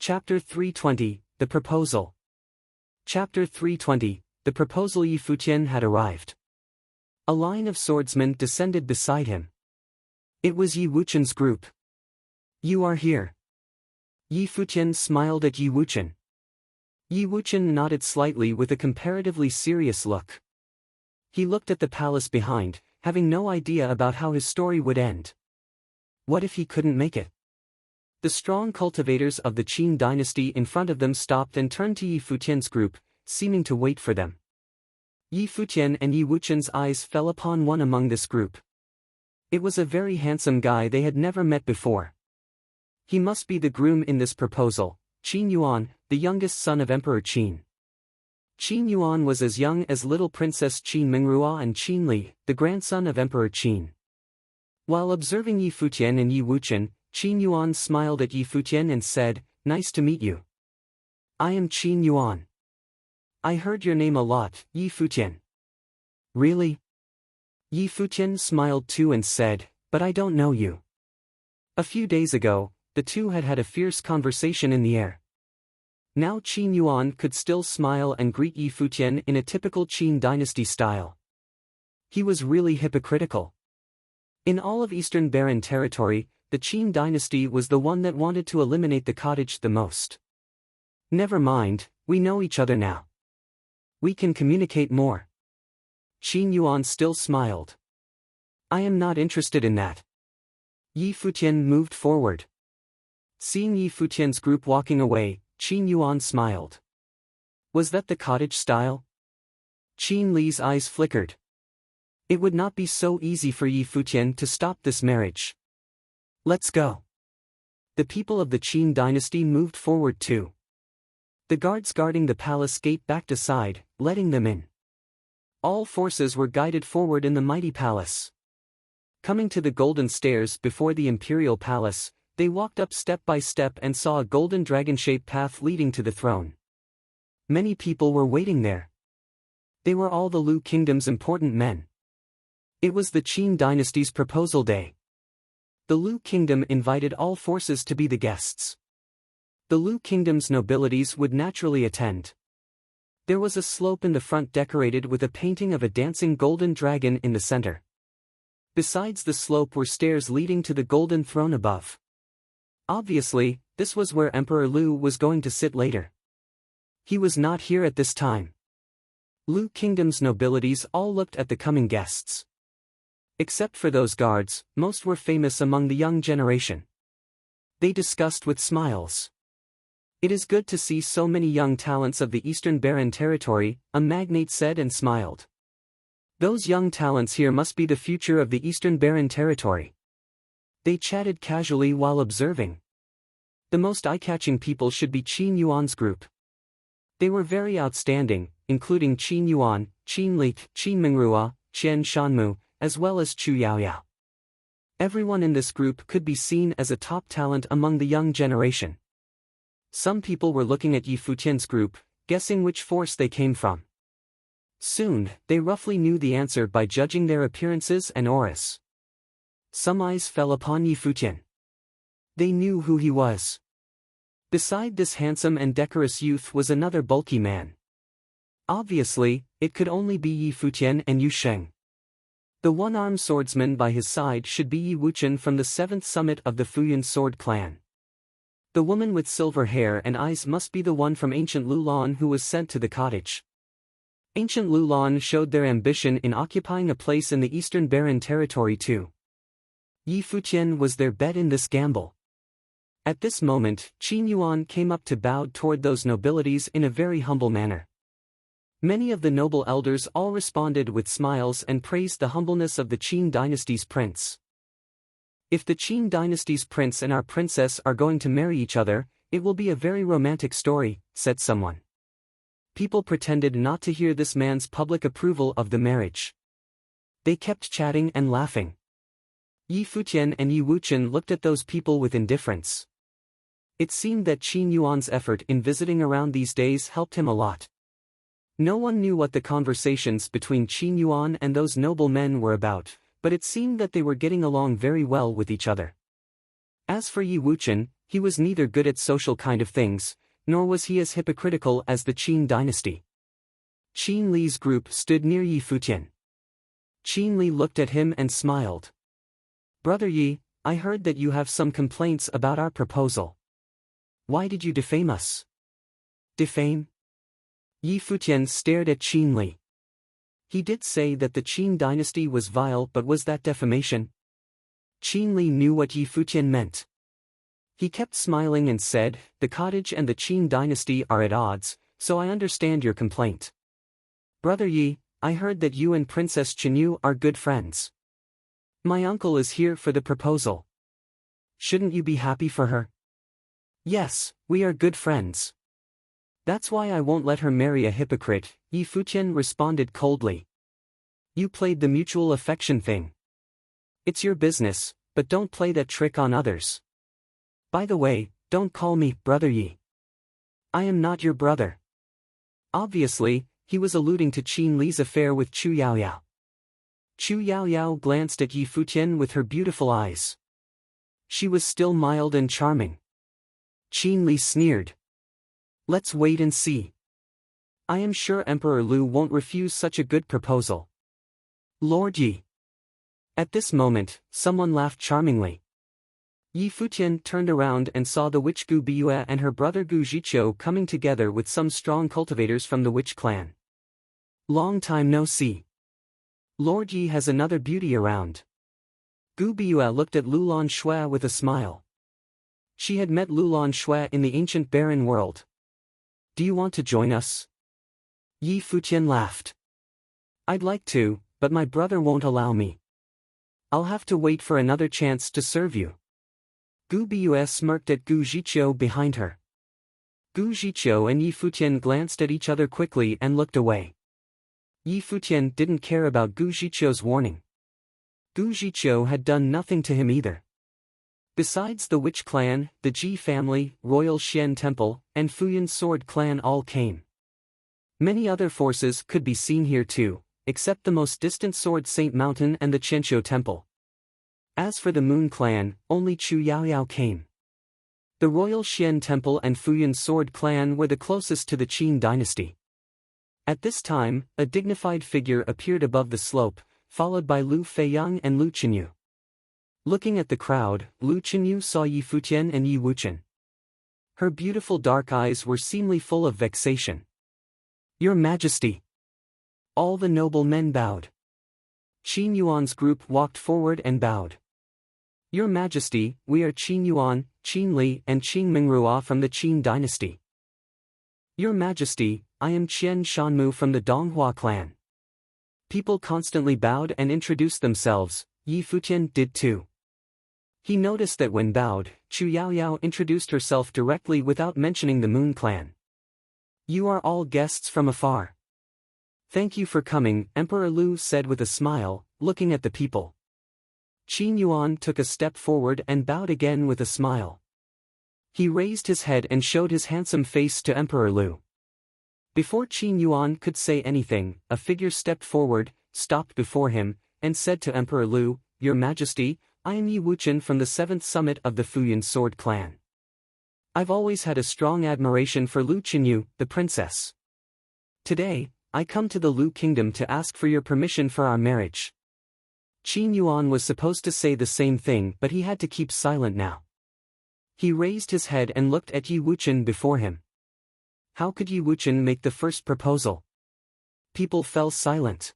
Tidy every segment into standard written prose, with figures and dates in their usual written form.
Chapter 320, The Proposal. Chapter 320, The Proposal. Yi Futian had arrived. A line of swordsmen descended beside him. It was Yi Wuchen's group. "You are here." Yi Futian smiled at Yi Wuchen. Yi Wuchen nodded slightly with a comparatively serious look. He looked at the palace behind, having no idea about how his story would end. What if he couldn't make it? The strong cultivators of the Qin dynasty in front of them stopped and turned to Yi Futian's group, seeming to wait for them. Yi Futian and Yi Wuchen's eyes fell upon one among this group. It was a very handsome guy they had never met before. He must be the groom in this proposal, Qin Yuan, the youngest son of Emperor Qin. Qin Yuan was as young as little Princess Qin Mingrua and Qin Li, the grandson of Emperor Qin. While observing Yi Futian and Yi Wuchen, Qin Yuan smiled at Yi Futian and said, "Nice to meet you. I am Qin Yuan. I heard your name a lot, Yi Futian." "Really?" Yi Futian smiled too and said, "But I don't know you." A few days ago, the two had had a fierce conversation in the air. Now Qin Yuan could still smile and greet Yi Futian in a typical Qin dynasty style. He was really hypocritical. In all of Eastern Barren territory, the Qin dynasty was the one that wanted to eliminate the cottage the most. "Never mind, we know each other now. We can communicate more." Qin Yuan still smiled. "I am not interested in that." Yi Futian moved forward. Seeing Yi Futian's group walking away, Qin Yuan smiled. Was that the cottage style? Qin Li's eyes flickered. It would not be so easy for Yi Futian to stop this marriage. "Let's go." The people of the Qin dynasty moved forward too. The guards guarding the palace gate backed aside, letting them in. All forces were guided forward in the mighty palace. Coming to the golden stairs before the imperial palace, they walked up step by step and saw a golden dragon-shaped path leading to the throne. Many people were waiting there. They were all the Lu Kingdom's important men. It was the Qin dynasty's proposal day. The Lu Kingdom invited all forces to be the guests. The Lu Kingdom's nobilities would naturally attend. There was a slope in the front decorated with a painting of a dancing golden dragon in the center. Besides the slope were stairs leading to the golden throne above. Obviously, this was where Emperor Lu was going to sit later. He was not here at this time. Lu Kingdom's nobilities all looked at the coming guests. Except for those guards, most were famous among the young generation. They discussed with smiles. "It is good to see so many young talents of the Eastern Barren territory," a magnate said and smiled. "Those young talents here must be the future of the Eastern Barren territory." They chatted casually while observing. The most eye-catching people should be Qin Yuan's group. They were very outstanding, including Qin Yuan, Qin Li, Qin Mingrua, Qian Shanmu, as well as Chu Yaoyao. Everyone in this group could be seen as a top talent among the young generation. Some people were looking at Yi Futian's group, guessing which force they came from. Soon, they roughly knew the answer by judging their appearances and auras. Some eyes fell upon Yi Futian. They knew who he was. Beside this handsome and decorous youth was another bulky man. Obviously, it could only be Yi Futian and Yu Sheng. The one-armed swordsman by his side should be Yi Wuchen from the 7th summit of the Futian sword clan. The woman with silver hair and eyes must be the one from ancient Lulan who was sent to the cottage. Ancient Lulan showed their ambition in occupying a place in the Eastern Barren territory too. Yi Futian was their bet in this gamble. At this moment, Qin Yuan came up to bow toward those nobilities in a very humble manner. Many of the noble elders all responded with smiles and praised the humbleness of the Qin dynasty's prince. "If the Qin dynasty's prince and our princess are going to marry each other, it will be a very romantic story," said someone. People pretended not to hear this man's public approval of the marriage. They kept chatting and laughing. Yi Futian and Yi Wuchen looked at those people with indifference. It seemed that Qin Yuan's effort in visiting around these days helped him a lot. No one knew what the conversations between Qin Yuan and those noble men were about, but it seemed that they were getting along very well with each other. As for Yi Wuchen, He was neither good at social kind of things, nor was he as hypocritical as the Qin dynasty. Qin Li's group stood near Yi Futian. Qin Li looked at him and smiled. "Brother Yi, I heard that you have some complaints about our proposal. Why did you defame us?" "Defame?" Yi Futian stared at Qin Li. He did say that the Qin dynasty was vile, but was that defamation? Qin Li knew what Yi Futian meant. He kept smiling and said, "The cottage and the Qin dynasty are at odds, so I understand your complaint. Brother Yi, I heard that you and Princess Chenyu are good friends. My uncle is here for the proposal. Shouldn't you be happy for her?" "Yes, we are good friends. That's why I won't let her marry a hypocrite," Yi Futian responded coldly. "You played the mutual affection thing. It's your business, but don't play that trick on others. By the way, don't call me Brother Yi. I am not your brother." Obviously, he was alluding to Qin Li's affair with Chu Yaoyao. Chu Yaoyao glanced at Yi Futian with her beautiful eyes. She was still mild and charming. Qin Li sneered. "Let's wait and see. I am sure Emperor Lu won't refuse such a good proposal. Lord Yi." At this moment, someone laughed charmingly. Yi Futian turned around and saw the witch Gu Biyue and her brother Gu Zhiqiu coming together with some strong cultivators from the witch clan. "Long time no see. Lord Yi has another beauty around." Gu Biyue looked at Lulan Shui with a smile. She had met Lulan Shui in the ancient barren world. "Do you want to join us?" Yi Futian laughed. "I'd like to, but my brother won't allow me. I'll have to wait for another chance to serve you." Gu Biyue smirked at Gu Zhiqiu behind her. Gu Zhiqiu and Yi Futian glanced at each other quickly and looked away. Yi Futian didn't care about Gu Zhiqiu's warning. Gu Zhiqiu had done nothing to him either. Besides the witch clan, the Ji family, Royal Xian Temple, and Futian Sword Clan all came. Many other forces could be seen here too, except the most distant Sword Saint Mountain and the Qianqiu Temple. As for the Moon Clan, only Chu Yaoyao came. The Royal Xian Temple and Futian Sword Clan were the closest to the Qin dynasty. At this time, a dignified figure appeared above the slope, followed by Lu Feiyang and Lu Chenyu. Looking at the crowd, Lu Chenyu saw Yi Futian and Yi Wuchen. Her beautiful dark eyes were seemingly full of vexation. "Your Majesty." All the noble men bowed. Qin Yuan's group walked forward and bowed. "Your Majesty, we are Qin Yuan, Qin Li and Qin Mingrua from the Qin dynasty." "Your Majesty, I am Qian Shanmu from the Donghua clan." People constantly bowed and introduced themselves. Yi Futian did too. He noticed that when bowed, Chu Yaoyao introduced herself directly without mentioning the Moon clan. "You are all guests from afar." "Thank you for coming," Emperor Lu said with a smile, looking at the people. Qin Yuan took a step forward and bowed again with a smile. He raised his head and showed his handsome face to Emperor Lu. Before Qin Yuan could say anything, a figure stepped forward, stopped before him, and said to Emperor Lu, "Your Majesty, I am Yi Wuchen from the 7th summit of the Futian Sword Clan. I've always had a strong admiration for Lu Chenyu, the princess. Today, I come to the Lu Kingdom to ask for your permission for our marriage." Qin Yuan was supposed to say the same thing, but he had to keep silent now. He raised his head and looked at Yi Wuchen before him. How could Yi Wuchen make the first proposal? People fell silent.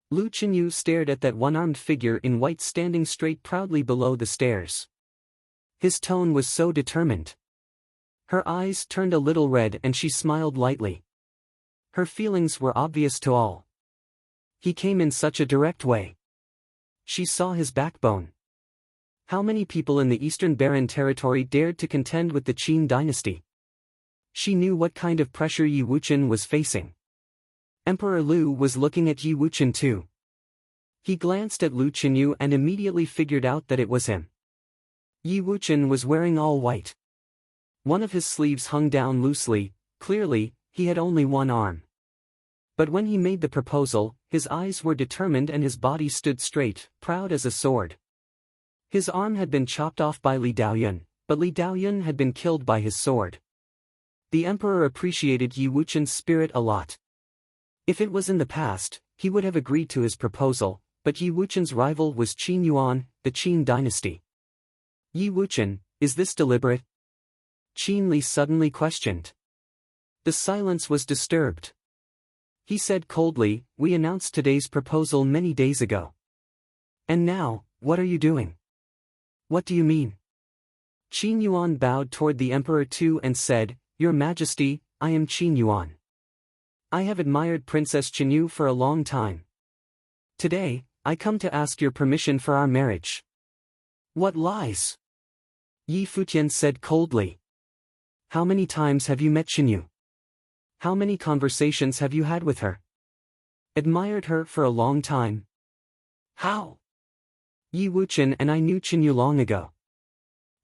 Lu Chenyu stared at that one-armed figure in white standing straight proudly below the stairs. His tone was so determined. Her eyes turned a little red and she smiled lightly. Her feelings were obvious to all. He came in such a direct way. She saw his backbone. How many people in the Eastern Barren territory dared to contend with the Qin dynasty? She knew what kind of pressure Yi Wuchen was facing. Emperor Lu was looking at Yi Wuchen too. He glanced at Lu Chenyu and immediately figured out that it was him. Yi Wuchen was wearing all white. One of his sleeves hung down loosely, clearly, he had only one arm. But when he made the proposal, his eyes were determined and his body stood straight, proud as a sword. His arm had been chopped off by Li Daoyun, but Li Daoyun had been killed by his sword. The emperor appreciated Yi Wuchen's spirit a lot. If it was in the past, he would have agreed to his proposal, but Yi Wuchen's rival was Qin Yuan, the Qin dynasty. Yi Wuchen, is this deliberate? Qin Li suddenly questioned. The silence was disturbed. He said coldly, "We announced today's proposal many days ago. And now, what are you doing? What do you mean?" Qin Yuan bowed toward the emperor too and said, "Your Majesty, I am Qin Yuan. I have admired Princess Qinyu for a long time. Today, I come to ask your permission for our marriage." "What lies?" Yi Futian said coldly. "How many times have you met Qinyu? How many conversations have you had with her? Admired her for a long time?" "How?" "Yi Wuchen and I knew Qinyu long ago.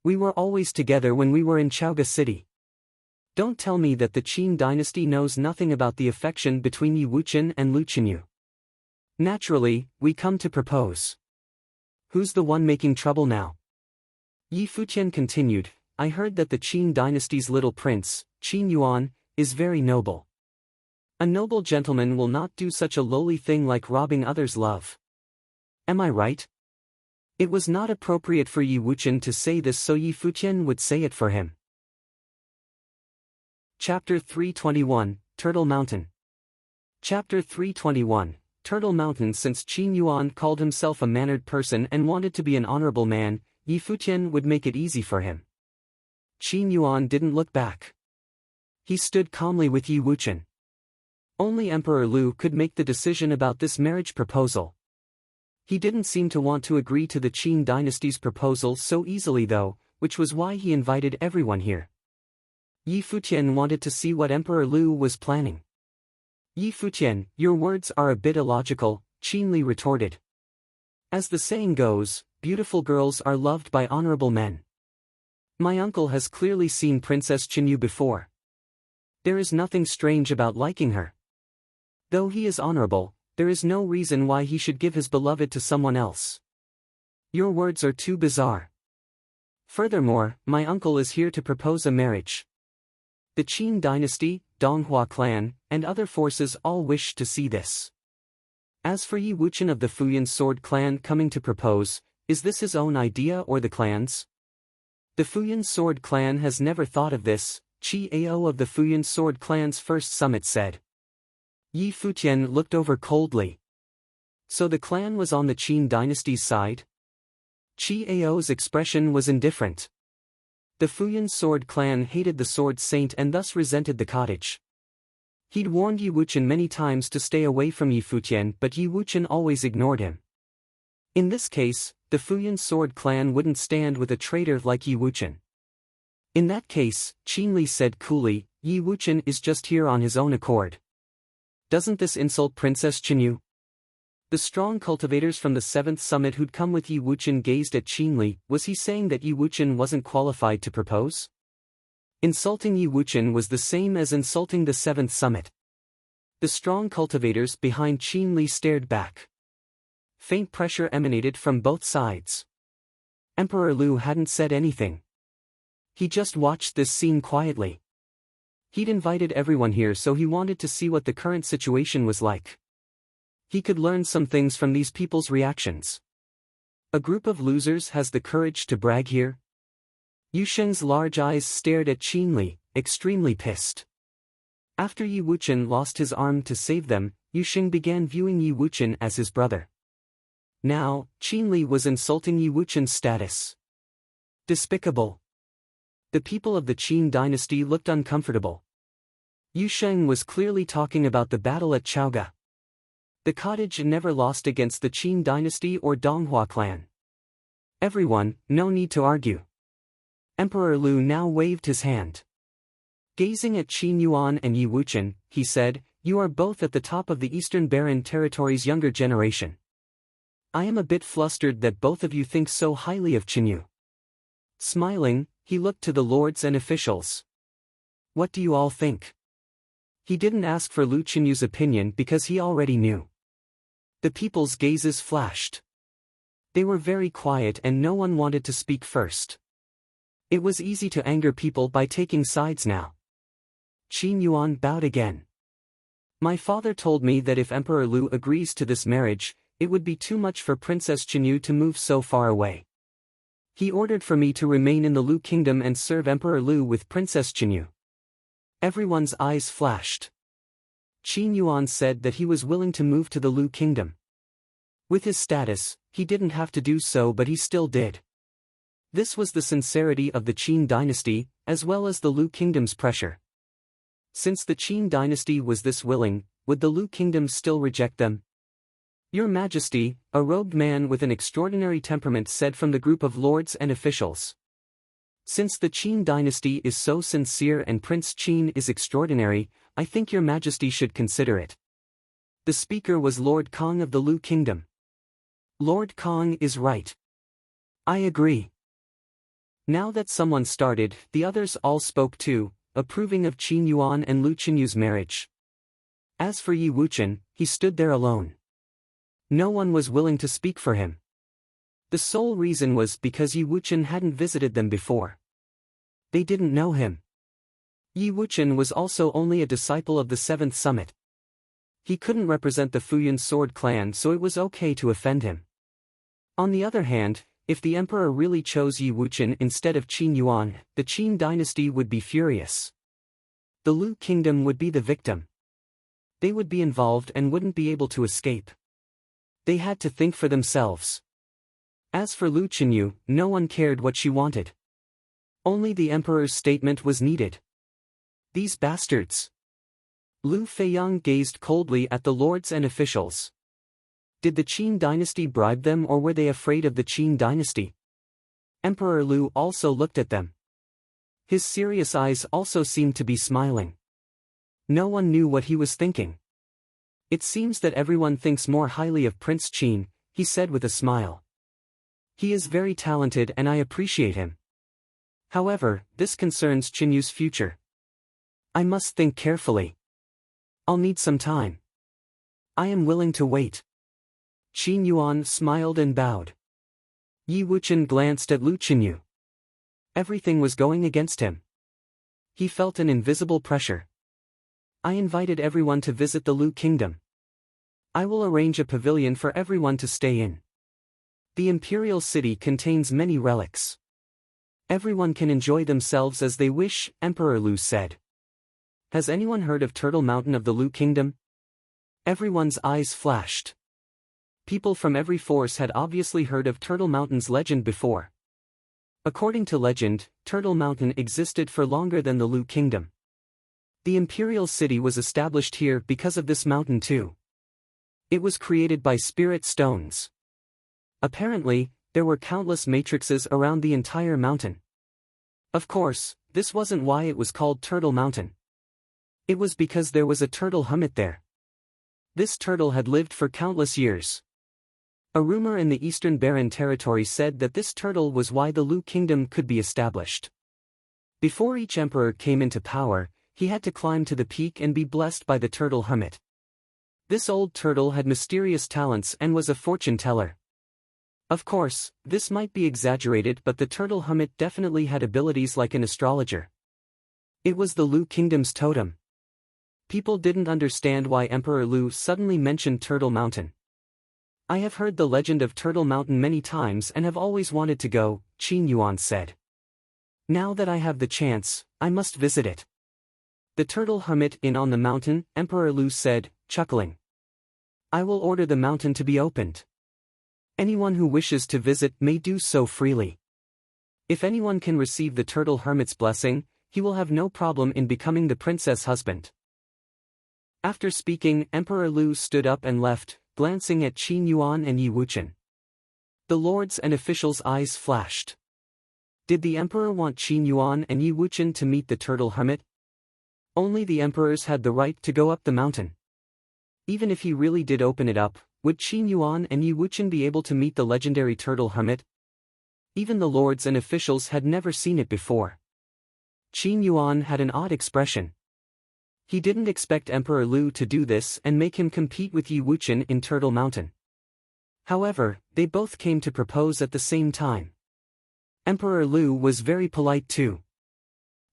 We were always together when we were in Chaoga City. Don't tell me that the Qin dynasty knows nothing about the affection between Yi Wuchen and Lu Qinyu. Naturally, we come to propose. Who's the one making trouble now?" Yi Futian continued, "I heard that the Qin dynasty's little prince, Qin Yuan, is very noble. A noble gentleman will not do such a lowly thing like robbing others' love. Am I right?" It was not appropriate for Yi Wuchen to say this, so Yi Futian would say it for him. Chapter 321, Turtle Mountain. Chapter 321, Turtle Mountain. Since Qin Yuan called himself a mannered person and wanted to be an honorable man, Yi Futian would make it easy for him. Qin Yuan didn't look back. He stood calmly with Yi Wuchen. Only Emperor Lu could make the decision about this marriage proposal. He didn't seem to want to agree to the Qin dynasty's proposal so easily though, which was why he invited everyone here. Yi Futian wanted to see what Emperor Lu was planning. "Yi Futian, your words are a bit illogical," Qin Li retorted. "As the saying goes, beautiful girls are loved by honorable men. My uncle has clearly seen Princess Qinyu before. There is nothing strange about liking her. Though he is honorable, there is no reason why he should give his beloved to someone else. Your words are too bizarre. Furthermore, my uncle is here to propose a marriage. The Qin dynasty, Donghua clan, and other forces all wish to see this. As for Yi Wuchen of the Futian Sword clan coming to propose, is this his own idea or the clan's? The Futian Sword clan has never thought of this," Chi Ao of the Futian Sword clan's first summit said. Yi Futian looked over coldly. So the clan was on the Qin dynasty's side? Chi Ao's expression was indifferent. The Futian Sword clan hated the Sword Saint and thus resented the cottage. He'd warned Yi Wuchen many times to stay away from Yi Futian, but Yi Wuchen always ignored him. In this case, the Futian Sword clan wouldn't stand with a traitor like Yi Wuchen. "In that case," Qin Li said coolly, "Yi Wuchen is just here on his own accord. Doesn't this insult Princess Qinyu?" The strong cultivators from the 7th summit who'd come with Yi Wuchen gazed at Qin Li. Was he saying that Yi Wuchen wasn't qualified to propose? Insulting Yi Wuchen was the same as insulting the 7th summit. The strong cultivators behind Qin Li stared back. Faint pressure emanated from both sides. Emperor Lu hadn't said anything. He just watched this scene quietly. He'd invited everyone here, so he wanted to see what the current situation was like. He could learn some things from these people's reactions. A group of losers has the courage to brag here? Yu Sheng's large eyes stared at Qin Li, extremely pissed. After Yi Wuchen lost his arm to save them, Yu Sheng began viewing Yi Wuchen as his brother. Now, Qin Li was insulting Yi Wuchen's status. Despicable. The people of the Qin dynasty looked uncomfortable. Yu Sheng was clearly talking about the battle at Chaoga. The cottage never lost against the Qin dynasty or Donghua clan. Everyone, no need to argue. Emperor Lu now waved his hand. Gazing at Qin Yuan and Yi Wuchen, he said, "You are both at the top of the Eastern Baron territory's younger generation. I am a bit flustered that both of you think so highly of Qinyu." Smiling, he looked to the lords and officials. "What do you all think?" He didn't ask for Lu Qinyu's opinion because he already knew. The people's gazes flashed. They were very quiet and no one wanted to speak first. It was easy to anger people by taking sides now. Qin Yuan bowed again. My father told me that if Emperor Lu agrees to this marriage, it would be too much for Princess Qinyu to move so far away. He ordered for me to remain in the Lu kingdom and serve Emperor Lu with Princess Qinyu. Everyone's eyes flashed. Qin Yuan said that he was willing to move to the Lu kingdom. With his status, he didn't have to do so, but he still did. This was the sincerity of the Qin dynasty, as well as the Lu kingdom's pressure. Since the Qin dynasty was this willing, would the Lu kingdom still reject them? Your Majesty, a robed man with an extraordinary temperament said from the group of lords and officials. Since the Qin dynasty is so sincere and Prince Qin is extraordinary, I think Your Majesty should consider it. The speaker was Lord Kong of the Lu kingdom. Lord Kong is right. I agree. Now that someone started, the others all spoke too, approving of Qin Yuan and Lu Qinyu's marriage. As for Yi Wuchen, he stood there alone. No one was willing to speak for him. The sole reason was because Yi Wuchen hadn't visited them before. They didn't know him. Yi Wuchen was also only a disciple of the Seventh Summit. He couldn't represent the Futian sword clan, so it was okay to offend him. On the other hand, if the emperor really chose Yi Wuchen instead of Qin Yuan, the Qin dynasty would be furious. The Lu kingdom would be the victim. They would be involved and wouldn't be able to escape. They had to think for themselves. As for Lu Qinyu, no one cared what she wanted. Only the emperor's statement was needed. These bastards. Lu Feiyang gazed coldly at the lords and officials. Did the Qin dynasty bribe them, or were they afraid of the Qin dynasty? Emperor Lu also looked at them. His serious eyes also seemed to be smiling. No one knew what he was thinking. It seems that everyone thinks more highly of Prince Qin, he said with a smile. He is very talented and I appreciate him. However, this concerns Qinyu's future. I must think carefully. I'll need some time. I am willing to wait. Qin Yuan smiled and bowed. Yi Wuchen glanced at Lu Qinyu. Everything was going against him. He felt an invisible pressure. I invited everyone to visit the Lu kingdom. I will arrange a pavilion for everyone to stay in. The imperial city contains many relics. Everyone can enjoy themselves as they wish, Emperor Lu said. Has anyone heard of Turtle Mountain of the Lu kingdom? Everyone's eyes flashed. People from every force had obviously heard of Turtle Mountain's legend before. According to legend, Turtle Mountain existed for longer than the Lu kingdom. The imperial city was established here because of this mountain too. It was created by spirit stones. Apparently, there were countless matrices around the entire mountain. Of course, this wasn't why it was called Turtle Mountain. It was because there was a turtle hermit there. This turtle had lived for countless years. A rumor in the Eastern Barren territory said that this turtle was why the Lu kingdom could be established. Before each emperor came into power, he had to climb to the peak and be blessed by the turtle hermit. This old turtle had mysterious talents and was a fortune teller. Of course, this might be exaggerated, but the turtle hermit definitely had abilities like an astrologer. It was the Lu kingdom's totem. People didn't understand why Emperor Lu suddenly mentioned Turtle Mountain. I have heard the legend of Turtle Mountain many times and have always wanted to go, Qin Yuan said. Now that I have the chance, I must visit it. The turtle hermit inn on the mountain, Emperor Lu said, chuckling. I will order the mountain to be opened. Anyone who wishes to visit may do so freely. If anyone can receive the turtle hermit's blessing, he will have no problem in becoming the princess' husband. After speaking, Emperor Lu stood up and left, glancing at Qin Yuan and Yi Wuchen. The lords and officials' eyes flashed. Did the emperor want Qin Yuan and Yi Wuchen to meet the turtle hermit? Only the emperors had the right to go up the mountain. Even if he really did open it up, would Qin Yuan and Yi Wuchen be able to meet the legendary turtle hermit? Even the lords and officials had never seen it before. Qin Yuan had an odd expression. He didn't expect Emperor Lu to do this and make him compete with Yi Wuchen in Turtle Mountain. However, they both came to propose at the same time. Emperor Lu was very polite too.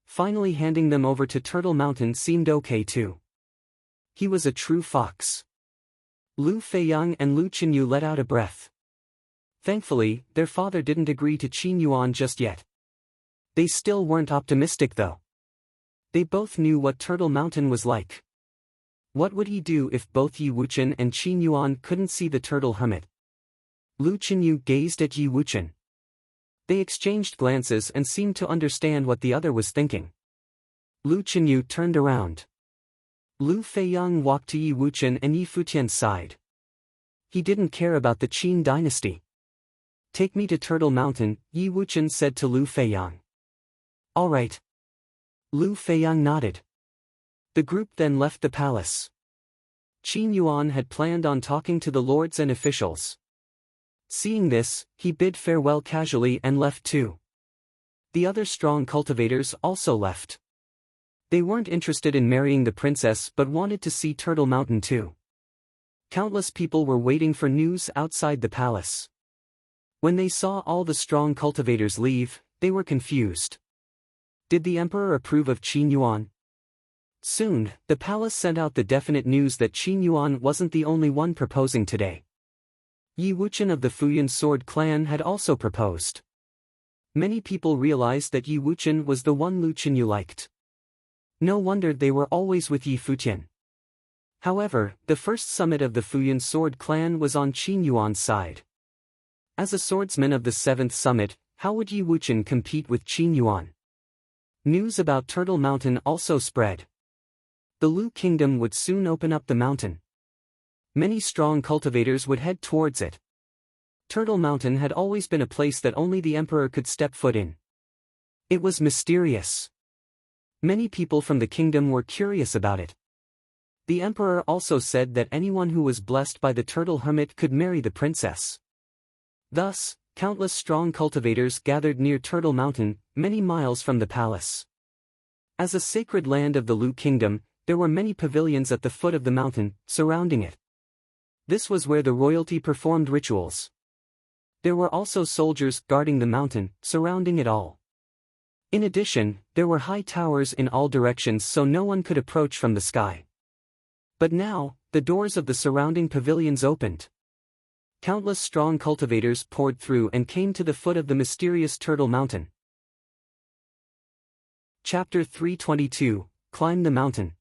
Finally handing them over to Turtle Mountain seemed okay too. He was a true fox. Lu Feiyang and Lu Qinyu let out a breath. Thankfully, their father didn't agree to Qin Yuan just yet. They still weren't optimistic though. They both knew what Turtle Mountain was like. What would he do if both Yi Wuchen and Qin Yuan couldn't see the turtle hermit? Lu Qinyu gazed at Yi Wuchen. They exchanged glances and seemed to understand what the other was thinking. Lu Qinyu turned around. Lu Feiyang walked to Yi Wuchen and Yi Futian's side. He didn't care about the Qin dynasty. Take me to Turtle Mountain, Yi Wuchen said to Lu Feiyang. All right. Lu Feiyang nodded. The group then left the palace. Qin Yuan had planned on talking to the lords and officials. Seeing this, he bid farewell casually and left too. The other strong cultivators also left. They weren't interested in marrying the princess but wanted to see Turtle Mountain too. Countless people were waiting for news outside the palace. When they saw all the strong cultivators leave, they were confused. Did the emperor approve of Qin Yuan? Soon, the palace sent out the definite news that Qin Yuan wasn't the only one proposing today. Yi Wuchen of the Futian sword clan had also proposed. Many people realized that Yi Wuchen was the one Lu Qinyu liked. No wonder they were always with Yi Futian. However, the first summit of the Futian sword clan was on Qin Yuan's side. As a swordsman of the 7th summit, how would Yi Wuchen compete with Qin Yuan? News about Turtle Mountain also spread. The Lu Kingdom would soon open up the mountain. Many strong cultivators would head towards it. Turtle Mountain had always been a place that only the emperor could step foot in. It was mysterious. Many people from the kingdom were curious about it. The emperor also said that anyone who was blessed by the turtle hermit could marry the princess. Thus, countless strong cultivators gathered near Turtle Mountain, many miles from the palace. As a sacred land of the Lu Kingdom, there were many pavilions at the foot of the mountain, surrounding it. This was where the royalty performed rituals. There were also soldiers guarding the mountain, surrounding it all. In addition, there were high towers in all directions so no one could approach from the sky. But now, the doors of the surrounding pavilions opened. Countless strong cultivators poured through and came to the foot of the mysterious Turtle Mountain. Chapter 322, Climb the Mountain.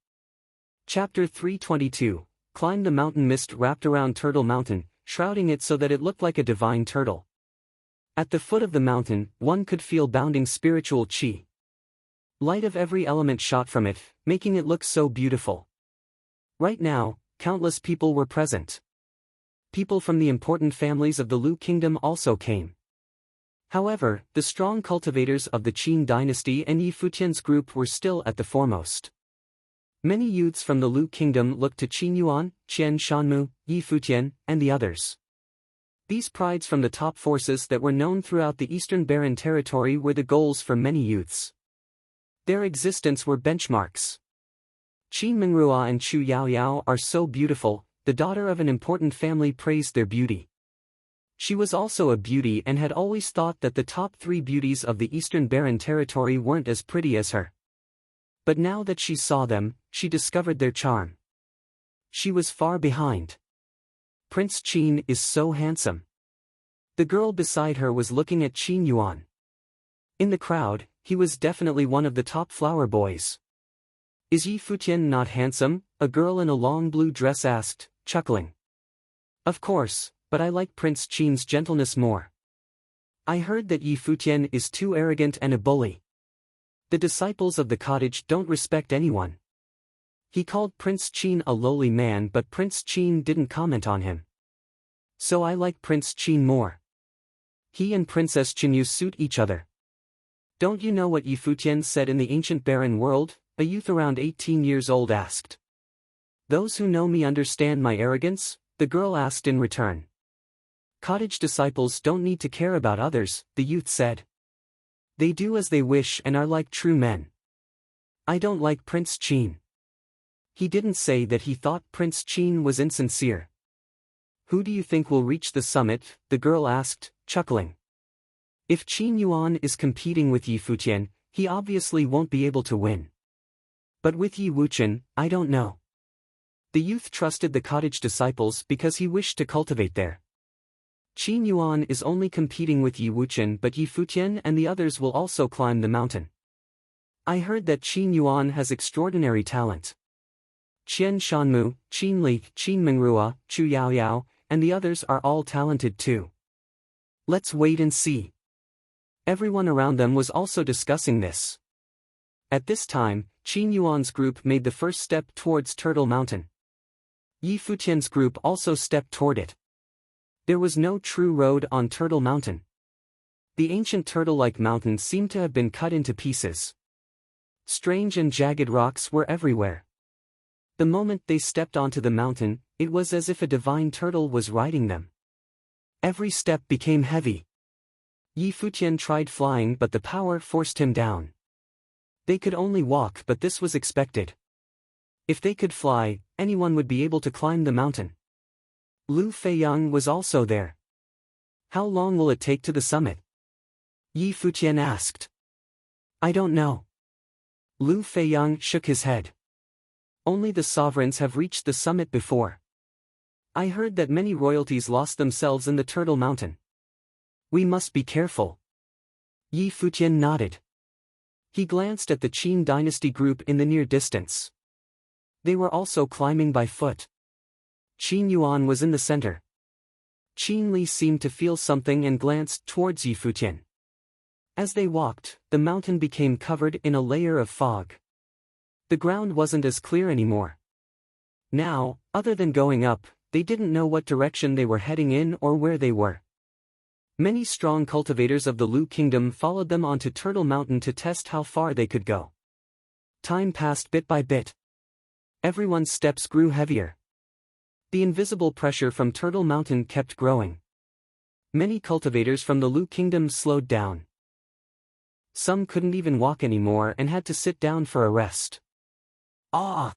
Chapter 322, Climb the Mountain. Mist wrapped around Turtle Mountain, shrouding it so that it looked like a divine turtle. At the foot of the mountain, one could feel bounding spiritual qi. Light of every element shot from it, making it look so beautiful. Right now, countless people were present. People from the important families of the Lu Kingdom also came. However, the strong cultivators of the Qin dynasty and Yi Futian's group were still at the foremost. Many youths from the Lu Kingdom looked to Qin Yuan, Qian Shanmu, Yi Futian, and the others. These prides from the top forces that were known throughout the Eastern Barren territory were the goals for many youths. Their existence were benchmarks. Qin Mingrua and Chu Yaoyao are so beautiful, the daughter of an important family praised their beauty. She was also a beauty and had always thought that the top 3 beauties of the Eastern Barren territory weren't as pretty as her. But now that she saw them, she discovered their charm. She was far behind. Prince Qin is so handsome. The girl beside her was looking at Qin Yuan. In the crowd, he was definitely one of the top flower boys. Is Yi Futian not handsome? A girl in a long blue dress asked, chuckling. Of course, but I like Prince Qin's gentleness more. I heard that Yi Futian is too arrogant and a bully. The disciples of the cottage don't respect anyone. He called Prince Qin a lowly man but Prince Qin didn't comment on him. So I like Prince Qin more. He and Princess Qinyu suit each other. Don't you know what Yi Futian said in the ancient barren world? A youth around 18 years old asked. Those who know me understand my arrogance, the girl asked in return. Cottage disciples don't need to care about others, the youth said. They do as they wish and are like true men. I don't like Prince Qin. He didn't say that he thought Prince Qin was insincere. Who do you think will reach the summit? The girl asked, chuckling. If Qin Yuan is competing with Yi Futian, he obviously won't be able to win. But with Yi Wuchen, I don't know. The youth trusted the cottage disciples because he wished to cultivate there. Qin Yuan is only competing with Yi Wuchen, but Yi Futian and the others will also climb the mountain. I heard that Qin Yuan has extraordinary talent. Qian Shanmu, Qin Li, Qin Mingrua, Chu Yaoyao, and the others are all talented too. Let's wait and see. Everyone around them was also discussing this. At this time, Qin Yuan's group made the first step towards Turtle Mountain. Yi Futian's group also stepped toward it. There was no true road on Turtle Mountain. The ancient turtle-like mountain seemed to have been cut into pieces. Strange and jagged rocks were everywhere. The moment they stepped onto the mountain, it was as if a divine turtle was riding them. Every step became heavy. Yi Futian tried flying, but the power forced him down. They could only walk, but this was expected. If they could fly, anyone would be able to climb the mountain. Lu Feiyang was also there. How long will it take to the summit? Yi Futian asked. I don't know. Lu Feiyang shook his head. Only the sovereigns have reached the summit before. I heard that many royalties lost themselves in the Turtle Mountain. We must be careful. Yi Futian nodded. He glanced at the Qin dynasty group in the near distance. They were also climbing by foot. Qin Yuan was in the center. Qin Li seemed to feel something and glanced towards Yi Futian. As they walked, the mountain became covered in a layer of fog. The ground wasn't as clear anymore. Now, other than going up, they didn't know what direction they were heading in or where they were. Many strong cultivators of the Lu Kingdom followed them onto Turtle Mountain to test how far they could go. Time passed bit by bit. Everyone's steps grew heavier. The invisible pressure from Turtle Mountain kept growing. Many cultivators from the Lu Kingdom slowed down. Some couldn't even walk anymore and had to sit down for a rest. Ah!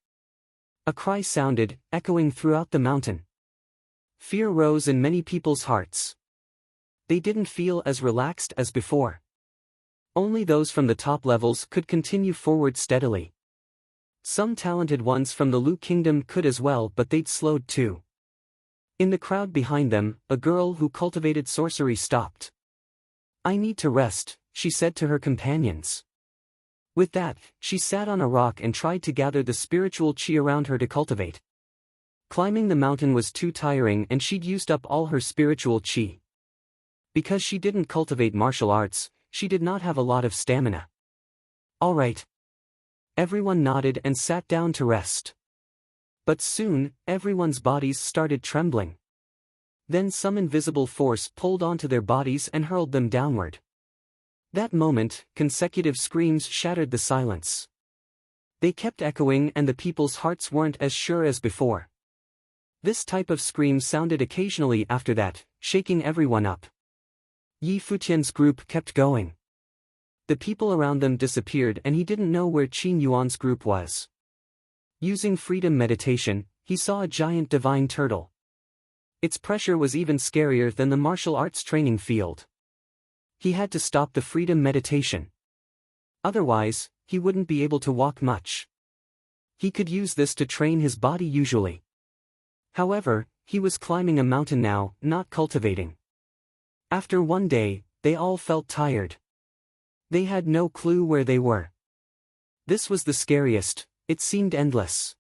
A cry sounded, echoing throughout the mountain. Fear rose in many people's hearts. They didn't feel as relaxed as before. Only those from the top levels could continue forward steadily. Some talented ones from the Lu Kingdom could as well, but they'd slowed too. In the crowd behind them, a girl who cultivated sorcery stopped. I need to rest, she said to her companions. With that, she sat on a rock and tried to gather the spiritual qi around her to cultivate. Climbing the mountain was too tiring and she'd used up all her spiritual qi. Because she didn't cultivate martial arts, she did not have a lot of stamina. All right. Everyone nodded and sat down to rest. But soon, everyone's bodies started trembling. Then some invisible force pulled onto their bodies and hurled them downward. That moment, consecutive screams shattered the silence. They kept echoing and the people's hearts weren't as sure as before. This type of scream sounded occasionally after that, shaking everyone up. Yi Futian's group kept going. The people around them disappeared and he didn't know where Qin Yuan's group was. Using freedom meditation, he saw a giant divine turtle. Its pressure was even scarier than the martial arts training field. He had to stop the freedom meditation. Otherwise, he wouldn't be able to walk much. He could use this to train his body usually. However, he was climbing a mountain now, not cultivating. After one day, they all felt tired. They had no clue where they were. This was the scariest, it seemed endless.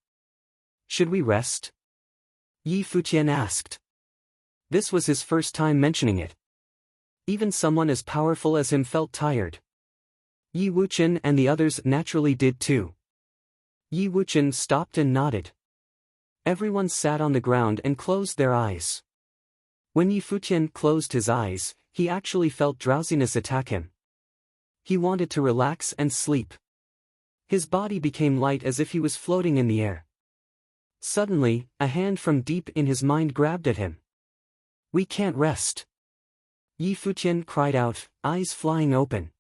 Should we rest? Yi Futian asked. This was his first time mentioning it. Even someone as powerful as him felt tired. Yi Wuchen and the others naturally did too. Yi Wuchen stopped and nodded. Everyone sat on the ground and closed their eyes. When Yi Futian closed his eyes, he actually felt drowsiness attack him. He wanted to relax and sleep. His body became light as if he was floating in the air. Suddenly, a hand from deep in his mind grabbed at him. We can't rest. Yi Futian cried out, eyes flying open.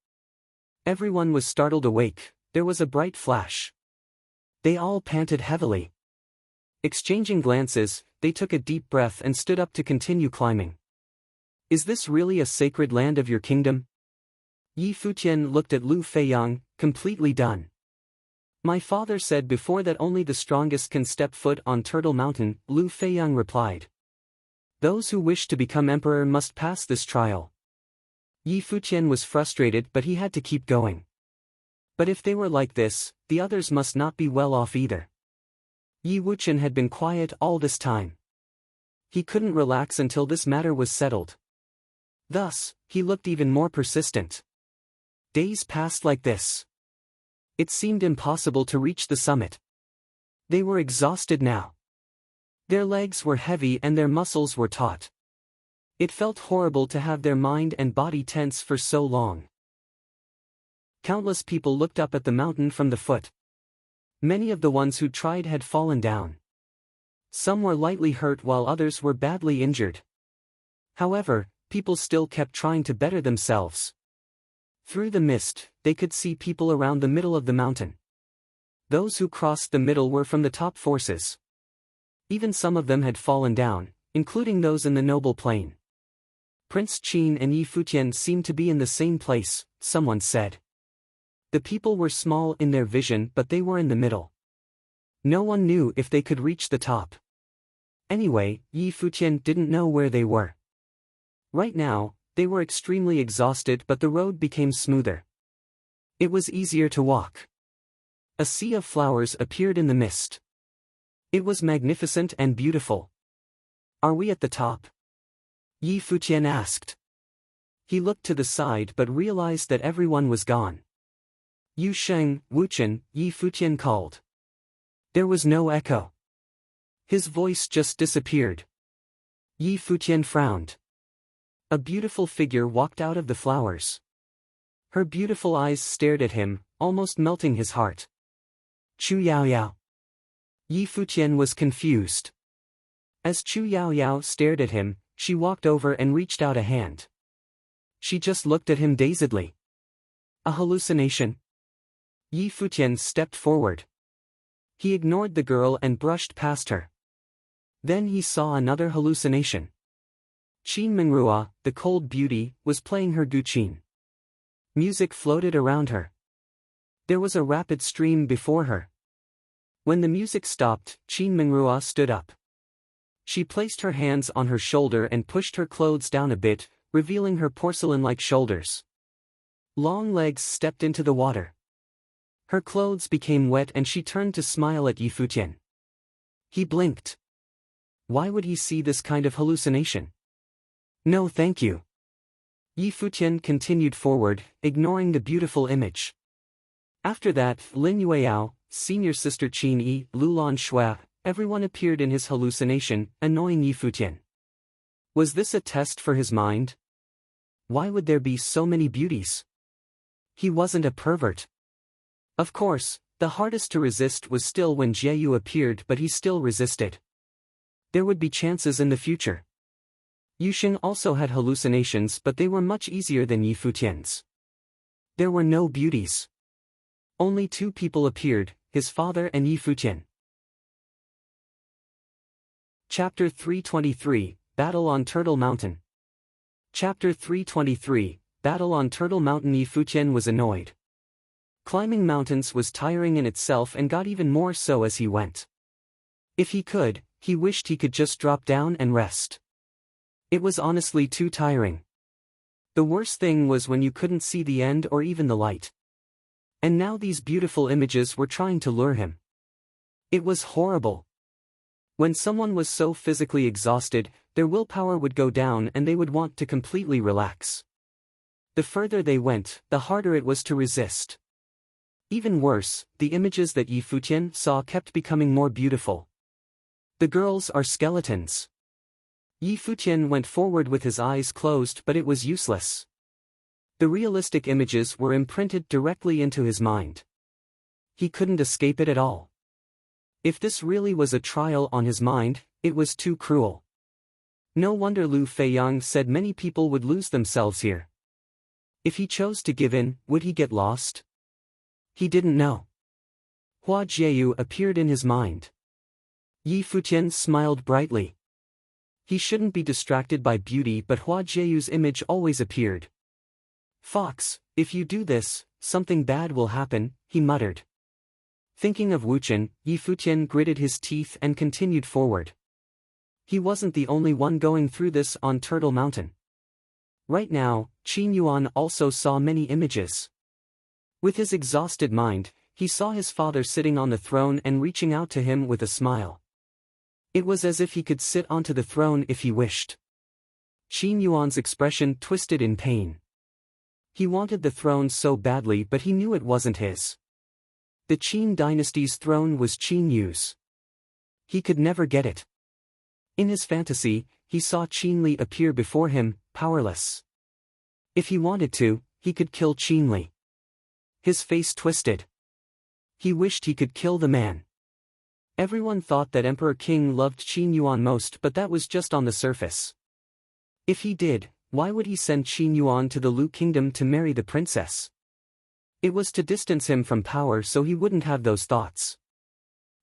Everyone was startled awake, there was a bright flash. They all panted heavily. Exchanging glances, they took a deep breath and stood up to continue climbing. Is this really a sacred land of your kingdom? Yi Futian looked at Lu Feiyang, completely done. My father said before that only the strongest can step foot on Turtle Mountain, Lu Feiyang replied. Those who wish to become emperor must pass this trial. Yi Futian was frustrated, but he had to keep going. But if they were like this, the others must not be well off either. Yi Wuqian had been quiet all this time. He couldn't relax until this matter was settled. Thus, he looked even more persistent. Days passed like this. It seemed impossible to reach the summit. They were exhausted now. Their legs were heavy and their muscles were taut. It felt horrible to have their mind and body tense for so long. Countless people looked up at the mountain from the foot. Many of the ones who tried had fallen down. Some were lightly hurt while others were badly injured. However, people still kept trying to better themselves. Through the mist, they could see people around the middle of the mountain. Those who crossed the middle were from the top forces. Even some of them had fallen down, including those in the noble plain. Prince Qin and Yi Futian seemed to be in the same place, someone said. The people were small in their vision, but they were in the middle. No one knew if they could reach the top. Anyway, Yi Futian didn't know where they were. Right now, they were extremely exhausted, but the road became smoother. It was easier to walk. A sea of flowers appeared in the mist. It was magnificent and beautiful. Are we at the top? Yi Futian asked. He looked to the side but realized that everyone was gone. Yu Sheng, Wuqian, Yi Futian called. There was no echo. His voice just disappeared. Yi Futian frowned. A beautiful figure walked out of the flowers. Her beautiful eyes stared at him, almost melting his heart. Chu Yaoyao. Yi Futian was confused. As Chu Yaoyao stared at him, she walked over and reached out a hand. She just looked at him dazedly. A hallucination? Yi Futian stepped forward. He ignored the girl and brushed past her. Then he saw another hallucination. Qin Mingrua, the cold beauty, was playing her guqin. Music floated around her. There was a rapid stream before her. When the music stopped, Qin Mingrua stood up. She placed her hands on her shoulder and pushed her clothes down a bit, revealing her porcelain-like shoulders. Long legs stepped into the water. Her clothes became wet and she turned to smile at Yi Futian. He blinked. Why would he see this kind of hallucination? No thank you. Yi Futian continued forward, ignoring the beautiful image. After that, Lin Yueyao, senior sister Qin Yi, Lulan Shui, everyone appeared in his hallucination, annoying Yi Futian. Was this a test for his mind? Why would there be so many beauties? He wasn't a pervert. Of course, the hardest to resist was still when Jieyu appeared, but he still resisted. There would be chances in the future. Yuxing also had hallucinations, but they were much easier than Yi Futian's. There were no beauties. Only two people appeared, his father and Yi Futian. Chapter 323, Battle on Turtle Mountain. Chapter 323, Battle on Turtle Mountain. Yi Futian was annoyed. Climbing mountains was tiring in itself and got even more so as he went. If he could, he wished he could just drop down and rest. It was honestly too tiring. The worst thing was when you couldn't see the end or even the light. And now these beautiful images were trying to lure him. It was horrible. When someone was so physically exhausted, their willpower would go down and they would want to completely relax. The further they went, the harder it was to resist. Even worse, the images that Yi Futian saw kept becoming more beautiful. The girls are skeletons. Yi Futian went forward with his eyes closed, but it was useless. The realistic images were imprinted directly into his mind. He couldn't escape it at all. If this really was a trial on his mind, it was too cruel. No wonder Lu Feiyang said many people would lose themselves here. If he chose to give in, would he get lost? He didn't know. Hua Jieyu appeared in his mind. Yi Futian smiled brightly. He shouldn't be distracted by beauty, but Hua Jieyu's image always appeared. Fox, if you do this, something bad will happen, he muttered. Thinking of Wuchen, Yi Futian gritted his teeth and continued forward. He wasn't the only one going through this on Turtle Mountain. Right now, Qin Yuan also saw many images. With his exhausted mind, he saw his father sitting on the throne and reaching out to him with a smile. It was as if he could sit onto the throne if he wished. Qin Yuan's expression twisted in pain. He wanted the throne so badly, but he knew it wasn't his. The Qin dynasty's throne was Qin Yu's. He could never get it. In his fantasy, he saw Qin Li appear before him, powerless. If he wanted to, he could kill Qin Li. His face twisted. He wished he could kill the man. Everyone thought that Emperor King loved Qin Yuan most, but that was just on the surface. If he did, why would he send Qin Yuan to the Lu Kingdom to marry the princess? It was to distance him from power so he wouldn't have those thoughts.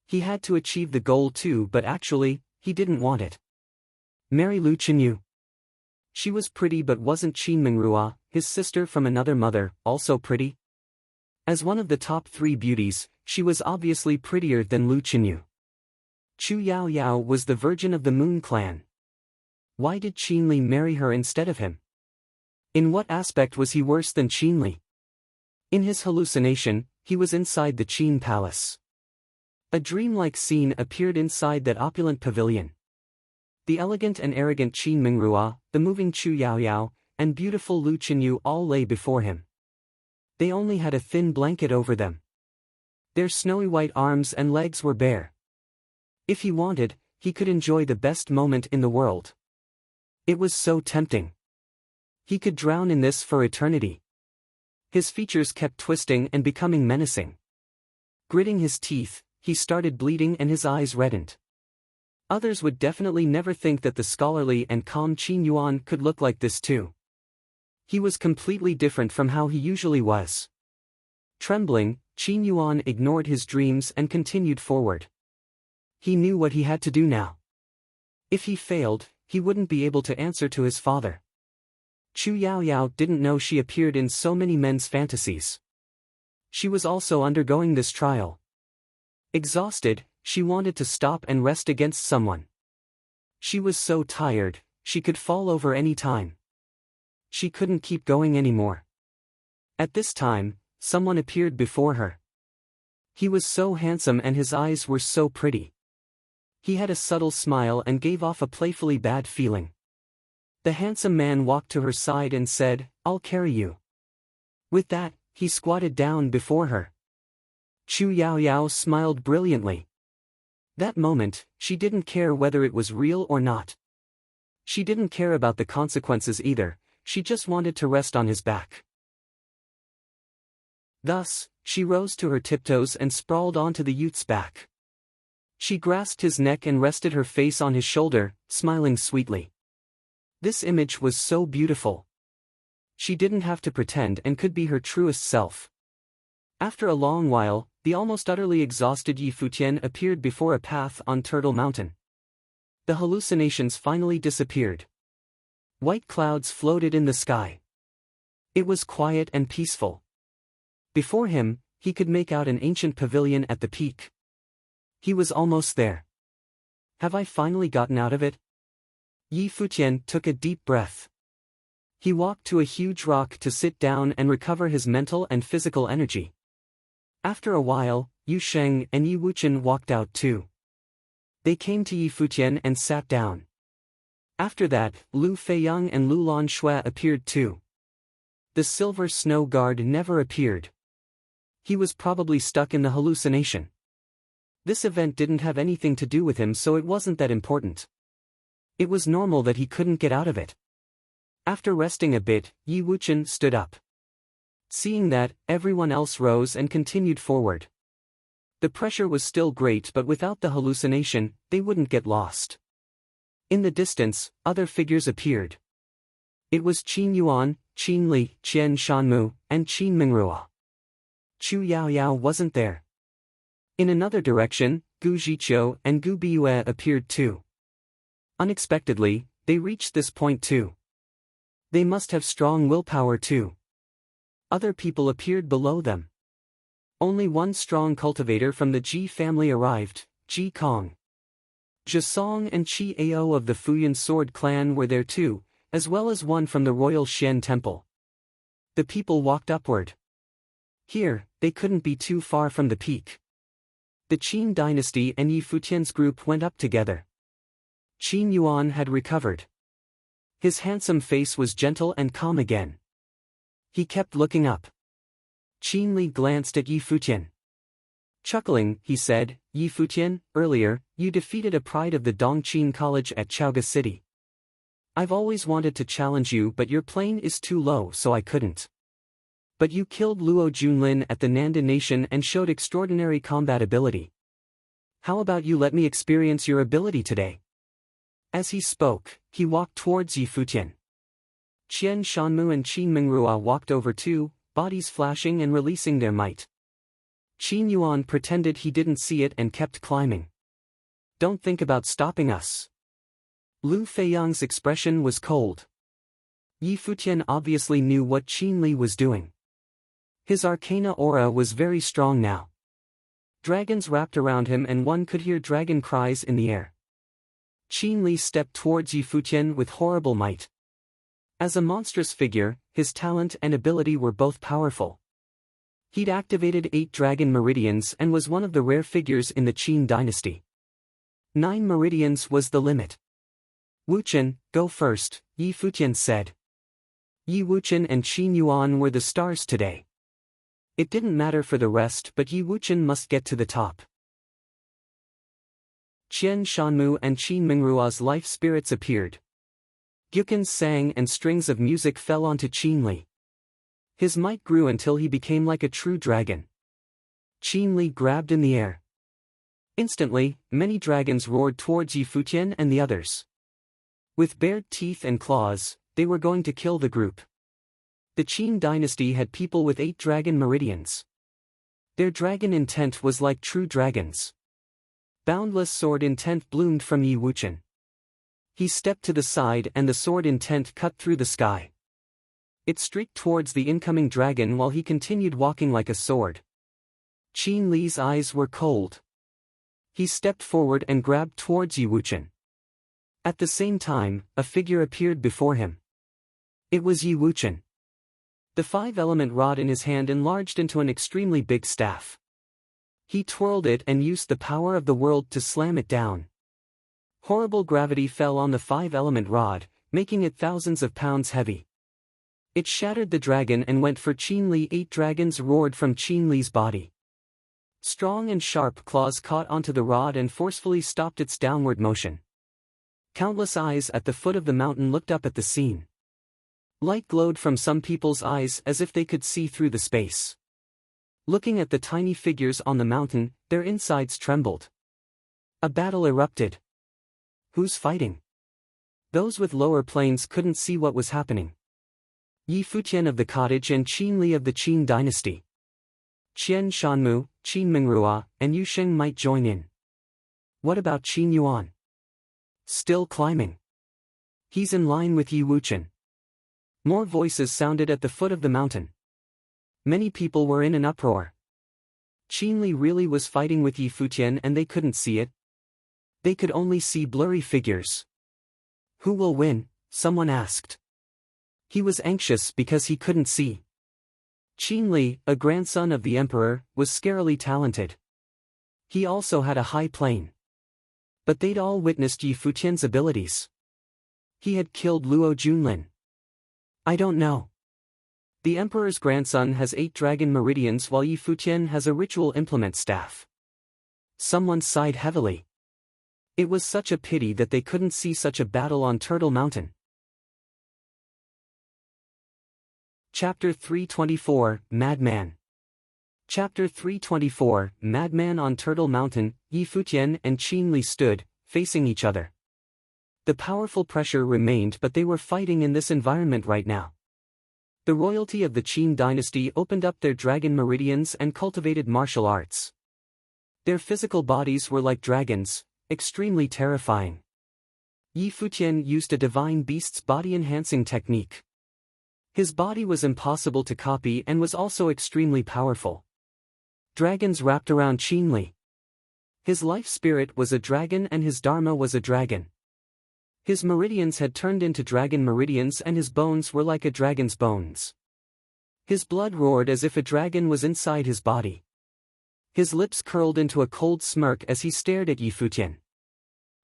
He had to achieve the goal too, but actually, he didn't want it. Marry Lu Qinyu. She was pretty but wasn't Qin Mingrua, his sister from another mother, also pretty? As one of the top 3 beauties, she was obviously prettier than Lu Qinyu. Chu Yao Yao was the virgin of the Moon clan. Why did Qin Li marry her instead of him? In what aspect was he worse than Qin Li? In his hallucination, he was inside the Qin palace. A dreamlike scene appeared inside that opulent pavilion. The elegant and arrogant Qin Mingrua, the moving Chu Yao Yao, and beautiful Lu Qinyu all lay before him. They only had a thin blanket over them. Their snowy white arms and legs were bare. If he wanted, he could enjoy the best moment in the world. It was so tempting. He could drown in this for eternity. His features kept twisting and becoming menacing. Gritting his teeth, he started bleeding and his eyes reddened. Others would definitely never think that the scholarly and calm Qin Yuan could look like this too. He was completely different from how he usually was. Trembling, Qin Yuan ignored his dreams and continued forward. He knew what he had to do now. If he failed, he wouldn't be able to answer to his father. Chu Yao Yao didn't know she appeared in so many men's fantasies. She was also undergoing this trial. Exhausted, she wanted to stop and rest against someone. She was so tired, she could fall over any time. She couldn't keep going anymore. At this time, someone appeared before her. He was so handsome and his eyes were so pretty. He had a subtle smile and gave off a playfully bad feeling. The handsome man walked to her side and said, "I'll carry you." With that, he squatted down before her. Chu Yao Yao smiled brilliantly. That moment, she didn't care whether it was real or not. She didn't care about the consequences either, she just wanted to rest on his back. Thus, she rose to her tiptoes and sprawled onto the youth's back. She grasped his neck and rested her face on his shoulder, smiling sweetly. This image was so beautiful. She didn't have to pretend and could be her truest self. After a long while, the almost utterly exhausted Yi Futian appeared before a path on Turtle Mountain. The hallucinations finally disappeared. White clouds floated in the sky. It was quiet and peaceful. Before him, he could make out an ancient pavilion at the peak. He was almost there. Have I finally gotten out of it? Yi Futian took a deep breath. He walked to a huge rock to sit down and recover his mental and physical energy. After a while, Yu Sheng and Yi Wuchen walked out too. They came to Yi Futian and sat down. After that, Lu Feiyang and Lu Lanshui appeared too. The silver snow guard never appeared. He was probably stuck in the hallucination. This event didn't have anything to do with him, so it wasn't that important. It was normal that he couldn't get out of it. After resting a bit, Yi Wuchen stood up. Seeing that, everyone else rose and continued forward. The pressure was still great, but without the hallucination, they wouldn't get lost. In the distance, other figures appeared. It was Qin Yuan, Qin Li, Qian Shanmu, and Qin Mingrua. Chu Yao Yao wasn't there. In another direction, Gu Zhiqiu and Gu Biyue appeared too. Unexpectedly, they reached this point too. They must have strong willpower too. Other people appeared below them. Only one strong cultivator from the Ji family arrived, Ji Kong. Jasong and Chi Ao of the Futian sword clan were there too, as well as one from the royal Xian temple. The people walked upward. Here, they couldn't be too far from the peak. The Qin dynasty and Yi Futian's group went up together. Qin Yuan had recovered. His handsome face was gentle and calm again. He kept looking up. Qin Li glanced at Yi Futian. Chuckling, he said, "Yi Futian, earlier, you defeated a pride of the Dongqing College at Chaoga City. I've always wanted to challenge you but your plane is too low so I couldn't. But you killed Luo Junlin at the Nanda Nation and showed extraordinary combat ability. How about you let me experience your ability today?" As he spoke, he walked towards Yi Futian. Qian Shanmu and Qin Mingrua walked over too, bodies flashing and releasing their might. Qin Yuan pretended he didn't see it and kept climbing. "Don't think about stopping us." Lu Feiyang's expression was cold. Yi Futian obviously knew what Qin Li was doing. His arcana aura was very strong now. Dragons wrapped around him and one could hear dragon cries in the air. Qin Li stepped towards Yi Futian with horrible might. As a monstrous figure, his talent and ability were both powerful. He'd activated 8 dragon meridians and was one of the rare figures in the Qin dynasty. 9 meridians was the limit. "Wuchen, go first," Yi Futian said. Yi Wuchen and Qin Yuan were the stars today. It didn't matter for the rest but Yi Wuchen must get to the top. Qian Shanmu and Qin Mingrua's life spirits appeared. Gyukins sang and strings of music fell onto Qin Li. His might grew until he became like a true dragon. Qin Li grabbed in the air. Instantly, many dragons roared towards Yi Futian and the others. With bared teeth and claws, they were going to kill the group. The Qin dynasty had people with 8 dragon meridians. Their dragon intent was like true dragons. Boundless sword intent bloomed from Yi Wuchen. He stepped to the side and the sword intent cut through the sky. It streaked towards the incoming dragon while he continued walking like a sword. Qin Li's eyes were cold. He stepped forward and grabbed towards Yi Wuchen. At the same time, a figure appeared before him. It was Yi Wuchen. The 5-element rod in his hand enlarged into an extremely big staff. He twirled it and used the power of the world to slam it down. Horrible gravity fell on the 5-element rod, making it thousands of pounds heavy. It shattered the dragon and went for Qin Li. 8 dragons roared from Qin Li's body. Strong and sharp claws caught onto the rod and forcefully stopped its downward motion. Countless eyes at the foot of the mountain looked up at the scene. Light glowed from some people's eyes as if they could see through the space. Looking at the tiny figures on the mountain, their insides trembled. A battle erupted. Who's fighting? Those with lower planes couldn't see what was happening. Yi Futian of the cottage and Qin Li of the Qin dynasty. Qian Shanmu, Qin Mingrua, and Yu Sheng might join in. What about Qin Yuan? Still climbing. He's in line with Yi Wuchen. More voices sounded at the foot of the mountain. Many people were in an uproar. Qin Li really was fighting with Yi Futian and they couldn't see it. They could only see blurry figures. Who will win? Someone asked. He was anxious because he couldn't see. Qin Li, a grandson of the emperor, was scarily talented. He also had a high plane. But they'd all witnessed Yi Futian's abilities. He had killed Luo Junlin. I don't know. The emperor's grandson has 8 dragon meridians while Yi Futian has a ritual implement staff. Someone sighed heavily. It was such a pity that they couldn't see such a battle on Turtle Mountain. Chapter 324, Madman. Chapter 324, Madman. On Turtle Mountain, Yi Futian and Qin Li stood, facing each other. The powerful pressure remained but they were fighting in this environment right now. The royalty of the Qin dynasty opened up their dragon meridians and cultivated martial arts. Their physical bodies were like dragons, extremely terrifying. Yi Futian used a divine beast's body-enhancing technique. His body was impossible to copy and was also extremely powerful. Dragons wrapped around Qin Li. His life spirit was a dragon and his dharma was a dragon. His meridians had turned into dragon meridians and his bones were like a dragon's bones. His blood roared as if a dragon was inside his body. His lips curled into a cold smirk as he stared at Yi Futian.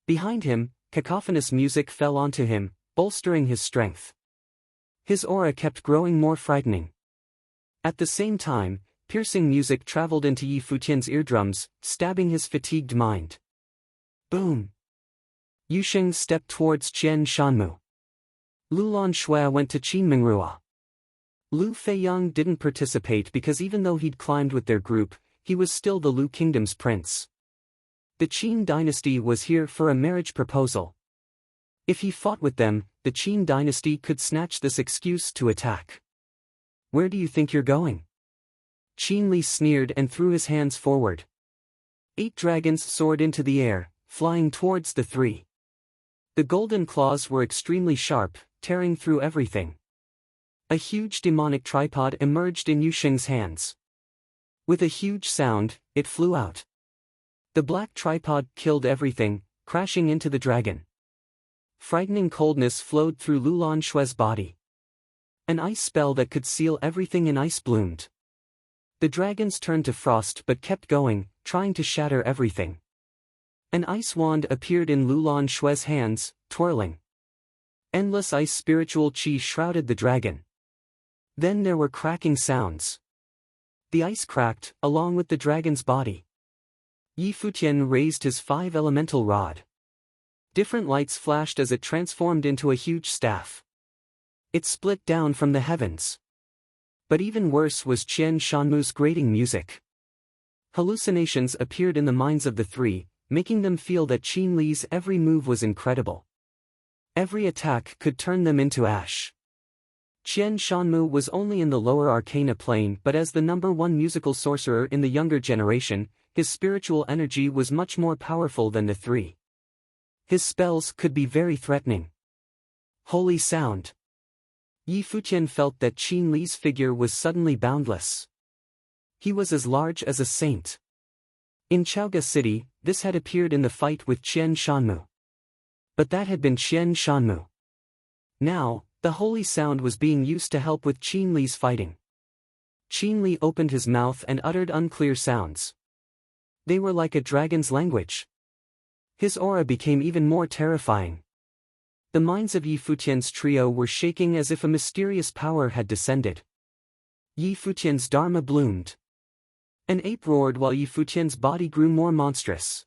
Behind him, cacophonous music fell onto him, bolstering his strength. His aura kept growing more frightening. At the same time, piercing music traveled into Yi Futian's eardrums, stabbing his fatigued mind. Boom! Yusheng stepped towards Qian Shanmu. Lulan Shui went to Qin Mingrua. Lu Feiyang didn't participate because even though he'd climbed with their group, he was still the Lu Kingdom's prince. The Qin dynasty was here for a marriage proposal. If he fought with them, the Qin dynasty could snatch this excuse to attack. Where do you think you're going? Qin Li sneered and threw his hands forward. 8 dragons soared into the air, flying towards the 3. The golden claws were extremely sharp, tearing through everything. A huge demonic tripod emerged in Yusheng's hands. With a huge sound, it flew out. The black tripod killed everything, crashing into the dragon. Frightening coldness flowed through Lulan Shui's body. An ice spell that could seal everything in ice bloomed. The dragons turned to frost but kept going, trying to shatter everything. An ice wand appeared in Lulan Shui's hands, twirling. Endless ice spiritual qi shrouded the dragon. Then there were cracking sounds. The ice cracked, along with the dragon's body. Yi Futian raised his 5 elemental rod. Different lights flashed as it transformed into a huge staff. It split down from the heavens. But even worse was Qian Shanmu's grating music. Hallucinations appeared in the minds of the 3, making them feel that Qin Li's every move was incredible. Every attack could turn them into ash. Qian Shanmu was only in the lower arcana plane, but as the #1 musical sorcerer in the younger generation, his spiritual energy was much more powerful than the 3. His spells could be very threatening. Holy sound! Yi Futian felt that Qin Li's figure was suddenly boundless. He was as large as a saint. In Chaoga City, this had appeared in the fight with Qian Shanmu. But that had been Qian Shanmu. Now, the holy sound was being used to help with Qin Li's fighting. Qin Li opened his mouth and uttered unclear sounds. They were like a dragon's language. His aura became even more terrifying. The minds of Yi Futian's trio were shaking as if a mysterious power had descended. Yi Futian's dharma bloomed. An ape roared while Yi Futian's body grew more monstrous.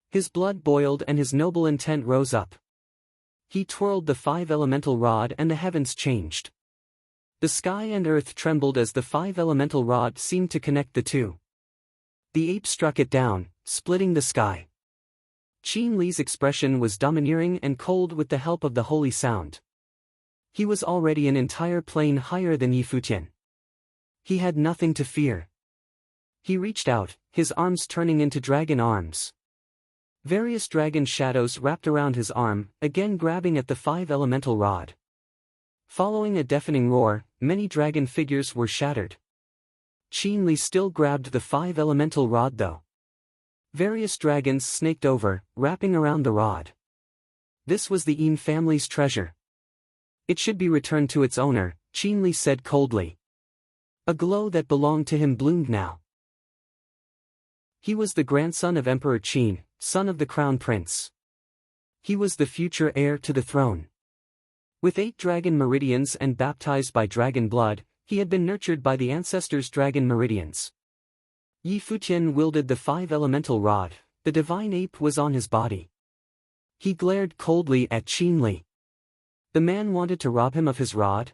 His blood boiled and his noble intent rose up. He twirled the 5 elemental rod and the heavens changed. The sky and earth trembled as the 5 elemental rod seemed to connect the 2. The ape struck it down, splitting the sky. Qin Li's expression was domineering and cold with the help of the holy sound. He was already an entire plane higher than Yi Futian. He had nothing to fear. He reached out, his arms turning into dragon arms. Various dragon shadows wrapped around his arm, again grabbing at the 5 elemental rod. Following a deafening roar, many dragon figures were shattered. Qin Li still grabbed the 5 elemental rod though. Various dragons snaked over, wrapping around the rod. This was the Yin family's treasure. It should be returned to its owner, Qin Li said coldly. A glow that belonged to him bloomed now. He was the grandson of Emperor Qin, son of the crown prince. He was the future heir to the throne. With 8 dragon meridians and baptized by dragon blood, he had been nurtured by the ancestors' dragon meridians. Yi Futian wielded the 5 elemental rod, the divine ape was on his body. He glared coldly at Qin Li. The man wanted to rob him of his rod?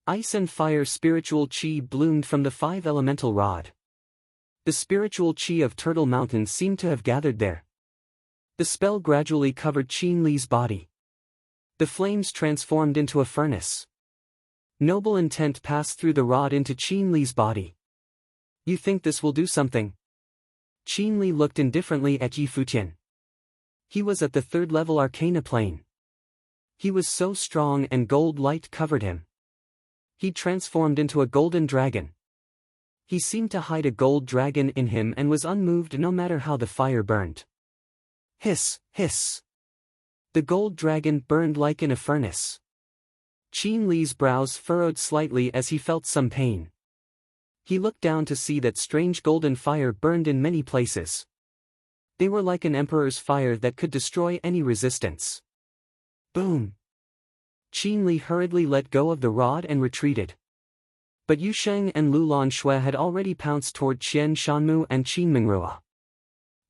Ice and fire spiritual qi bloomed from the 5 elemental rod. The spiritual qi of Turtle Mountain seemed to have gathered there. The spell gradually covered Qin Li's body. The flames transformed into a furnace. Noble intent passed through the rod into Qin Li's body. You think this will do something? Qin Li looked indifferently at Yi Futian. He was at the 3rd level arcana plane. He was so strong and gold light covered him. He transformed into a golden dragon. He seemed to hide a gold dragon in him and was unmoved no matter how the fire burned. Hiss, hiss. The gold dragon burned like in a furnace. Qin Li's brows furrowed slightly as he felt some pain. He looked down to see that strange golden fire burned in many places. They were like an emperor's fire that could destroy any resistance. Boom! Qin Li hurriedly let go of the rod and retreated. But Yu Sheng and Lulan Shui had already pounced toward Qian Shanmu and Qin Mingrua.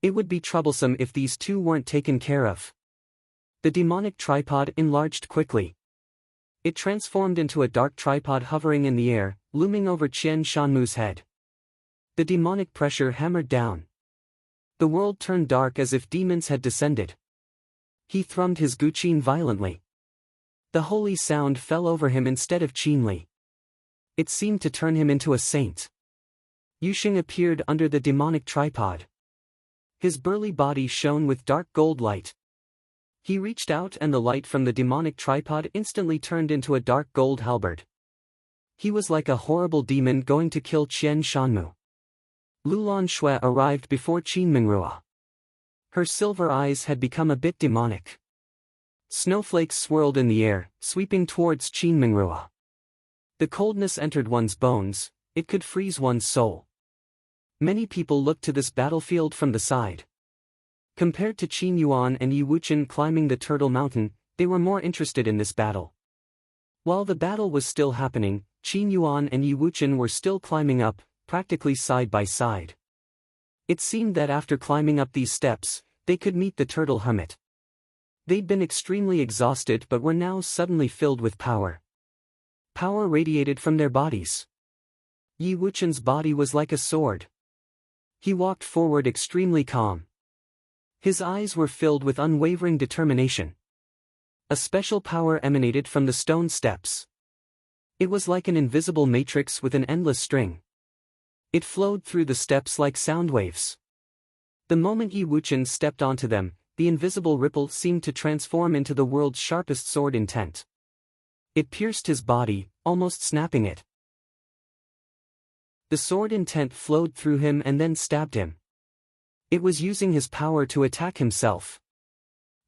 It would be troublesome if these two weren't taken care of. The demonic tripod enlarged quickly. It transformed into a dark tripod hovering in the air, looming over Qian Shanmu's head. The demonic pressure hammered down. The world turned dark as if demons had descended. He thrummed his guqin violently. The holy sound fell over him instead of Qin Li. It seemed to turn him into a saint. Yusheng appeared under the demonic tripod. His burly body shone with dark gold light. He reached out and the light from the demonic tripod instantly turned into a dark gold halberd. He was like a horrible demon going to kill Qian Shanmu. Lulan Shui arrived before Qin Mingrua. Her silver eyes had become a bit demonic. Snowflakes swirled in the air, sweeping towards Qin Mingrua. The coldness entered one's bones, it could freeze one's soul. Many people looked to this battlefield from the side. Compared to Qin Yuan and Yi Wuchen climbing the Turtle Mountain, they were more interested in this battle. While the battle was still happening, Qin Yuan and Yi Wuchen were still climbing up, practically side by side. It seemed that after climbing up these steps, they could meet the turtle hermit. They'd been extremely exhausted but were now suddenly filled with power. Power radiated from their bodies. Yi Wuchen's body was like a sword. He walked forward extremely calm. His eyes were filled with unwavering determination. A special power emanated from the stone steps. It was like an invisible matrix with an endless string. It flowed through the steps like sound waves. The moment Yi Wuchen stepped onto them, the invisible ripple seemed to transform into the world's sharpest sword intent. It pierced his body, almost snapping it. The sword intent flowed through him and then stabbed him. It was using his power to attack himself.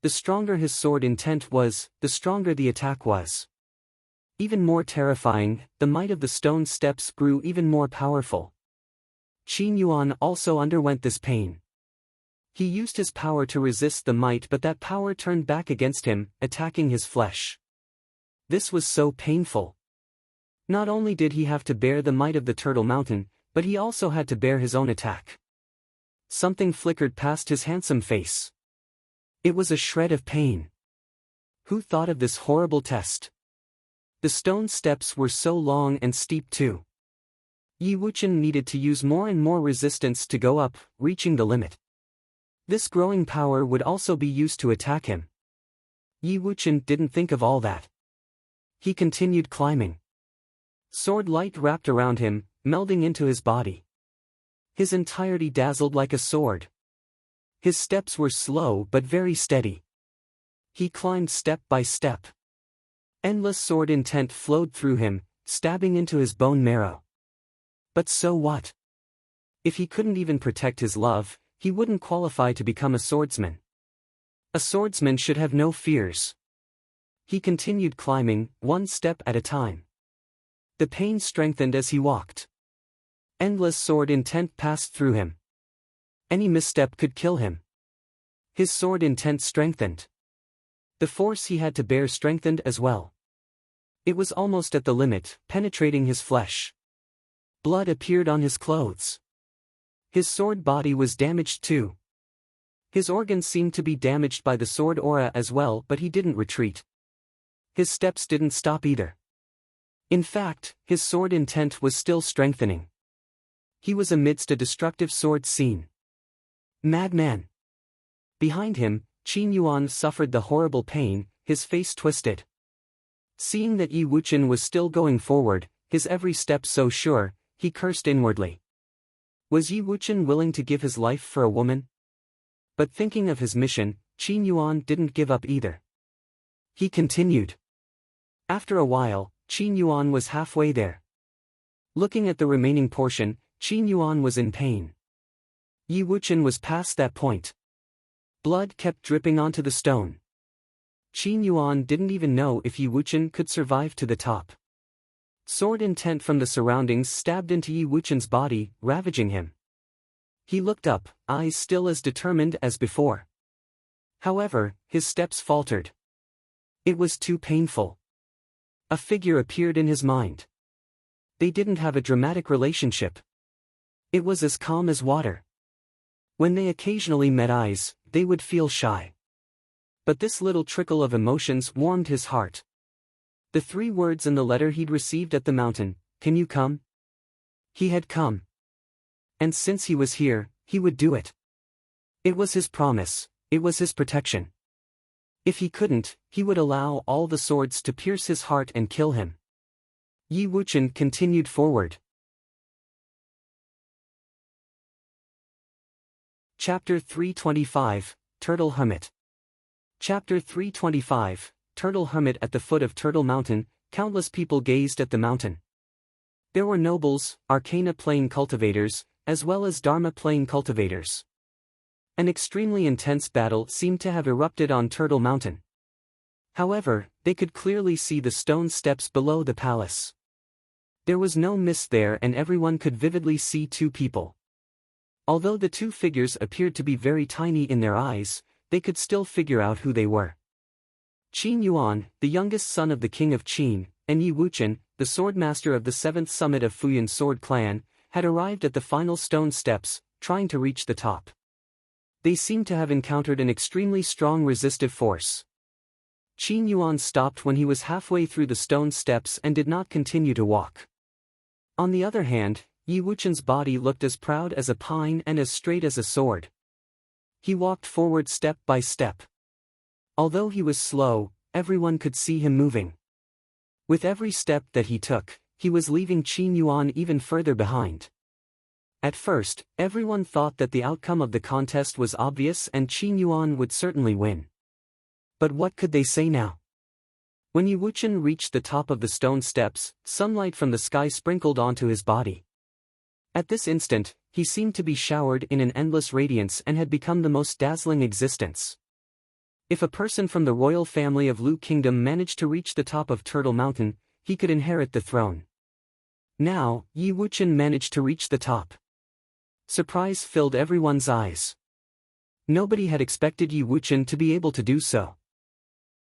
The stronger his sword intent was, the stronger the attack was. Even more terrifying, the might of the stone steps grew even more powerful. Qin Yuan also underwent this pain. He used his power to resist the might, but that power turned back against him, attacking his flesh. This was so painful. Not only did he have to bear the might of the Turtle Mountain, but he also had to bear his own attack. Something flickered past his handsome face. It was a shred of pain. Who thought of this horrible test? The stone steps were so long and steep too. Yi Wuchen needed to use more and more resistance to go up, reaching the limit. This growing power would also be used to attack him. Yi Wuchen didn't think of all that. He continued climbing. Sword light wrapped around him, melding into his body. His entirety dazzled like a sword. His steps were slow but very steady. He climbed step by step. Endless sword intent flowed through him, stabbing into his bone marrow. But so what? If he couldn't even protect his love, he wouldn't qualify to become a swordsman. A swordsman should have no fears. He continued climbing, one step at a time. The pain strengthened as he walked. Endless sword intent passed through him. Any misstep could kill him. His sword intent strengthened. The force he had to bear strengthened as well. It was almost at the limit, penetrating his flesh. Blood appeared on his clothes. His sword body was damaged too. His organs seemed to be damaged by the sword aura as well, but he didn't retreat. His steps didn't stop either. In fact, his sword intent was still strengthening. He was amidst a destructive sword scene. Madman! Behind him, Qin Yuan suffered the horrible pain, his face twisted. Seeing that Yi Wuchen was still going forward, his every step so sure, he cursed inwardly. Was Yi Wuchen willing to give his life for a woman? But thinking of his mission, Qin Yuan didn't give up either. He continued. After a while, Qin Yuan was halfway there. Looking at the remaining portion, Qin Yuan was in pain. Yi Wuchen was past that point. Blood kept dripping onto the stone. Qin Yuan didn't even know if Yi Wuchen could survive to the top. Sword intent from the surroundings stabbed into Yi Wuchen's body, ravaging him. He looked up, eyes still as determined as before. However, his steps faltered. It was too painful. A figure appeared in his mind. They didn't have a dramatic relationship. It was as calm as water. When they occasionally met eyes, they would feel shy. But this little trickle of emotions warmed his heart. The 3 words in the letter he'd received at the mountain, "Can you come?" He had come. And since he was here, he would do it. It was his promise, it was his protection. If he couldn't, he would allow all the swords to pierce his heart and kill him. Yi Wuchen continued forward. Chapter 325, Turtle Hermit. Chapter 325, Turtle Hermit. At the foot of Turtle Mountain, countless people gazed at the mountain. There were nobles, Arcana Plane cultivators, as well as Dharma Plane cultivators. An extremely intense battle seemed to have erupted on Turtle Mountain. However, they could clearly see the stone steps below the palace. There was no mist there and everyone could vividly see 2 people. Although the 2 figures appeared to be very tiny in their eyes, they could still figure out who they were. Qin Yuan, the youngest son of the king of Qin, and Yi Wuchen, the swordmaster of the 7th summit of Futian sword clan, had arrived at the final stone steps, trying to reach the top. They seemed to have encountered an extremely strong resistive force. Qin Yuan stopped when he was halfway through the stone steps and did not continue to walk. On the other hand, Yi Wuchen's body looked as proud as a pine and as straight as a sword. He walked forward step by step. Although he was slow, everyone could see him moving. With every step that he took, he was leaving Qin Yuan even further behind. At first, everyone thought that the outcome of the contest was obvious and Qin Yuan would certainly win. But what could they say now? When Yi Wuchen reached the top of the stone steps, sunlight from the sky sprinkled onto his body. At this instant, he seemed to be showered in an endless radiance and had become the most dazzling existence. If a person from the royal family of Lu Kingdom managed to reach the top of Turtle Mountain, he could inherit the throne. Now, Yi Wuchen managed to reach the top. Surprise filled everyone's eyes. Nobody had expected Yi Wuchen to be able to do so.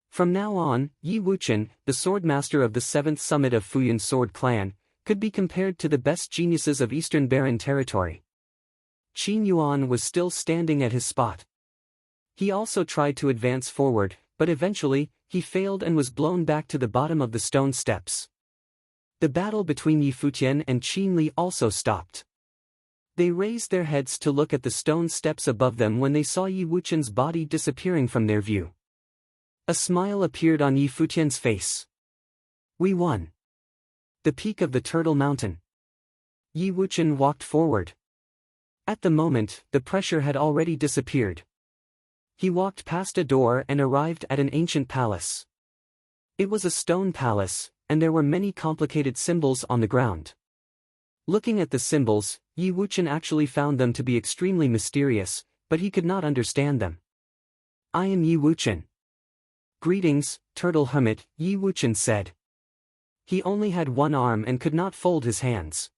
From now on, Yi Wuchen, the swordmaster of the 7th summit of Futian sword clan, could be compared to the best geniuses of Eastern Barren territory. Qin Yuan was still standing at his spot. He also tried to advance forward, but eventually, he failed and was blown back to the bottom of the stone steps. The battle between Yi Futian and Qin Li also stopped. They raised their heads to look at the stone steps above them when they saw Yi Wuchen's body disappearing from their view. A smile appeared on Yi Futian's face. "We won." The peak of the Turtle Mountain. Yi Wuchen walked forward. At the moment, the pressure had already disappeared. He walked past a door and arrived at an ancient palace. It was a stone palace, and there were many complicated symbols on the ground. Looking at the symbols, Yi Wuchen actually found them to be extremely mysterious, but he could not understand them. "I am Yi Wuchen." "Greetings, Turtle Hermit," Yi Wuchen said. He only had one arm and could not fold his hands.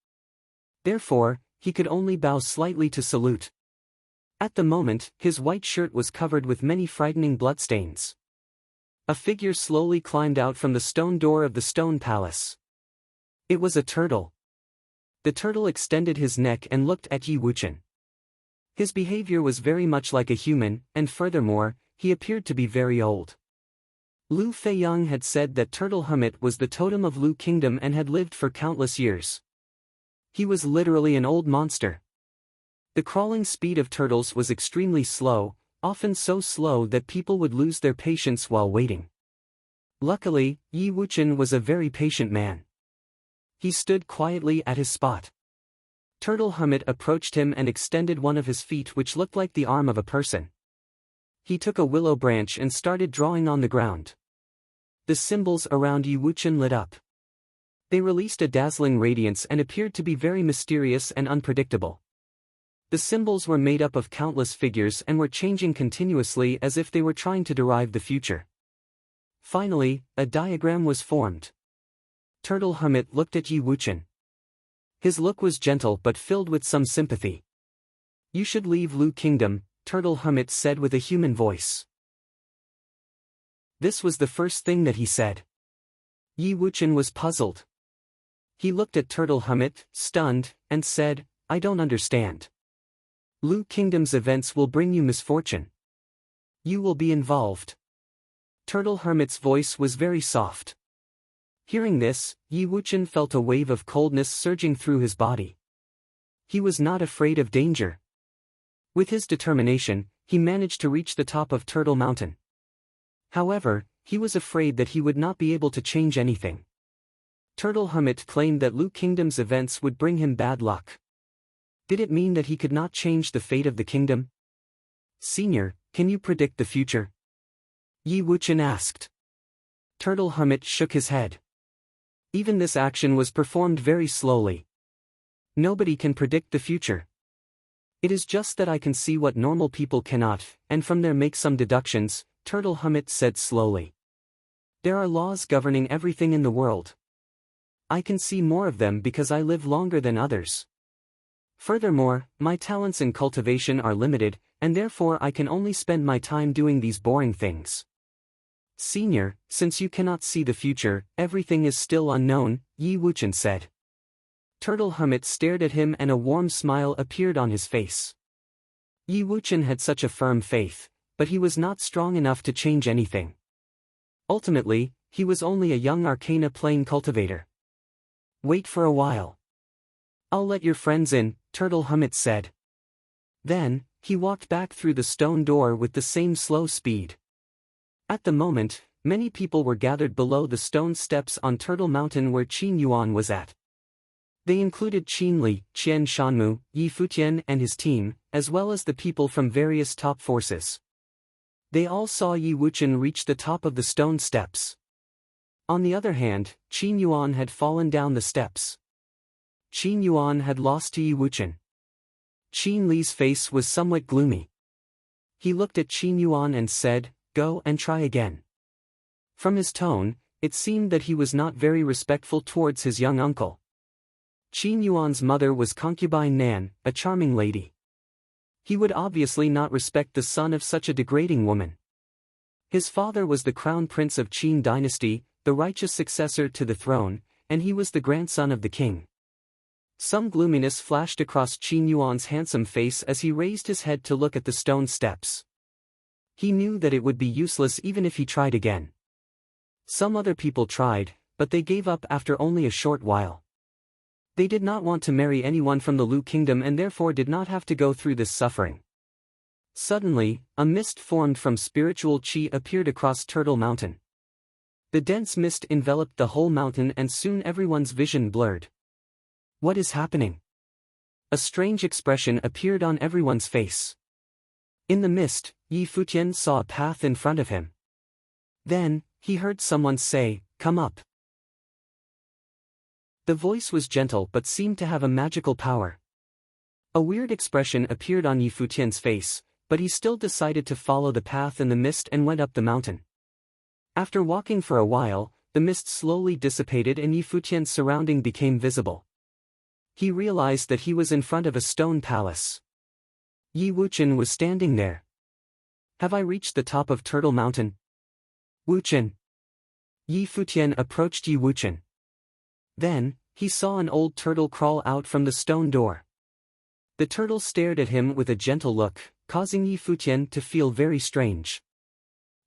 Therefore, he could only bow slightly to salute. At the moment, his white shirt was covered with many frightening bloodstains. A figure slowly climbed out from the stone door of the stone palace. It was a turtle. The turtle extended his neck and looked at Yi Wuchen. His behavior was very much like a human, and furthermore, he appeared to be very old. Lu Feiyang had said that Turtle Hermit was the totem of Lu Kingdom and had lived for countless years. He was literally an old monster. The crawling speed of turtles was extremely slow, often so slow that people would lose their patience while waiting. Luckily, Yi Wuchen was a very patient man. He stood quietly at his spot. Turtle Hermit approached him and extended one of his feet which looked like the arm of a person. He took a willow branch and started drawing on the ground. The symbols around Yi Wuchen lit up. They released a dazzling radiance and appeared to be very mysterious and unpredictable. The symbols were made up of countless figures and were changing continuously as if they were trying to derive the future. Finally, a diagram was formed. Turtle Hermit looked at Yi Wuchen. His look was gentle but filled with some sympathy. "You should leave Lu Kingdom," Turtle Hermit said with a human voice. This was the first thing that he said. Yi Wuchen was puzzled. He looked at Turtle Hermit, stunned, and said, "I don't understand. Lu Kingdom's events will bring you misfortune. You will be involved." Turtle Hermit's voice was very soft. Hearing this, Yi Wuchen felt a wave of coldness surging through his body. He was not afraid of danger. With his determination, he managed to reach the top of Turtle Mountain. However, he was afraid that he would not be able to change anything. Turtle Hermit claimed that Lu Kingdom's events would bring him bad luck. Did it mean that he could not change the fate of the kingdom? "Senior, can you predict the future?" Yi Wuchen asked. Turtle Hermit shook his head. Even this action was performed very slowly. "Nobody can predict the future. It is just that I can see what normal people cannot, and from there make some deductions," Turtle Hermit said slowly. "There are laws governing everything in the world. I can see more of them because I live longer than others. Furthermore, my talents in cultivation are limited, and therefore I can only spend my time doing these boring things. Senior, since you cannot see the future, everything is still unknown," Yi Wuchen said. Turtle Hermit stared at him and a warm smile appeared on his face. Yi Wuchen had such a firm faith, but he was not strong enough to change anything. Ultimately, he was only a young arcana plane cultivator. "Wait for a while. I'll let your friends in," Turtle Hermit said. Then, he walked back through the stone door with the same slow speed. At the moment, many people were gathered below the stone steps on Turtle Mountain where Qin Yuan was at. They included Qin Li, Qian Shanmu, Yi Futian and his team, as well as the people from various top forces. They all saw Yi Wuchen reach the top of the stone steps. On the other hand, Qin Yuan had fallen down the steps. Qin Yuan had lost to Yi Wuchen. Qin Li's face was somewhat gloomy. He looked at Qin Yuan and said, "Go and try again." From his tone, it seemed that he was not very respectful towards his young uncle. Qin Yuan's mother was concubine Nan, a charming lady. He would obviously not respect the son of such a degrading woman. His father was the crown prince of Qin dynasty, the righteous successor to the throne, and he was the grandson of the king. Some gloominess flashed across Qin Yuan's handsome face as he raised his head to look at the stone steps. He knew that it would be useless even if he tried again. Some other people tried, but they gave up after only a short while. They did not want to marry anyone from the Lu Kingdom and therefore did not have to go through this suffering. Suddenly, a mist formed from spiritual qi appeared across Turtle Mountain. The dense mist enveloped the whole mountain and soon everyone's vision blurred. What is happening? A strange expression appeared on everyone's face. In the mist, Yi Futian saw a path in front of him. Then, he heard someone say, "Come up." The voice was gentle but seemed to have a magical power. A weird expression appeared on Yi Futian's face, but he still decided to follow the path in the mist and went up the mountain. After walking for a while, the mist slowly dissipated and Yi Futian's surrounding became visible. He realized that he was in front of a stone palace. Yi Wuchen was standing there. "Have I reached the top of Turtle Mountain?" "Wuchen." Yi Futian approached Yi Wuchen. Then, he saw an old turtle crawl out from the stone door. The turtle stared at him with a gentle look, causing Yi Futian to feel very strange.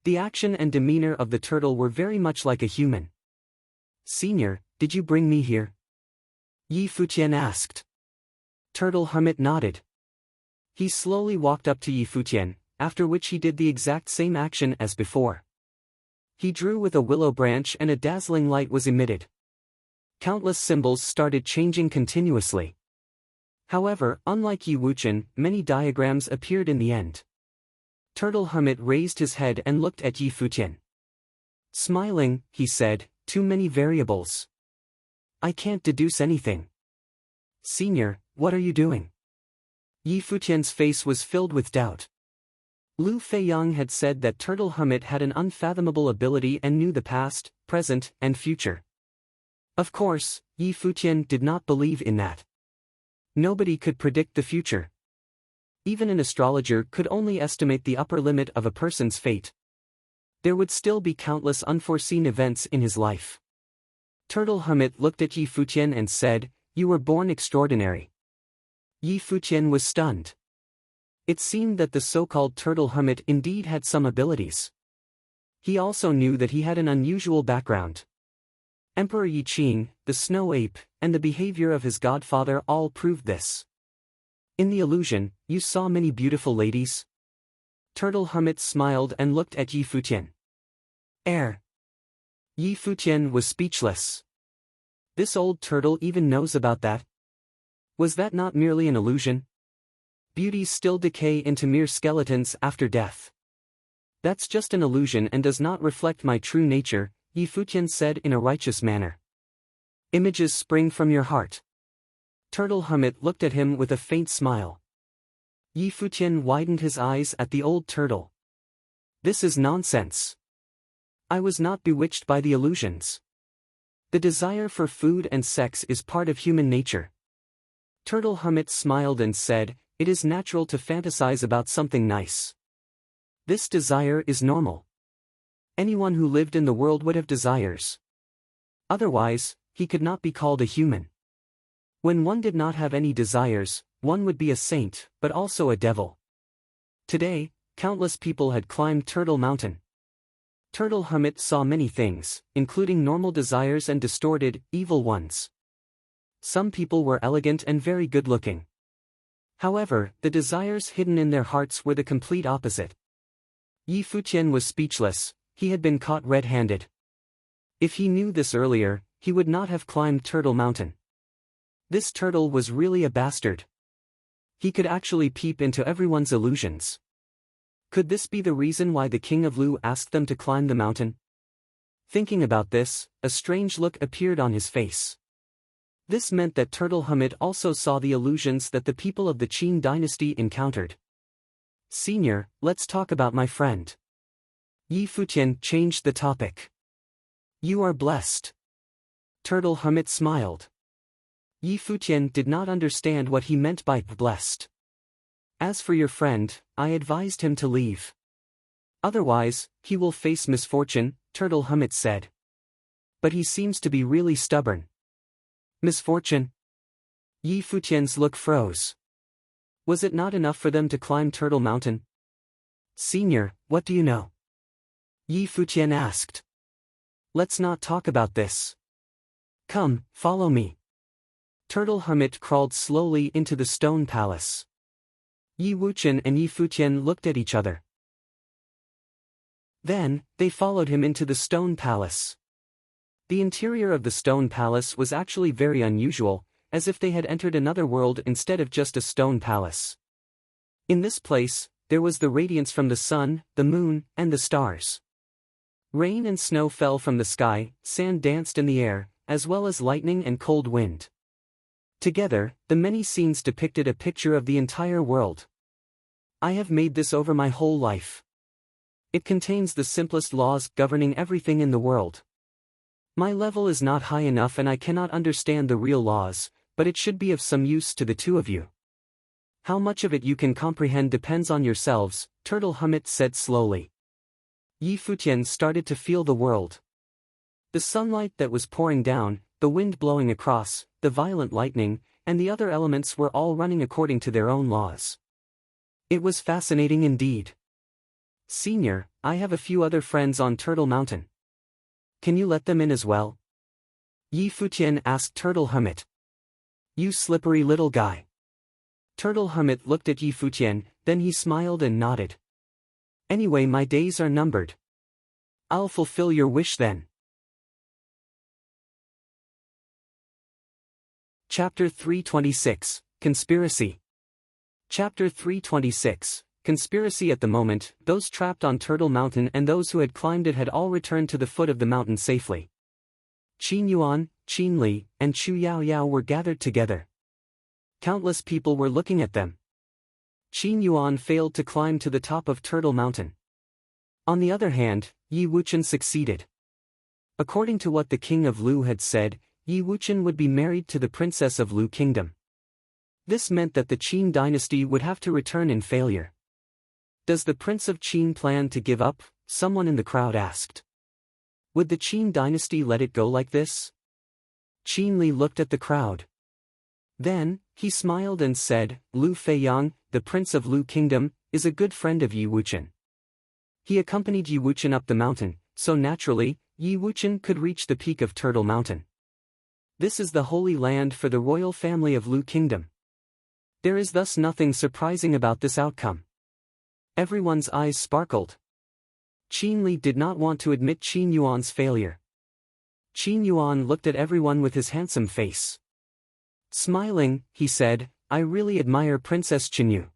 The action and demeanor of the turtle were very much like a human. "Senior, did you bring me here?" Yi Futian asked. Turtle Hermit nodded. He slowly walked up to Yi Futian, after which he did the exact same action as before. He drew with a willow branch and a dazzling light was emitted. Countless symbols started changing continuously. However, unlike Yi Wuchen, many diagrams appeared in the end. Turtle Hermit raised his head and looked at Yi Futian. Smiling, he said, "Too many variables. I can't deduce anything. Senior, what are you doing? Yi Futian's face was filled with doubt. Lu Feiyang had said that Turtle Hermit had an unfathomable ability and knew the past, present, and future. Of course, Yi Futian did not believe in that. Nobody could predict the future. Even an astrologer could only estimate the upper limit of a person's fate. There would still be countless unforeseen events in his life. Turtle Hermit looked at Yi Futian and said, "You were born extraordinary." Yi Futian was stunned. It seemed that the so-called Turtle Hermit indeed had some abilities. He also knew that he had an unusual background. Emperor Yi Qing, the snow ape, and the behavior of his godfather all proved this. In the illusion, you saw many beautiful ladies? Turtle Hermit smiled and looked at Yi Futian. Yi Futian was speechless. This old turtle even knows about that? Was that not merely an illusion? Beauties still decay into mere skeletons after death. That's just an illusion and does not reflect my true nature, Yi Futian said in a righteous manner. Images spring from your heart. Turtle Hermit looked at him with a faint smile. Yi Futian widened his eyes at the old turtle. This is nonsense. I was not bewitched by the illusions. The desire for food and sex is part of human nature. Turtle Hermit smiled and said, "It is natural to fantasize about something nice. This desire is normal. Anyone who lived in the world would have desires. Otherwise, he could not be called a human. When one did not have any desires, one would be a saint, but also a devil." Today, countless people had climbed Turtle Mountain. Turtle Hermit saw many things, including normal desires and distorted, evil ones. Some people were elegant and very good-looking. However, the desires hidden in their hearts were the complete opposite. Yi Futian was speechless. He had been caught red-handed. If he knew this earlier, he would not have climbed Turtle Mountain. This turtle was really a bastard. He could actually peep into everyone's illusions. Could this be the reason why the King of Lu asked them to climb the mountain? Thinking about this, a strange look appeared on his face. This meant that Turtle Hermit also saw the illusions that the people of the Qin dynasty encountered. Senior, let's talk about my friend. Yi Futian changed the topic. You are blessed. Turtle Hermit smiled. Yi Futian did not understand what he meant by blessed. As for your friend, I advised him to leave. Otherwise, he will face misfortune, Turtle Hermit said. But he seems to be really stubborn. Misfortune? Yi Futian's look froze. Was it not enough for them to climb Turtle Mountain? Senior, what do you know? Yi Futian asked. Let's not talk about this. Come, follow me. Turtle Hermit crawled slowly into the stone palace. Yi Wuqian and Yi Futian looked at each other. Then, they followed him into the stone palace. The interior of the stone palace was actually very unusual, as if they had entered another world instead of just a stone palace. In this place, there was the radiance from the sun, the moon, and the stars. Rain and snow fell from the sky, sand danced in the air, as well as lightning and cold wind. Together, the many scenes depicted a picture of the entire world. I have made this over my whole life. It contains the simplest laws governing everything in the world. My level is not high enough and I cannot understand the real laws, but it should be of some use to the two of you. How much of it you can comprehend depends on yourselves, Turtle Hermit said slowly. Yi Futian started to feel the world. The sunlight that was pouring down, the wind blowing across, the violent lightning, and the other elements were all running according to their own laws. It was fascinating indeed. Senior, I have a few other friends on Turtle Mountain. Can you let them in as well? Yi Futian asked Turtle Hermit. You slippery little guy. Turtle Hermit looked at Yi Futian, then he smiled and nodded. Anyway, my days are numbered. I'll fulfill your wish then. Chapter 326, Conspiracy. Chapter 326, Conspiracy. At the moment, those trapped on Turtle Mountain and those who had climbed it had all returned to the foot of the mountain safely. Qin Yuan, Qin Li, and Chu Yaoyao were gathered together. Countless people were looking at them. Qin Yuan failed to climb to the top of Turtle Mountain. On the other hand, Yi Wuchen succeeded. According to what the king of Lu had said, Yi Wuchen would be married to the princess of Lu Kingdom. This meant that the Qin dynasty would have to return in failure. Does the prince of Qin plan to give up? Someone in the crowd asked. Would the Qin dynasty let it go like this? Qin Li looked at the crowd. Then, he smiled and said, Lu Feiyang, the prince of Lu Kingdom, is a good friend of Yi Wuchen. He accompanied Yi Wuchen up the mountain, so naturally, Yi Wuchen could reach the peak of Turtle Mountain. This is the holy land for the royal family of Lu Kingdom. There is thus nothing surprising about this outcome. Everyone's eyes sparkled. Qin Li did not want to admit Qin Yuan's failure. Qin Yuan looked at everyone with his handsome face. Smiling, he said, I really admire Princess Qinyu.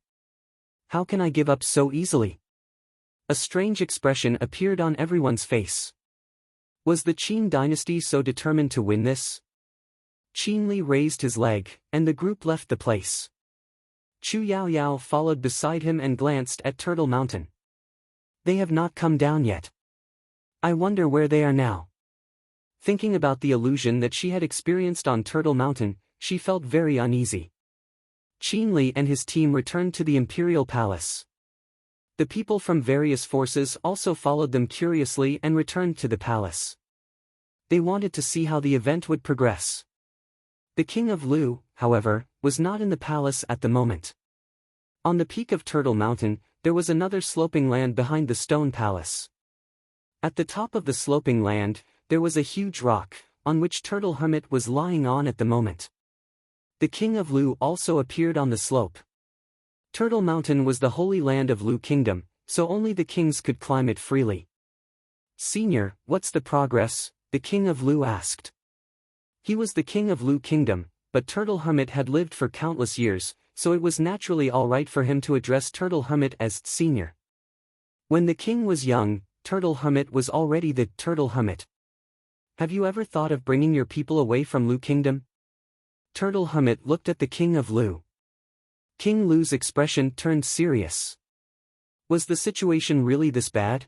How can I give up so easily? A strange expression appeared on everyone's face. Was the Qin dynasty so determined to win this? Qin Li raised his leg, and the group left the place. Chu Yaoyao followed beside him and glanced at Turtle Mountain. They have not come down yet. I wonder where they are now. Thinking about the illusion that she had experienced on Turtle Mountain, she felt very uneasy. Qin Li and his team returned to the imperial palace. The people from various forces also followed them curiously and returned to the palace. They wanted to see how the event would progress. The king of Lu, however, was not in the palace at the moment. On the peak of Turtle Mountain, there was another sloping land behind the stone palace. At the top of the sloping land, there was a huge rock, on which Turtle Hermit was lying on at the moment. The king of Lu also appeared on the slope. Turtle Mountain was the holy land of Lu Kingdom, so only the kings could climb it freely. Senior, what's the progress? The king of Lu asked. He was the king of Lu Kingdom, but Turtle Hermit had lived for countless years, so it was naturally all right for him to address Turtle Hermit as Senior. When the king was young, Turtle Hermit was already the Turtle Hermit. Have you ever thought of bringing your people away from Lu Kingdom? Turtle Hermit looked at the king of Lu. King Lu's expression turned serious. Was the situation really this bad?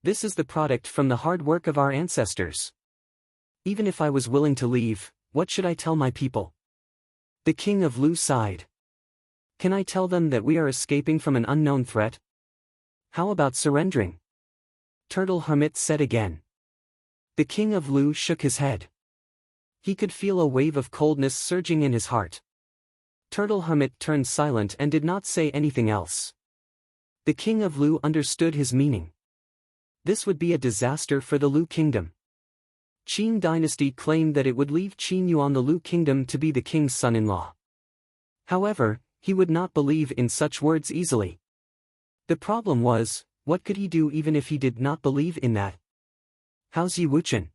This is the product from the hard work of our ancestors. Even if I was willing to leave, what should I tell my people? The king of Lu sighed. Can I tell them that we are escaping from an unknown threat? How about surrendering? Turtle Hermit said again. The king of Lu shook his head. He could feel a wave of coldness surging in his heart. Turtle Hermit turned silent and did not say anything else. The king of Lu understood his meaning. This would be a disaster for the Lu Kingdom. Qin dynasty claimed that it would leave Qin Yuan the Lu Kingdom to be the king's son-in-law. However, he would not believe in such words easily. The problem was, what could he do even if he did not believe in that? How's Yi Wuchen?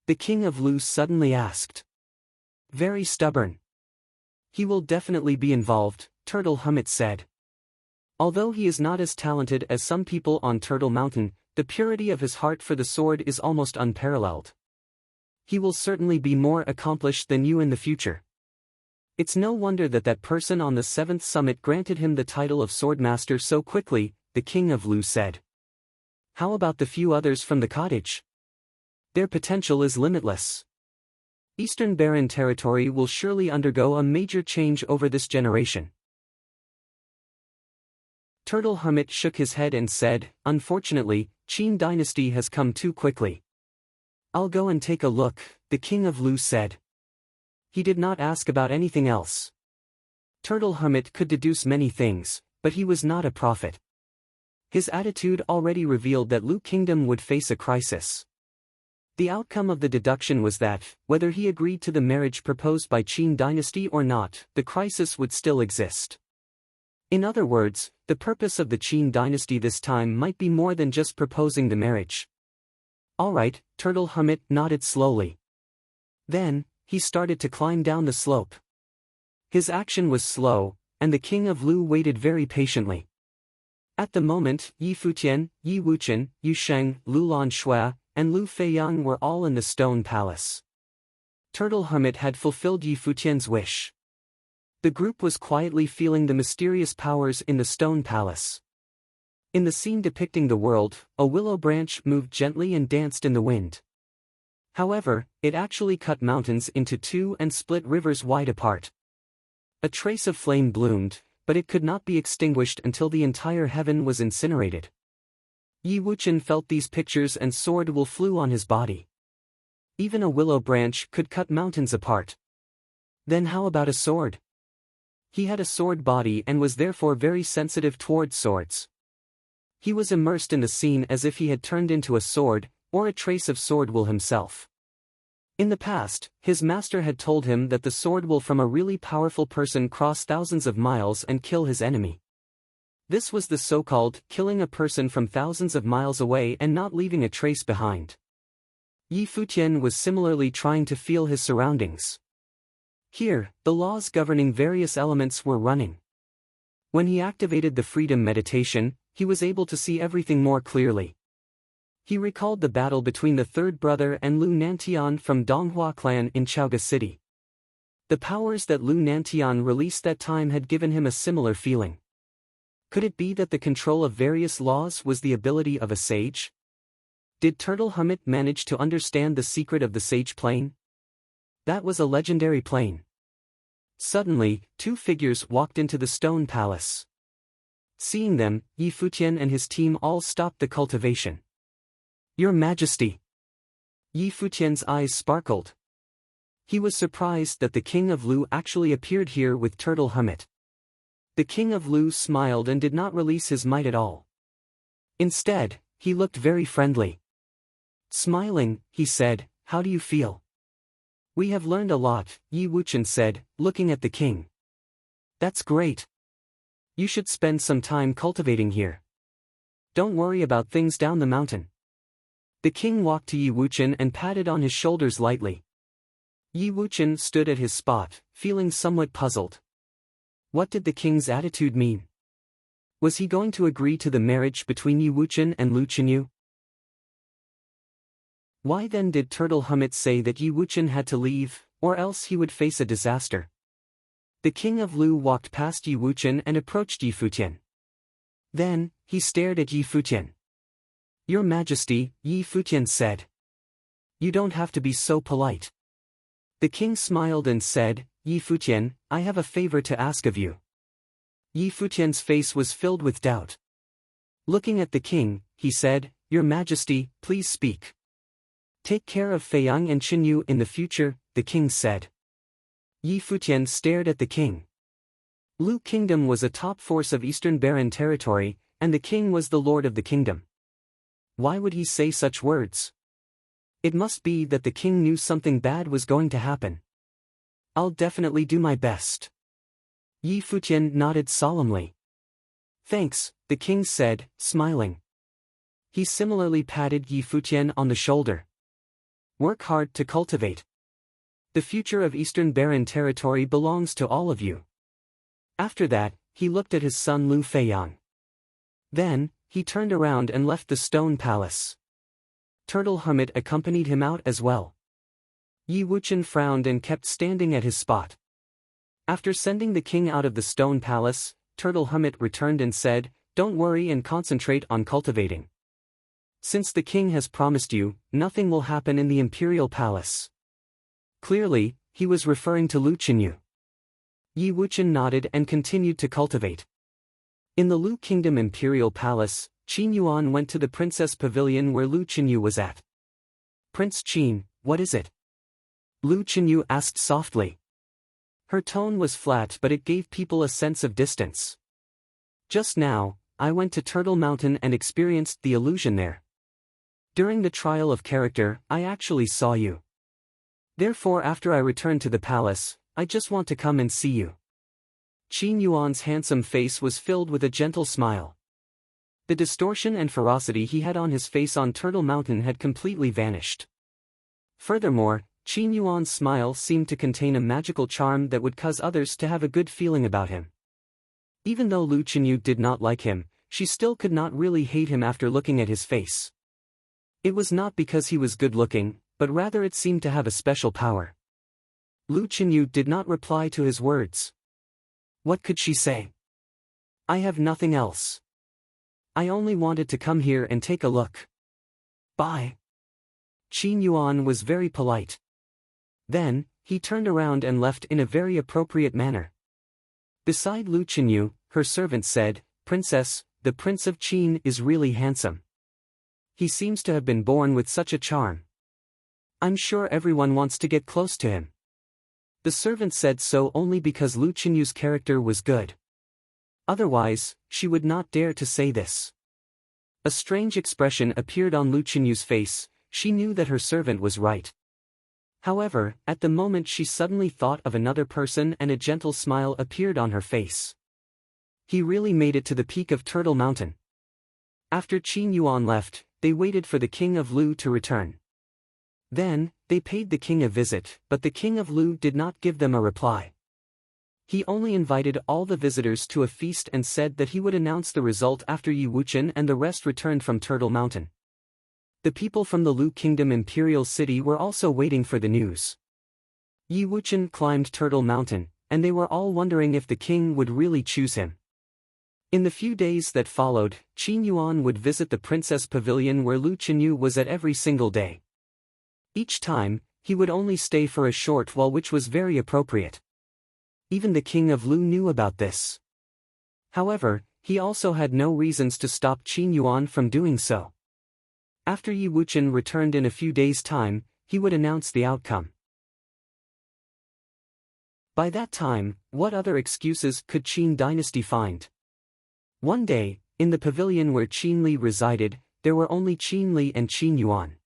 The king of Lu suddenly asked. Very stubborn. He will definitely be involved, Turtle Hermit said. Although he is not as talented as some people on Turtle Mountain, the purity of his heart for the sword is almost unparalleled. He will certainly be more accomplished than you in the future. It's no wonder that that person on the 7th summit granted him the title of Swordmaster so quickly, the king of Lu said. How about the few others from the cottage? Their potential is limitless. Eastern Barren territory will surely undergo a major change over this generation. Turtle Hermit shook his head and said, Unfortunately, Qin dynasty has come too quickly. I'll go and take a look, the king of Lu said. He did not ask about anything else. Turtle Hermit could deduce many things, but he was not a prophet. His attitude already revealed that Lu Kingdom would face a crisis. The outcome of the deduction was that, whether he agreed to the marriage proposed by Qin dynasty or not, the crisis would still exist. In other words, the purpose of the Qin dynasty this time might be more than just proposing the marriage. All right, Turtle Hermit nodded slowly. Then, he started to climb down the slope. His action was slow, and the king of Lu waited very patiently. At the moment, Yi Futian, Yi Wuchen, Yu Sheng, Lu Lan Shui, and Lu Feiyang were all in the stone palace. Turtle Hermit had fulfilled Yi Futian's wish. The group was quietly feeling the mysterious powers in the stone palace. In the scene depicting the world, a willow branch moved gently and danced in the wind. However, it actually cut mountains into two and split rivers wide apart. A trace of flame bloomed, but it could not be extinguished until the entire heaven was incinerated. Yi Wuqian felt these pictures and sword will flew on his body. Even a willow branch could cut mountains apart. Then how about a sword? He had a sword body and was therefore very sensitive towards swords. He was immersed in the scene as if he had turned into a sword, or a trace of sword will himself. In the past, his master had told him that the sword will from a really powerful person cross thousands of miles and kill his enemy. This was the so-called killing a person from thousands of miles away and not leaving a trace behind. Yi Futian was similarly trying to feel his surroundings. Here, the laws governing various elements were running. When he activated the freedom meditation, he was able to see everything more clearly. He recalled the battle between the third brother and Lu Nantian from Donghua clan in Chaoga City. The powers that Lu Nantian released that time had given him a similar feeling. Could it be that the control of various laws was the ability of a sage? Did Turtle Hermit manage to understand the secret of the sage plane? That was a legendary plane. Suddenly, two figures walked into the stone palace. Seeing them, Yi Futian and his team all stopped the cultivation. Your Majesty! Yi Futian's eyes sparkled. He was surprised that the King of Lu actually appeared here with Turtle Hermit. The King of Lu smiled and did not release his might at all. Instead, he looked very friendly. Smiling, he said, "How do you feel?" "We have learned a lot," Yi Wuqian said, looking at the king. "That's great. You should spend some time cultivating here. Don't worry about things down the mountain." The king walked to Yi Wuqian and patted on his shoulders lightly. Yi Wuqian stood at his spot, feeling somewhat puzzled. What did the king's attitude mean? Was he going to agree to the marriage between Yi Wuqian and Lu Qinyu? Why then did Turtle Hermit say that Yi Wuqian had to leave, or else he would face a disaster? The King of Lu walked past Yi Wuqian and approached Yi Futian. Then, he stared at Yi Futian. "Your Majesty," Yi Futian said. "You don't have to be so polite." The king smiled and said, "Yi Futian, I have a favor to ask of you." Yi Futian's face was filled with doubt. Looking at the king, he said, "Your Majesty, please speak." "Take care of Feiyang and Qinyu in the future," the king said. Yi Futian stared at the king. Lu Kingdom was a top force of Eastern Barren territory, and the king was the lord of the kingdom. Why would he say such words? It must be that the king knew something bad was going to happen. "I'll definitely do my best." Yi Futian nodded solemnly. "Thanks," the king said, smiling. He similarly patted Yi Futian on the shoulder. "Work hard to cultivate. The future of Eastern Barren territory belongs to all of you." After that, he looked at his son Lu Feiyang. Then, he turned around and left the stone palace. Turtle Hermit accompanied him out as well. Yi Wuqian frowned and kept standing at his spot. After sending the king out of the stone palace, Turtle Hermit returned and said, "Don't worry and concentrate on cultivating. Since the king has promised you, nothing will happen in the imperial palace." Clearly, he was referring to Lu Qinyu. Yi Wuqian nodded and continued to cultivate. In the Lu Kingdom imperial palace, Qin Yuan went to the princess pavilion where Lu Qinyu was at. "Prince Qin, what is it?" Lu Qinyu asked softly. Her tone was flat but it gave people a sense of distance. "Just now, I went to Turtle Mountain and experienced the illusion there. During the trial of character, I actually saw you. Therefore after I returned to the palace, I just want to come and see you." Qin Yuan's handsome face was filled with a gentle smile. The distortion and ferocity he had on his face on Turtle Mountain had completely vanished. Furthermore, Qin Yuan's smile seemed to contain a magical charm that would cause others to have a good feeling about him. Even though Lu Qinyu did not like him, she still could not really hate him after looking at his face. It was not because he was good-looking, but rather it seemed to have a special power. Lu Qinyu did not reply to his words. What could she say? I have nothing else. I only wanted to come here and take a look. Bye. Qin Yuan was very polite. Then, he turned around and left in a very appropriate manner. Beside Lu Qinyu, her servant said, Princess, the Prince of Qin is really handsome. He seems to have been born with such a charm. I'm sure everyone wants to get close to him. The servant said so only because Lu Qinyu's character was good. Otherwise, she would not dare to say this. A strange expression appeared on Lu Qinyu's face. She knew that her servant was right. However, at the moment she suddenly thought of another person and a gentle smile appeared on her face. He really made it to the peak of Turtle Mountain. After Qin Yuan left, they waited for the king of Lu to return. Then, they paid the king a visit, but the king of Lu did not give them a reply. He only invited all the visitors to a feast and said that he would announce the result after Yi Wuchen and the rest returned from Turtle Mountain. The people from the Lu Kingdom Imperial City were also waiting for the news. Yi Wuchen climbed Turtle Mountain, and they were all wondering if the king would really choose him. In the few days that followed, Qin Yuan would visit the princess pavilion where Lu Qinyu was at every single day. Each time, he would only stay for a short while, which was very appropriate. Even the king of Lu knew about this. However, he also had no reasons to stop Qin Yuan from doing so. After Yi Wuchen returned in a few days' time, he would announce the outcome. By that time, what other excuses could Qin dynasty find? One day, in the pavilion where Qin Li resided, there were only Qin Li and Qin Yuan.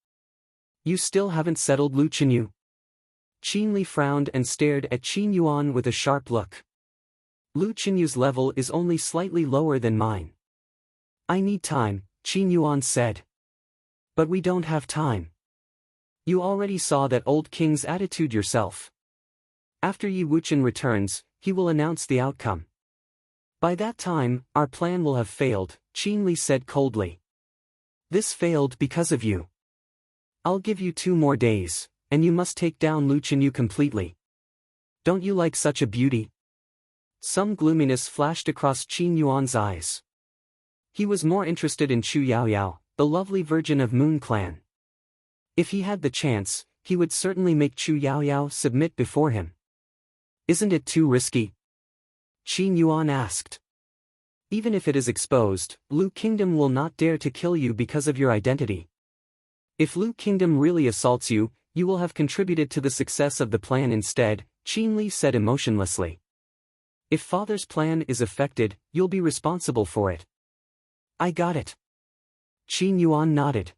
You still haven't settled Lu Qinyu? Qin Li frowned and stared at Qin Yuan with a sharp look. Lu Qinyu's level is only slightly lower than mine. I need time, Qin Yuan said. But we don't have time. You already saw that old king's attitude yourself. After Yi Wuchen returns, he will announce the outcome. By that time, our plan will have failed, Qin Li said coldly. This failed because of you. I'll give you 2 more days, and you must take down Lu Qinyu completely. Don't you like such a beauty? Some gloominess flashed across Qin Yuan's eyes. He was more interested in Chu Yaoyao, the lovely virgin of Moon Clan. If he had the chance, he would certainly make Chu Yaoyao submit before him. Isn't it too risky? Qin Yuan asked. Even if it is exposed, Lu Kingdom will not dare to kill you because of your identity. If Lu Kingdom really assaults you, you will have contributed to the success of the plan instead, Qin Li said emotionlessly. If father's plan is affected, you'll be responsible for it. I got it. Qin Yuan nodded.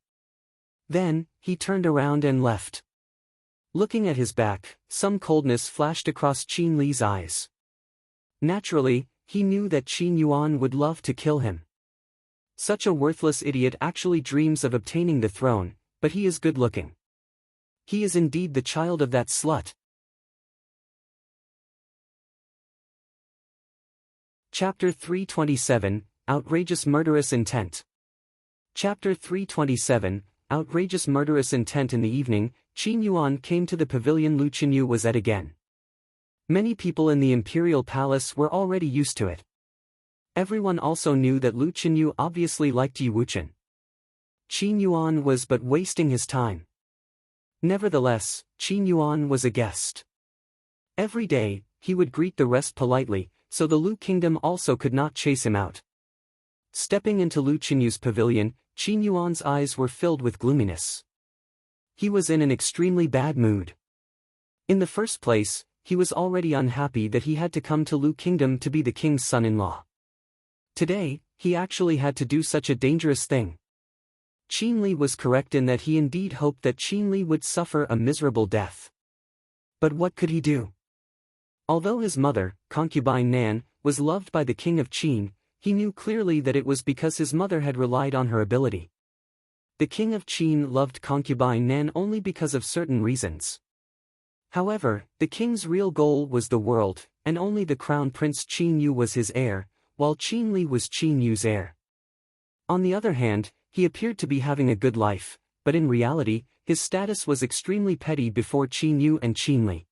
Then, he turned around and left. Looking at his back, some coldness flashed across Qin Li's eyes. Naturally, he knew that Qin Yuan would love to kill him. Such a worthless idiot actually dreams of obtaining the throne, but he is good-looking. He is indeed the child of that slut. Chapter 327, Outrageous Murderous Intent. Chapter 327, Outrageous Murderous Intent. In the evening, Qin Yuan came to the pavilion Lu Qinyu was at again. Many people in the imperial palace were already used to it. Everyone also knew that Lu Qinyu obviously liked Yi Wuchen. Qin Yuan was but wasting his time. Nevertheless, Qin Yuan was a guest. Every day, he would greet the rest politely, so the Lu Kingdom also could not chase him out. Stepping into Lu Qinyu's pavilion, Qin Yuan's eyes were filled with gloominess. He was in an extremely bad mood. In the first place, he was already unhappy that he had to come to Lu Kingdom to be the king's son-in-law. Today, he actually had to do such a dangerous thing. Qin Li was correct in that he indeed hoped that Qin Li would suffer a miserable death. But what could he do? Although his mother, concubine Nan, was loved by the king of Qin, he knew clearly that it was because his mother had relied on her ability. The king of Qin loved concubine Nan only because of certain reasons. However, the king's real goal was the world, and only the crown prince Qin Yu was his heir, while Qin Li was Qin Yu's heir. On the other hand, he appeared to be having a good life, but in reality, his status was extremely petty before Qin Yu and Qin Li.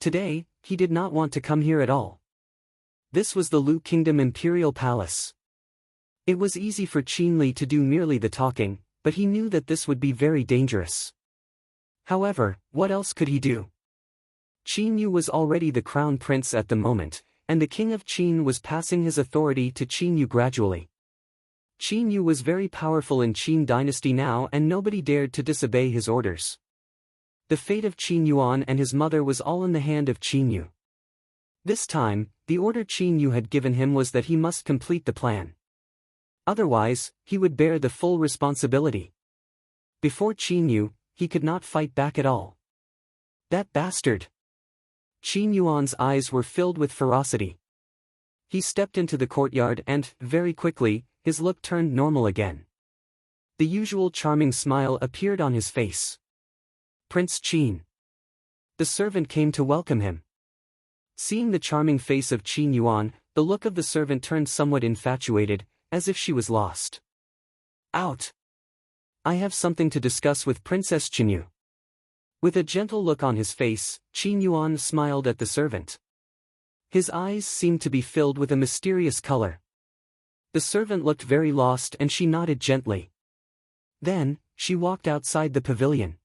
Today, he did not want to come here at all. This was the Lu Kingdom Imperial Palace. It was easy for Qin Li to do merely the talking, but he knew that this would be very dangerous. However, what else could he do? Qin Yu was already the crown prince at the moment, and the king of Qin was passing his authority to Qin Yu gradually. Qin Yu was very powerful in Qin dynasty now, and nobody dared to disobey his orders. The fate of Qin Yuan and his mother was all in the hand of Qin Yu. This time, the order Qin Yu had given him was that he must complete the plan. Otherwise, he would bear the full responsibility. Before Qin Yu, he could not fight back at all. That bastard! Qin Yuan's eyes were filled with ferocity. He stepped into the courtyard and, very quickly, his look turned normal again. The usual charming smile appeared on his face. Prince Qin. The servant came to welcome him. Seeing the charming face of Qin Yuan, the look of the servant turned somewhat infatuated, as if she was lost. Out! I have something to discuss with Princess Qin Yu. With a gentle look on his face, Qin Yuan smiled at the servant. His eyes seemed to be filled with a mysterious color. The servant looked very lost and she nodded gently. Then, she walked outside the pavilion.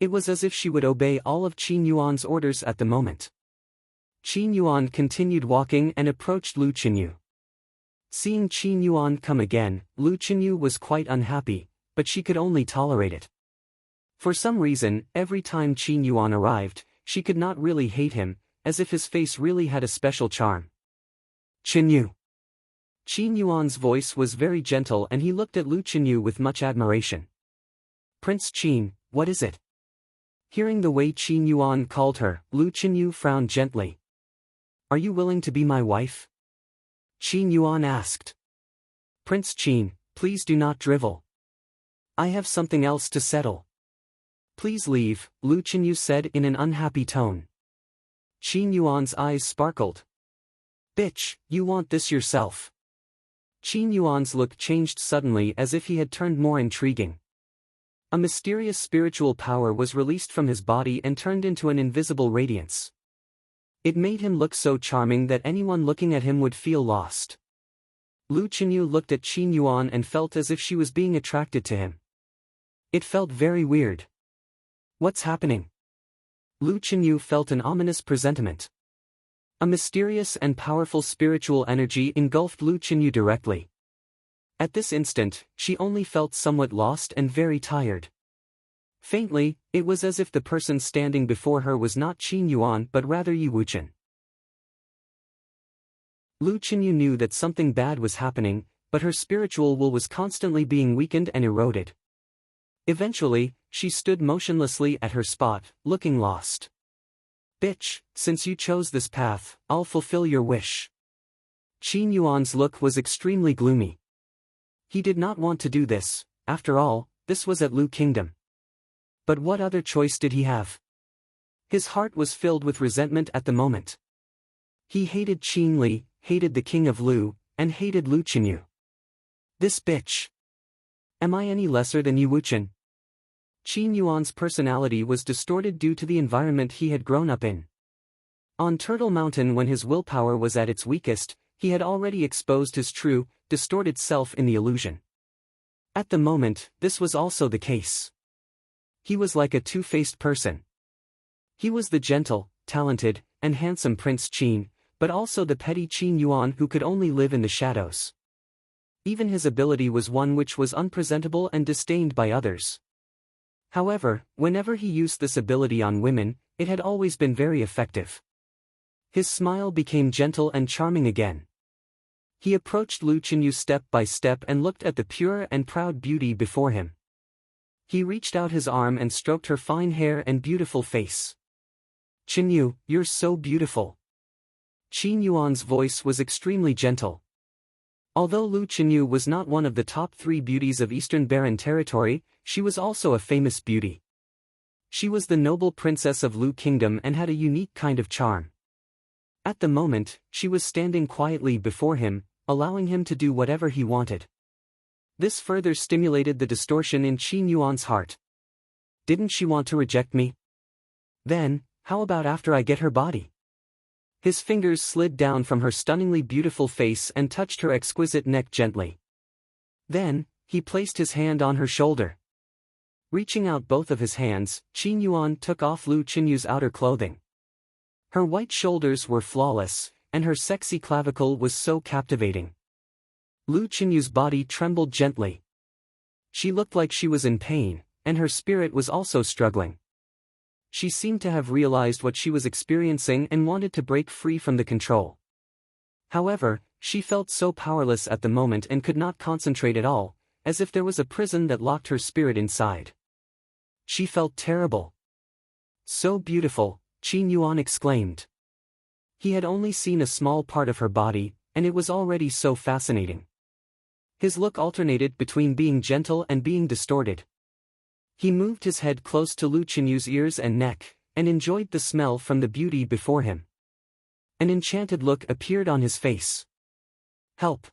It was as if she would obey all of Qin Yuan's orders at the moment. Qin Yuan continued walking and approached Lu Qinyu. Seeing Qin Yuan come again, Lu Qinyu was quite unhappy, but she could only tolerate it. For some reason, every time Qin Yuan arrived, she could not really hate him, as if his face really had a special charm. Qinyu. Qin Yuan's voice was very gentle and he looked at Lu Qinyu with much admiration. Prince Qin, what is it? Hearing the way Qin Yuan called her, Lu Qinyu frowned gently. Are you willing to be my wife? Qin Yuan asked. Prince Qin, please do not drivel. I have something else to settle. Please leave, Lu Qinyu said in an unhappy tone. Qin Yuan's eyes sparkled. Bitch, you want this yourself. Qin Yuan's look changed suddenly as if he had turned more intriguing. A mysterious spiritual power was released from his body and turned into an invisible radiance. It made him look so charming that anyone looking at him would feel lost. Lu Qinyu looked at Qin Yuan and felt as if she was being attracted to him. It felt very weird. What's happening? Lu Qinyu felt an ominous presentiment. A mysterious and powerful spiritual energy engulfed Lu Qinyu directly. At this instant, she only felt somewhat lost and very tired. Faintly, it was as if the person standing before her was not Qin Yuan but rather Yi Wuchen. Lu Qinyu knew that something bad was happening, but her spiritual will was constantly being weakened and eroded. Eventually, she stood motionlessly at her spot, looking lost. Bitch, since you chose this path, I'll fulfill your wish. Qin Yuan's look was extremely gloomy. He did not want to do this, after all, this was at Lu Kingdom. But what other choice did he have? His heart was filled with resentment at the moment. He hated Qin Li, hated the king of Lu, and hated Lu Qinyu. This bitch. Am I any lesser than Yi Wuchen? Qin Yuan's personality was distorted due to the environment he had grown up in. On Turtle Mountain, when his willpower was at its weakest, he had already exposed his true, distorted self in the illusion. At the moment, this was also the case. He was like a two-faced person. He was the gentle, talented, and handsome Prince Qin, but also the petty Qin Yuan who could only live in the shadows. Even his ability was one which was unpresentable and disdained by others. However, whenever he used this ability on women, it had always been very effective. His smile became gentle and charming again. He approached Lu Qinyu step by step and looked at the pure and proud beauty before him. He reached out his arm and stroked her fine hair and beautiful face. Qinyu, you're so beautiful. Qin Yuan's voice was extremely gentle. Although Lu Qinyu was not one of the top 3 beauties of Eastern Barren Territory, she was also a famous beauty. She was the noble princess of Lu Kingdom and had a unique kind of charm. At the moment, she was standing quietly before him, allowing him to do whatever he wanted. This further stimulated the distortion in Qin Yuan's heart. Didn't she want to reject me? Then, how about after I get her body? His fingers slid down from her stunningly beautiful face and touched her exquisite neck gently. Then, he placed his hand on her shoulder. Reaching out both of his hands, Qin Yuan took off Lu Qinyu's outer clothing. Her white shoulders were flawless, and her sexy clavicle was so captivating. Lu Qinyu's body trembled gently. She looked like she was in pain, and her spirit was also struggling. She seemed to have realized what she was experiencing and wanted to break free from the control. However, she felt so powerless at the moment and could not concentrate at all, as if there was a prison that locked her spirit inside. She felt terrible. So beautiful, Qin Yuan exclaimed. He had only seen a small part of her body, and it was already so fascinating. His look alternated between being gentle and being distorted. He moved his head close to Lu Qinyu's ears and neck, and enjoyed the smell from the beauty before him. An enchanted look appeared on his face. Help!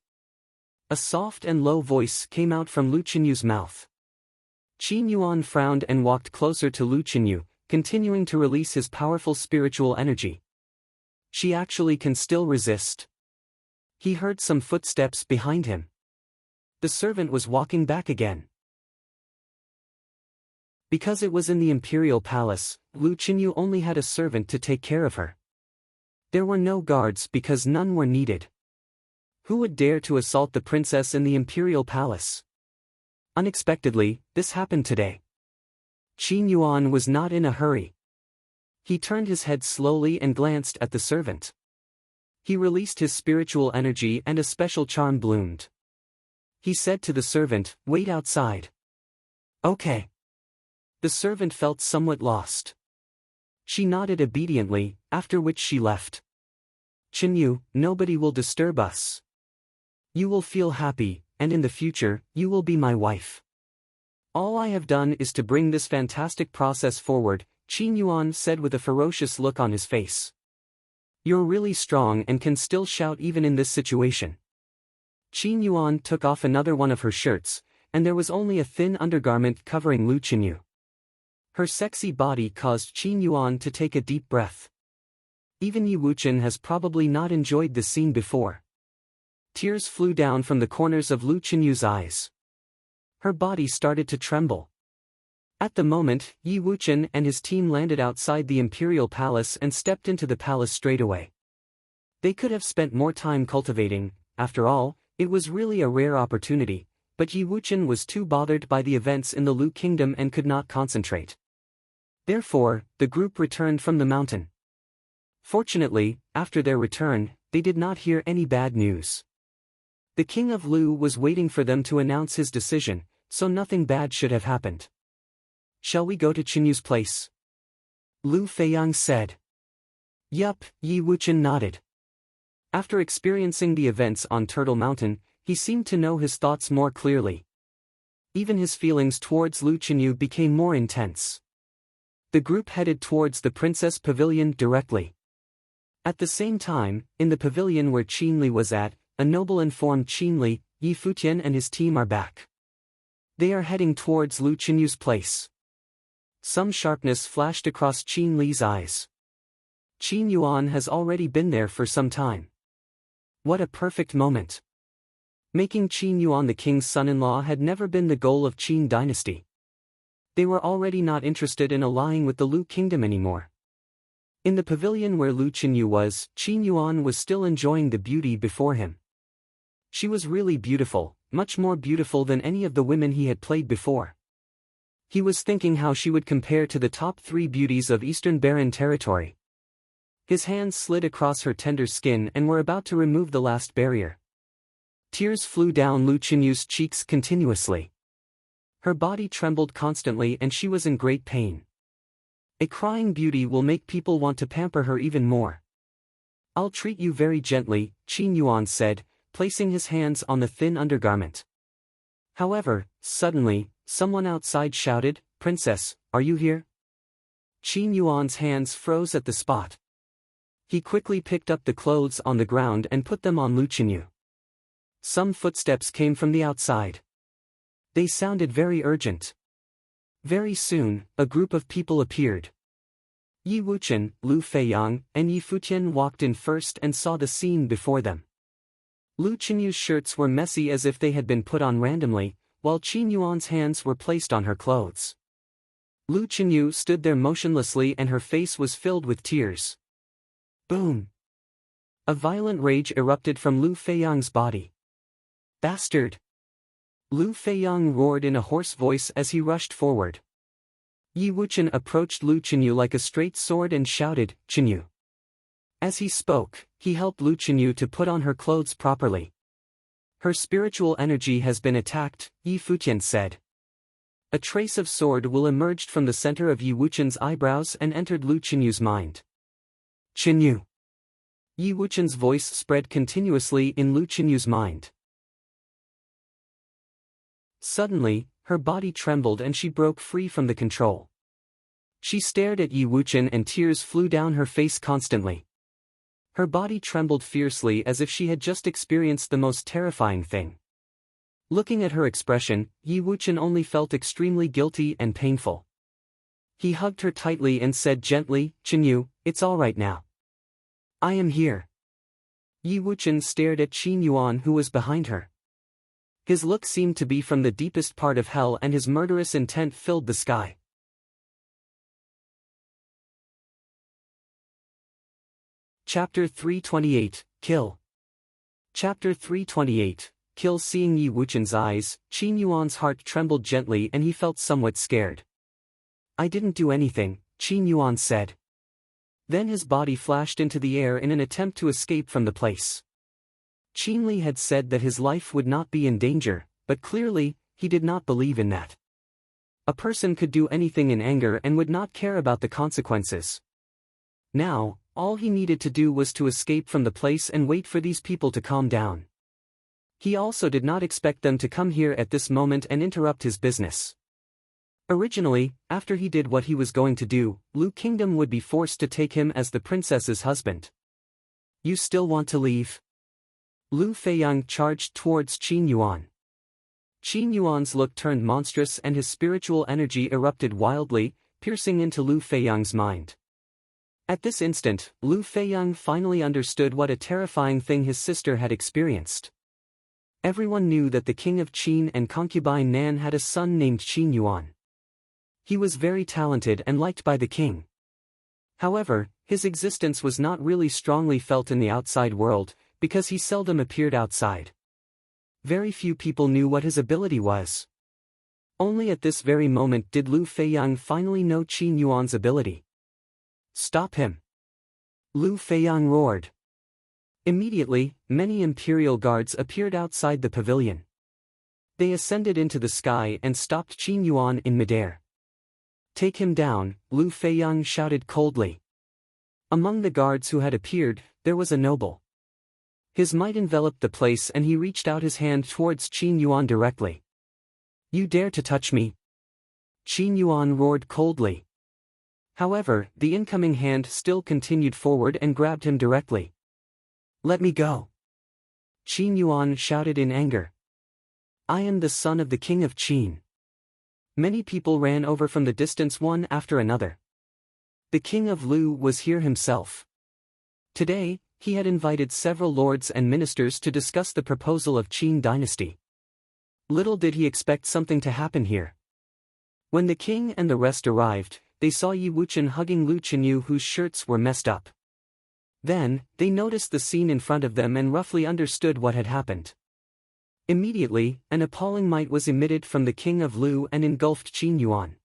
A soft and low voice came out from Lu Qinyu's mouth. Qin Yuan frowned and walked closer to Lu Qinyu, continuing to release his powerful spiritual energy. She actually can still resist. He heard some footsteps behind him. The servant was walking back again. Because it was in the imperial palace, Lu Qinyu only had a servant to take care of her. There were no guards because none were needed. Who would dare to assault the princess in the imperial palace? Unexpectedly, this happened today. Qin Yuan was not in a hurry. He turned his head slowly and glanced at the servant. He released his spiritual energy and a special charm bloomed. He said to the servant, "Wait outside." "Okay." The servant felt somewhat lost. She nodded obediently, after which she left. "Qinyu, nobody will disturb us. You will feel happy, and in the future, you will be my wife. All I have done is to bring this fantastic process forward," Qin Yuan said with a ferocious look on his face. "You're really strong and can still shout even in this situation." Qin Yuan took off another one of her shirts, and there was only a thin undergarment covering Lu Qinyu. Her sexy body caused Qin Yuan to take a deep breath. Even Yi Wuqian has probably not enjoyed this scene before. Tears flew down from the corners of Lu Qinyu's eyes. Her body started to tremble. At the moment, Yi Wuqian and his team landed outside the imperial palace and stepped into the palace straight away. They could have spent more time cultivating, after all, it was really a rare opportunity, but Yi Wuqian was too bothered by the events in the Lu Kingdom and could not concentrate. Therefore, the group returned from the mountain. Fortunately, after their return, they did not hear any bad news. The king of Lu was waiting for them to announce his decision, so nothing bad should have happened. "Shall we go to Qinyu's place?" Lu Feiyang said. "Yup," Yi Wuqian nodded. After experiencing the events on Turtle Mountain, he seemed to know his thoughts more clearly. Even his feelings towards Lu Qinyu became more intense. The group headed towards the princess pavilion directly. At the same time, in the pavilion where Qin Li was at, a noble informed Qin Li, "Yi Futian and his team are back. They are heading towards Lu Qinyu's place." Some sharpness flashed across Qin Li's eyes. Qin Yuan has already been there for some time. What a perfect moment. Making Qin Yuan the king's son-in-law had never been the goal of Qin dynasty. They were already not interested in allying with the Lu kingdom anymore. In the pavilion where Lu Qinyu was, Qin Yuan was still enjoying the beauty before him. She was really beautiful, much more beautiful than any of the women he had played before. He was thinking how she would compare to the top 3 beauties of Eastern Barren territory. His hands slid across her tender skin and were about to remove the last barrier. Tears flew down Lu Qinyu's cheeks continuously. Her body trembled constantly and she was in great pain. A crying beauty will make people want to pamper her even more. "I'll treat you very gently," Qin Yuan said, placing his hands on the thin undergarment. However, suddenly, someone outside shouted, "Princess, are you here?" Qin Yuan's hands froze at the spot. He quickly picked up the clothes on the ground and put them on Lu Qinyu. Some footsteps came from the outside. They sounded very urgent. Very soon, a group of people appeared. Yi Wuqian, Lu Feiyang, and Yi Futian walked in first and saw the scene before them. Lu Qinyu's shirts were messy as if they had been put on randomly, while Qin Yuan's hands were placed on her clothes. Lu Qinyu stood there motionlessly and her face was filled with tears. Boom! A violent rage erupted from Lu Feiyang's body. Bastard! Lu Feiyang roared in a hoarse voice as he rushed forward. Yi Wuqian approached Lu Qinyu like a straight sword and shouted, "Qinyu!" As he spoke, he helped Lu Qinyu to put on her clothes properly. Her spiritual energy has been attacked, Yi Futian said. A trace of sword will emerged from the center of Yi Wuqian's eyebrows and entered Lu Qinyu's mind. Qinyu! Yi Wuqian's voice spread continuously in Lu Qinyu's mind. Suddenly, her body trembled and she broke free from the control. She stared at Yi Wuqian and tears flew down her face constantly. Her body trembled fiercely as if she had just experienced the most terrifying thing. Looking at her expression, Yi Wuqian only felt extremely guilty and painful. He hugged her tightly and said gently, "Qinyu, it's all right now. I am here." Yi Wuqian stared at Qin Yuan who was behind her. His look seemed to be from the deepest part of hell and his murderous intent filled the sky. Chapter 328, Kill. Chapter 328, Kill. Seeing Yi Wuqian's eyes, Qin Yuan's heart trembled gently and he felt somewhat scared. "I didn't do anything," Qin Yuan said. Then his body flashed into the air in an attempt to escape from the place. Qin Li had said that his life would not be in danger, but clearly, he did not believe in that. A person could do anything in anger and would not care about the consequences. Now, all he needed to do was to escape from the place and wait for these people to calm down. He also did not expect them to come here at this moment and interrupt his business. Originally, after he did what he was going to do, Lu Kingdom would be forced to take him as the princess's husband. "You still want to leave?" Lu Feiyang charged towards Qin Yuan. Qin Yuan's look turned monstrous and his spiritual energy erupted wildly, piercing into Lu Feiyang's mind. At this instant, Lu Feiyang finally understood what a terrifying thing his sister had experienced. Everyone knew that the king of Qin and concubine Nan had a son named Qin Yuan. He was very talented and liked by the king. However, his existence was not really strongly felt in the outside world, because he seldom appeared outside. Very few people knew what his ability was. Only at this very moment did Lu Feiyang finally know Qin Yuan's ability. "Stop him!" Lu Feiyang roared. Immediately, many imperial guards appeared outside the pavilion. They ascended into the sky and stopped Qin Yuan in midair. "Take him down," Lu Feiyang shouted coldly. Among the guards who had appeared, there was a noble. His might enveloped the place and he reached out his hand towards Qin Yuan directly. "You dare to touch me?" Qin Yuan roared coldly. However, the incoming hand still continued forward and grabbed him directly. "Let me go!" Qin Yuan shouted in anger. "I am the son of the king of Qin." Many people ran over from the distance one after another. The king of Lu was here himself. Today, he had invited several lords and ministers to discuss the proposal of Qin dynasty. Little did he expect something to happen here. When the king and the rest arrived, they saw Yi Wuqian hugging Lu Qinyu whose shirts were messed up. Then, they noticed the scene in front of them and roughly understood what had happened. Immediately, an appalling might was emitted from the king of Lu and engulfed Qin Yuan.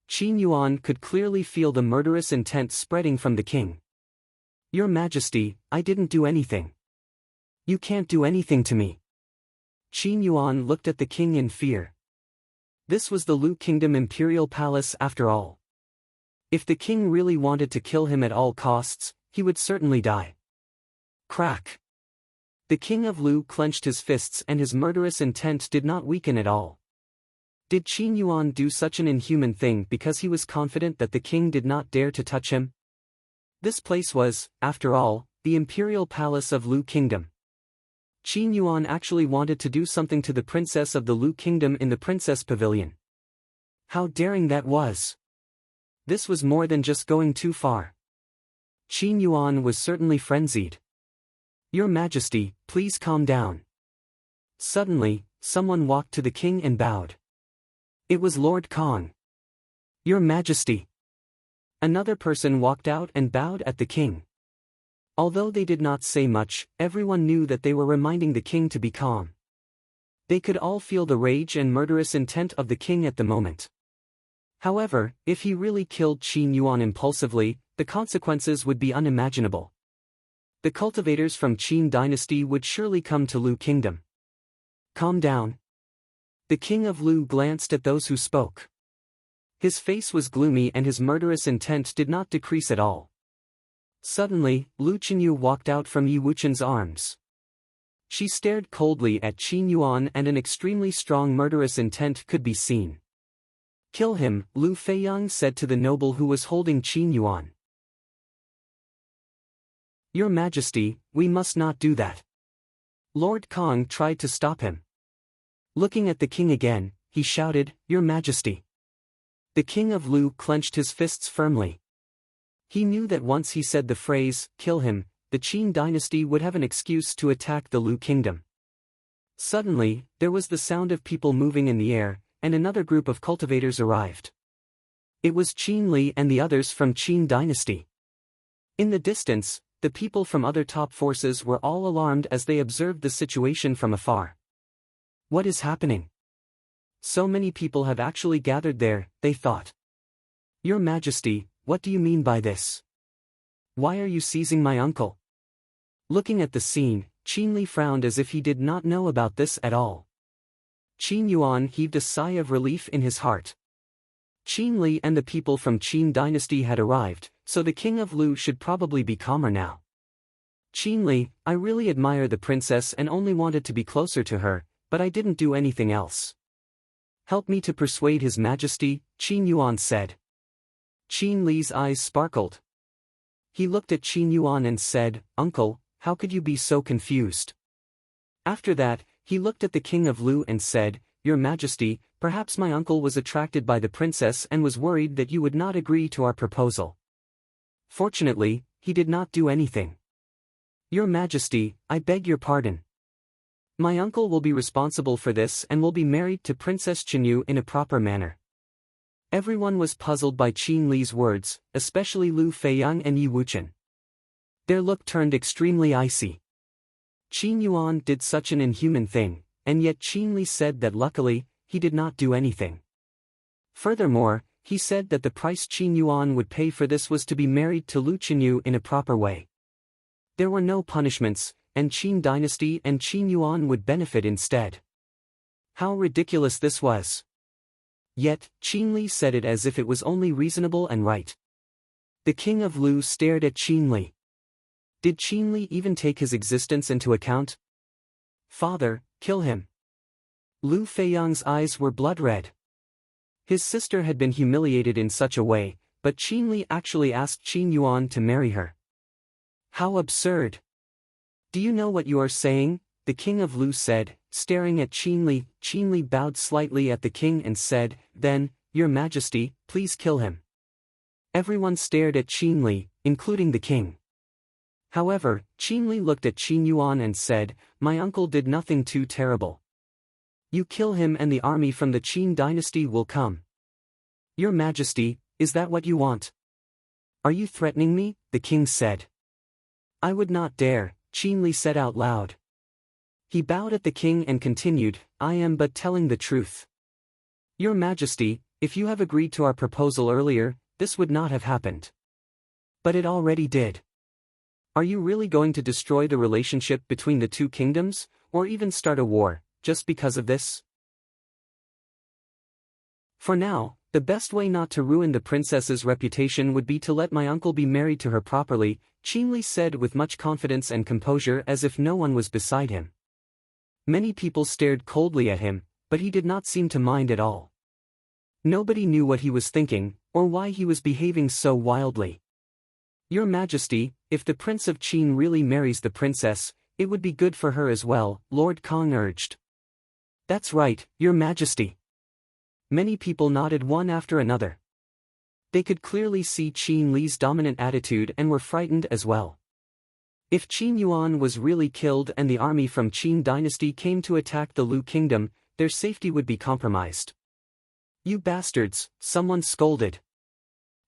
Qin Yuan could clearly feel the murderous intent spreading from the king. "Your Majesty, I didn't do anything. You can't do anything to me." Qin Yuan looked at the king in fear. This was the Lu Kingdom imperial palace after all. If the king really wanted to kill him at all costs, he would certainly die. Crack! The king of Lu clenched his fists and his murderous intent did not weaken at all. Did Qin Yuan do such an inhuman thing because he was confident that the king did not dare to touch him? This place was, after all, the imperial palace of Lu Kingdom. Qin Yuan actually wanted to do something to the princess of the Lu Kingdom in the princess pavilion. How daring that was! This was more than just going too far. Qin Yuan was certainly frenzied. "Your Majesty, please calm down." Suddenly, someone walked to the king and bowed. It was Lord Kong. "Your Majesty." Another person walked out and bowed at the king. Although they did not say much, everyone knew that they were reminding the king to be calm. They could all feel the rage and murderous intent of the king at the moment. However, if he really killed Qin Yuan impulsively, the consequences would be unimaginable. The cultivators from Qin dynasty would surely come to Lu Kingdom. "Calm down." The king of Lu glanced at those who spoke. His face was gloomy and his murderous intent did not decrease at all. Suddenly, Lu Qinyu walked out from Yi Wuchen's arms. She stared coldly at Qin Yuan and an extremely strong murderous intent could be seen. "Kill him," Lu Feiyang said to the noble who was holding Qin Yuan. "Your Majesty, we must not do that." Lord Kong tried to stop him. Looking at the king again, he shouted, "Your Majesty." The king of Lu clenched his fists firmly. He knew that once he said the phrase, "kill him," the Qin dynasty would have an excuse to attack the Lu kingdom. Suddenly, there was the sound of people moving in the air, and another group of cultivators arrived. It was Qin Li and the others from Qin dynasty. In the distance, the people from other top forces were all alarmed as they observed the situation from afar. What is happening? So many people have actually gathered there, they thought. "Your Majesty, what do you mean by this? Why are you seizing my uncle?" Looking at the scene, Qin Li frowned as if he did not know about this at all. Qin Yuan heaved a sigh of relief in his heart. Qin Li and the people from Qin dynasty had arrived, so the king of Lu should probably be calmer now. "Qin Li, I really admire the princess and only wanted to be closer to her, but I didn't do anything else." "Help me to persuade His Majesty," Qin Yuan said. Qin Li's eyes sparkled. He looked at Qin Yuan and said, "Uncle, how could you be so confused?" After that, he looked at the king of Lu and said, "Your Majesty, perhaps my uncle was attracted by the princess and was worried that you would not agree to our proposal. Fortunately, he did not do anything. Your Majesty, I beg your pardon. My uncle will be responsible for this and will be married to Princess Qinyu in a proper manner." Everyone was puzzled by Qin Li's words, especially Lu Feiyang and Yi Wuchen. Their look turned extremely icy. Qin Yuan did such an inhuman thing, and yet Qin Li said that luckily, he did not do anything. Furthermore, he said that the price Qin Yuan would pay for this was to be married to Lu Qinyu in a proper way. There were no punishments, and Qin dynasty and Qin Yuan would benefit instead. How ridiculous this was. Yet, Qin Li said it as if it was only reasonable and right. The king of Lu stared at Qin Li. Did Qin Li even take his existence into account? "Father, kill him." Lu Feiyang's eyes were blood red. His sister had been humiliated in such a way, but Qin Li actually asked Qin Yuan to marry her. How absurd! "Do you know what you are saying?" the king of Lu said, staring at Qin Li. Qin Li bowed slightly at the king and said, "Then, Your Majesty, please kill him." Everyone stared at Qin Li, including the king. However, Qin Li looked at Qin Yuan and said, "My uncle did nothing too terrible. You kill him and the army from the Qin dynasty will come." "Your Majesty, is that what you want?" "Are you threatening me?" the king said. "I would not dare," Qin Li said out loud. He bowed at the king and continued, "I am but telling the truth. Your Majesty, if you have agreed to our proposal earlier, this would not have happened. But it already did. Are you really going to destroy the relationship between the two kingdoms, or even start a war, just because of this?" "For now, the best way not to ruin the princess's reputation would be to let my uncle be married to her properly," Qin Li said with much confidence and composure as if no one was beside him. Many people stared coldly at him, but he did not seem to mind at all. Nobody knew what he was thinking, or why he was behaving so wildly. "Your Majesty, if the Prince of Qin really marries the princess, it would be good for her as well," Lord Kong urged. "That's right, Your Majesty." Many people nodded one after another. They could clearly see Qin Li's dominant attitude and were frightened as well. If Qin Yuan was really killed and the army from Qin dynasty came to attack the Lu kingdom, their safety would be compromised. "You bastards," someone scolded.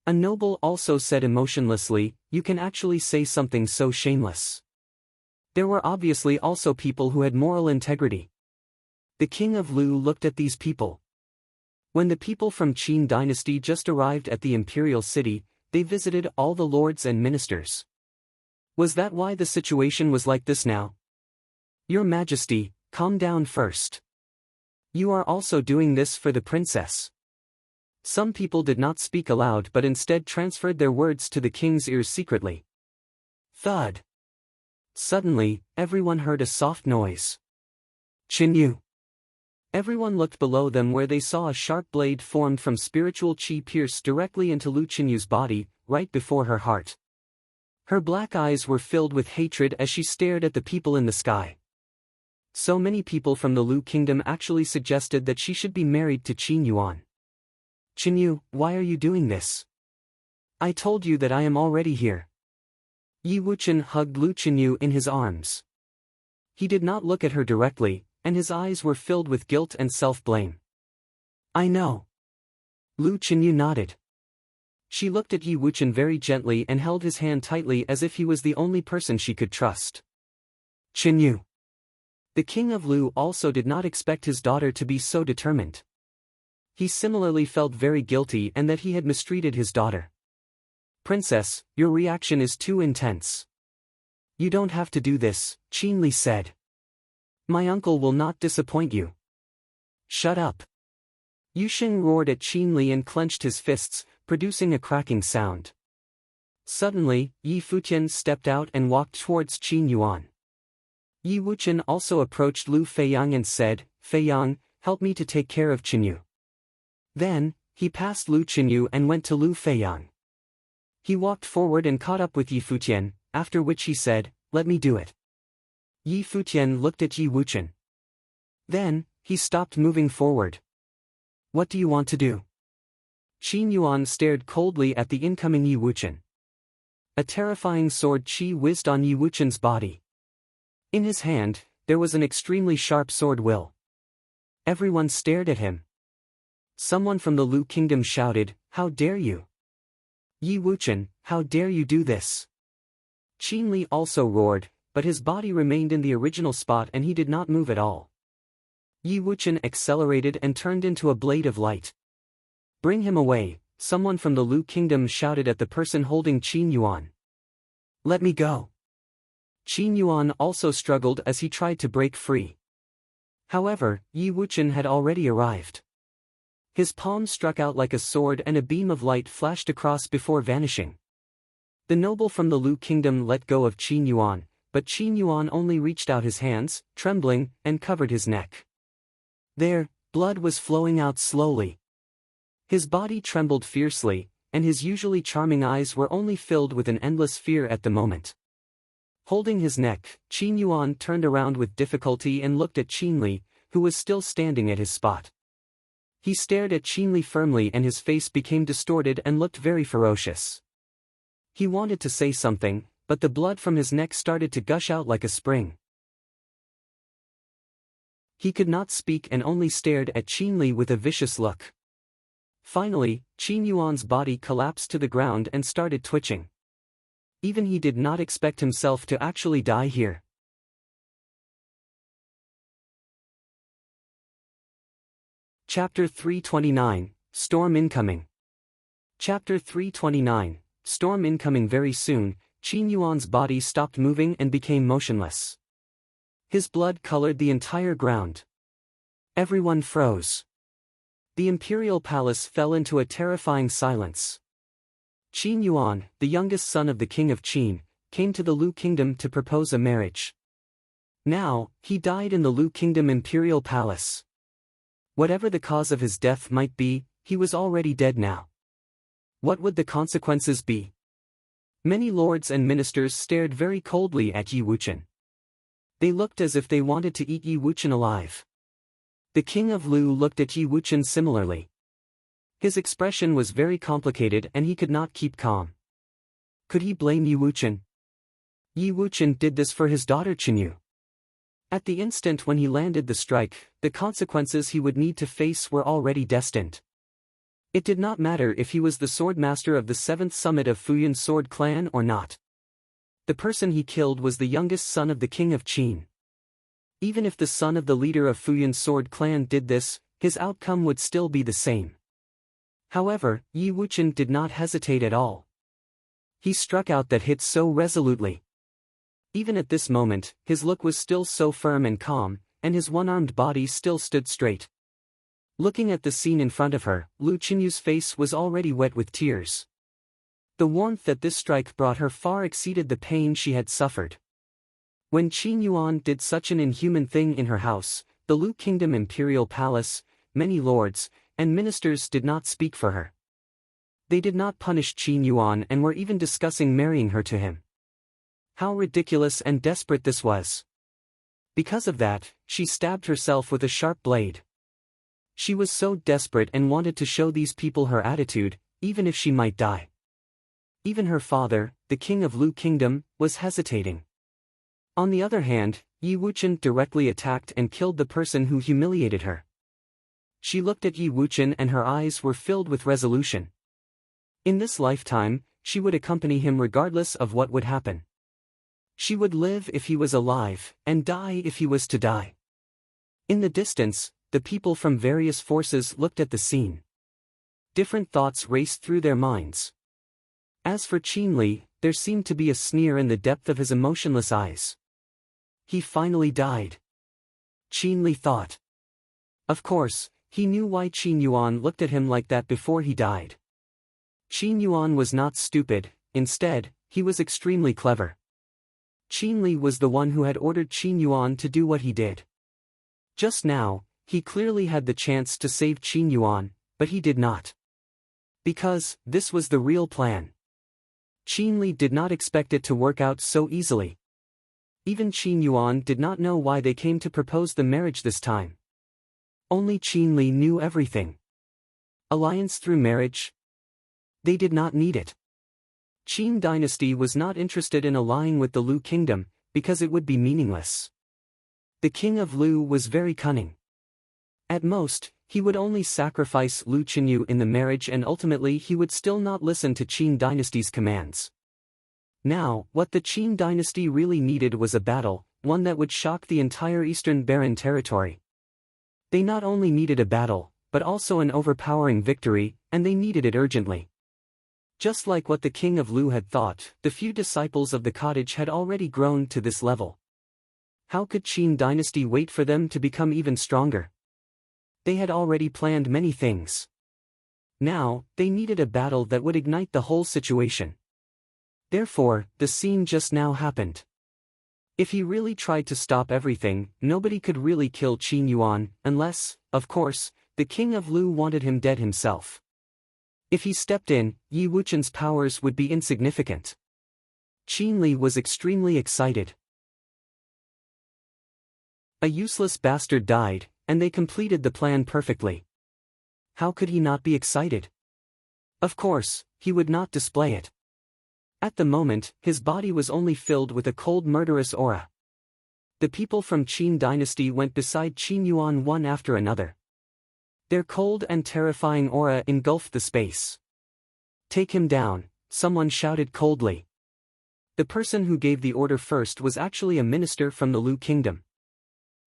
A noble also said emotionlessly, "You can actually say something so shameless." There were obviously also people who had moral integrity. The king of Lu looked at these people. When the people from Qin dynasty just arrived at the imperial city, they visited all the lords and ministers. Was that why the situation was like this now? "Your Majesty, calm down first. You are also doing this for the princess." Some people did not speak aloud but instead transferred their words to the king's ears secretly. Thud. Suddenly, everyone heard a soft noise. Qinyu. Everyone looked below them where they saw a sharp blade formed from spiritual qi pierce directly into Lu Qinyu's body, right before her heart. Her black eyes were filled with hatred as she stared at the people in the sky. So many people from the Lu kingdom actually suggested that she should be married to Qin Yuan. "Qinyu, why are you doing this? I told you that I am already here." Yi Wuchen hugged Lu Qinyu in his arms. He did not look at her directly, and his eyes were filled with guilt and self-blame. "I know." Lu Qinyu nodded. She looked at Yi Wuchen very gently and held his hand tightly as if he was the only person she could trust. "Qinyu." The king of Lu also did not expect his daughter to be so determined. He similarly felt very guilty and that he had mistreated his daughter. "Princess, your reaction is too intense. You don't have to do this," Qin Li said. "My uncle will not disappoint you." "Shut up." Yu Xing roared at Qin Li and clenched his fists, producing a cracking sound. Suddenly, Yi Futian stepped out and walked towards Qin Yuan. Yi Wuchen also approached Lu Feiyang and said, "Feiyang, help me to take care of Qinyu." Then, he passed Lu Qinyu and went to Lu Feiyang. He walked forward and caught up with Yi Futian, after which he said, "Let me do it." Yi Futian looked at Yi Wuchen. Then, he stopped moving forward. "What do you want to do?" Qin Yuan stared coldly at the incoming Yi Wuchen. A terrifying sword qi whizzed on Yi Wuchen's body. In his hand, there was an extremely sharp sword will. Everyone stared at him. Someone from the Lu kingdom shouted, "How dare you? Yi Wuchen, how dare you do this?" Qin Li also roared, but his body remained in the original spot and he did not move at all. Yi Wuchen accelerated and turned into a blade of light. "Bring him away," someone from the Lu kingdom shouted at the person holding Qin Yuan. "Let me go." Qin Yuan also struggled as he tried to break free. However, Yi Wuchen had already arrived. His palm struck out like a sword and a beam of light flashed across before vanishing. The noble from the Lu kingdom let go of Qin Yuan, but Qin Yuan only reached out his hands, trembling, and covered his neck. There, blood was flowing out slowly. His body trembled fiercely, and his usually charming eyes were only filled with an endless fear at the moment. Holding his neck, Qin Yuan turned around with difficulty and looked at Qin Li, who was still standing at his spot. He stared at Qin Li firmly and his face became distorted and looked very ferocious. He wanted to say something, but the blood from his neck started to gush out like a spring. He could not speak and only stared at Qin Li with a vicious look. Finally, Qin Yuan's body collapsed to the ground and started twitching. Even he did not expect himself to actually die here. Chapter 329, Storm Incoming. Chapter 329, Storm Incoming. Very soon, Qin Yuan's body stopped moving and became motionless. His blood colored the entire ground. Everyone froze. The imperial palace fell into a terrifying silence. Qin Yuan, the youngest son of the king of Qin, came to the Lu kingdom to propose a marriage. Now, he died in the Lu kingdom imperial palace. Whatever the cause of his death might be, he was already dead now. What would the consequences be? Many lords and ministers stared very coldly at Yi Wuchen. They looked as if they wanted to eat Yi Wuchen alive. The king of Lu looked at Yi Wuchen similarly. His expression was very complicated and he could not keep calm. Could he blame Yi Wuchen? Yi Wuchen did this for his daughter Qinyu. At the instant when he landed the strike, the consequences he would need to face were already destined. It did not matter if he was the swordmaster of the 7th summit of Futian sword clan or not. The person he killed was the youngest son of the king of Qin. Even if the son of the leader of Futian sword clan did this, his outcome would still be the same. However, Yi Wuchen did not hesitate at all. He struck out that hit so resolutely. Even at this moment, his look was still so firm and calm, and his one-armed body still stood straight. Looking at the scene in front of her, Lu Qinyu's face was already wet with tears. The warmth that this strike brought her far exceeded the pain she had suffered. When Qin Yuan did such an inhuman thing in her house, the Lu Kingdom Imperial Palace, many lords and ministers did not speak for her. They did not punish Qin Yuan and were even discussing marrying her to him. How ridiculous and desperate this was. Because of that, she stabbed herself with a sharp blade. She was so desperate and wanted to show these people her attitude, even if she might die. Even her father, the king of Lu Kingdom, was hesitating. On the other hand, Yi Wuchen directly attacked and killed the person who humiliated her. She looked at Yi Wuchen and her eyes were filled with resolution. In this lifetime, she would accompany him regardless of what would happen. She would live if he was alive, and die if he was to die. In the distance, the people from various forces looked at the scene. Different thoughts raced through their minds. As for Qin Li, there seemed to be a sneer in the depth of his emotionless eyes. He finally died. Qin Li thought. Of course, he knew why Qin Yuan looked at him like that before he died. Qin Yuan was not stupid, instead, he was extremely clever. Qin Li was the one who had ordered Qin Yuan to do what he did. Just now, he clearly had the chance to save Qin Yuan, but he did not. Because, this was the real plan. Qin Li did not expect it to work out so easily. Even Qin Yuan did not know why they came to propose the marriage this time. Only Qin Li knew everything. Alliance through marriage? They did not need it. Qin dynasty was not interested in allying with the Lu kingdom, because it would be meaningless. The king of Lu was very cunning. At most, he would only sacrifice Lu Qinyu in the marriage and ultimately he would still not listen to Qin dynasty's commands. Now, what the Qin dynasty really needed was a battle, one that would shock the entire Eastern Barren territory. They not only needed a battle, but also an overpowering victory, and they needed it urgently. Just like what the king of Lu had thought, the few disciples of the cottage had already grown to this level. How could Qin dynasty wait for them to become even stronger? They had already planned many things. Now, they needed a battle that would ignite the whole situation. Therefore, the scene just now happened. If he really tried to stop everything, nobody could really kill Qin Yuan, unless, of course, the king of Lu wanted him dead himself. If he stepped in, Yi Wuchen's powers would be insignificant. Qin Li was extremely excited. A useless bastard died, and they completed the plan perfectly. How could he not be excited? Of course, he would not display it. At the moment, his body was only filled with a cold murderous aura. The people from Qin dynasty went beside Qin Yuan one after another. Their cold and terrifying aura engulfed the space. "Take him down," someone shouted coldly. The person who gave the order first was actually a minister from the Lu kingdom.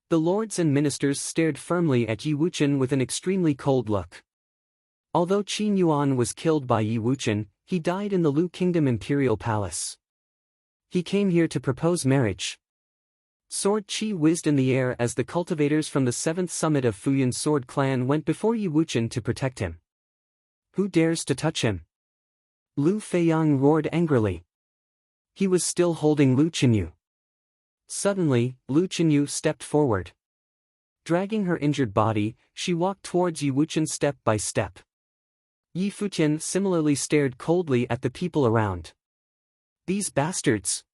The lords and ministers stared firmly at Yi Wuchen with an extremely cold look. Although Qin Yuan was killed by Yi Wuchen, he died in the Lu Kingdom Imperial Palace. He came here to propose marriage. Sword Qi whizzed in the air as the cultivators from the 7th summit of Futian sword clan went before Yi Wuchen to protect him. Who dares to touch him? Lu Feiyang roared angrily. He was still holding Lu Qinyu. Suddenly, Lu Qinyu stepped forward. Dragging her injured body, she walked towards Yi Wuchen step by step. Yi Futian similarly stared coldly at the people around. These bastards!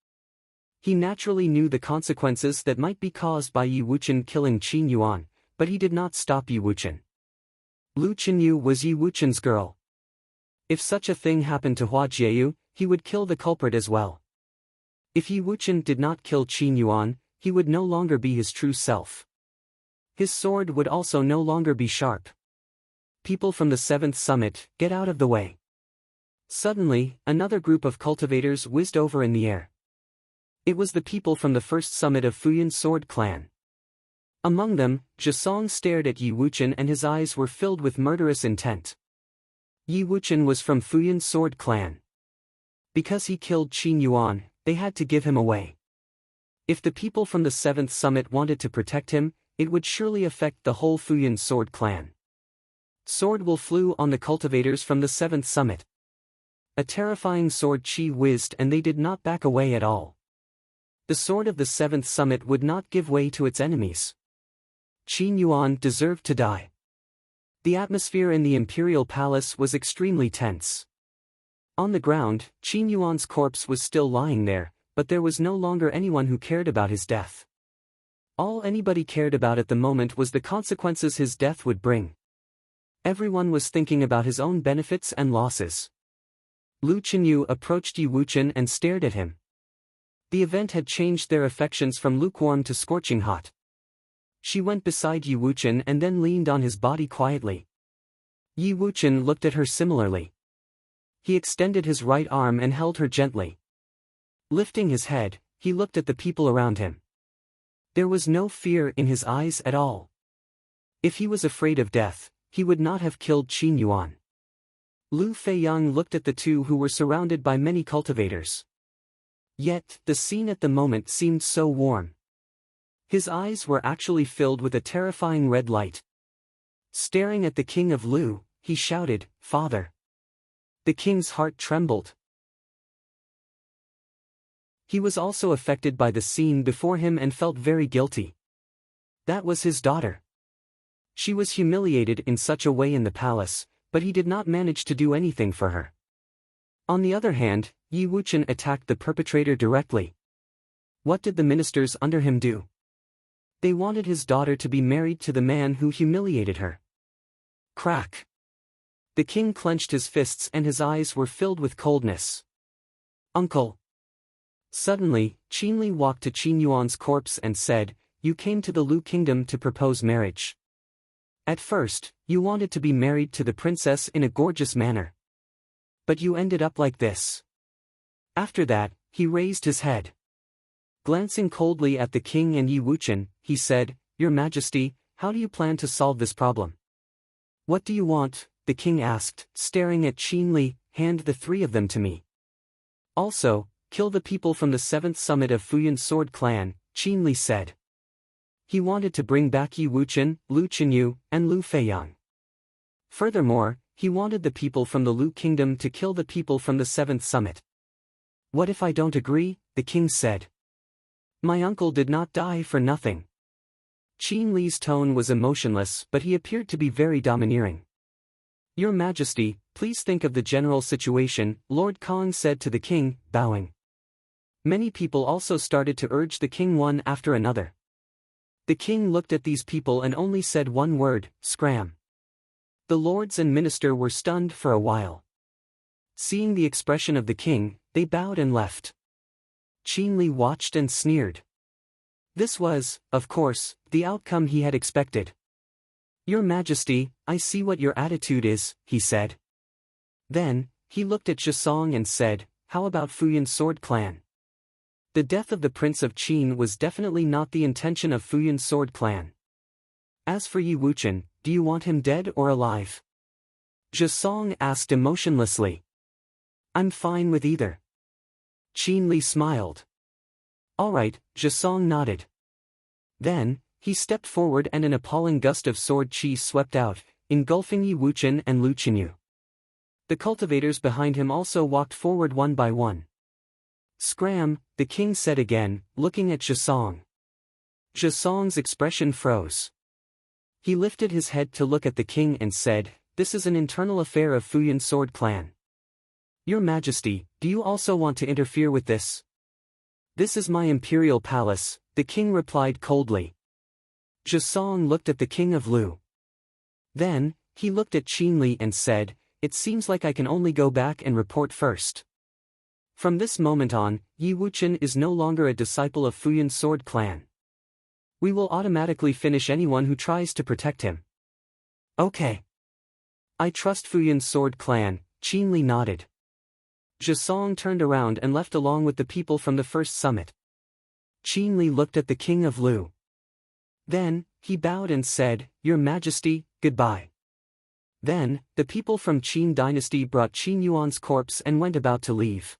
He naturally knew the consequences that might be caused by Yi Wuchen killing Qin Yuan, but he did not stop Yi Wuchen. Lu Chenyu was Yi Wuchen's girl. If such a thing happened to Hua Jieyu, he would kill the culprit as well. If Yi Wuchen did not kill Qin Yuan, he would no longer be his true self. His sword would also no longer be sharp. People from the 7th summit, get out of the way. Suddenly, another group of cultivators whizzed over in the air. It was the people from the 1st summit of Futian's sword clan. Among them, Zhisong stared at Yi Wuchen and his eyes were filled with murderous intent. Yi Wuchen was from Futian's sword clan. Because he killed Qin Yuan, they had to give him away. If the people from the 7th summit wanted to protect him, it would surely affect the whole Futian sword clan. Sword will flew on the cultivators from the 7th summit. A terrifying sword chi whizzed and they did not back away at all. The sword of the 7th summit would not give way to its enemies. Qin Yuan deserved to die. The atmosphere in the imperial palace was extremely tense. On the ground, Qin Yuan's corpse was still lying there, but there was no longer anyone who cared about his death. All anybody cared about at the moment was the consequences his death would bring. Everyone was thinking about his own benefits and losses. Lu Chenyu approached Yi Wuchen and stared at him. The event had changed their affections from lukewarm to scorching hot. She went beside Yi Wuchen and then leaned on his body quietly. Yi Wuchen looked at her similarly. He extended his right arm and held her gently. Lifting his head, he looked at the people around him. There was no fear in his eyes at all. If he was afraid of death, he would not have killed Qin Yuan. Lu Feiyang looked at the two who were surrounded by many cultivators. Yet, the scene at the moment seemed so warm. His eyes were actually filled with a terrifying red light. Staring at the king of Lu, he shouted, "Father!" The king's heart trembled. He was also affected by the scene before him and felt very guilty. That was his daughter. She was humiliated in such a way in the palace, but he did not manage to do anything for her. On the other hand, Yi Wuchen attacked the perpetrator directly. What did the ministers under him do? They wanted his daughter to be married to the man who humiliated her. Crack! The king clenched his fists and his eyes were filled with coldness. "Uncle!" Suddenly, Qin Li walked to Qin Yuan's corpse and said, "You came to the Lu kingdom to propose marriage. At first, you wanted to be married to the princess in a gorgeous manner. But you ended up like this." After that, he raised his head. Glancing coldly at the king and Yi Wuchen, he said, "Your Majesty, how do you plan to solve this problem?" "What do you want?" the king asked, staring at Qin Li. "Hand the three of them to me. Also, kill the people from the 7th summit of Futian sword clan," Qin Li said. He wanted to bring back Yi Wuchen, Lu Chenyu, and Lu Feiyang. Furthermore, he wanted the people from the Lu kingdom to kill the people from the 7th summit. "What if I don't agree?" the king said. "My uncle did not die for nothing." Qin Li's tone was emotionless but he appeared to be very domineering. "Your Majesty, please think of the general situation," Lord Kong said to the king, bowing. Many people also started to urge the king one after another. The king looked at these people and only said one word, "Scram." The lords and minister were stunned for a while. Seeing the expression of the king, they bowed and left. Qin Li watched and sneered. This was, of course, the outcome he had expected. "Your Majesty, I see what your attitude is," he said. Then, he looked at Zhisong and said, "How about Futian sword clan?" The death of the Prince of Qin was definitely not the intention of Futian sword clan. As for Yi Wuchen, do you want him dead or alive? Zhisong asked emotionlessly. "I'm fine with either." Qin Li smiled. "All right," Zhisong nodded. Then, he stepped forward and an appalling gust of sword chi swept out, engulfing Yi Wuchen and Lu Chenyu. The cultivators behind him also walked forward one by one. "Scram," the king said again, looking at Zhisong. Zhisong's expression froze. He lifted his head to look at the king and said, "This is an internal affair of Futian sword clan. Your Majesty, do you also want to interfere with this?" "This is my imperial palace," the king replied coldly. Zhisong looked at the king of Lu. Then, he looked at Qin Li and said, "It seems like I can only go back and report first. From this moment on, Yi Wuqian is no longer a disciple of Fuyan's sword clan. We will automatically finish anyone who tries to protect him." "Okay. I trust Fuyan's sword clan," Qin Li nodded. Zhisong turned around and left along with the people from the first summit. Qin Li looked at the king of Lu. Then, he bowed and said, "Your Majesty, goodbye." Then, the people from Qin dynasty brought Qin Yuan's corpse and went about to leave.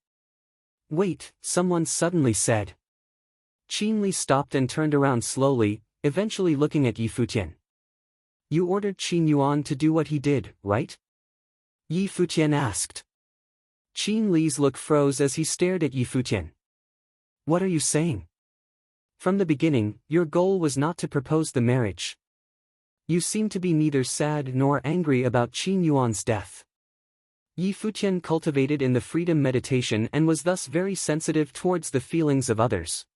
"Wait," someone suddenly said. Qin Li stopped and turned around slowly, eventually looking at Yi Futian. "You ordered Qin Yuan to do what he did, right?" Yi Futian asked. Qin Li's look froze as he stared at Yi Futian. "What are you saying? From the beginning, your goal was not to propose the marriage. You seem to be neither sad nor angry about Qin Yuan's death." Yi Futian cultivated in the freedom meditation and was thus very sensitive towards the feelings of others.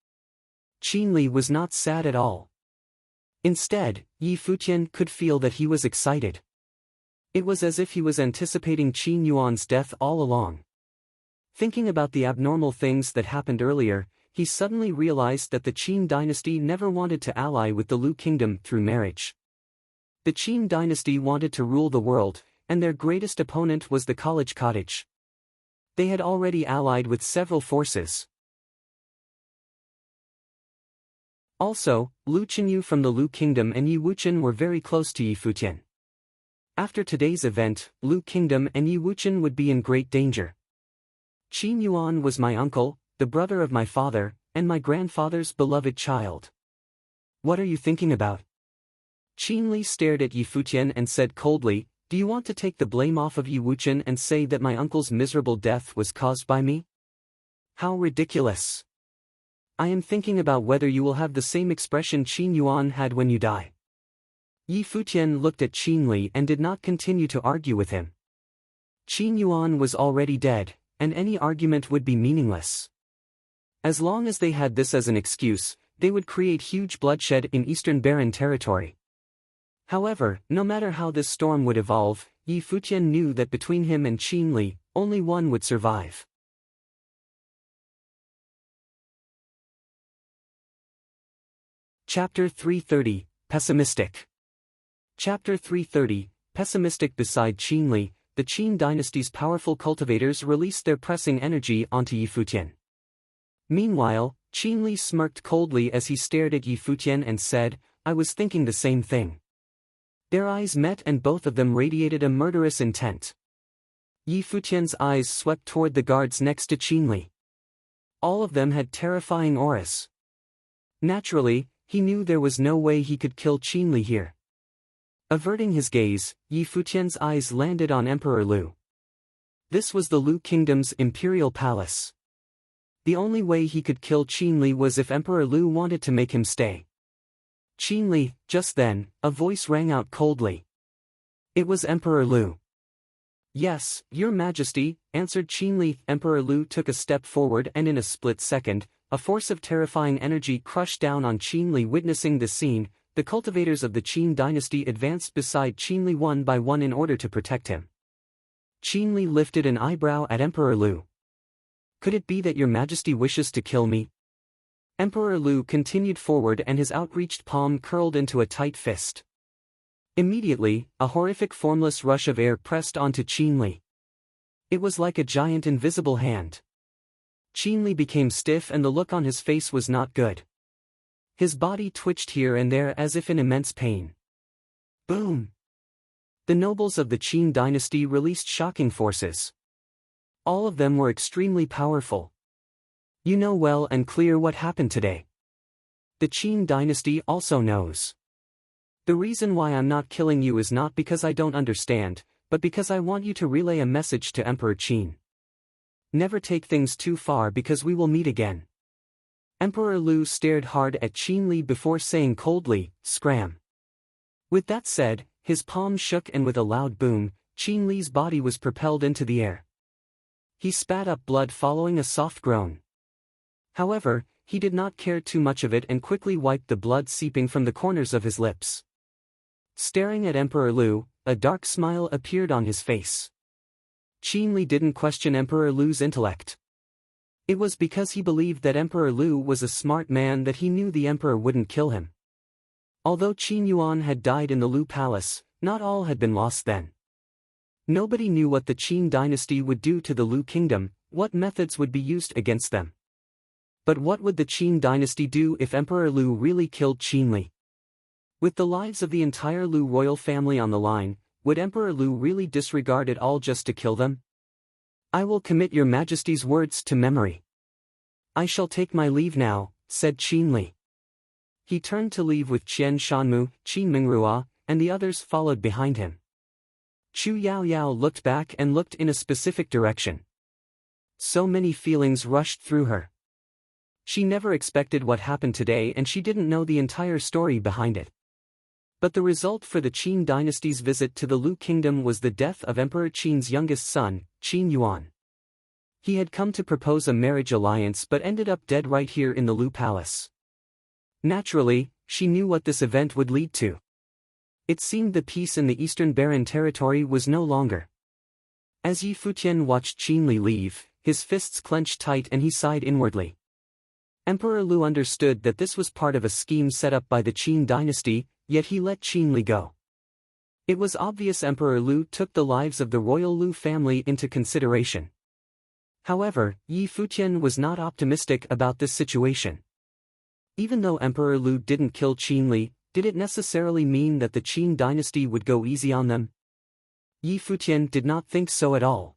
Qin Li was not sad at all. Instead, Yi Futian could feel that he was excited. It was as if he was anticipating Qin Yuan's death all along. Thinking about the abnormal things that happened earlier, he suddenly realized that the Qin dynasty never wanted to ally with the Lu kingdom through marriage. The Qin dynasty wanted to rule the world, and their greatest opponent was the college cottage. They had already allied with several forces. Also, Lu Qinyu from the Lu kingdom and Yi Wuqian were very close to Yi Futian. After today's event, Lu kingdom and Yi Wuqian would be in great danger. Qin Yuan was my uncle, the brother of my father, and my grandfather's beloved child. What are you thinking about? Qin Li stared at Yi Futian and said coldly, "Do you want to take the blame off of Yi Wuqian and say that my uncle's miserable death was caused by me? How ridiculous. I am thinking about whether you will have the same expression Qin Yuan had when you die." Yi Futian looked at Qin Li and did not continue to argue with him. Qin Yuan was already dead, and any argument would be meaningless. As long as they had this as an excuse, they would create huge bloodshed in Eastern Barren territory. However, no matter how this storm would evolve, Yi Futian knew that between him and Qin Li, only one would survive. Chapter 330, Pessimistic. Chapter 330, Pessimistic. Beside Qin Li, the Qin dynasty's powerful cultivators released their pressing energy onto Yi Futian. Meanwhile, Qin Li smirked coldly as he stared at Yi Futian and said, "I was thinking the same thing." Their eyes met and both of them radiated a murderous intent. Yi Futian's eyes swept toward the guards next to Qin Li. All of them had terrifying auras. Naturally, he knew there was no way he could kill Qin Li here. Averting his gaze, Yi Futian's eyes landed on Emperor Lu. This was the Lu kingdom's imperial palace. The only way he could kill Qin Li was if Emperor Lu wanted to make him stay. Qin Li, just then, a voice rang out coldly. It was Emperor Lu. "Yes, Your Majesty," answered Qin Li. Emperor Lu took a step forward and in a split second, a force of terrifying energy crushed down on Qin Li. Witnessing the scene, the cultivators of the Qin dynasty advanced beside Qin Li one by one in order to protect him. Qin Li lifted an eyebrow at Emperor Lu. "Could it be that Your Majesty wishes to kill me?" Emperor Lu continued forward and his outreached palm curled into a tight fist. Immediately, a horrific formless rush of air pressed onto Qin Li. It was like a giant invisible hand. Qin Li became stiff and the look on his face was not good. His body twitched here and there as if in immense pain. Boom! The nobles of the Qin dynasty released shocking forces. All of them were extremely powerful. You know well and clear what happened today. The Qin dynasty also knows. The reason why I'm not killing you is not because I don't understand, but because I want you to relay a message to Emperor Qin. Never take things too far because we will meet again. Emperor Lu stared hard at Qin Li before saying coldly, "Scram." With that said, his palm shook and with a loud boom, Qin Li's body was propelled into the air. He spat up blood following a soft groan. However, he did not care too much of it and quickly wiped the blood seeping from the corners of his lips. Staring at Emperor Lu, a dark smile appeared on his face. Qin Li didn't question Emperor Lu's intellect. It was because he believed that Emperor Lu was a smart man that he knew the emperor wouldn't kill him. Although Qin Yuan had died in the Lu Palace, not all had been lost then. Nobody knew what the Qin dynasty would do to the Lu kingdom, what methods would be used against them. But what would the Qin dynasty do if Emperor Lu really killed Qin Li? With the lives of the entire Lu royal family on the line, would Emperor Lu really disregard it all just to kill them? I will commit your majesty's words to memory. I shall take my leave now, said Qin Li. He turned to leave with Qian Shanmu, Qin Mingrua, and the others followed behind him. Chu Yaoyao looked back and looked in a specific direction. So many feelings rushed through her. She never expected what happened today and she didn't know the entire story behind it. But the result for the Qin dynasty's visit to the Lu kingdom was the death of Emperor Qin's youngest son, Qin Yuan. He had come to propose a marriage alliance but ended up dead right here in the Lu palace. Naturally, she knew what this event would lead to. It seemed the peace in the Eastern Barren territory was no longer. As Yi Futian watched Qin Li leave, his fists clenched tight and he sighed inwardly. Emperor Lu understood that this was part of a scheme set up by the Qin dynasty, yet he let Qin Li go. It was obvious Emperor Lu took the lives of the royal Lu family into consideration. However, Yi Futian was not optimistic about this situation. Even though Emperor Lu didn't kill Qin Li, did it necessarily mean that the Qin dynasty would go easy on them? Yi Futian did not think so at all.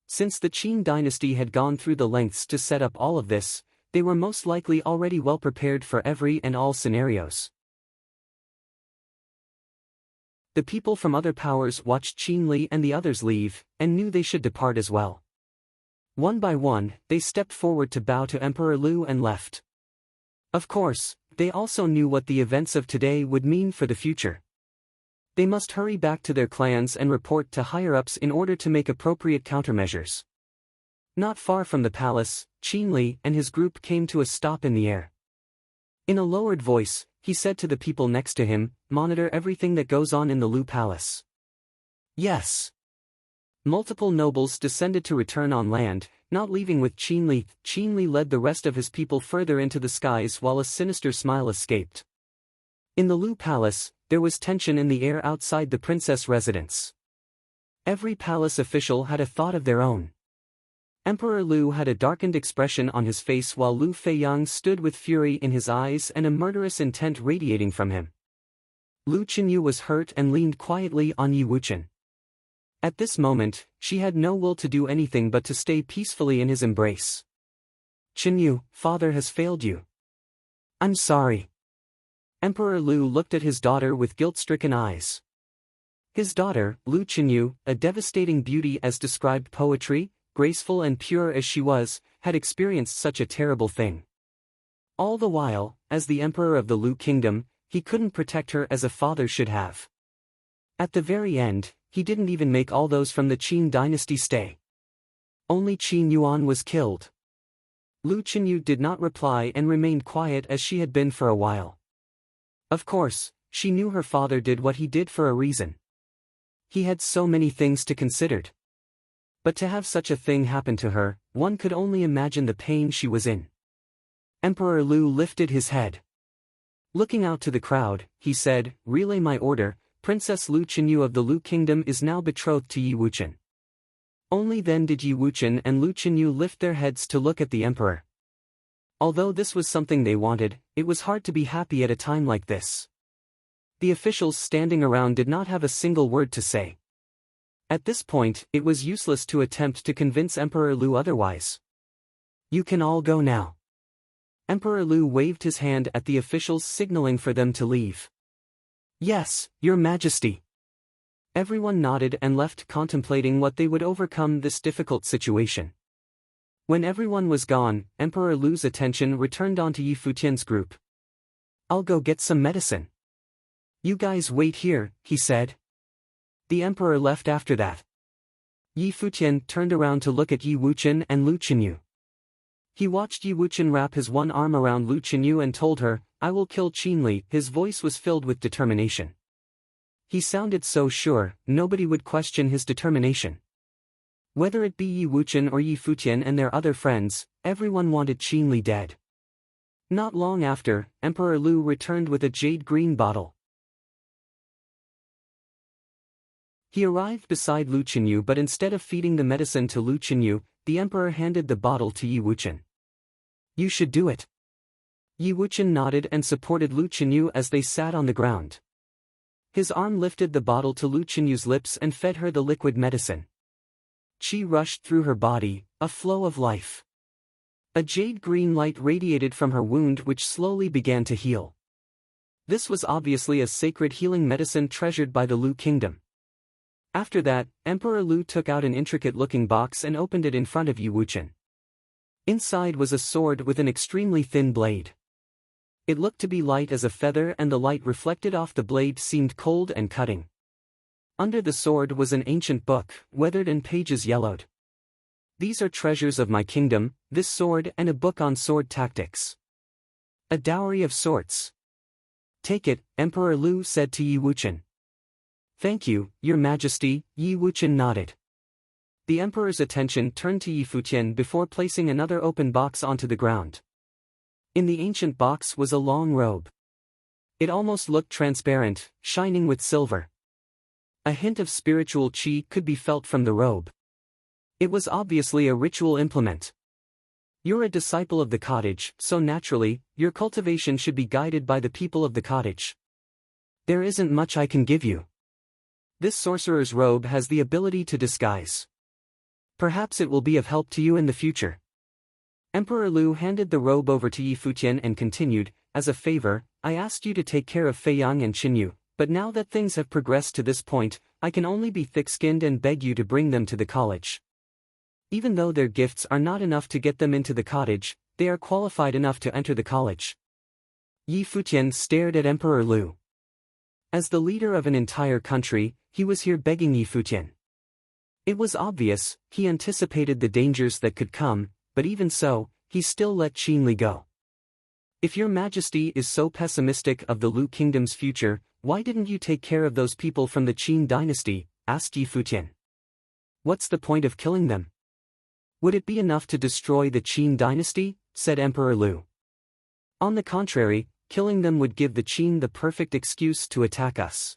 Since the Qin dynasty had gone through the lengths to set up all of this, they were most likely already well prepared for every and all scenarios. The people from other powers watched Qin Li and the others leave, and knew they should depart as well. One by one, they stepped forward to bow to Emperor Lu and left. Of course, they also knew what the events of today would mean for the future. They must hurry back to their clans and report to higher-ups in order to make appropriate countermeasures. Not far from the palace, Qin Li and his group came to a stop in the air. In a lowered voice, he said to the people next to him, "Monitor everything that goes on in the Lu Palace." Yes. Multiple nobles descended to return on land, not leaving with Qin Li. Qin Li led the rest of his people further into the skies while a sinister smile escaped. In the Lu Palace, there was tension in the air outside the princess residence. Every palace official had a thought of their own. Emperor Lu had a darkened expression on his face while Lu Feiyang stood with fury in his eyes and a murderous intent radiating from him. Lu Qinyu was hurt and leaned quietly on Yi Wuchen. At this moment, she had no will to do anything but to stay peacefully in his embrace. "Qinyu, father has failed you. I'm sorry." Emperor Lu looked at his daughter with guilt-stricken eyes. His daughter, Lu Qinyu, a devastating beauty as described poetry, graceful and pure as she was, had experienced such a terrible thing. All the while, as the emperor of the Lu kingdom, he couldn't protect her as a father should have. At the very end, he didn't even make all those from the Qin dynasty stay. Only Qin Yuan was killed. Lu Qinyu did not reply and remained quiet as she had been for a while. Of course, she knew her father did what he did for a reason. He had so many things to consider. But to have such a thing happen to her, one could only imagine the pain she was in. Emperor Lu lifted his head. Looking out to the crowd, he said, "Relay my order, Princess Lu Qinyu of the Lu Kingdom is now betrothed to Yi Wuchen." Only then did Yi Wuchen and Lu Qinyu lift their heads to look at the emperor. Although this was something they wanted, it was hard to be happy at a time like this. The officials standing around did not have a single word to say. At this point, it was useless to attempt to convince Emperor Lu otherwise. "You can all go now." Emperor Lu waved his hand at the officials signaling for them to leave. "Yes, Your Majesty." Everyone nodded and left contemplating what they would overcome this difficult situation. When everyone was gone, Emperor Lu's attention returned onto Yi Futian's group. "I'll go get some medicine. You guys wait here," he said. The emperor left after that. Yi Futian turned around to look at Yi Wuchen and Lu Qinyu. He watched Yi Wuchen wrap his one arm around Lu Qinyu and told her, "I will kill Qin Li." His voice was filled with determination. He sounded so sure, nobody would question his determination. Whether it be Yi Wuchen or Yi Futian and their other friends, everyone wanted Qin Li dead. Not long after, Emperor Lu returned with a jade green bottle. He arrived beside Lu Qinyu, but instead of feeding the medicine to Lu Qinyu, the emperor handed the bottle to Yi Wuchen. "You should do it." Yi Wuchen nodded and supported Lu Qinyu as they sat on the ground. His arm lifted the bottle to Lu Qinyu's lips and fed her the liquid medicine. Qi rushed through her body, a flow of life. A jade green light radiated from her wound, which slowly began to heal. This was obviously a sacred healing medicine treasured by the Lu kingdom. After that, Emperor Lu took out an intricate-looking box and opened it in front of Yi Wuchen. Inside was a sword with an extremely thin blade. It looked to be light as a feather, and the light reflected off the blade seemed cold and cutting. Under the sword was an ancient book, weathered and pages yellowed. "These are treasures of my kingdom, this sword and a book on sword tactics. A dowry of sorts. Take it," Emperor Lu said to Yi Wuchen. "Thank you, Your Majesty," Yi Wuchen nodded. The emperor's attention turned to Yi Futian before placing another open box onto the ground. In the ancient box was a long robe. It almost looked transparent, shining with silver. A hint of spiritual qi could be felt from the robe. It was obviously a ritual implement. "You're a disciple of the cottage, so naturally, your cultivation should be guided by the people of the cottage. There isn't much I can give you. This sorcerer's robe has the ability to disguise. Perhaps it will be of help to you in the future." Emperor Lu handed the robe over to Yi Futian and continued, "As a favor, I asked you to take care of Feiyang and Qinyu, but now that things have progressed to this point, I can only be thick-skinned and beg you to bring them to the college. Even though their gifts are not enough to get them into the cottage, they are qualified enough to enter the college." Yi Futian stared at Emperor Lu. As the leader of an entire country, he was here begging Yi Futian. It was obvious, he anticipated the dangers that could come, but even so, he still let Qin Li go. "If your majesty is so pessimistic of the Lu kingdom's future, why didn't you take care of those people from the Qin dynasty?" asked Yi Futian. "What's the point of killing them? Would it be enough to destroy the Qin dynasty?" said Emperor Lu. "On the contrary, killing them would give the Qin the perfect excuse to attack us.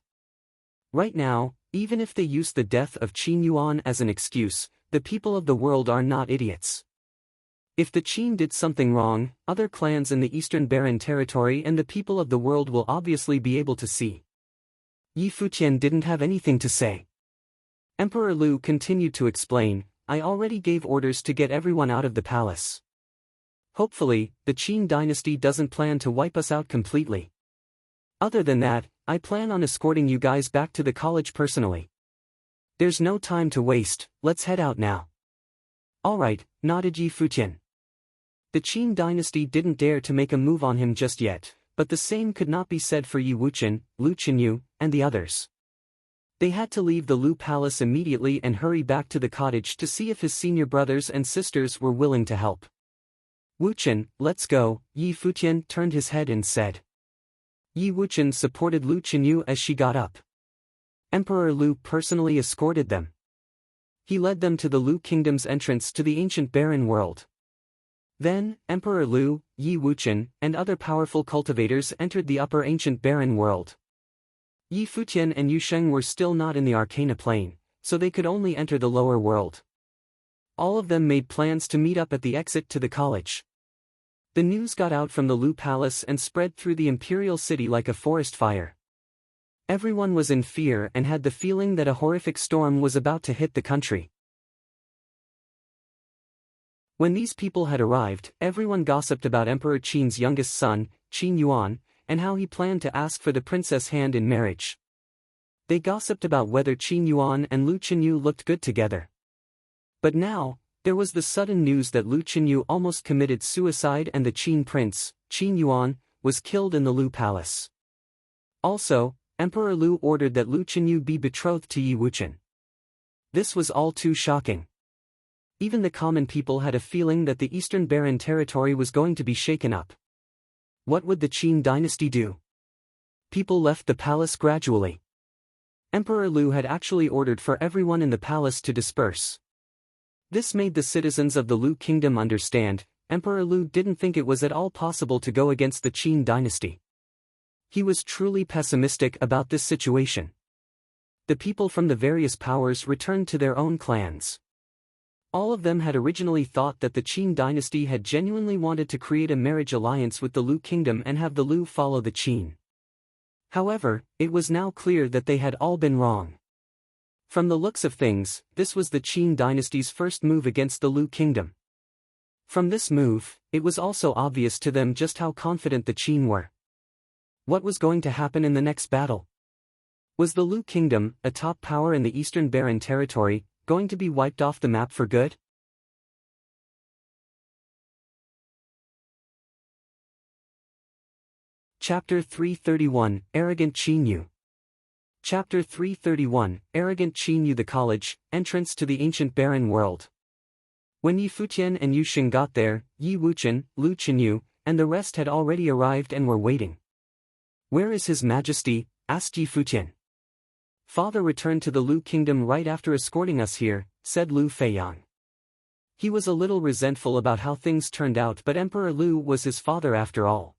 Right now, even if they use the death of Qin Yuan as an excuse, the people of the world are not idiots. If the Qin did something wrong, other clans in the Eastern Barren territory and the people of the world will obviously be able to see." Yi Futian didn't have anything to say. Emperor Lu continued to explain, "I already gave orders to get everyone out of the palace. Hopefully, the Qin dynasty doesn't plan to wipe us out completely. Other than that, I plan on escorting you guys back to the college personally. There's no time to waste, let's head out now." "Alright," nodded Yi Futian. The Qin dynasty didn't dare to make a move on him just yet, but the same could not be said for Yi Wuchen, Lu Qinyu, and the others. They had to leave the Lu palace immediately and hurry back to the cottage to see if his senior brothers and sisters were willing to help. "Wuchen, let's go," Yi Futian turned his head and said. Yi Wuchen supported Lu Qinyu as she got up. Emperor Lu personally escorted them. He led them to the Lu kingdom's entrance to the ancient barren world. Then, Emperor Lu, Yi Wuchen, and other powerful cultivators entered the upper ancient barren world. Yi Futian and Yu Sheng were still not in the Arcana plane, so they could only enter the lower world. All of them made plans to meet up at the exit to the college. The news got out from the Lu palace and spread through the imperial city like a forest fire. Everyone was in fear and had the feeling that a horrific storm was about to hit the country. When these people had arrived, everyone gossiped about Emperor Qin's youngest son, Qin Yuan, and how he planned to ask for the princess' hand in marriage. They gossiped about whether Qin Yuan and Lu Qinyu looked good together. But now, there was the sudden news that Lu Qinyu almost committed suicide and the Qin prince, Qin Yuan, was killed in the Lu palace. Also, Emperor Lu ordered that Lu Qinyu be betrothed to Yi Wuchen. This was all too shocking. Even the common people had a feeling that the Eastern Barren territory was going to be shaken up. What would the Qin dynasty do? People left the palace gradually. Emperor Lu had actually ordered for everyone in the palace to disperse. This made the citizens of the Lu kingdom understand, Emperor Lu didn't think it was at all possible to go against the Qin dynasty. He was truly pessimistic about this situation. The people from the various powers returned to their own clans. All of them had originally thought that the Qin dynasty had genuinely wanted to create a marriage alliance with the Lu kingdom and have the Lu follow the Qin. However, it was now clear that they had all been wrong. From the looks of things, this was the Qin dynasty's first move against the Lu kingdom. From this move, it was also obvious to them just how confident the Qin were. What was going to happen in the next battle? Was the Lu kingdom, a top power in the eastern barren territory, going to be wiped off the map for good? Chapter 331, Arrogant Qinyu. Chapter 331, Arrogant Qinyu. The college, entrance to the ancient barren world. When Yi Futian and Yu Xing got there, Yi Wuchen, Lu Qinyu, and the rest had already arrived and were waiting. "Where is His Majesty?" asked Yi Futian. "Father returned to the Lu kingdom right after escorting us here," said Lu Feiyang. He was a little resentful about how things turned out, but Emperor Lu was his father after all.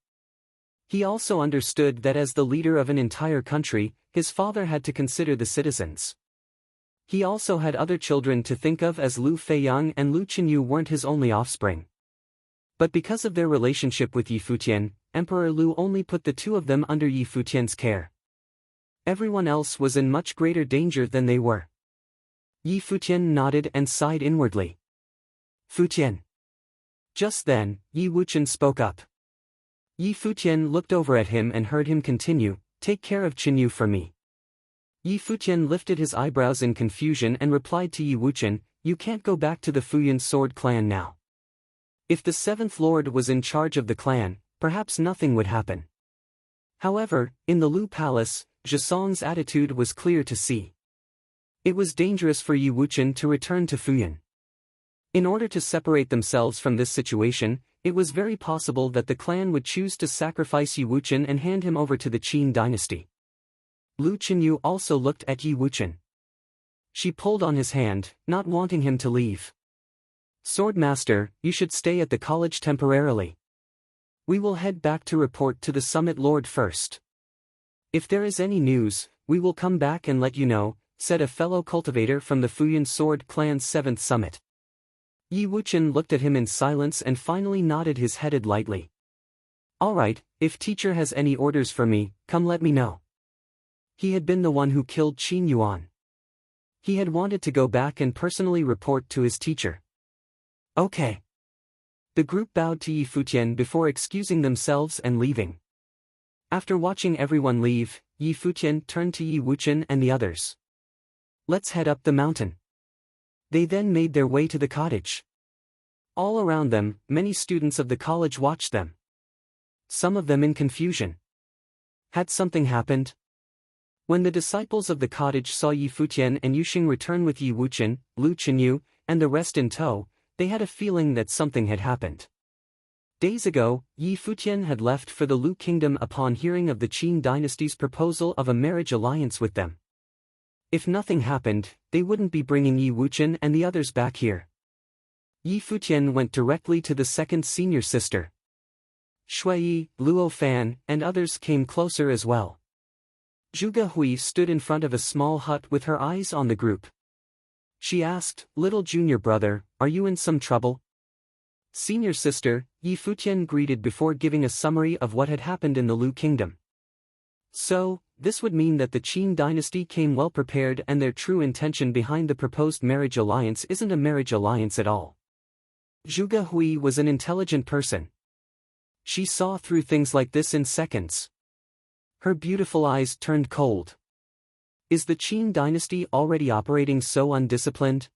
He also understood that as the leader of an entire country, his father had to consider the citizens. He also had other children to think of, as Lu Feiyang and Lu Qinyu weren't his only offspring. But because of their relationship with Yi Futian, Emperor Lu only put the two of them under Yi Futian's care. Everyone else was in much greater danger than they were. Yi Futian nodded and sighed inwardly. "Futian." Just then, Yi Wuchen spoke up. Yi Futian looked over at him and heard him continue, "Take care of Qinyu for me." Yi Futian lifted his eyebrows in confusion and replied to Yi Wuchen, "You can't go back to the Futian sword clan now. If the seventh lord was in charge of the clan, perhaps nothing would happen." However, in the Lu palace, Zhisong's attitude was clear to see. It was dangerous for Yi Wuchen to return to Futian. In order to separate themselves from this situation, it was very possible that the clan would choose to sacrifice Yi Wuchen and hand him over to the Qin dynasty. Lu Qinyu also looked at Yi Wuchen. She pulled on his hand, not wanting him to leave. "Swordmaster, you should stay at the college temporarily. We will head back to report to the Summit Lord first. If there is any news, we will come back and let you know," said a fellow cultivator from the Futian Sword Clan's 7th summit. Yi Wuchen looked at him in silence and finally nodded his head lightly. "All right, if teacher has any orders for me, come let me know." He had been the one who killed Qin Yuan. He had wanted to go back and personally report to his teacher. "Okay." The group bowed to Yi Futian before excusing themselves and leaving. After watching everyone leave, Yi Futian turned to Yi Wuchen and the others. "Let's head up the mountain." They then made their way to the cottage. All around them, many students of the college watched them. Some of them in confusion. Had something happened? When the disciples of the cottage saw Yi Futian and Yu Xing return with Yi Wuchen, Lu Qinyu, and the rest in tow, they had a feeling that something had happened. Days ago, Yi Futian had left for the Lu kingdom upon hearing of the Qin dynasty's proposal of a marriage alliance with them. If nothing happened, they wouldn't be bringing Yi Wuchen and the others back here. Yi Futian went directly to the second senior sister. Shui, Luo Fan, and others came closer as well. Zhuge Hui stood in front of a small hut with her eyes on the group. She asked, "Little junior brother, are you in some trouble?" Senior sister, Yi Futian greeted before giving a summary of what had happened in the Lu kingdom. So, this would mean that the Qin dynasty came well prepared and their true intention behind the proposed marriage alliance isn't a marriage alliance at all. Zhuge Hui was an intelligent person. She saw through things like this in seconds. Her beautiful eyes turned cold. Is the Qin dynasty already operating so undisciplined?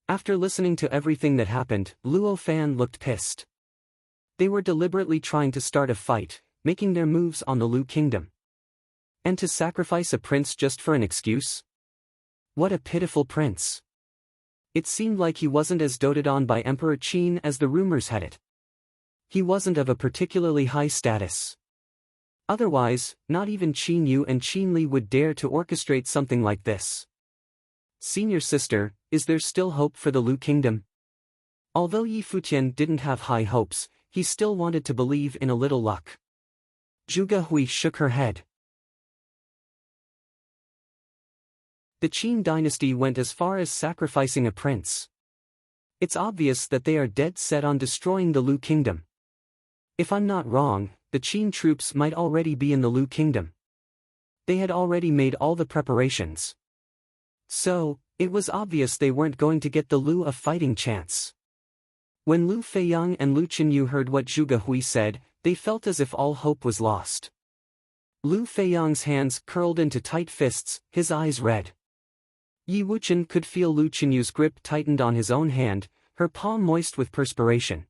After listening to everything that happened, Luo Fan looked pissed. They were deliberately trying to start a fight, making their moves on the Lu kingdom. And to sacrifice a prince just for an excuse? What a pitiful prince. It seemed like he wasn't as doted on by Emperor Qin as the rumors had it. He wasn't of a particularly high status. Otherwise, not even Qin Yu and Qin Li would dare to orchestrate something like this. Senior sister, is there still hope for the Lu kingdom? Although Yi Futian didn't have high hopes, he still wanted to believe in a little luck. Zhuge Hui shook her head. The Qin dynasty went as far as sacrificing a prince. It's obvious that they are dead set on destroying the Lu kingdom. If I'm not wrong, the Qin troops might already be in the Lu kingdom. They had already made all the preparations. So, it was obvious they weren't going to get the Lu a fighting chance. When Lu Feiyang and Lu Qinyu heard what Zhuge Hui said, they felt as if all hope was lost. Lu Feiyang's hands curled into tight fists, his eyes red. Yi Wuqian could feel Lu Qinyu's grip tightened on his own hand, her palm moist with perspiration.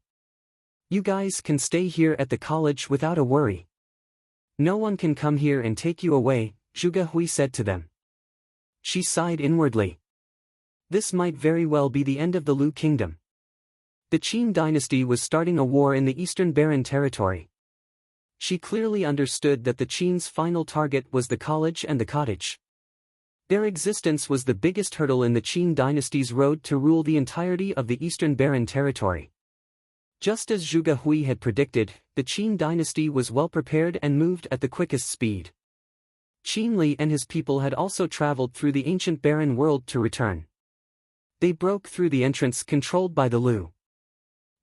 You guys can stay here at the college without a worry. No one can come here and take you away, Zhuge Hui said to them. She sighed inwardly. This might very well be the end of the Lu kingdom. The Qin dynasty was starting a war in the eastern barren territory. She clearly understood that the Qin's final target was the college and the cottage. Their existence was the biggest hurdle in the Qin dynasty's road to rule the entirety of the eastern barren territory. Just as Zhuge Hui had predicted, the Qin dynasty was well prepared and moved at the quickest speed. Qin Li and his people had also traveled through the ancient barren world to return. They broke through the entrance controlled by the Lu.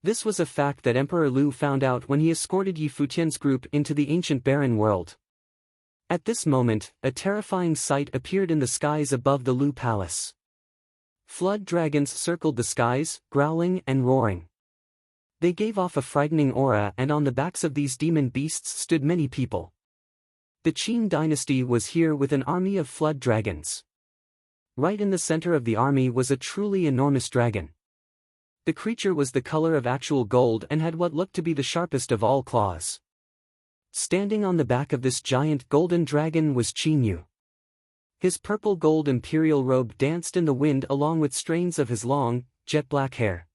This was a fact that Emperor Lu found out when he escorted Yi Futian's group into the ancient barren world. At this moment, a terrifying sight appeared in the skies above the Lu palace. Flood dragons circled the skies, growling and roaring. They gave off a frightening aura, and on the backs of these demon beasts stood many people. The Qin dynasty was here with an army of flood dragons. Right in the center of the army was a truly enormous dragon. The creature was the color of actual gold and had what looked to be the sharpest of all claws. Standing on the back of this giant golden dragon was Qin Yu. His purple-gold imperial robe danced in the wind along with strains of his long, jet-black hair.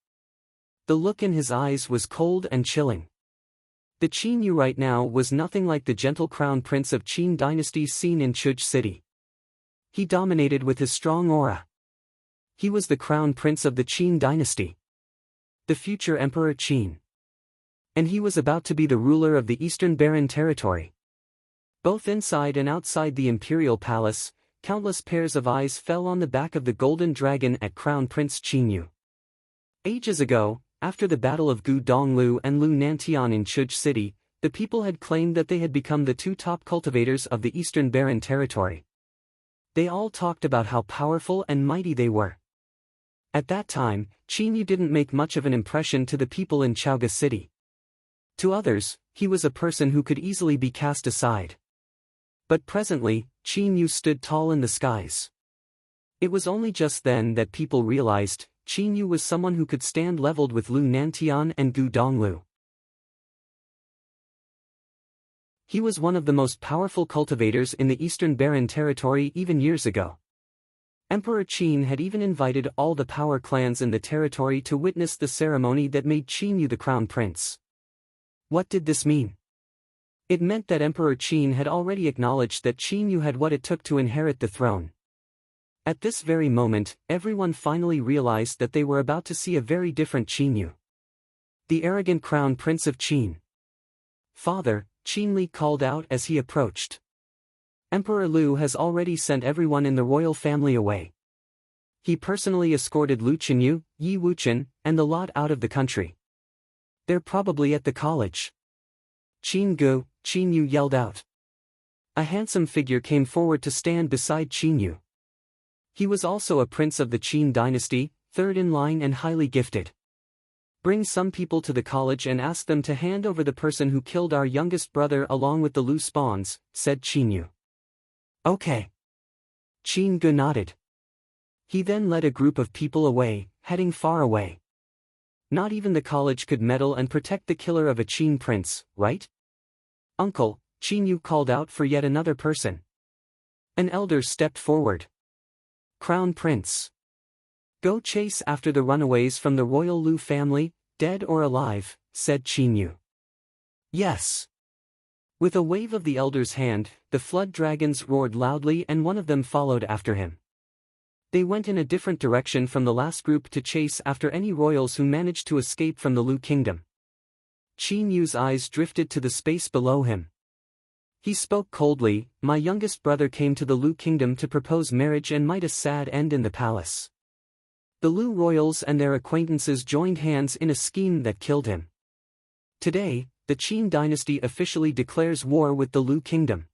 The look in his eyes was cold and chilling. The Qin Yu right now was nothing like the gentle crown prince of Qin dynasty seen in Chuj city. He dominated with his strong aura. He was the crown prince of the Qin dynasty. The future Emperor Qin. And he was about to be the ruler of the eastern barren territory. Both inside and outside the imperial palace, countless pairs of eyes fell on the back of the golden dragon at Crown Prince Qin Yu. Ages ago, after the battle of Gu Donglu and Lu Nantian in Chuj city, the people had claimed that they had become the two top cultivators of the eastern barren territory. They all talked about how powerful and mighty they were. At that time, Qin Yu didn't make much of an impression to the people in Chaoga city. To others, he was a person who could easily be cast aside. But presently, Qin Yu stood tall in the skies. It was only just then that people realized, Qin Yu was someone who could stand leveled with Lu Nantian and Gu Donglu. He was one of the most powerful cultivators in the eastern barren territory even years ago. Emperor Qin had even invited all the power clans in the territory to witness the ceremony that made Qin Yu the crown prince. What did this mean? It meant that Emperor Qin had already acknowledged that Qin Yu had what it took to inherit the throne. At this very moment, everyone finally realized that they were about to see a very different Qin Yu. The arrogant crown prince of Qin. Father, Qin Li called out as he approached. Emperor Lu has already sent everyone in the royal family away. He personally escorted Lu Qinyu, Yi Wuqian, and the lot out of the country. They're probably at the college. Qin Gu, Qin Yu yelled out. A handsome figure came forward to stand beside Qin Yu. He was also a prince of the Qin dynasty, third in line and highly gifted. Bring some people to the college and ask them to hand over the person who killed our youngest brother along with the Lu spawns, said Qin Yu. Okay. Qin Gu nodded. He then led a group of people away, heading far away. Not even the college could meddle and protect the killer of a Qin prince, right? Uncle, Qin Yu called out for yet another person. An elder stepped forward. Crown Prince. Go chase after the runaways from the royal Lu family, dead or alive, said Qin Yu. Yes. With a wave of the elder's hand, the flood dragons roared loudly and one of them followed after him. They went in a different direction from the last group to chase after any royals who managed to escape from the Lu kingdom. Qin Yu's eyes drifted to the space below him. He spoke coldly, "My youngest brother came to the Lu kingdom to propose marriage and might a sad end in the palace. The Lu royals and their acquaintances joined hands in a scheme that killed him. Today, the Qin dynasty officially declares war with the Lu kingdom.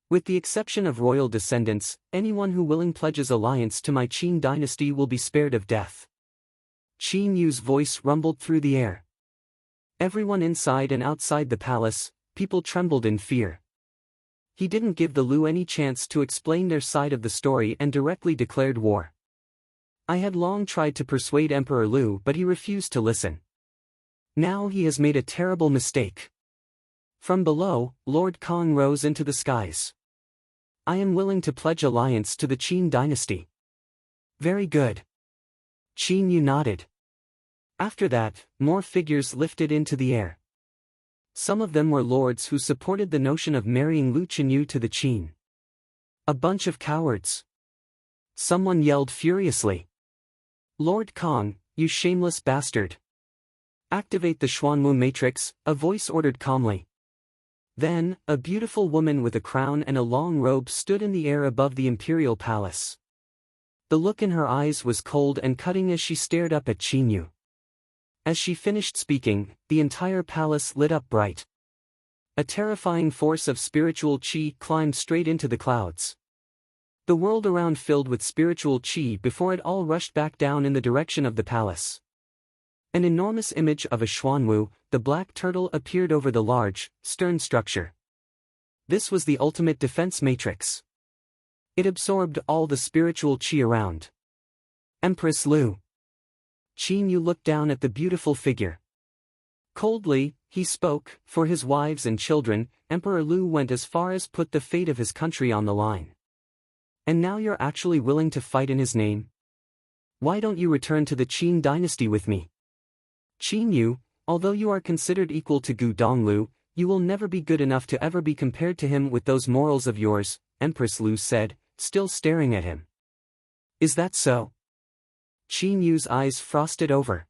With the exception of royal descendants, anyone who willing pledges alliance to my Qin dynasty will be spared of death." Qin Yu's voice rumbled through the air. Everyone inside and outside the palace, people trembled in fear. He didn't give the Lu any chance to explain their side of the story and directly declared war. I had long tried to persuade Emperor Lu, but he refused to listen. Now he has made a terrible mistake. From below, Lord Kong rose into the skies. "I am willing to pledge alliance to the Qin dynasty." "Very good." Qin Yu nodded. After that, more figures lifted into the air. Some of them were lords who supported the notion of marrying Lu Qinyu to the Qin. "A bunch of cowards." Someone yelled furiously. "Lord Kong, you shameless bastard. Activate the Xuanwu matrix," a voice ordered calmly. Then, a beautiful woman with a crown and a long robe stood in the air above the imperial palace. The look in her eyes was cold and cutting as she stared up at Qin Yu. As she finished speaking, the entire palace lit up bright. A terrifying force of spiritual qi climbed straight into the clouds. The world around filled with spiritual qi before it all rushed back down in the direction of the palace. An enormous image of a Xuanwu, the black turtle, appeared over the large, stern structure. This was the ultimate defense matrix. It absorbed all the spiritual qi around. Empress Lu. Qin Yu looked down at the beautiful figure. Coldly, he spoke, "For his wives and children, Emperor Lu went as far as put the fate of his country on the line. And now you're actually willing to fight in his name? Why don't you return to the Qin dynasty with me?" "Qin Yu, although you are considered equal to Gu Donglu, you will never be good enough to ever be compared to him with those morals of yours," Empress Lu said, still staring at him. "Is that so?" Qin Yu's eyes frosted over.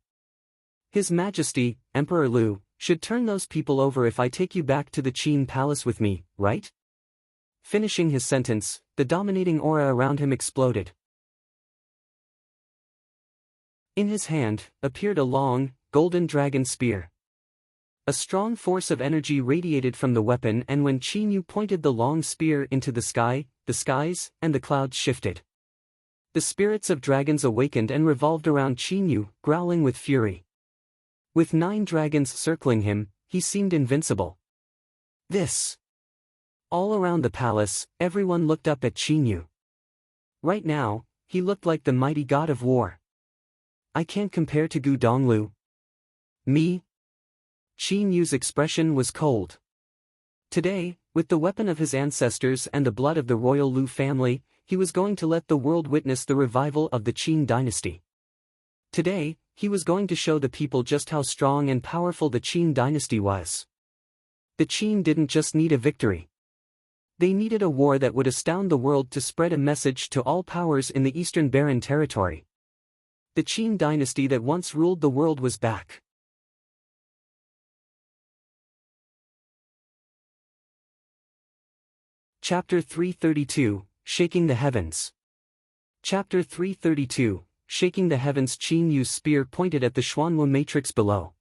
"His Majesty, Emperor Lu, should turn those people over if I take you back to the Qin palace with me, right?" Finishing his sentence, the dominating aura around him exploded. In his hand, appeared a long, golden dragon spear. A strong force of energy radiated from the weapon, and when Qin Yu pointed the long spear into the sky, the skies and the clouds shifted. The spirits of dragons awakened and revolved around Qin Yu, growling with fury. With 9 dragons circling him, he seemed invincible. This. All around the palace, everyone looked up at Qin Yu. Right now, he looked like the mighty god of war. "I can't compare to Gu Donglu." "Me?" Qin Yu's expression was cold. Today, with the weapon of his ancestors and the blood of the royal Lu family, he was going to let the world witness the revival of the Qin dynasty. Today, he was going to show the people just how strong and powerful the Qin dynasty was. The Qin didn't just need a victory. They needed a war that would astound the world to spread a message to all powers in the Eastern Barren territory. The Qin dynasty that once ruled the world was back. Chapter 332, Shaking the Heavens. Chapter 332, Shaking the Heavens. Qin Yu's spear pointed at the Xuanwu matrix below.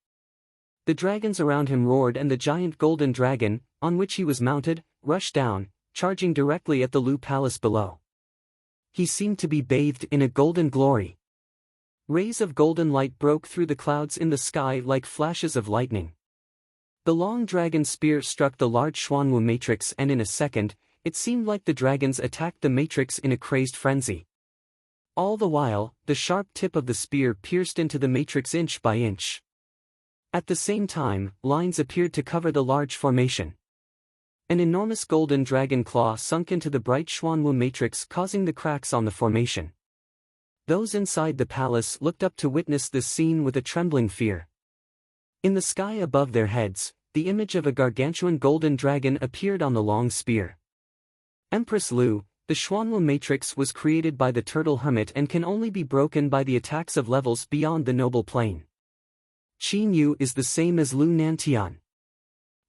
The dragons around him roared, and the giant golden dragon, on which he was mounted, rushed down, charging directly at the Lu palace below. He seemed to be bathed in a golden glory. Rays of golden light broke through the clouds in the sky like flashes of lightning. The long dragon spear struck the large Xuanwu matrix, and in a second, it seemed like the dragons attacked the matrix in a crazed frenzy. All the while, the sharp tip of the spear pierced into the matrix inch by inch. At the same time, lines appeared to cover the large formation. An enormous golden dragon claw sunk into the bright Xuanwu matrix, causing the cracks on the formation. Those inside the palace looked up to witness this scene with a trembling fear. In the sky above their heads, the image of a gargantuan golden dragon appeared on the long spear. Empress Lu, the Xuanwu matrix was created by the turtle hermit and can only be broken by the attacks of levels beyond the noble plane. Qin Yu is the same as Lu Nantian.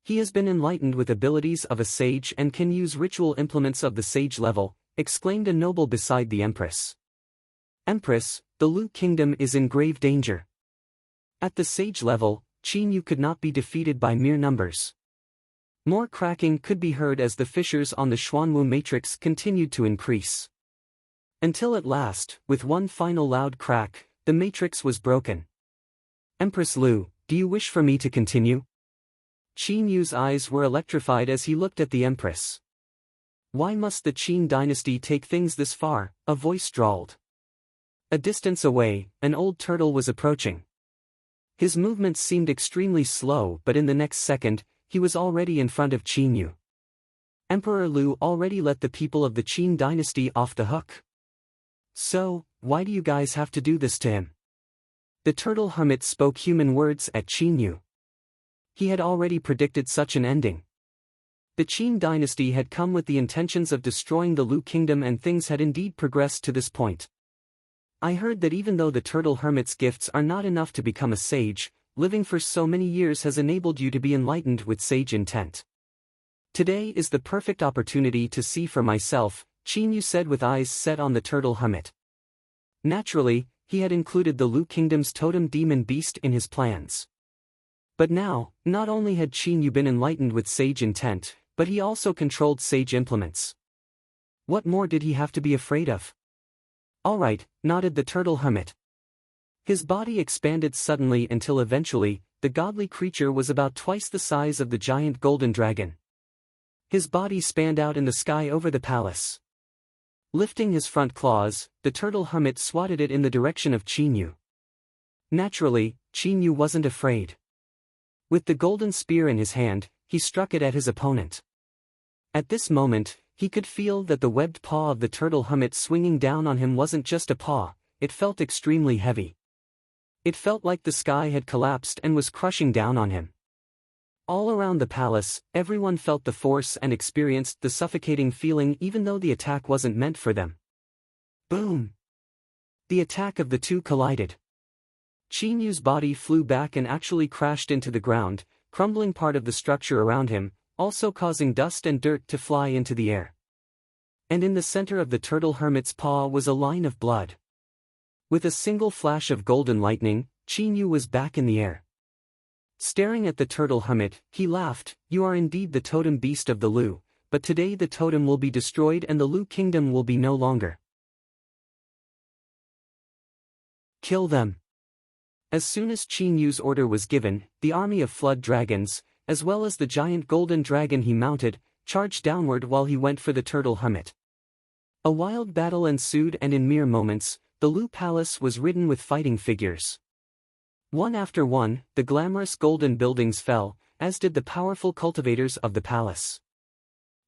He has been enlightened with abilities of a sage and can use ritual implements of the sage level, exclaimed a noble beside the Empress. Empress, the Lu kingdom is in grave danger. At the sage level, Qin Yu could not be defeated by mere numbers. More cracking could be heard as the fissures on the Xuanwu matrix continued to increase. Until at last, with one final loud crack, the matrix was broken. Empress Lu, do you wish for me to continue? Qin Yu's eyes were electrified as he looked at the Empress. Why must the Qin dynasty take things this far? A voice drawled. A distance away, an old turtle was approaching. His movements seemed extremely slow, but in the next second, he was already in front of Qin Yu. Emperor Lu already let the people of the Qin dynasty off the hook. So, why do you guys have to do this to him? The turtle hermit spoke human words at Qin Yu. He had already predicted such an ending. The Qin dynasty had come with the intentions of destroying the Lu kingdom, and things had indeed progressed to this point. I heard that even though the turtle hermit's gifts are not enough to become a sage, living for so many years has enabled you to be enlightened with sage intent. Today is the perfect opportunity to see for myself, Qin Yu said with eyes set on the turtle hermit. Naturally, he had included the Lu kingdom's totem demon beast in his plans. But now, not only had Qin Yu been enlightened with sage intent, but he also controlled sage implements. What more did he have to be afraid of? Alright, nodded the turtle hermit. His body expanded suddenly until eventually, the godly creature was about twice the size of the giant golden dragon. His body spanned out in the sky over the palace. Lifting his front claws, the turtle hermit swatted it in the direction of Qin Yu. Naturally, Qin Yu wasn't afraid. With the golden spear in his hand, he struck it at his opponent. At this moment, he could feel that the webbed paw of the turtle hermit swinging down on him wasn't just a paw, it felt extremely heavy. It felt like the sky had collapsed and was crushing down on him. All around the palace, everyone felt the force and experienced the suffocating feeling even though the attack wasn't meant for them. Boom! The attack of the two collided. Qin Yu's body flew back and actually crashed into the ground, crumbling part of the structure around him, also causing dust and dirt to fly into the air. And in the center of the turtle hermit's paw was a line of blood. With a single flash of golden lightning, Qin Yu was back in the air. Staring at the turtle hermit, he laughed, "You are indeed the totem beast of the Lu, but today the totem will be destroyed and the Lu kingdom will be no longer. Kill them." As soon as Qin Yu's order was given, the army of flood dragons, as well as the giant golden dragon he mounted, charged downward while he went for the turtle hermit. A wild battle ensued, and in mere moments, the Lu palace was ridden with fighting figures. One after one, the glamorous golden buildings fell, as did the powerful cultivators of the palace.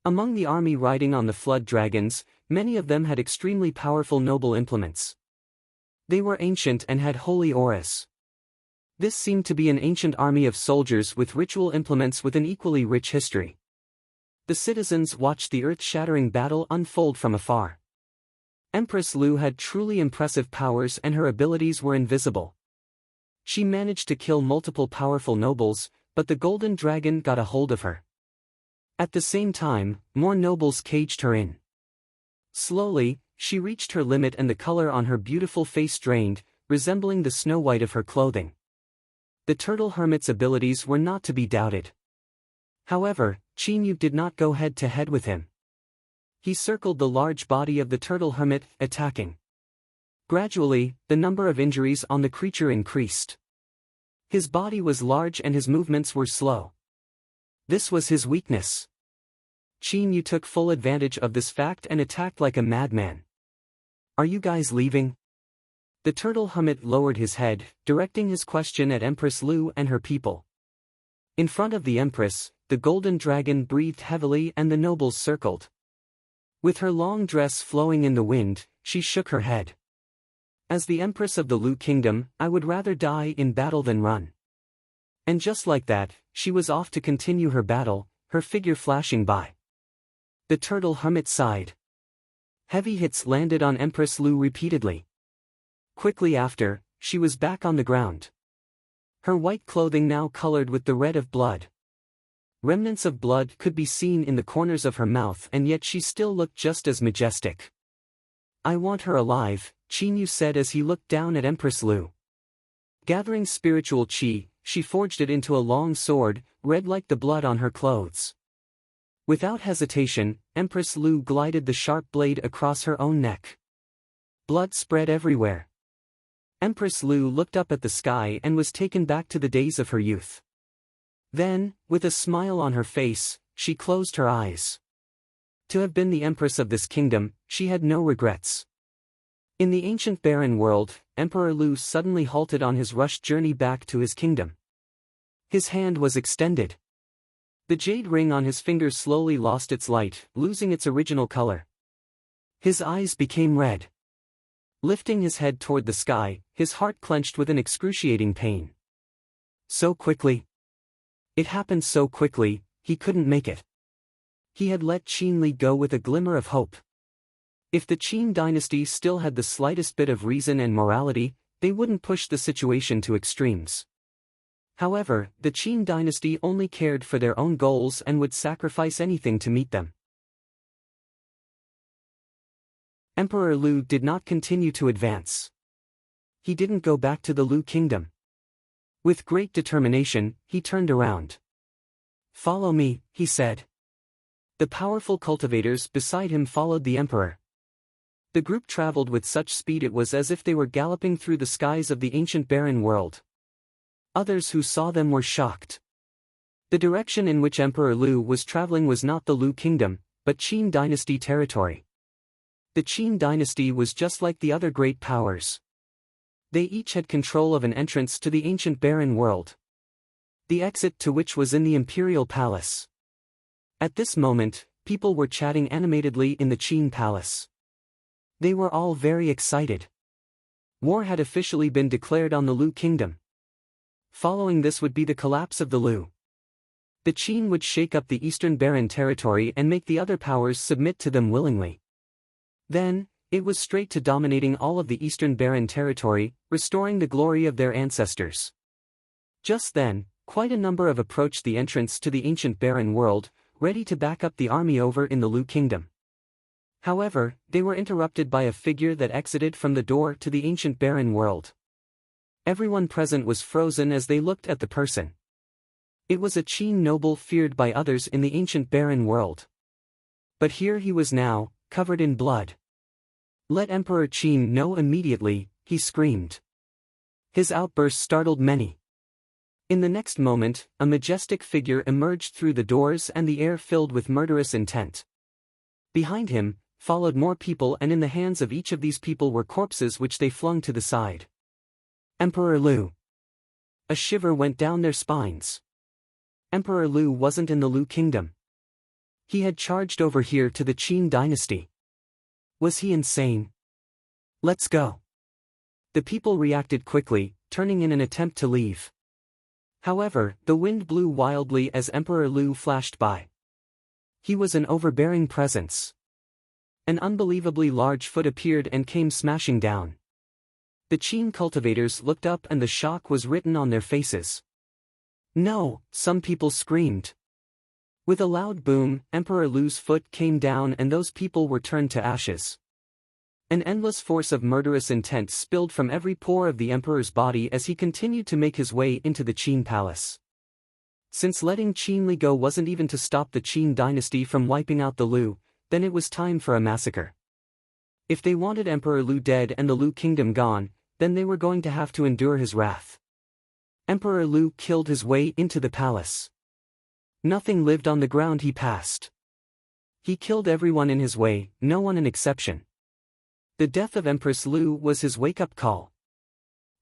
Among the army riding on the flood dragons, many of them had extremely powerful noble implements. They were ancient and had holy auras. This seemed to be an ancient army of soldiers with ritual implements with an equally rich history. The citizens watched the earth-shattering battle unfold from afar. Empress Lu had truly impressive powers and her abilities were invisible. She managed to kill multiple powerful nobles, but the golden dragon got a hold of her. At the same time, more nobles caged her in. Slowly, she reached her limit and the color on her beautiful face drained, resembling the snow white of her clothing. The turtle hermit's abilities were not to be doubted. However, Qin Yu did not go head-to-head with him. He circled the large body of the turtle hermit, attacking. Gradually, the number of injuries on the creature increased. His body was large and his movements were slow. This was his weakness. Qin Yu took full advantage of this fact and attacked like a madman. "Are you guys leaving?" The turtle hermit lowered his head, directing his question at Empress Lu and her people. In front of the Empress, the golden dragon breathed heavily and the nobles circled. With her long dress flowing in the wind, she shook her head. "As the Empress of the Lu Kingdom, I would rather die in battle than run." And just like that, she was off to continue her battle, her figure flashing by. The turtle hermit sighed. Heavy hits landed on Empress Lu repeatedly. Quickly after, she was back on the ground. Her white clothing now colored with the red of blood. Remnants of blood could be seen in the corners of her mouth, and yet she still looked just as majestic. "I want her alive," Qin said as he looked down at Empress Lu. Gathering spiritual qi, she forged it into a long sword, red like the blood on her clothes. Without hesitation, Empress Lu glided the sharp blade across her own neck. Blood spread everywhere. Empress Lu looked up at the sky and was taken back to the days of her youth. Then, with a smile on her face, she closed her eyes. To have been the empress of this kingdom, she had no regrets. In the ancient barren world, Emperor Lu suddenly halted on his rushed journey back to his kingdom. His hand was extended. The jade ring on his finger slowly lost its light, losing its original color. His eyes became red. Lifting his head toward the sky, his heart clenched with an excruciating pain. So quickly. It happened so quickly, he couldn't make it. He had let Qin Li go with a glimmer of hope. If the Qin dynasty still had the slightest bit of reason and morality, they wouldn't push the situation to extremes. However, the Qin dynasty only cared for their own goals and would sacrifice anything to meet them. Emperor Lu did not continue to advance. He didn't go back to the Lu kingdom. With great determination, he turned around. "Follow me," he said. The powerful cultivators beside him followed the emperor. The group traveled with such speed it was as if they were galloping through the skies of the ancient barren world. Others who saw them were shocked. The direction in which Emperor Lu was traveling was not the Lu kingdom, but Qin dynasty territory. The Qin dynasty was just like the other great powers. They each had control of an entrance to the ancient barren world. The exit to which was in the imperial palace. At this moment, people were chatting animatedly in the Qin palace. They were all very excited. War had officially been declared on the Lu kingdom. Following this would be the collapse of the Lu. The Qin would shake up the eastern barren territory and make the other powers submit to them willingly. Then, it was straight to dominating all of the eastern barren territory, restoring the glory of their ancestors. Just then, quite a number of approached the entrance to the ancient barren world, ready to back up the army over in the Lu kingdom. However, they were interrupted by a figure that exited from the door to the ancient barren world. Everyone present was frozen as they looked at the person. It was a Qin noble feared by others in the ancient barren world. But here he was now, covered in blood. "Let Emperor Qin know immediately," he screamed. His outburst startled many. In the next moment, a majestic figure emerged through the doors and the air filled with murderous intent. Behind him, followed more people, and in the hands of each of these people were corpses which they flung to the side. Emperor Lu. A shiver went down their spines. Emperor Lu wasn't in the Lu kingdom. He had charged over here to the Qin dynasty. Was he insane? "Let's go." The people reacted quickly, turning in an attempt to leave. However, the wind blew wildly as Emperor Lu flashed by. He was an overbearing presence. An unbelievably large foot appeared and came smashing down. The Qin cultivators looked up and the shock was written on their faces. "No," some people screamed. With a loud boom, Emperor Lu's foot came down and those people were turned to ashes. An endless force of murderous intent spilled from every pore of the emperor's body as he continued to make his way into the Qin palace. Since letting Qin Li go wasn't even to stop the Qin dynasty from wiping out the Lu, then it was time for a massacre. If they wanted Emperor Lu dead and the Lu kingdom gone, then they were going to have to endure his wrath. Emperor Lu killed his way into the palace. Nothing lived on the ground he passed. He killed everyone in his way, no one an exception. The death of Empress Lu was his wake-up call.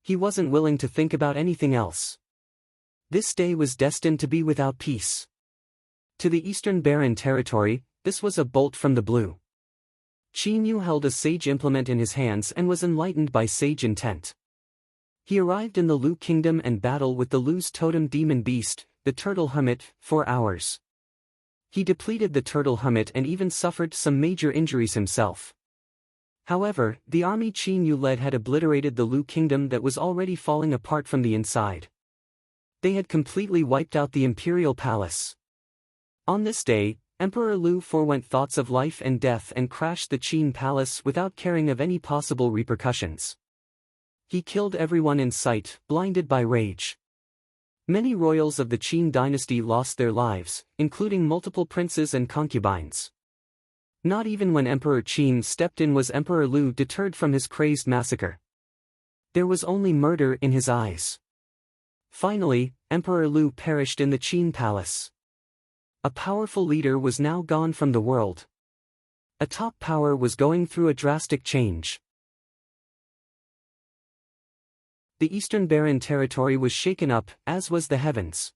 He wasn't willing to think about anything else. This day was destined to be without peace. To the eastern barren territory, this was a bolt from the blue. Qin Yu held a sage implement in his hands and was enlightened by sage intent. He arrived in the Lu kingdom and battled with the Lu's totem demon beast, the turtle hermit, for hours. He depleted the turtle hermit and even suffered some major injuries himself. However, the army Qin Yu led had obliterated the Lu kingdom that was already falling apart from the inside. They had completely wiped out the imperial palace. On this day, Emperor Lu forewent thoughts of life and death and crashed the Qin palace without caring of any possible repercussions. He killed everyone in sight, blinded by rage. Many royals of the Qin dynasty lost their lives, including multiple princes and concubines. Not even when Emperor Qin stepped in was Emperor Lu deterred from his crazed massacre. There was only murder in his eyes. Finally, Emperor Lu perished in the Qin palace. A powerful leader was now gone from the world. A top power was going through a drastic change. The Eastern Barren territory was shaken up, as was the heavens.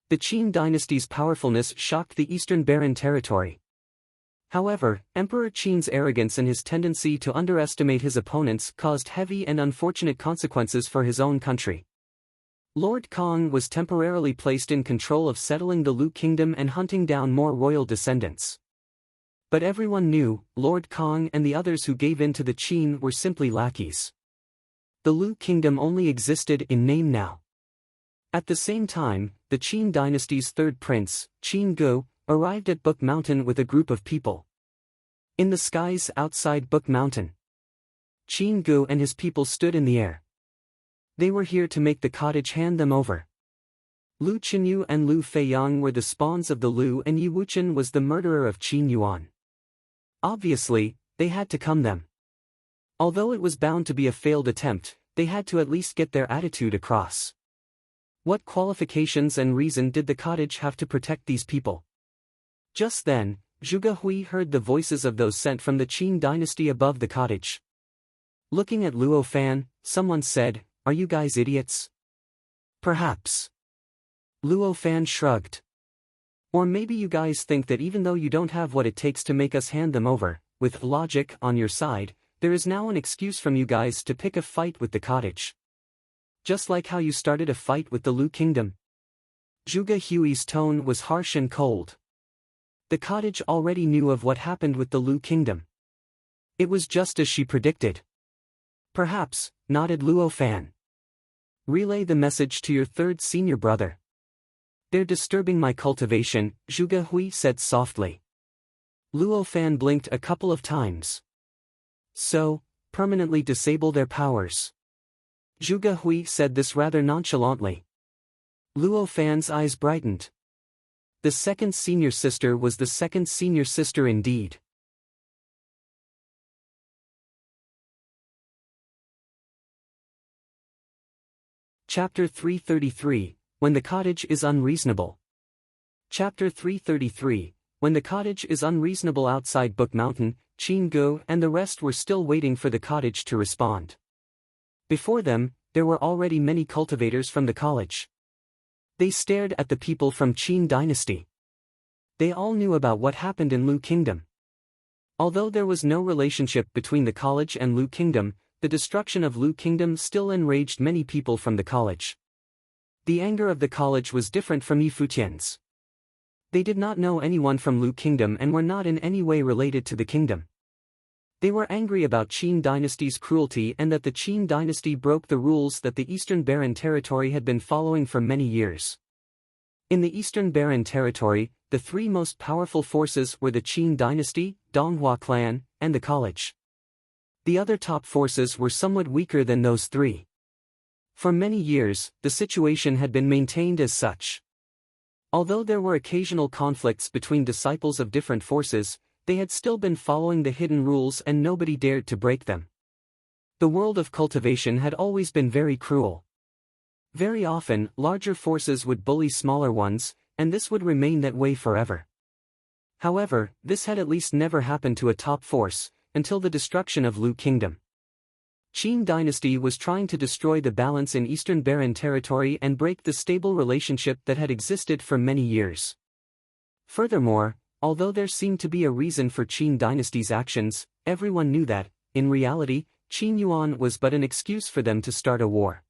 The Qin dynasty's powerfulness shocked the Eastern Barren territory. However, Emperor Qin's arrogance and his tendency to underestimate his opponents caused heavy and unfortunate consequences for his own country. Lord Kong was temporarily placed in control of settling the Lu kingdom and hunting down more royal descendants. But everyone knew, Lord Kong and the others who gave in to the Qin were simply lackeys. The Lu kingdom only existed in name now. At the same time, the Qin dynasty's third prince, Qin Go, arrived at Book Mountain with a group of people. In the skies outside Book Mountain, Qin Go and his people stood in the air. They were here to make the cottage hand them over. Lu Qinyu and Lu Feiyang were the spawns of the Lu and Yi Wuchen was the murderer of Qin Yuan. Obviously, they had to come them. Although it was bound to be a failed attempt, they had to at least get their attitude across. What qualifications and reason did the cottage have to protect these people? Just then, Zhuge Hui heard the voices of those sent from the Qin dynasty above the cottage. Looking at Luo Fan, someone said, "Are you guys idiots?" "Perhaps." Luo Fan shrugged. "Or maybe you guys think that even though you don't have what it takes to make us hand them over, with logic on your side, there is now an excuse from you guys to pick a fight with the cottage. Just like how you started a fight with the Lu kingdom." Zhuge Hui's tone was harsh and cold. The cottage already knew of what happened with the Lu kingdom. It was just as she predicted. "Perhaps," nodded Luo Fan. "Relay the message to your third senior brother." "They're disturbing my cultivation," Zhuge Hui said softly. Luo Fan blinked a couple of times. "So, permanently disable their powers." Zhuge Hui said this rather nonchalantly. Luo Fan's eyes brightened. The second senior sister was the second senior sister indeed. Chapter 333, When the Cottage is Unreasonable. Chapter 333, When the cottage is unreasonable. Outside Book Mountain, Qin Go and the rest were still waiting for the cottage to respond. Before them, there were already many cultivators from the college. They stared at the people from Qin dynasty. They all knew about what happened in Lu kingdom. Although there was no relationship between the college and Lu kingdom, the destruction of Lu kingdom still enraged many people from the college. The anger of the college was different from Yi Futian's. They did not know anyone from Lu kingdom and were not in any way related to the kingdom. They were angry about Qin dynasty's cruelty and that the Qin dynasty broke the rules that the Eastern Barren territory had been following for many years. In the Eastern Barren territory, the three most powerful forces were the Qin dynasty, Donghua clan, and the college. The other top forces were somewhat weaker than those three. For many years, the situation had been maintained as such. Although there were occasional conflicts between disciples of different forces, they had still been following the hidden rules and nobody dared to break them. The world of cultivation had always been very cruel. Very often, larger forces would bully smaller ones, and this would remain that way forever. However, this had at least never happened to a top force, until the destruction of Lu kingdom. Qin dynasty was trying to destroy the balance in Eastern Barren territory and break the stable relationship that had existed for many years. Furthermore, although there seemed to be a reason for Qin dynasty's actions, everyone knew that, in reality, Qin Yuan was but an excuse for them to start a war.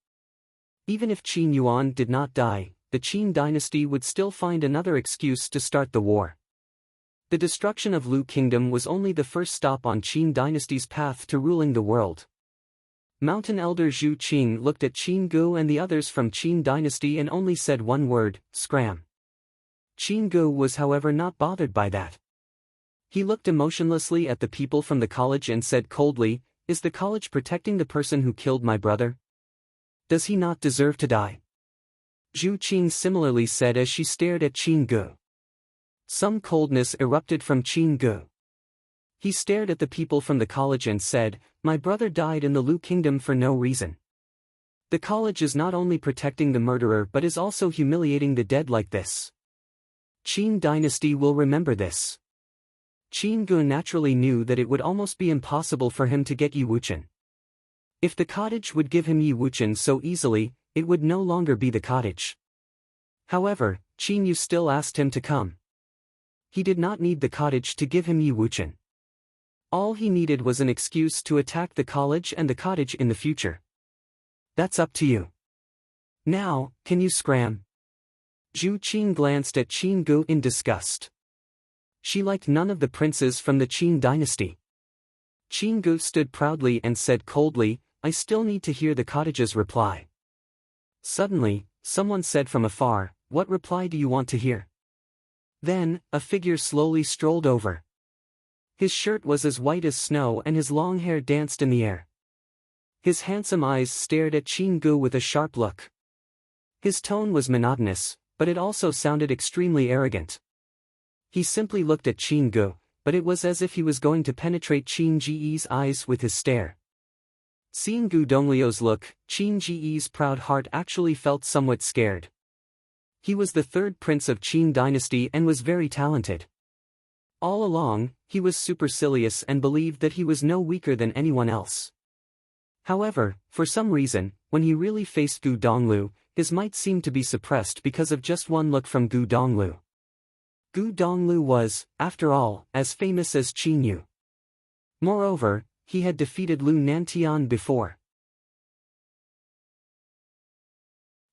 Even if Qin Yuan did not die, the Qin dynasty would still find another excuse to start the war. The destruction of Lu Kingdom was only the first stop on Qin dynasty's path to ruling the world. Mountain elder Zhu Qing looked at Qin Gu and the others from Qin dynasty and only said one word, scram. Qin Gu was however not bothered by that. He looked emotionlessly at the people from the college and said coldly, "Is the college protecting the person who killed my brother? Does he not deserve to die?" Zhu Qing similarly said as she stared at Qin Gu. Some coldness erupted from Qin Gu. He stared at the people from the college and said, "My brother died in the Lu Kingdom for no reason. The college is not only protecting the murderer but is also humiliating the dead like this. Qin dynasty will remember this." Qin Gu naturally knew that it would almost be impossible for him to get Yi Wuchen. If the cottage would give him Yi Wuchen so easily, it would no longer be the cottage. However, Qin Yu still asked him to come. He did not need the cottage to give him Yi Wuchen. All he needed was an excuse to attack the college and the cottage in the future. "That's up to you. Now, can you scram?" Zhu Qing glanced at Qin Gu in disgust. She liked none of the princes from the Qin dynasty. Qin Gu stood proudly and said coldly, "I still need to hear the cottage's reply." Suddenly, someone said from afar, "What reply do you want to hear?" Then, a figure slowly strolled over. His shirt was as white as snow and his long hair danced in the air. His handsome eyes stared at Qin Gu with a sharp look. His tone was monotonous, but it also sounded extremely arrogant. He simply looked at Qin Gu, but it was as if he was going to penetrate Qin Ji's eyes with his stare. Seeing Gu Donglio's look, Qin Ji's proud heart actually felt somewhat scared. He was the third prince of Qin dynasty and was very talented. All along, he was supercilious and believed that he was no weaker than anyone else. However, for some reason, when he really faced Gu Donglu, his might seemed to be suppressed because of just one look from Gu Donglu. Gu Donglu was, after all, as famous as Qin Yu. Moreover, he had defeated Lu Nantian before.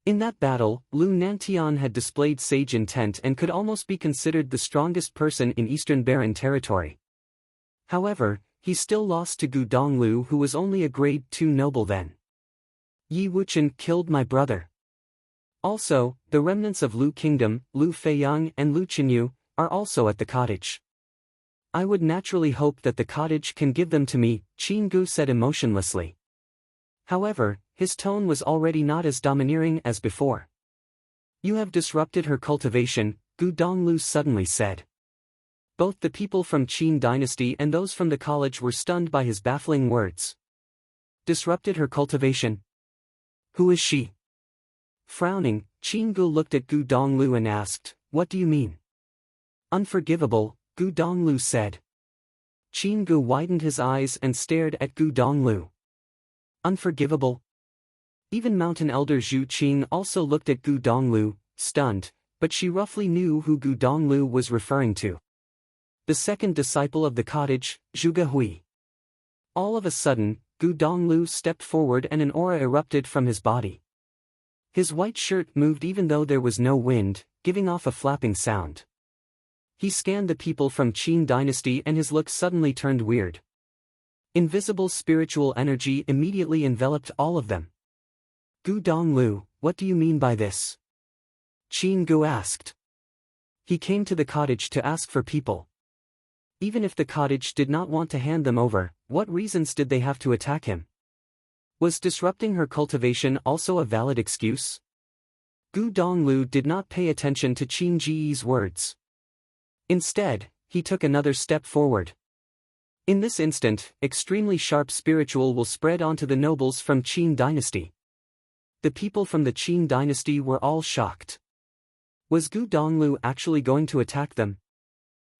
In that battle, Lu Nantian had displayed sage intent and could almost be considered the strongest person in Eastern Baron territory. However, he still lost to Gu Donglu, who was only a grade 2 noble then. Yi Wuchen killed my brother. Also, the remnants of Lu Kingdom, Lu Feiyang and Lu Qinyu, are also at the cottage. I would naturally hope that the cottage can give them to me, Qin Gu said emotionlessly. However, his tone was already not as domineering as before. "You have disrupted her cultivation," Gu Donglu suddenly said. Both the people from Qin dynasty and those from the college were stunned by his baffling words. Disrupted her cultivation? Who is she? Frowning, Qin Gu looked at Gu Donglu and asked, "What do you mean?" Unforgivable, Gu Donglu said. Qin Gu widened his eyes and stared at Gu Donglu. Unforgivable? Even Mountain Elder Zhu Qing also looked at Gu Donglu, stunned, but she roughly knew who Gu Donglu was referring to. The second disciple of the cottage, Zhuge Hui. All of a sudden, Gu Donglu stepped forward and an aura erupted from his body. His white shirt moved even though there was no wind, giving off a flapping sound. He scanned the people from Qin dynasty and his look suddenly turned weird. Invisible spiritual energy immediately enveloped all of them. Gu Donglu, what do you mean by this? Qin Gu asked. He came to the cottage to ask for people. Even if the cottage did not want to hand them over, what reasons did they have to attack him? Was disrupting her cultivation also a valid excuse? Gu Donglu did not pay attention to Qin Ji's words. Instead, he took another step forward. In this instant, extremely sharp spiritual will spread onto the nobles from Qin dynasty. The people from the Qin dynasty were all shocked. Was Gu Donglu actually going to attack them?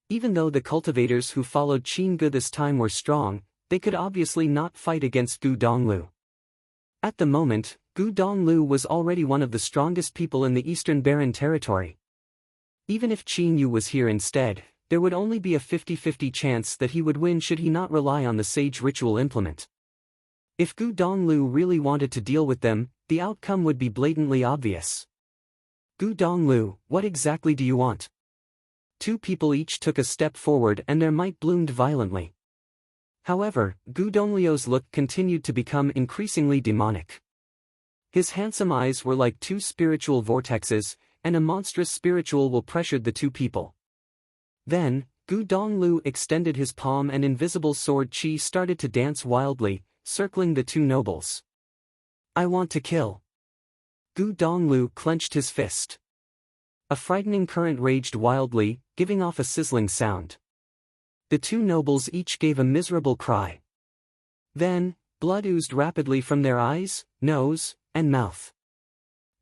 Even though the cultivators who followed Qin Gu this time were strong, they could obviously not fight against Gu Donglu. At the moment, Gu Donglu was already one of the strongest people in the Eastern Baron territory. Even if Qin Yu was here instead, there would only be a 50-50 chance that he would win should he not rely on the sage ritual implement. If Gu Donglu really wanted to deal with them, the outcome would be blatantly obvious. Gu Donglu, what exactly do you want? Two people each took a step forward and their might bloomed violently. However, Gu Donglio's look continued to become increasingly demonic. His handsome eyes were like two spiritual vortexes, and a monstrous spiritual will pressured the two people. Then, Gu Donglu extended his palm and invisible sword Qi started to dance wildly, circling the two nobles. I want to kill. Gu Donglu clenched his fist. A frightening current raged wildly, giving off a sizzling sound. The two nobles each gave a miserable cry. Then, blood oozed rapidly from their eyes, nose, and mouth.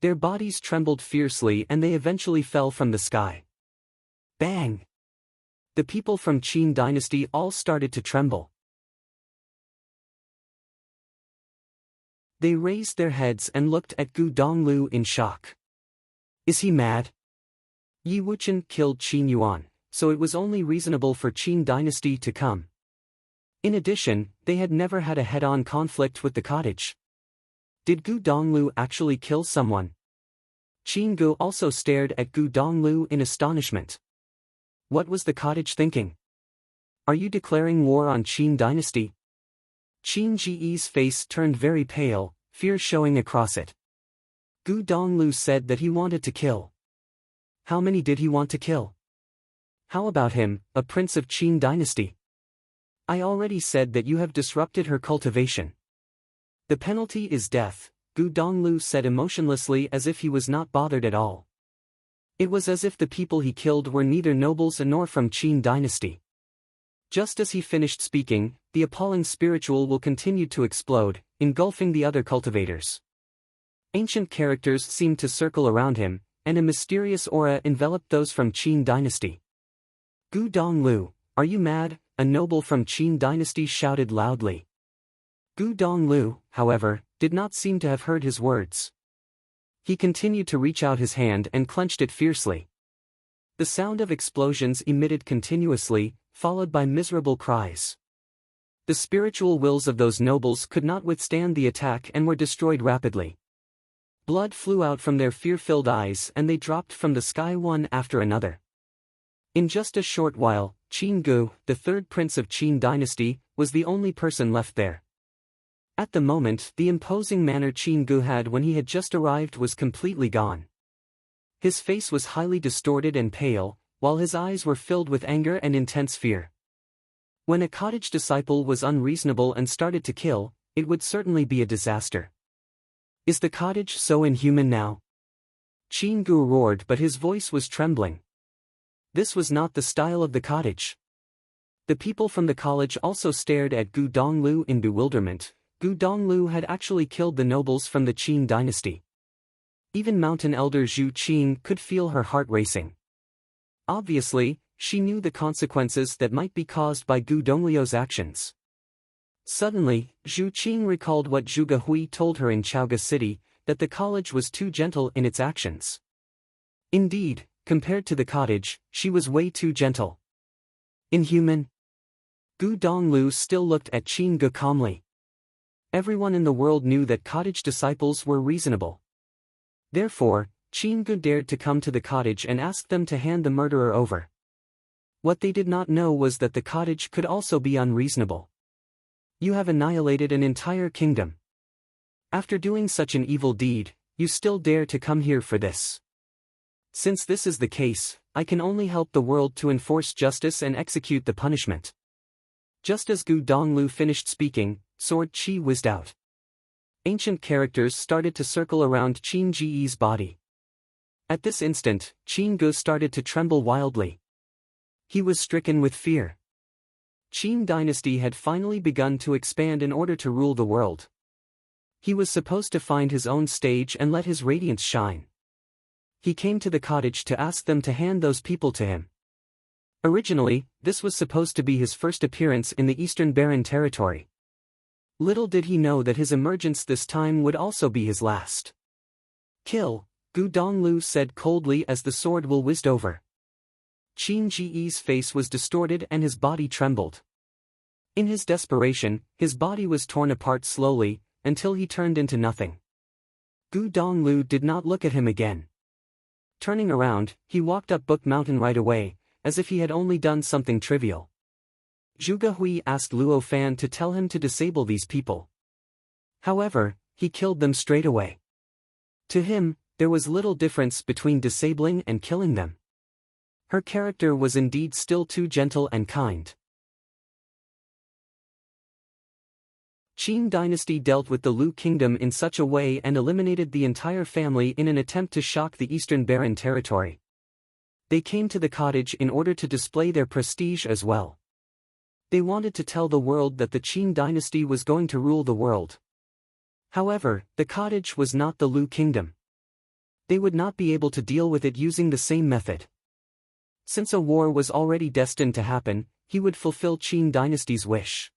Their bodies trembled fiercely and they eventually fell from the sky. Bang! The people from Qin dynasty all started to tremble. They raised their heads and looked at Gu Donglu in shock. Is he mad? Yi Wuqian killed Qin Yuan, so it was only reasonable for Qin dynasty to come. In addition, they had never had a head-on conflict with the cottage. Did Gu Donglu actually kill someone? Qin Gu also stared at Gu Donglu in astonishment. What was the cottage thinking? Are you declaring war on Qin dynasty? Qin Ji's face turned very pale, fear showing across it. Gu Donglu said that he wanted to kill. How many did he want to kill? How about him, a prince of Qin dynasty? I already said that you have disrupted her cultivation. The penalty is death, Gu Donglu said emotionlessly as if he was not bothered at all. It was as if the people he killed were neither nobles nor from Qin dynasty. Just as he finished speaking, the appalling spiritual will continued to explode, engulfing the other cultivators. Ancient characters seemed to circle around him, and a mysterious aura enveloped those from Qin dynasty. Gu Donglu, are you mad? A noble from Qin dynasty shouted loudly. Gu Donglu, however, did not seem to have heard his words. He continued to reach out his hand and clenched it fiercely. The sound of explosions emitted continuously, followed by miserable cries. The spiritual wills of those nobles could not withstand the attack and were destroyed rapidly. Blood flew out from their fear-filled eyes and they dropped from the sky one after another. In just a short while, Qin Gu, the third prince of Qin dynasty, was the only person left there. At the moment, the imposing manner Qin Gu had when he had just arrived was completely gone. His face was highly distorted and pale, while his eyes were filled with anger and intense fear. When a cottage disciple was unreasonable and started to kill, it would certainly be a disaster. Is the cottage so inhuman now? Qin Gu roared, but his voice was trembling. This was not the style of the cottage. The people from the college also stared at Gu Donglu in bewilderment. Gu Donglu had actually killed the nobles from the Qin dynasty. Even mountain elder Zhu Qing could feel her heart racing. Obviously, she knew the consequences that might be caused by Gu Donglio's actions. Suddenly, Zhu Qing recalled what Zhuge Hui told her in Chaoga City, that the college was too gentle in its actions. Indeed, compared to the cottage, she was way too gentle. Inhuman? Gu Donglu still looked at Qin Gu calmly. Everyone in the world knew that cottage disciples were reasonable. Therefore, Qin Gu dared to come to the cottage and ask them to hand the murderer over. What they did not know was that the cottage could also be unreasonable. You have annihilated an entire kingdom. After doing such an evil deed, you still dare to come here for this. Since this is the case, I can only help the world to enforce justice and execute the punishment. Just as Gu Donglu finished speaking, sword Qi whizzed out. Ancient characters started to circle around Qin Ji's body. At this instant, Qin Gu started to tremble wildly. He was stricken with fear. Qin dynasty had finally begun to expand in order to rule the world. He was supposed to find his own stage and let his radiance shine. He came to the cottage to ask them to hand those people to him. Originally, this was supposed to be his first appearance in the Eastern Barren territory. Little did he know that his emergence this time would also be his last. Kill, Gu Donglu said coldly as the sword will whizzed over. Qin Ji's face was distorted and his body trembled. In his desperation, his body was torn apart slowly, until he turned into nothing. Gu Donglu did not look at him again. Turning around, he walked up Book Mountain right away, as if he had only done something trivial. Zhuge Hui asked Luo Fan to tell him to disable these people. However, he killed them straight away. To him, there was little difference between disabling and killing them. Her character was indeed still too gentle and kind. Qin dynasty dealt with the Lu kingdom in such a way and eliminated the entire family in an attempt to shock the Eastern Barren territory. They came to the cottage in order to display their prestige as well. They wanted to tell the world that the Qin dynasty was going to rule the world. However, the cottage was not the Lu kingdom. They would not be able to deal with it using the same method. Since a war was already destined to happen, he would fulfill Qin dynasty's wish.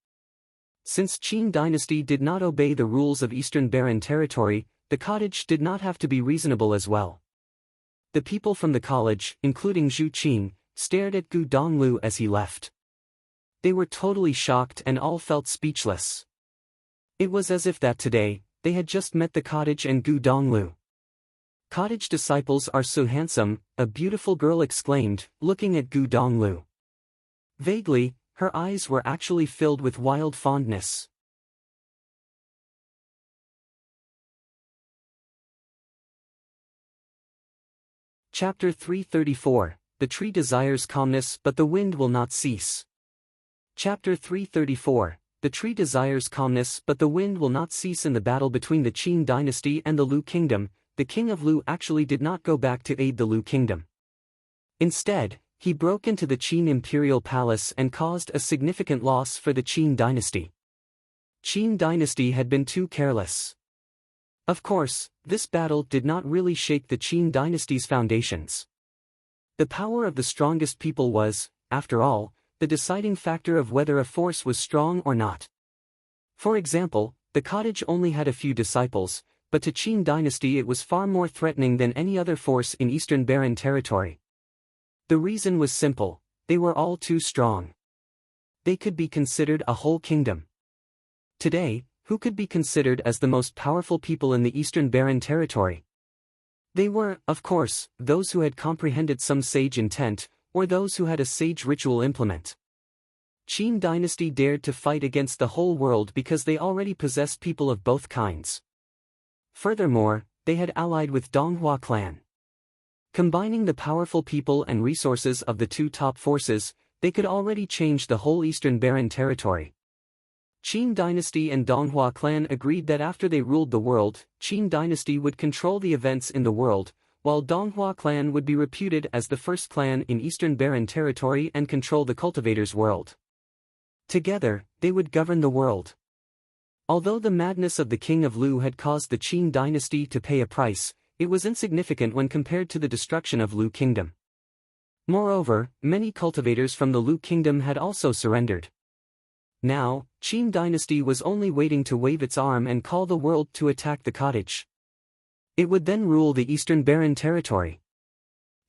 Since Qin dynasty did not obey the rules of Eastern Barren territory, the cottage did not have to be reasonable as well. The people from the college, including Zhu Qing, stared at Gu Donglu as he left. They were totally shocked and all felt speechless. It was as if that today, they had just met the cottage and Gu Donglu. Cottage disciples are so handsome, a beautiful girl exclaimed, looking at Gu Donglu. Vaguely, her eyes were actually filled with wild fondness. Chapter 334, The tree desires calmness but the wind will not cease. Chapter 334, The tree desires calmness but the wind will not cease. In the battle between the Qin dynasty and the Lu kingdom, the king of Lu actually did not go back to aid the Lu kingdom. Instead, he broke into the Qin imperial palace and caused a significant loss for the Qin dynasty. Qin dynasty had been too careless. Of course, this battle did not really shake the Qin dynasty's foundations. The power of the strongest people was, after all, the deciding factor of whether a force was strong or not. For example, the cottage only had a few disciples, but to Qin dynasty it was far more threatening than any other force in Eastern Barren territory. The reason was simple: they were all too strong. They could be considered a whole kingdom. Today, who could be considered as the most powerful people in the Eastern Barren territory? They were, of course, those who had comprehended some sage intent, or those who had a sage ritual implement. Qin dynasty dared to fight against the whole world because they already possessed people of both kinds. Furthermore, they had allied with Donghua clan. Combining the powerful people and resources of the two top forces, they could already change the whole Eastern Barren territory. Qin dynasty and Donghua clan agreed that after they ruled the world, Qin dynasty would control the events in the world, while Donghua clan would be reputed as the first clan in Eastern Barren territory and control the cultivators' world. Together, they would govern the world. Although the madness of the king of Lu had caused the Qin dynasty to pay a price, it was insignificant when compared to the destruction of Lu kingdom. Moreover, many cultivators from the Lu kingdom had also surrendered. Now, Qin dynasty was only waiting to wave its arm and call the world to attack the cottage. It would then rule the Eastern Barren territory.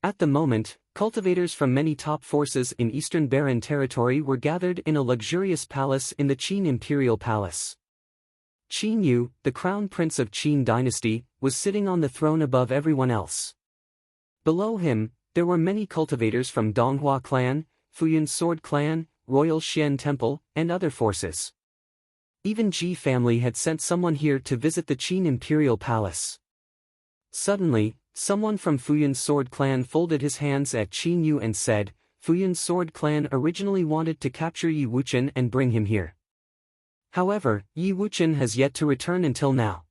At the moment, cultivators from many top forces in Eastern Barren territory were gathered in a luxurious palace in the Qin imperial palace. Qin Yu, the crown prince of Qin dynasty, was sitting on the throne above everyone else. Below him, there were many cultivators from Donghua clan, Futian sword clan, Royal Xian temple, and other forces. Even Ji family had sent someone here to visit the Qin imperial palace. Suddenly, someone from Futian sword clan folded his hands at Qin Yu and said, "Futian sword clan originally wanted to capture Yi Wuchen and bring him here. However, Yi Wuchen has yet to return until now."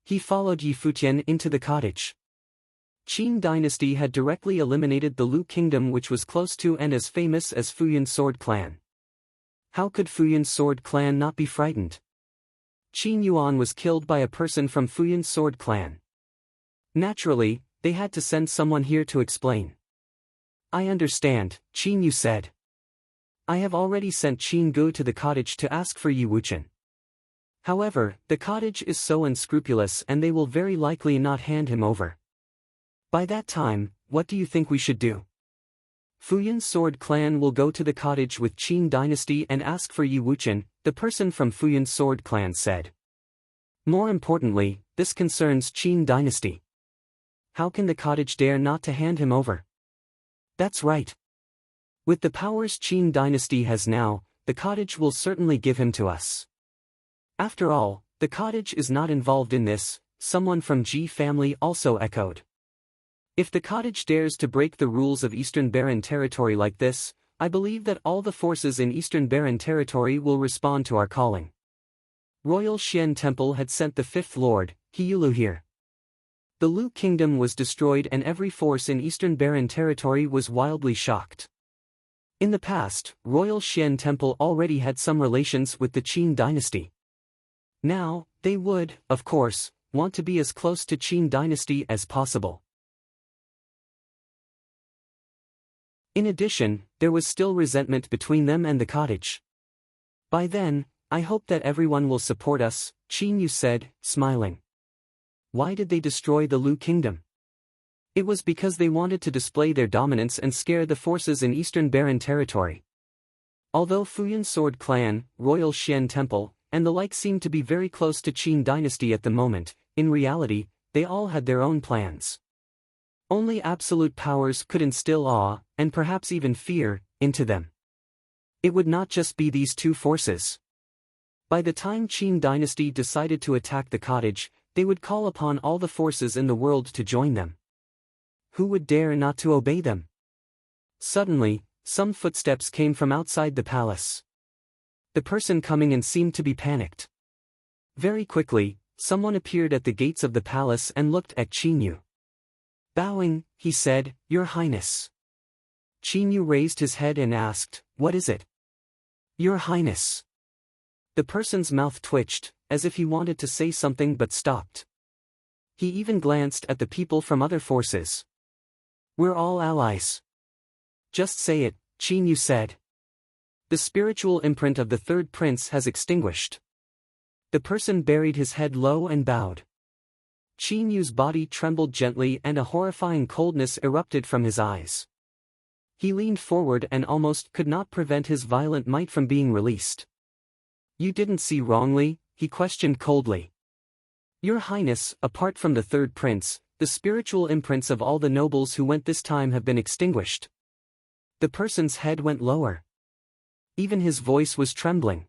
He followed Yi Futian into the cottage. Qin dynasty had directly eliminated the Lu kingdom, which was close to and as famous as Futian sword clan. How could Futian sword clan not be frightened? Qin Yuan was killed by a person from Futian sword clan. Naturally, they had to send someone here to explain. "I understand," Qin Yu said. "I have already sent Qin Gu to the cottage to ask for Yi Wuchen. However, the cottage is so unscrupulous and they will very likely not hand him over. By that time, what do you think we should do?" Futian Sword Clan will go to the cottage with Qin Dynasty and ask for Yi Wuqian, the person from Futian Sword Clan said. More importantly, this concerns Qin Dynasty. How can the cottage dare not to hand him over? That's right. With the powers Qin Dynasty has now, the cottage will certainly give him to us. After all, the cottage is not involved in this, someone from Ji family also echoed. If the cottage dares to break the rules of Eastern Baron territory like this, I believe that all the forces in Eastern Baron territory will respond to our calling. Royal Xian Temple had sent the Fifth Lord, Hiyulu here. The Lu Kingdom was destroyed and every force in Eastern Baron territory was wildly shocked. In the past, Royal Xian Temple already had some relations with the Qin Dynasty. Now, they would, of course, want to be as close to Qin Dynasty as possible. In addition, there was still resentment between them and the cottage. By then, I hope that everyone will support us, Qin Yu said, smiling. Why did they destroy the Lu Kingdom? It was because they wanted to display their dominance and scare the forces in Eastern Baron territory. Although Futian Sword Clan, Royal Xian Temple, and the like seemed to be very close to Qin Dynasty at the moment, in reality, they all had their own plans. Only absolute powers could instill awe, and perhaps even fear, into them. It would not just be these two forces. By the time Qin Dynasty decided to attack the cottage, they would call upon all the forces in the world to join them. Who would dare not to obey them? Suddenly, some footsteps came from outside the palace. The person coming in seemed to be panicked. Very quickly, someone appeared at the gates of the palace and looked at Qin Yu. Bowing, he said, "Your Highness." Qin Yu raised his head and asked, "What is it?" "Your Highness." The person's mouth twitched, as if he wanted to say something but stopped. He even glanced at the people from other forces. "We're all allies." "Just say it," Qin Yu said. "The spiritual imprint of the third prince has extinguished." The person buried his head low and bowed. Qin Yu's body trembled gently and a horrifying coldness erupted from his eyes. He leaned forward and almost could not prevent his violent might from being released. "You didn't see wrongly?" he questioned coldly. "Your Highness, apart from the third prince, the spiritual imprints of all the nobles who went this time have been extinguished." The person's head went lower. Even his voice was trembling.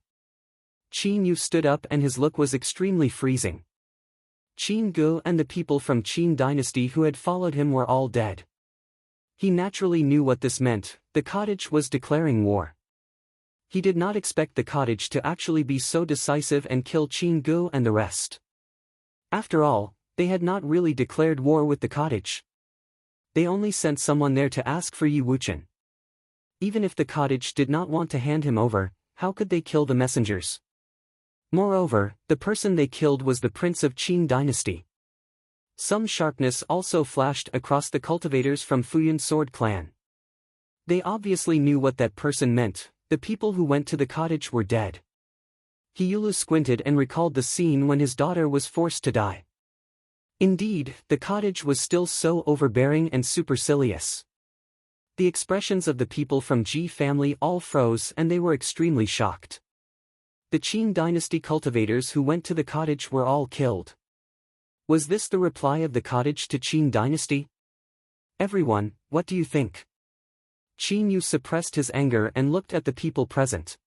Qin Yu stood up and his look was extremely freezing. Qin Gu and the people from Qin Dynasty who had followed him were all dead. He naturally knew what this meant, the cottage was declaring war. He did not expect the cottage to actually be so decisive and kill Qin Gu and the rest. After all, they had not really declared war with the cottage. They only sent someone there to ask for Yi Wuqian. Even if the cottage did not want to hand him over, how could they kill the messengers? Moreover, the person they killed was the prince of Qin Dynasty. Some sharpness also flashed across the cultivators from Futian Sword Clan. They obviously knew what that person meant, the people who went to the cottage were dead. Hiyulu squinted and recalled the scene when his daughter was forced to die. Indeed, the cottage was still so overbearing and supercilious. The expressions of the people from Ji family all froze and they were extremely shocked. The Qin Dynasty cultivators who went to the cottage were all killed. Was this the reply of the cottage to Qin Dynasty? "Everyone, what do you think?" Qin Yu suppressed his anger and looked at the people present.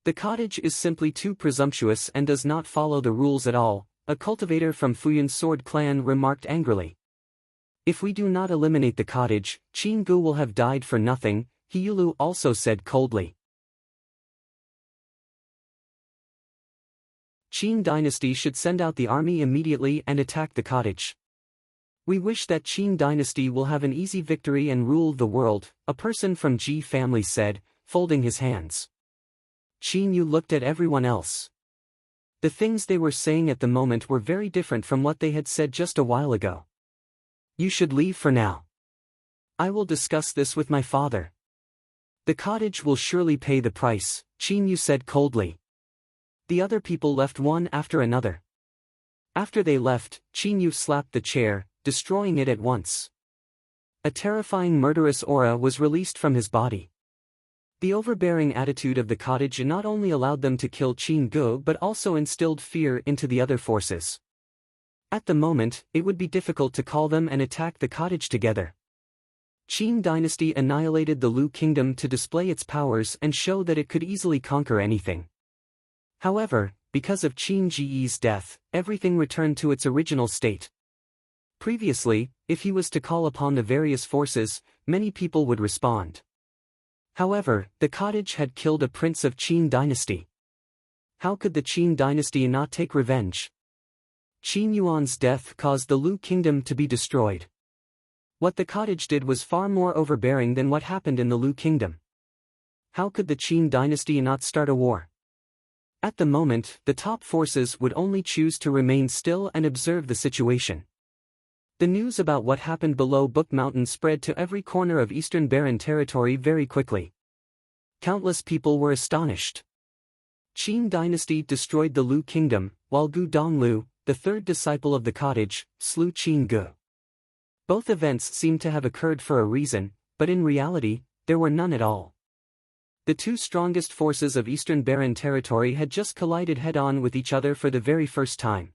"The cottage is simply too presumptuous and does not follow the rules at all," a cultivator from Futian Sword Clan remarked angrily. "If we do not eliminate the cottage, Qin Gu will have died for nothing," Hiyulu also said coldly. Qin Dynasty should send out the army immediately and attack the cottage. "We wish that Qin Dynasty will have an easy victory and rule the world," a person from Ji family said, folding his hands. Qin Yu looked at everyone else. The things they were saying at the moment were very different from what they had said just a while ago. "You should leave for now. I will discuss this with my father." "The cottage will surely pay the price," Qin Yu said coldly. The other people left one after another. After they left, Qin Yu slapped the chair, destroying it at once. A terrifying murderous aura was released from his body. The overbearing attitude of the cottage not only allowed them to kill Qin Gu but also instilled fear into the other forces. At the moment, it would be difficult to call them and attack the cottage together. Qin dynasty annihilated the Lu kingdom to display its powers and show that it could easily conquer anything. However, because of Qin Ji's death, everything returned to its original state. Previously, if he was to call upon the various forces, many people would respond. However, the cottage had killed a prince of Qin dynasty. How could the Qin dynasty not take revenge? Qin Yuan's death caused the Lu kingdom to be destroyed. What the cottage did was far more overbearing than what happened in the Lu kingdom. How could the Qin dynasty not start a war? At the moment, the top forces would only choose to remain still and observe the situation. The news about what happened below Book Mountain spread to every corner of Eastern Barren territory very quickly. Countless people were astonished. Qin dynasty destroyed the Lu kingdom, while Gu Donglu, the third disciple of the cottage, slew Qin Gu. Both events seemed to have occurred for a reason, but in reality, there were none at all. The two strongest forces of Eastern Barren territory had just collided head-on with each other for the very first time.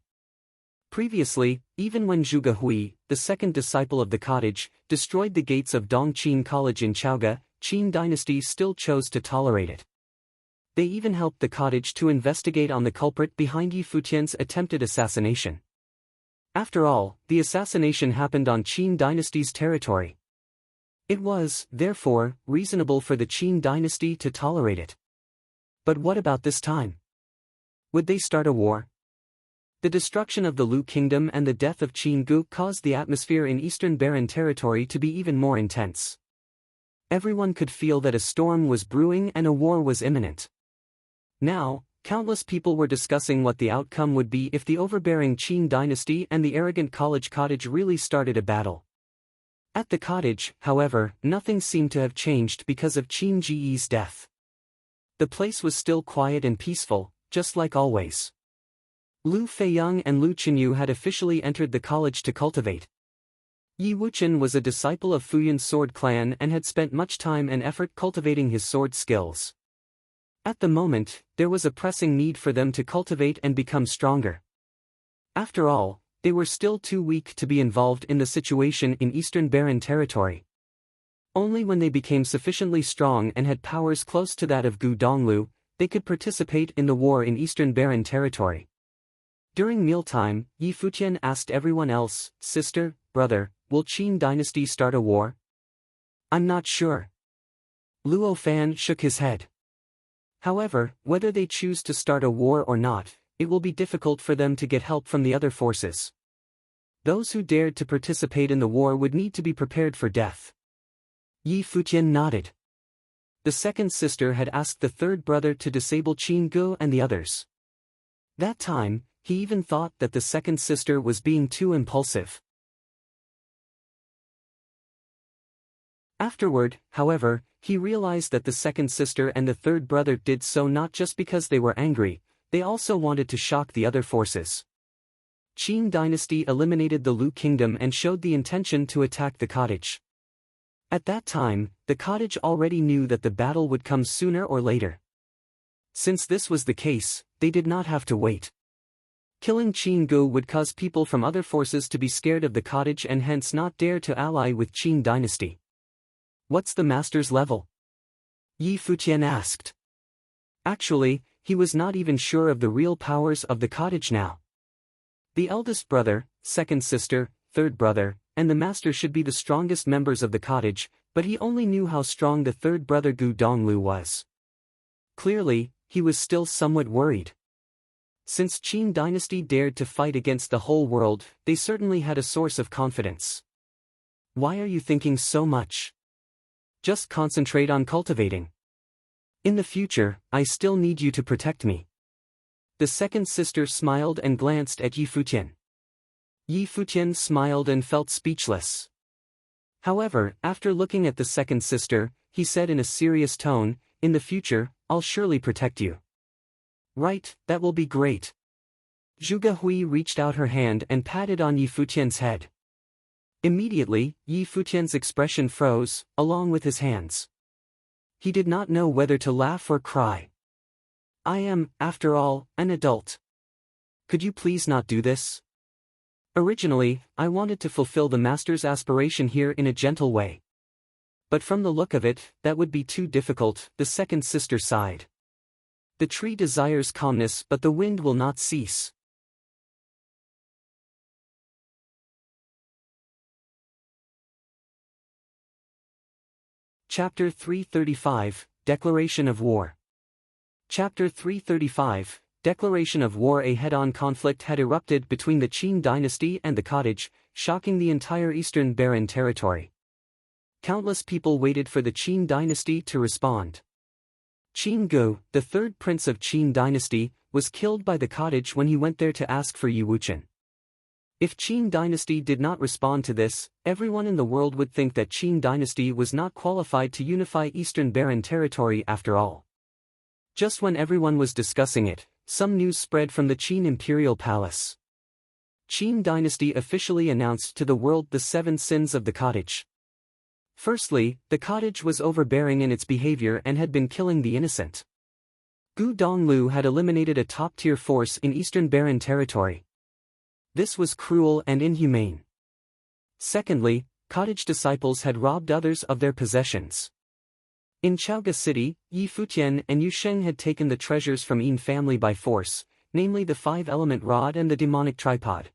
Previously, even when Zhuge Hui, the second disciple of the cottage, destroyed the gates of Dongqin College in Chaoga, Qin dynasty still chose to tolerate it. They even helped the cottage to investigate on the culprit behind Yi Futian's attempted assassination. After all, the assassination happened on Qin dynasty's territory. It was, therefore, reasonable for the Qin dynasty to tolerate it. But what about this time? Would they start a war? The destruction of the Lu kingdom and the death of Qin Gu caused the atmosphere in Eastern Barren territory to be even more intense. Everyone could feel that a storm was brewing and a war was imminent. Now, countless people were discussing what the outcome would be if the overbearing Qin dynasty and the arrogant college cottage really started a battle. At the cottage, however, nothing seemed to have changed because of Qin Ji's death. The place was still quiet and peaceful, just like always. Lu Feiyang and Lu Qinyu had officially entered the college to cultivate. Yi Wuqian was a disciple of Futian's sword clan and had spent much time and effort cultivating his sword skills. At the moment, there was a pressing need for them to cultivate and become stronger. After all, they were still too weak to be involved in the situation in Eastern Barren territory. Only when they became sufficiently strong and had powers close to that of Gu Donglu, they could participate in the war in Eastern Barren territory. During mealtime, Yi Futian asked everyone else, "Sister, brother, will Qin dynasty start a war?" "I'm not sure." Luo Fan shook his head. However, whether they choose to start a war or not, it will be difficult for them to get help from the other forces. Those who dared to participate in the war would need to be prepared for death. Yi Futian nodded. The second sister had asked the third brother to disable Qin Gu and the others. That time, he even thought that the second sister was being too impulsive. Afterward, however, he realized that the second sister and the third brother did so not just because they were angry, they also wanted to shock the other forces. Qin dynasty eliminated the Lu kingdom and showed the intention to attack the cottage. At that time, the cottage already knew that the battle would come sooner or later. Since this was the case, they did not have to wait. Killing Qin Gu would cause people from other forces to be scared of the cottage and hence not dare to ally with Qin dynasty. "What's the master's level?" Yi Futian asked. Actually, he was not even sure of the real powers of the cottage now. The eldest brother, second sister, third brother, and the master should be the strongest members of the cottage, but he only knew how strong the third brother Gu Donglu was. Clearly, he was still somewhat worried. Since Qin dynasty dared to fight against the whole world, they certainly had a source of confidence. "Why are you thinking so much? Just concentrate on cultivating. In the future, I still need you to protect me." The second sister smiled and glanced at Yi Futian. Yi Futian smiled and felt speechless. However, after looking at the second sister, he said in a serious tone, "In the future, I'll surely protect you." "Right, that will be great." Zhuge Hui reached out her hand and patted on Yi Futian's head. Immediately, Yi Futian's expression froze, along with his hands. He did not know whether to laugh or cry. I am, after all, an adult. Could you please not do this? Originally, I wanted to fulfill the master's aspiration here in a gentle way. But from the look of it, that would be too difficult, the second sister sighed. The tree desires calmness, but the wind will not cease. Chapter 335, Declaration of War. Chapter 335, Declaration of War. A head-on conflict had erupted between the Qin dynasty and the cottage, shocking the entire eastern barren territory. Countless people waited for the Qin dynasty to respond. Qin Gu, the third prince of Qin dynasty, was killed by the cottage when he went there to ask for Yi Wuqian. If Qin dynasty did not respond to this, everyone in the world would think that Qin dynasty was not qualified to unify eastern barren territory after all. Just when everyone was discussing it, some news spread from the Qin imperial palace. Qin dynasty officially announced to the world the 7 sins of the cottage. Firstly, the cottage was overbearing in its behavior and had been killing the innocent. Gu Donglu had eliminated a top-tier force in eastern barren territory. This was cruel and inhumane. Secondly, cottage disciples had robbed others of their possessions. In Chaoga City, Yi Futian and Yu Sheng had taken the treasures from Yin family by force, namely the 5-element rod and the demonic tripod.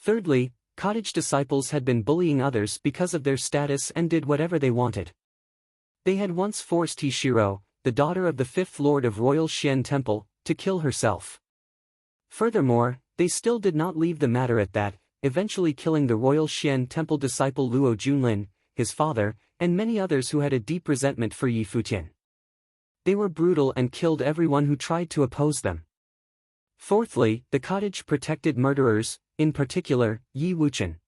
Thirdly, cottage disciples had been bullying others because of their status and did whatever they wanted. They had once forced Hishiro, the daughter of the 5th lord of Royal Xian Temple, to kill herself. Furthermore, they still did not leave the matter at that, eventually killing the Royal Xian Temple disciple Luo Junlin, his father, and many others who had a deep resentment for Yi Futian. They were brutal and killed everyone who tried to oppose them. Fourthly, the cottage protected murderers, in particular, Yi Wuqian.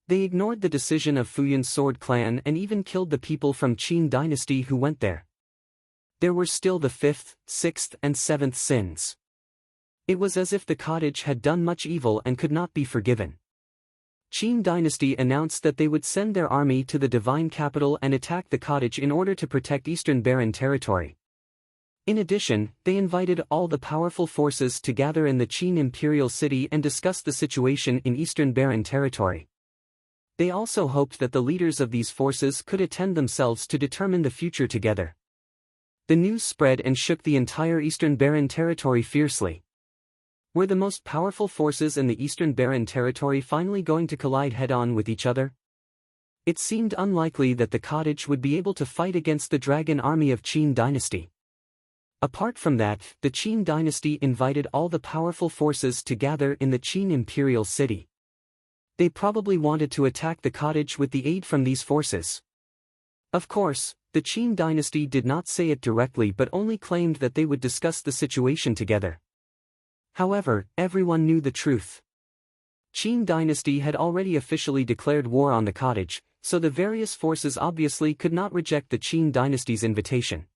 They ignored the decision of Futian's sword clan and even killed the people from Qin dynasty who went there. There were still the 5th, 6th and 7th sins. It was as if the cottage had done much evil and could not be forgiven. Qin dynasty announced that they would send their army to the divine capital and attack the cottage in order to protect eastern barren territory. In addition, they invited all the powerful forces to gather in the Qin imperial city and discuss the situation in eastern barren territory. They also hoped that the leaders of these forces could attend themselves to determine the future together. The news spread and shook the entire eastern barren territory fiercely. Were the most powerful forces in the eastern barren territory finally going to collide head-on with each other? It seemed unlikely that the cottage would be able to fight against the dragon army of Qin dynasty. Apart from that, the Qin dynasty invited all the powerful forces to gather in the Qin imperial city. They probably wanted to attack the cottage with the aid from these forces. Of course, the Qin dynasty did not say it directly but only claimed that they would discuss the situation together. However, everyone knew the truth. Qin dynasty had already officially declared war on the cottage, so the various forces obviously could not reject the Qin dynasty's invitation.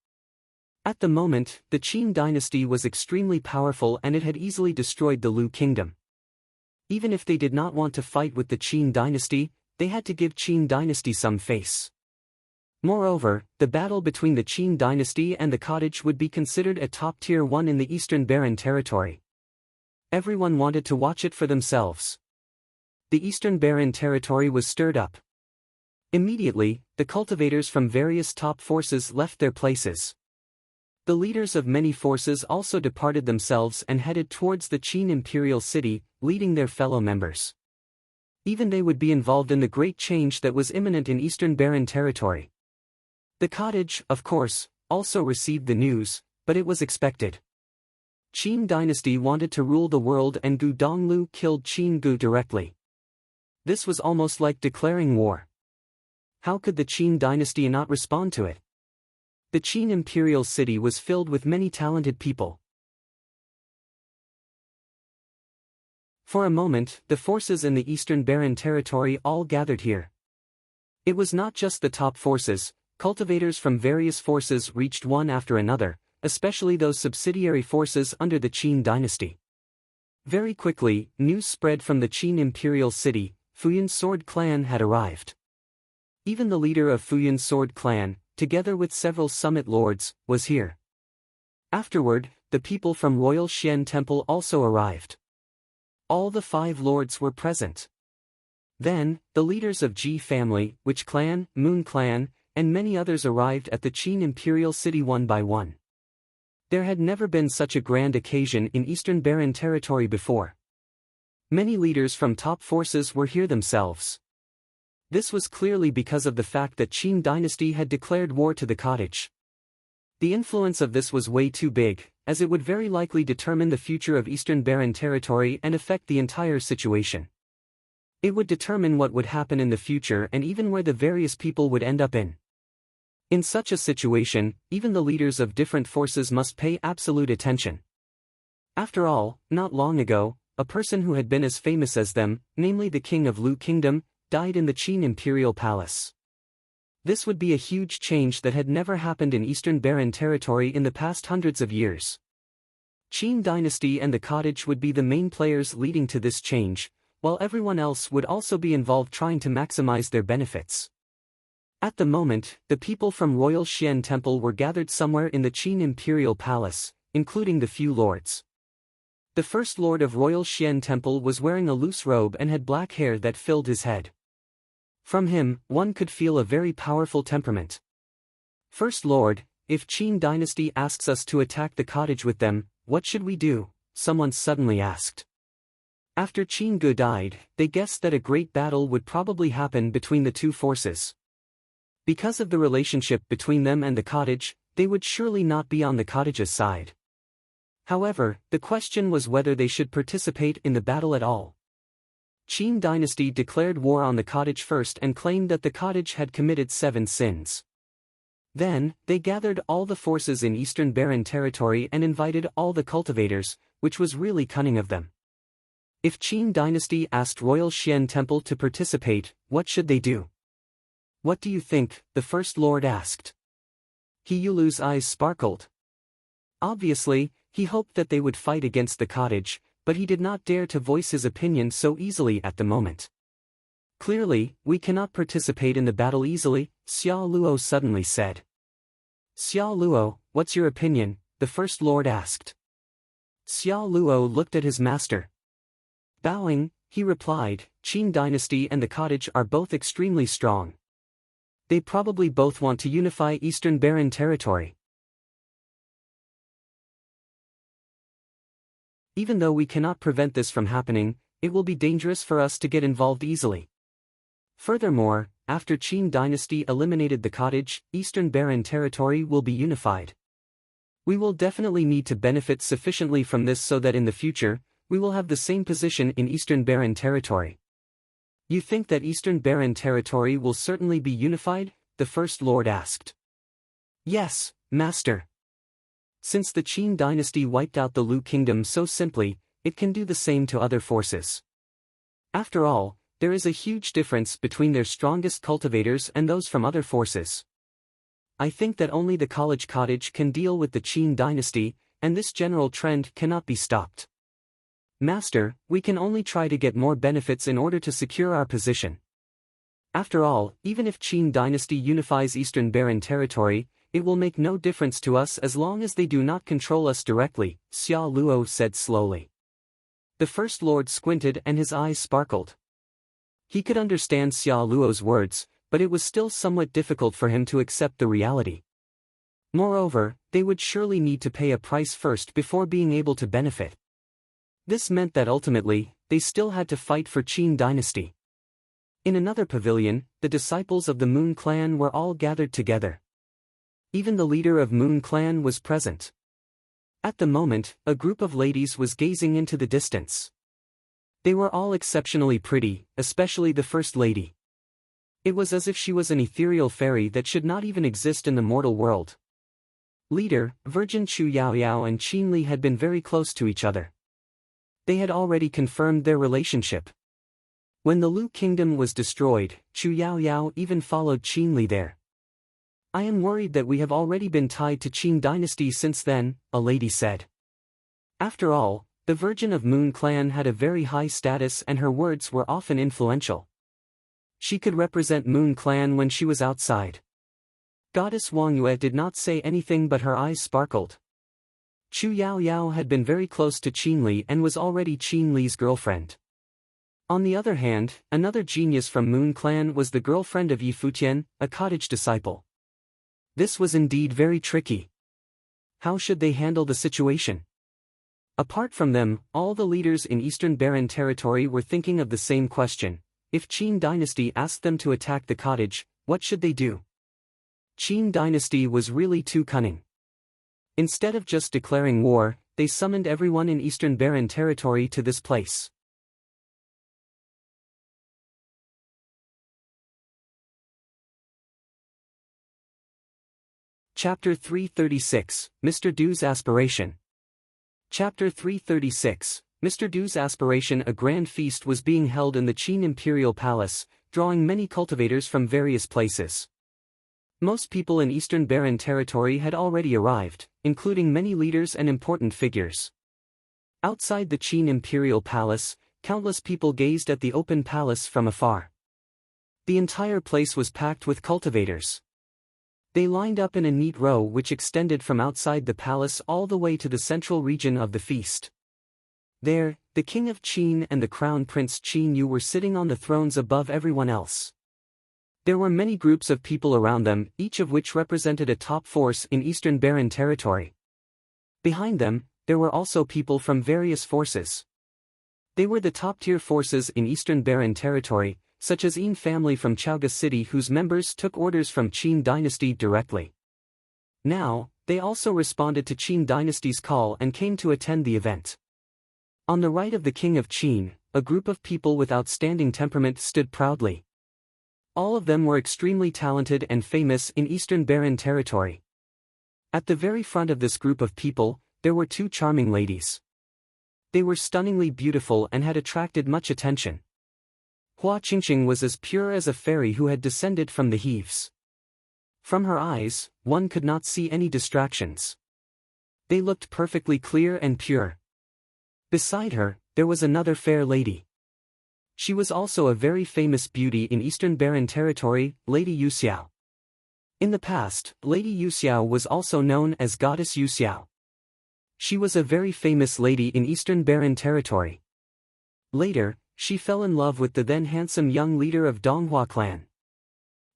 At the moment, the Qin dynasty was extremely powerful and it had easily destroyed the Lu kingdom. Even if they did not want to fight with the Qin dynasty, they had to give Qin dynasty some face. Moreover, the battle between the Qin dynasty and the cottage would be considered a top-tier one in the eastern barren territory. Everyone wanted to watch it for themselves. The eastern barren territory was stirred up. Immediately, the cultivators from various top forces left their places. The leaders of many forces also departed themselves and headed towards the Qin imperial city, leading their fellow members. Even they would be involved in the great change that was imminent in eastern barren territory. The cottage, of course, also received the news, but it was expected. Qin dynasty wanted to rule the world and Gu Donglu killed Qin Gu directly. This was almost like declaring war. How could the Qin dynasty not respond to it? The Qin imperial city was filled with many talented people. For a moment, the forces in the eastern barren territory all gathered here. It was not just the top forces, cultivators from various forces reached one after another, especially those subsidiary forces under the Qin dynasty. Very quickly, news spread from the Qin imperial city, Futian's sword clan had arrived. Even the leader of Futian's sword clan, together with several summit lords, was here. Afterward, the people from Royal Xian Temple also arrived. All the 5 lords were present. Then, the leaders of Ji family, Witch clan, Moon clan, and many others arrived at the Qin imperial city one by one. There had never been such a grand occasion in Eastern Barren territory before. Many leaders from top forces were here themselves. This was clearly because of the fact that Qin dynasty had declared war to the cottage. The influence of this was way too big, as it would very likely determine the future of Eastern Barren territory and affect the entire situation. It would determine what would happen in the future and even where the various people would end up in. In such a situation, even the leaders of different forces must pay absolute attention. After all, not long ago, a person who had been as famous as them, namely the king of Lu Kingdom, died in the Qin imperial palace. This would be a huge change that had never happened in Eastern Barren territory in the past hundreds of years. Qin dynasty and the cottage would be the main players leading to this change, while everyone else would also be involved trying to maximize their benefits. At the moment, the people from Royal Xian Temple were gathered somewhere in the Qin imperial palace, including the few lords. The first lord of Royal Xian Temple was wearing a loose robe and had black hair that filled his head. From him, one could feel a very powerful temperament. First Lord, if Qin dynasty asks us to attack the cottage with them, what should we do? Someone suddenly asked. After Qin Gu died, they guessed that a great battle would probably happen between the two forces. Because of the relationship between them and the cottage, they would surely not be on the cottage's side. However, the question was whether they should participate in the battle at all. Qin dynasty declared war on the cottage first and claimed that the cottage had committed 7 sins. Then, they gathered all the forces in Eastern Barren territory and invited all the cultivators, which was really cunning of them. If Qin dynasty asked Royal Xian Temple to participate, what should they do? What do you think? The first lord asked. He Yulu's eyes sparkled. Obviously, he hoped that they would fight against the cottage, but he did not dare to voice his opinion so easily at the moment. Clearly, we cannot participate in the battle easily, Xiao Luo suddenly said. Xiao Luo, what's your opinion? The first lord asked. Xiao Luo looked at his master. Bowing, he replied, Qin dynasty and the cottage are both extremely strong. They probably both want to unify Eastern Barren territory. Even though we cannot prevent this from happening, it will be dangerous for us to get involved easily. Furthermore, after Qin dynasty eliminated the cottage, Eastern Barren territory will be unified. We will definitely need to benefit sufficiently from this so that in the future, we will have the same position in Eastern Barren territory. You think that Eastern Barren territory will certainly be unified? The first lord asked. Yes, master. Since the Qin dynasty wiped out the Lu kingdom so simply, it can do the same to other forces. After all, there is a huge difference between their strongest cultivators and those from other forces. I think that only the college cottage can deal with the Qin dynasty, and this general trend cannot be stopped. Master, we can only try to get more benefits in order to secure our position. After all, even if Qin dynasty unifies Eastern Barren territory, it will make no difference to us as long as they do not control us directly, Xiao Luo said slowly. The first lord squinted and his eyes sparkled. He could understand Xiao Luo's words, but it was still somewhat difficult for him to accept the reality. Moreover, they would surely need to pay a price first before being able to benefit. This meant that ultimately, they still had to fight for Qin dynasty. In another pavilion, the disciples of the Moon clan were all gathered together. Even the leader of Moon clan was present. At the moment, a group of ladies was gazing into the distance. They were all exceptionally pretty, especially the first lady. It was as if she was an ethereal fairy that should not even exist in the mortal world. Leader, Virgin Chu Yaoyao and Qin Li had been very close to each other. They had already confirmed their relationship. When the Lu kingdom was destroyed, Chu Yaoyao even followed Qin Li there. I am worried that we have already been tied to Qin dynasty since then, a lady said. After all, The Virgin of Moon Clan had a very high status and her words were often influential. She could represent Moon Clan when she was outside. Goddess Wang Yue did not say anything but her eyes sparkled. Chu Yao Yao had been very close to Qin Li and was already Qin Li's girlfriend. On the other hand, another genius from Moon Clan was the girlfriend of Yi Futian, a cottage disciple. This was indeed very tricky. How should they handle the situation? Apart from them, all the leaders in Eastern Barren Territory were thinking of the same question. If Qin dynasty asked them to attack the cottage, what should they do? Qin dynasty was really too cunning. Instead of just declaring war, they summoned everyone in Eastern Barren Territory to this place. Chapter 336, Mr. Du's Aspiration. Chapter 336, Mr. Du's Aspiration. A grand feast was being held in the Qin Imperial Palace, drawing many cultivators from various places. Most people in Eastern Barren Territory had already arrived, including many leaders and important figures. Outside the Qin Imperial Palace, countless people gazed at the open palace from afar. The entire place was packed with cultivators. They lined up in a neat row which extended from outside the palace all the way to the central region of the feast. There, the king of Qin and the crown prince Qin Yu were sitting on the thrones above everyone else. There were many groups of people around them, each of which represented a top force in Eastern Barren Territory. Behind them, there were also people from various forces. They were the top-tier forces in Eastern Barren Territory, such as Yin family from Chaoga City whose members took orders from Qin dynasty directly. Now, they also responded to Qin dynasty's call and came to attend the event. On the right of the king of Qin, a group of people with outstanding temperament stood proudly. All of them were extremely talented and famous in Eastern Barren Territory. At the very front of this group of people, there were two charming ladies. They were stunningly beautiful and had attracted much attention. Hua Qingqing was as pure as a fairy who had descended from the heaves. From her eyes, one could not see any distractions. They looked perfectly clear and pure. Beside her, there was another fair lady. She was also a very famous beauty in Eastern Barren Territory, Lady Yu Xiao. In the past, Lady Yu Xiao was also known as Goddess Yu Xiao. She was a very famous lady in Eastern Barren Territory. Later, she fell in love with the then handsome young leader of Donghua clan.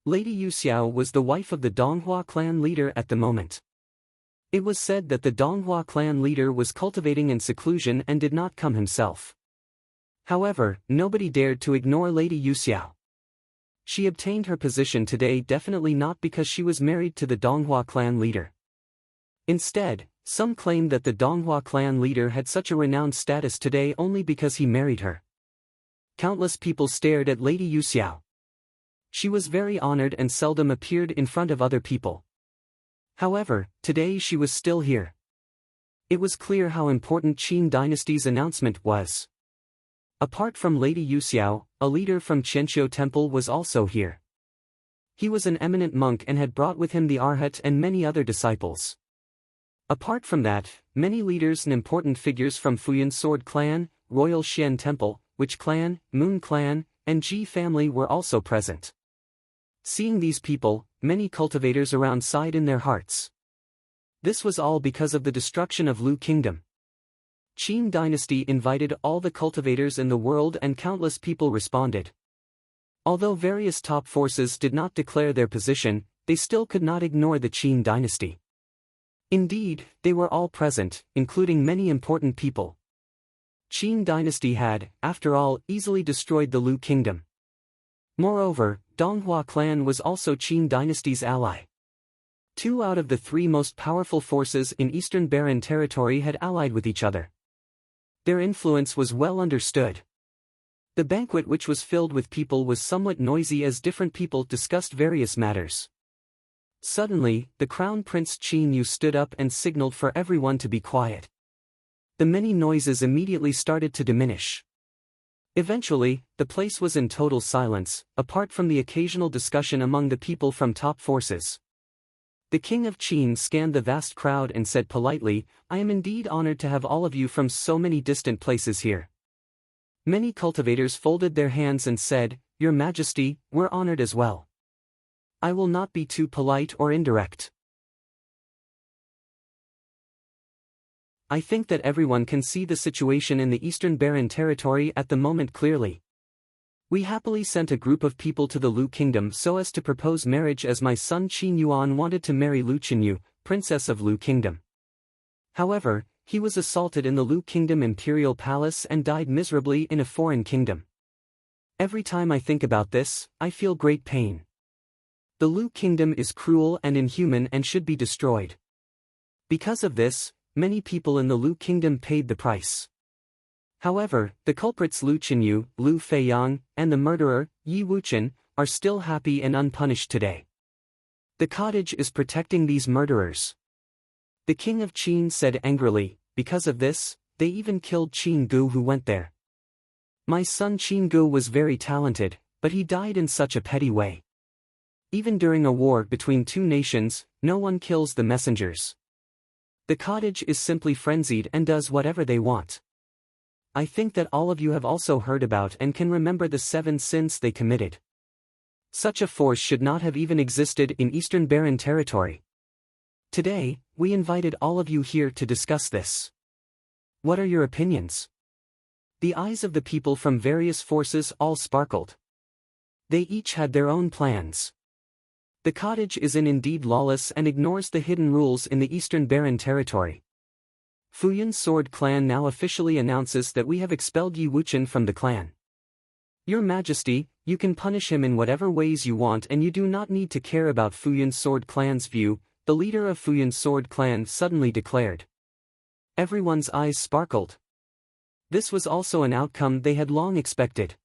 Lady Yu Xiao was the wife of the Donghua clan leader at the moment. It was said that the Donghua clan leader was cultivating in seclusion and did not come himself. However, nobody dared to ignore Lady Yu Xiao. She obtained her position today definitely not because she was married to the Donghua clan leader. Instead, some claimed that the Donghua clan leader had such a renowned status today only because he married her. Countless people stared at Lady Yu Xiao. She was very honored and seldom appeared in front of other people. However, today she was still here. It was clear how important Qin dynasty's announcement was. Apart from Lady Yu Xiao, a leader from Qianqiu Temple was also here. He was an eminent monk and had brought with him the Arhat and many other disciples. Apart from that, many leaders and important figures from Futian Sword Clan, Royal Xian Temple, Witch Clan, Moon Clan, and Ji family were also present. Seeing these people, many cultivators around sighed in their hearts. This was all because of the destruction of Lu Kingdom. Qin dynasty invited all the cultivators in the world and countless people responded. Although various top forces did not declare their position, they still could not ignore the Qin dynasty. Indeed, they were all present, including many important people. Qin dynasty had, after all, easily destroyed the Lu kingdom. Moreover, Donghua clan was also Qin dynasty's ally. 2 out of the 3 most powerful forces in Eastern Barren Territory had allied with each other. Their influence was well understood. The banquet, which was filled with people, was somewhat noisy as different people discussed various matters. Suddenly, the Crown Prince Qin Yu stood up and signaled for everyone to be quiet. The many noises immediately started to diminish. Eventually, the place was in total silence, apart from the occasional discussion among the people from top forces. The king of Qin scanned the vast crowd and said politely, "I am indeed honored to have all of you from so many distant places here." Many cultivators folded their hands and said, "Your Majesty, we're honored as well. I will not be too polite or indirect. I think that everyone can see the situation in the Eastern Barren Territory at the moment clearly. We happily sent a group of people to the Lu Kingdom so as to propose marriage, as my son Qin Yuan wanted to marry Lu Qinyu, Princess of Lu Kingdom. However, he was assaulted in the Lu Kingdom Imperial Palace and died miserably in a foreign kingdom. Every time I think about this, I feel great pain. The Lu Kingdom is cruel and inhuman and should be destroyed. Because of this, many people in the Lu Kingdom paid the price. However, the culprits Lu Qinyu, Lu Feiyang, and the murderer, Yi Wuqian, are still happy and unpunished today. The cottage is protecting these murderers. The king of Qin said angrily, "Because of this, they even killed Qin Gu who went there. My son Qin Gu was very talented, but he died in such a petty way. Even during a war between two nations, no one kills the messengers. The cottage is simply frenzied and does whatever they want. I think that all of you have also heard about and can remember the 7 sins they committed. Such a force should not have even existed in Eastern Barren Territory. Today, we invited all of you here to discuss this. What are your opinions?" The eyes of the people from various forces all sparkled. They each had their own plans. The cottage is indeed lawless and ignores the hidden rules in the Eastern Barren Territory. Futian Sword Clan now officially announces that we have expelled Yi Wuqian from the clan. Your Majesty, you can punish him in whatever ways you want and you do not need to care about Futian Sword Clan's view, the leader of Futian Sword Clan suddenly declared. Everyone's eyes sparkled. This was also an outcome they had long expected.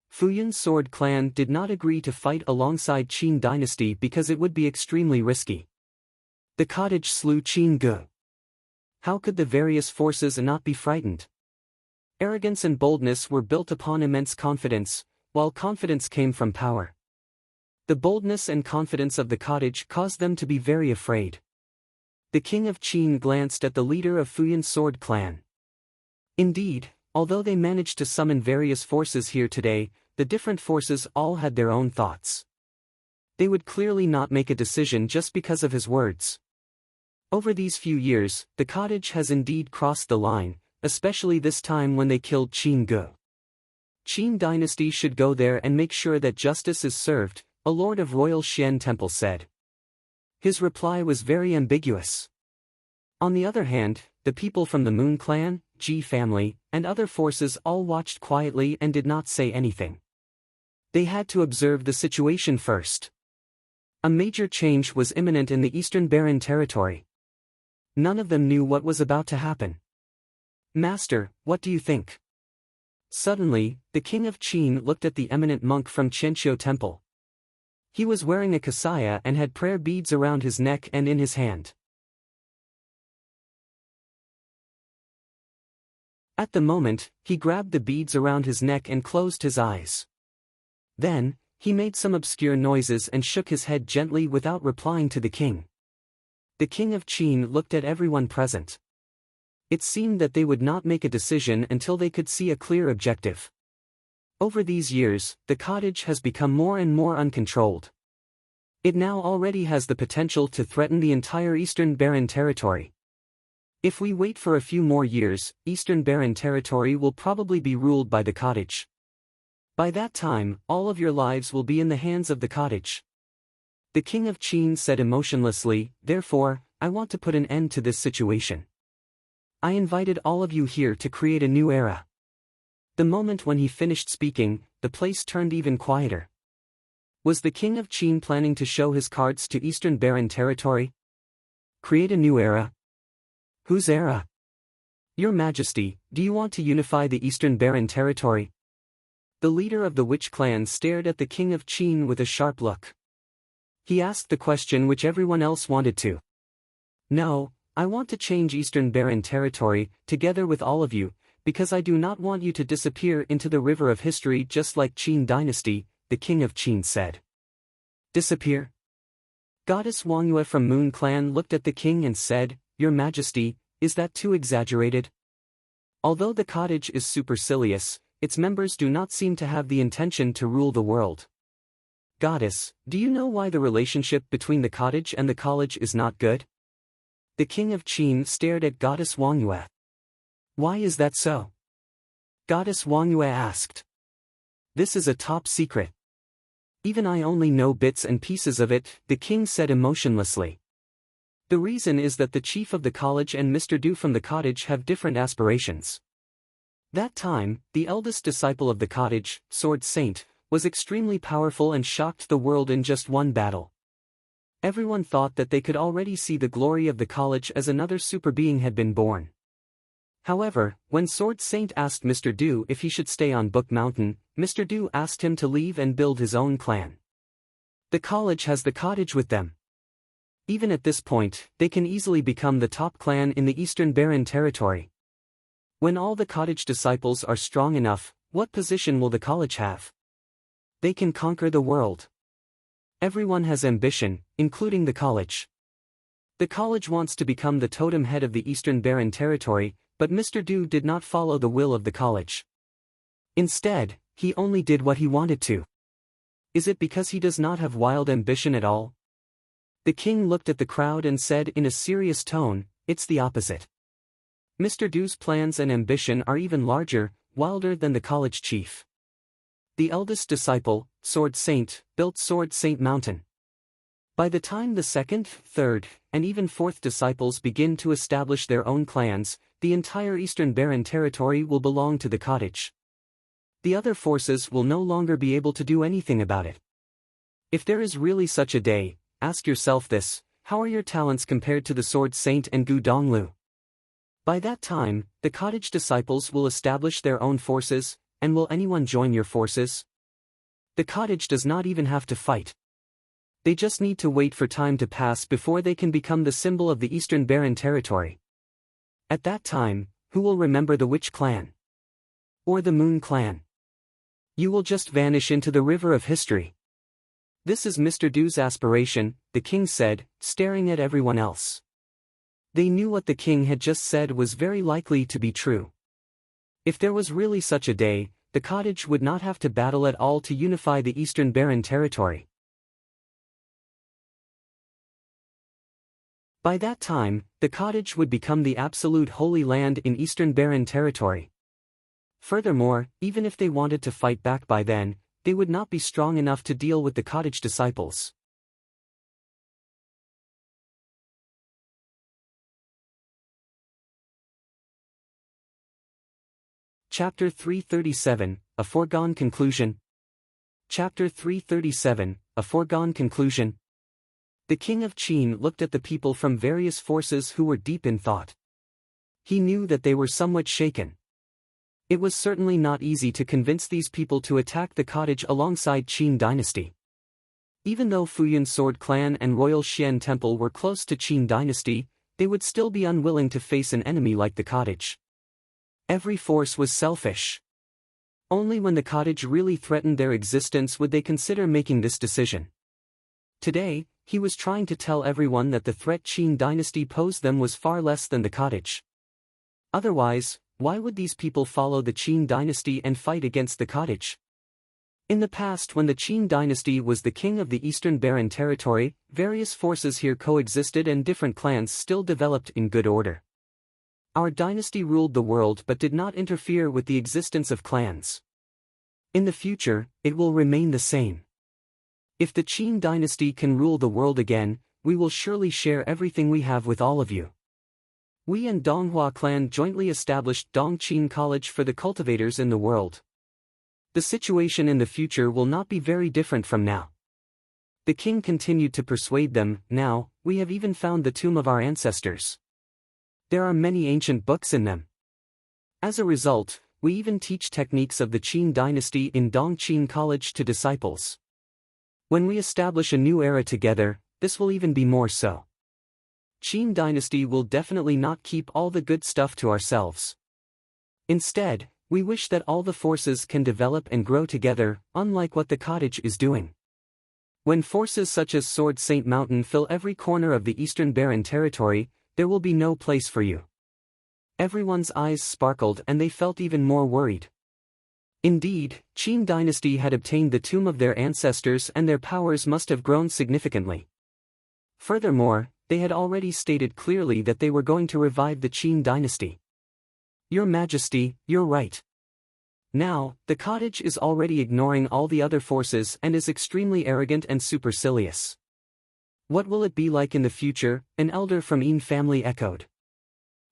Futian Sword Clan did not agree to fight alongside Qin dynasty because it would be extremely risky. The cottage slew Qin Gu. How could the various forces not be frightened? Arrogance and boldness were built upon immense confidence, while confidence came from power. The boldness and confidence of the cottage caused them to be very afraid. The king of Qin glanced at the leader of Futian Sword Clan. Indeed, although they managed to summon various forces here today, the different forces all had their own thoughts. They would clearly not make a decision just because of his words. Over these few years, the cottage has indeed crossed the line, especially this time when they killed Qin Gu. Qin dynasty should go there and make sure that justice is served, a lord of Royal Xian Temple said. His reply was very ambiguous. On the other hand, the people from the Moon Clan, Ji family, and other forces all watched quietly and did not say anything. They had to observe the situation first. A major change was imminent in the Eastern Barren Territory. None of them knew what was about to happen. "Master, what do you think?" Suddenly, the king of Qin looked at the eminent monk from Qianqiu Temple. He was wearing a kasaya and had prayer beads around his neck and in his hand. At the moment, he grabbed the beads around his neck and closed his eyes. Then, he made some obscure noises and shook his head gently without replying to the king. The king of Qin looked at everyone present. It seemed that they would not make a decision until they could see a clear objective. Over these years, the cottage has become more and more uncontrolled. It now already has the potential to threaten the entire Eastern Barren Territory. If we wait for a few more years, Eastern Barren Territory will probably be ruled by the cottage. By that time, all of your lives will be in the hands of the cottage. The king of Qin said emotionlessly, "Therefore, I want to put an end to this situation. I invited all of you here to create a new era." The moment when he finished speaking, the place turned even quieter. Was the king of Qin planning to show his cards to Eastern Barren Territory? Create a new era? Whose era? Your Majesty, do you want to unify the Eastern Barren Territory? The leader of the Witch clan stared at the king of Qin with a sharp look. He asked the question which everyone else wanted to. No, I want to change Eastern Barren Territory, together with all of you, because I do not want you to disappear into the river of history just like Qin dynasty, the king of Qin said. Disappear? Goddess Wangyue from Moon Clan looked at the king and said, "Your Majesty, is that too exaggerated? Although the cottage is supercilious, its members do not seem to have the intention to rule the world. Goddess, do you know why the relationship between the cottage and the college is not good?" The king of Qin stared at Goddess Wangyue. "Why is that so?" Goddess Wangyue asked. "This is a top secret. Even I only know bits and pieces of it," the king said emotionlessly. "The reason is that the chief of the college and Mr. Du from the cottage have different aspirations." That time, the eldest disciple of the cottage, Sword Saint, was extremely powerful and shocked the world in just one battle. Everyone thought that they could already see the glory of the college as another super being had been born. However, when Sword Saint asked Mr. Du if he should stay on Book Mountain, Mr. Du asked him to leave and build his own clan. The college has the cottage with them. Even at this point, they can easily become the top clan in the Eastern Barren territory. When all the cottage disciples are strong enough, what position will the college have? They can conquer the world. Everyone has ambition, including the college. The college wants to become the totem head of the Eastern Barren territory, but Mr. Du did not follow the will of the college. Instead, he only did what he wanted to. Is it because he does not have wild ambition at all? The king looked at the crowd and said in a serious tone, "It's the opposite. Mr. Du's plans and ambition are even larger, wilder than the college chief." The eldest disciple, Sword Saint, built Sword Saint Mountain. By the time the second, third, and even fourth disciples begin to establish their own clans, the entire Eastern Barren territory will belong to the cottage. The other forces will no longer be able to do anything about it. If there is really such a day, ask yourself this: how are your talents compared to the Sword Saint and Gu Donglu? By that time, the cottage disciples will establish their own forces, and will anyone join your forces? The cottage does not even have to fight. They just need to wait for time to pass before they can become the symbol of the Eastern Barren territory. At that time, who will remember the Witch Clan? Or the Moon Clan? You will just vanish into the river of history. "This is Mr. Du's aspiration," the king said, staring at everyone else. They knew what the king had just said was very likely to be true. If there was really such a day, the cottage would not have to battle at all to unify the Eastern Barren territory. By that time, the cottage would become the absolute holy land in Eastern Barren territory. Furthermore, even if they wanted to fight back by then, they would not be strong enough to deal with the cottage disciples. Chapter 337, A Foregone Conclusion. Chapter 337, A Foregone Conclusion. The king of Qin looked at the people from various forces who were deep in thought. He knew that they were somewhat shaken. It was certainly not easy to convince these people to attack the cottage alongside Qin dynasty. Even though Futian Sword Clan and Royal Xian Temple were close to Qin dynasty, they would still be unwilling to face an enemy like the cottage. Every force was selfish. Only when the cottage really threatened their existence would they consider making this decision. Today, he was trying to tell everyone that the threat Qin dynasty posed them was far less than the cottage. Otherwise, why would these people follow the Qin dynasty and fight against the cottage? In the past, when the Qin dynasty was the king of the Eastern Barren territory, various forces here coexisted and different clans still developed in good order. Our dynasty ruled the world but did not interfere with the existence of clans. In the future, it will remain the same. If the Qin dynasty can rule the world again, we will surely share everything we have with all of you. We and Donghua clan jointly established Dongqin College for the cultivators in the world. The situation in the future will not be very different from now. The king continued to persuade them. "Now, we have even found the tomb of our ancestors. There are many ancient books in them. As a result, we even teach techniques of the Qin dynasty in Dongqin College to disciples. When we establish a new era together, this will even be more so. Qin dynasty will definitely not keep all the good stuff to ourselves. Instead, we wish that all the forces can develop and grow together, unlike what the cottage is doing." When forces such as Sword Saint Mountain fill every corner of the Eastern Barren territory, there will be no place for you. Everyone's eyes sparkled and they felt even more worried. Indeed, Qin dynasty had obtained the tomb of their ancestors and their powers must have grown significantly. Furthermore, they had already stated clearly that they were going to revive the Qin dynasty. Your Majesty, you're right. Now, the cottage is already ignoring all the other forces and is extremely arrogant and supercilious. What will it be like in the future? An elder from Yin family echoed.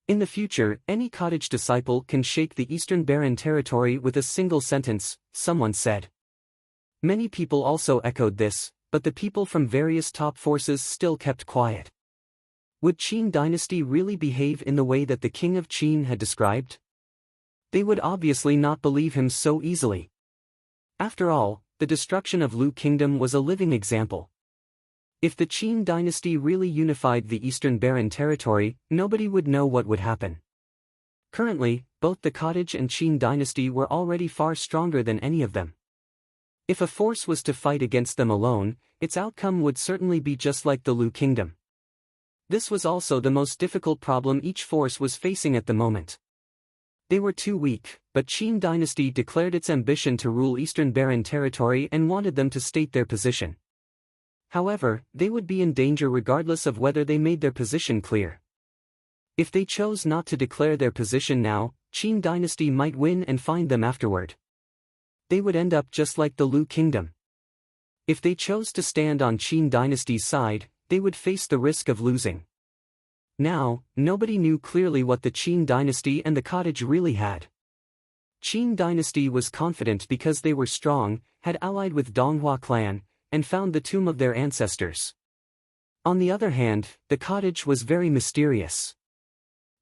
In the future, any cottage disciple can shake the Eastern Barren territory with a single sentence, someone said. Many people also echoed this, but the people from various top forces still kept quiet. Would Qin dynasty really behave in the way that the king of Qin had described? They would obviously not believe him so easily. After all, the destruction of Lu Kingdom was a living example. If the Qin dynasty really unified the Eastern Barren territory, nobody would know what would happen. Currently, both the cottage and Qin dynasty were already far stronger than any of them. If a force was to fight against them alone, its outcome would certainly be just like the Lu Kingdom. This was also the most difficult problem each force was facing at the moment. They were too weak, but Qin dynasty declared its ambition to rule Eastern Barren territory and wanted them to state their position. However, they would be in danger regardless of whether they made their position clear. If they chose not to declare their position now, Qin dynasty might win and find them afterward. They would end up just like the Lu Kingdom. If they chose to stand on Qin dynasty's side, they would face the risk of losing. Now, nobody knew clearly what the Qin dynasty and the cottage really had. Qin dynasty was confident because they were strong, had allied with Donghua clan, and found the tomb of their ancestors. On the other hand, the cottage was very mysterious.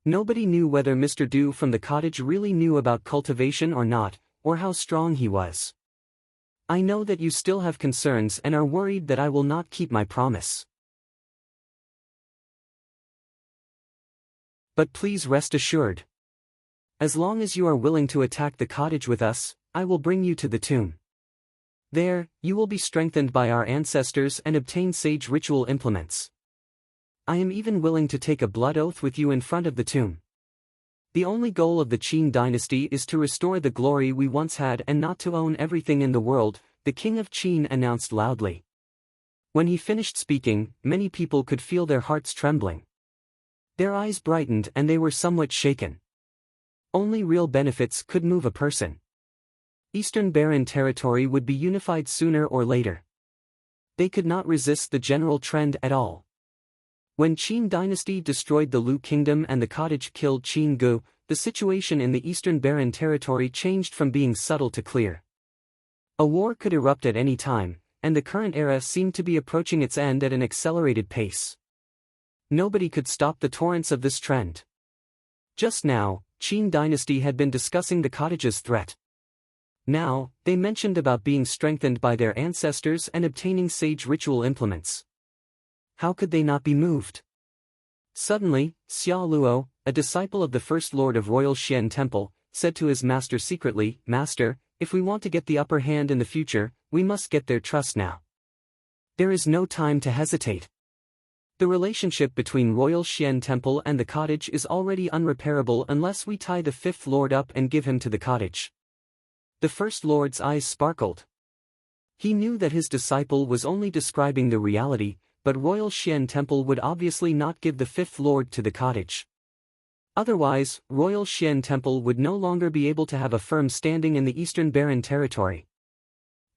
Nobody knew whether Mr. Du from the cottage really knew about cultivation or not, or how strong he was. I know that you still have concerns and are worried that I will not keep my promise. But please rest assured. As long as you are willing to attack the cottage with us, I will bring you to the tomb. There, you will be strengthened by our ancestors and obtain sage ritual implements. I am even willing to take a blood oath with you in front of the tomb. The only goal of the Qin dynasty is to restore the glory we once had and not to own everything in the world, the king of Qin announced loudly. When he finished speaking, many people could feel their hearts trembling. Their eyes brightened and they were somewhat shaken. Only real benefits could move a person. Eastern Barren territory would be unified sooner or later. They could not resist the general trend at all. When Qin dynasty destroyed the Lu Kingdom and the cottage killed Qin Gu, the situation in the Eastern Barren territory changed from being subtle to clear. A war could erupt at any time, and the current era seemed to be approaching its end at an accelerated pace. Nobody could stop the torrents of this trend. Just now, Qin dynasty had been discussing the cottage's threat. Now, they mentioned about being strengthened by their ancestors and obtaining sage ritual implements. How could they not be moved? Suddenly, Xia Luo, a disciple of the First Lord of Royal Xian Temple, said to his master secretly, "Master, if we want to get the upper hand in the future, we must get their trust now. There is no time to hesitate." The relationship between Royal Xian Temple and the cottage is already unrepairable unless we tie the Fifth Lord up and give him to the cottage. The First Lord's eyes sparkled. He knew that his disciple was only describing the reality, but Royal Xian Temple would obviously not give the Fifth Lord to the cottage. Otherwise, Royal Xian Temple would no longer be able to have a firm standing in the Eastern Barren territory.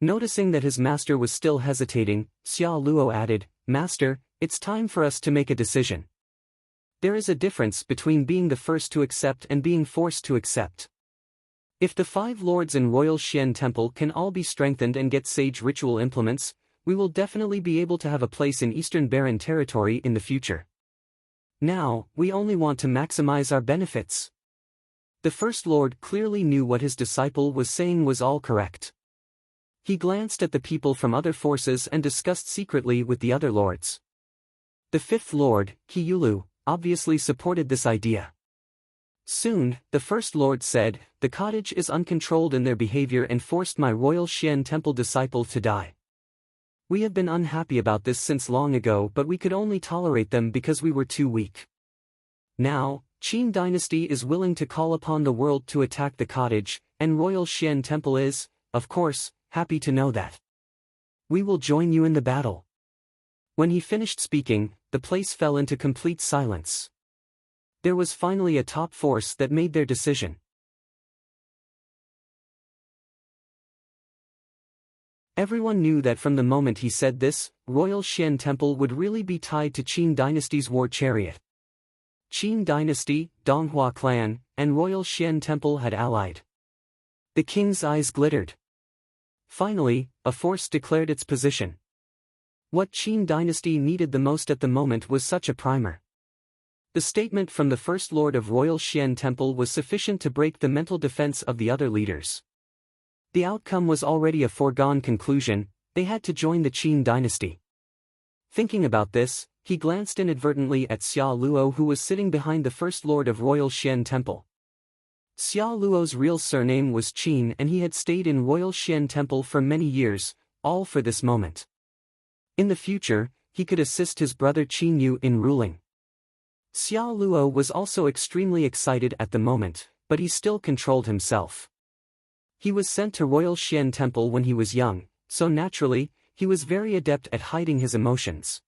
Noticing that his master was still hesitating, Xia Luo added, "Master, it's time for us to make a decision. There is a difference between being the first to accept and being forced to accept. If the 5 lords in Royal Xian Temple can all be strengthened and get sage ritual implements, we will definitely be able to have a place in Eastern Barren territory in the future. Now, we only want to maximize our benefits." The First Lord clearly knew what his disciple was saying was all correct. He glanced at the people from other forces and discussed secretly with the other lords. The Fifth Lord, Qiyulu, obviously supported this idea. Soon, the First Lord said, "The cottage is uncontrolled in their behavior and forced my Royal Xian Temple disciple to die. We have been unhappy about this since long ago, but we could only tolerate them because we were too weak. Now, Qin dynasty is willing to call upon the world to attack the cottage, and Royal Xian Temple is, of course, happy to know that. We will join you in the battle. When he finished speaking, the place fell into complete silence. There was finally a top force that made their decision. Everyone knew that from the moment he said this, Royal Xian Temple would really be tied to Qin dynasty's war chariot. Qin dynasty, Donghua clan, and Royal Xian Temple had allied. The king's eyes glittered. Finally, a force declared its position. What Qin dynasty needed the most at the moment was such a primer. The statement from the First Lord of Royal Xian Temple was sufficient to break the mental defense of the other leaders. The outcome was already a foregone conclusion, they had to join the Qin dynasty. Thinking about this, he glanced inadvertently at Xia Luo, who was sitting behind the First Lord of Royal Xian Temple. Xia Luo's real surname was Qin, and he had stayed in Royal Xian Temple for many years, all for this moment. In the future, he could assist his brother Qin Yu in ruling. Xia Luo was also extremely excited at the moment, but he still controlled himself. He was sent to Royal Xian Temple when he was young, so naturally, he was very adept at hiding his emotions.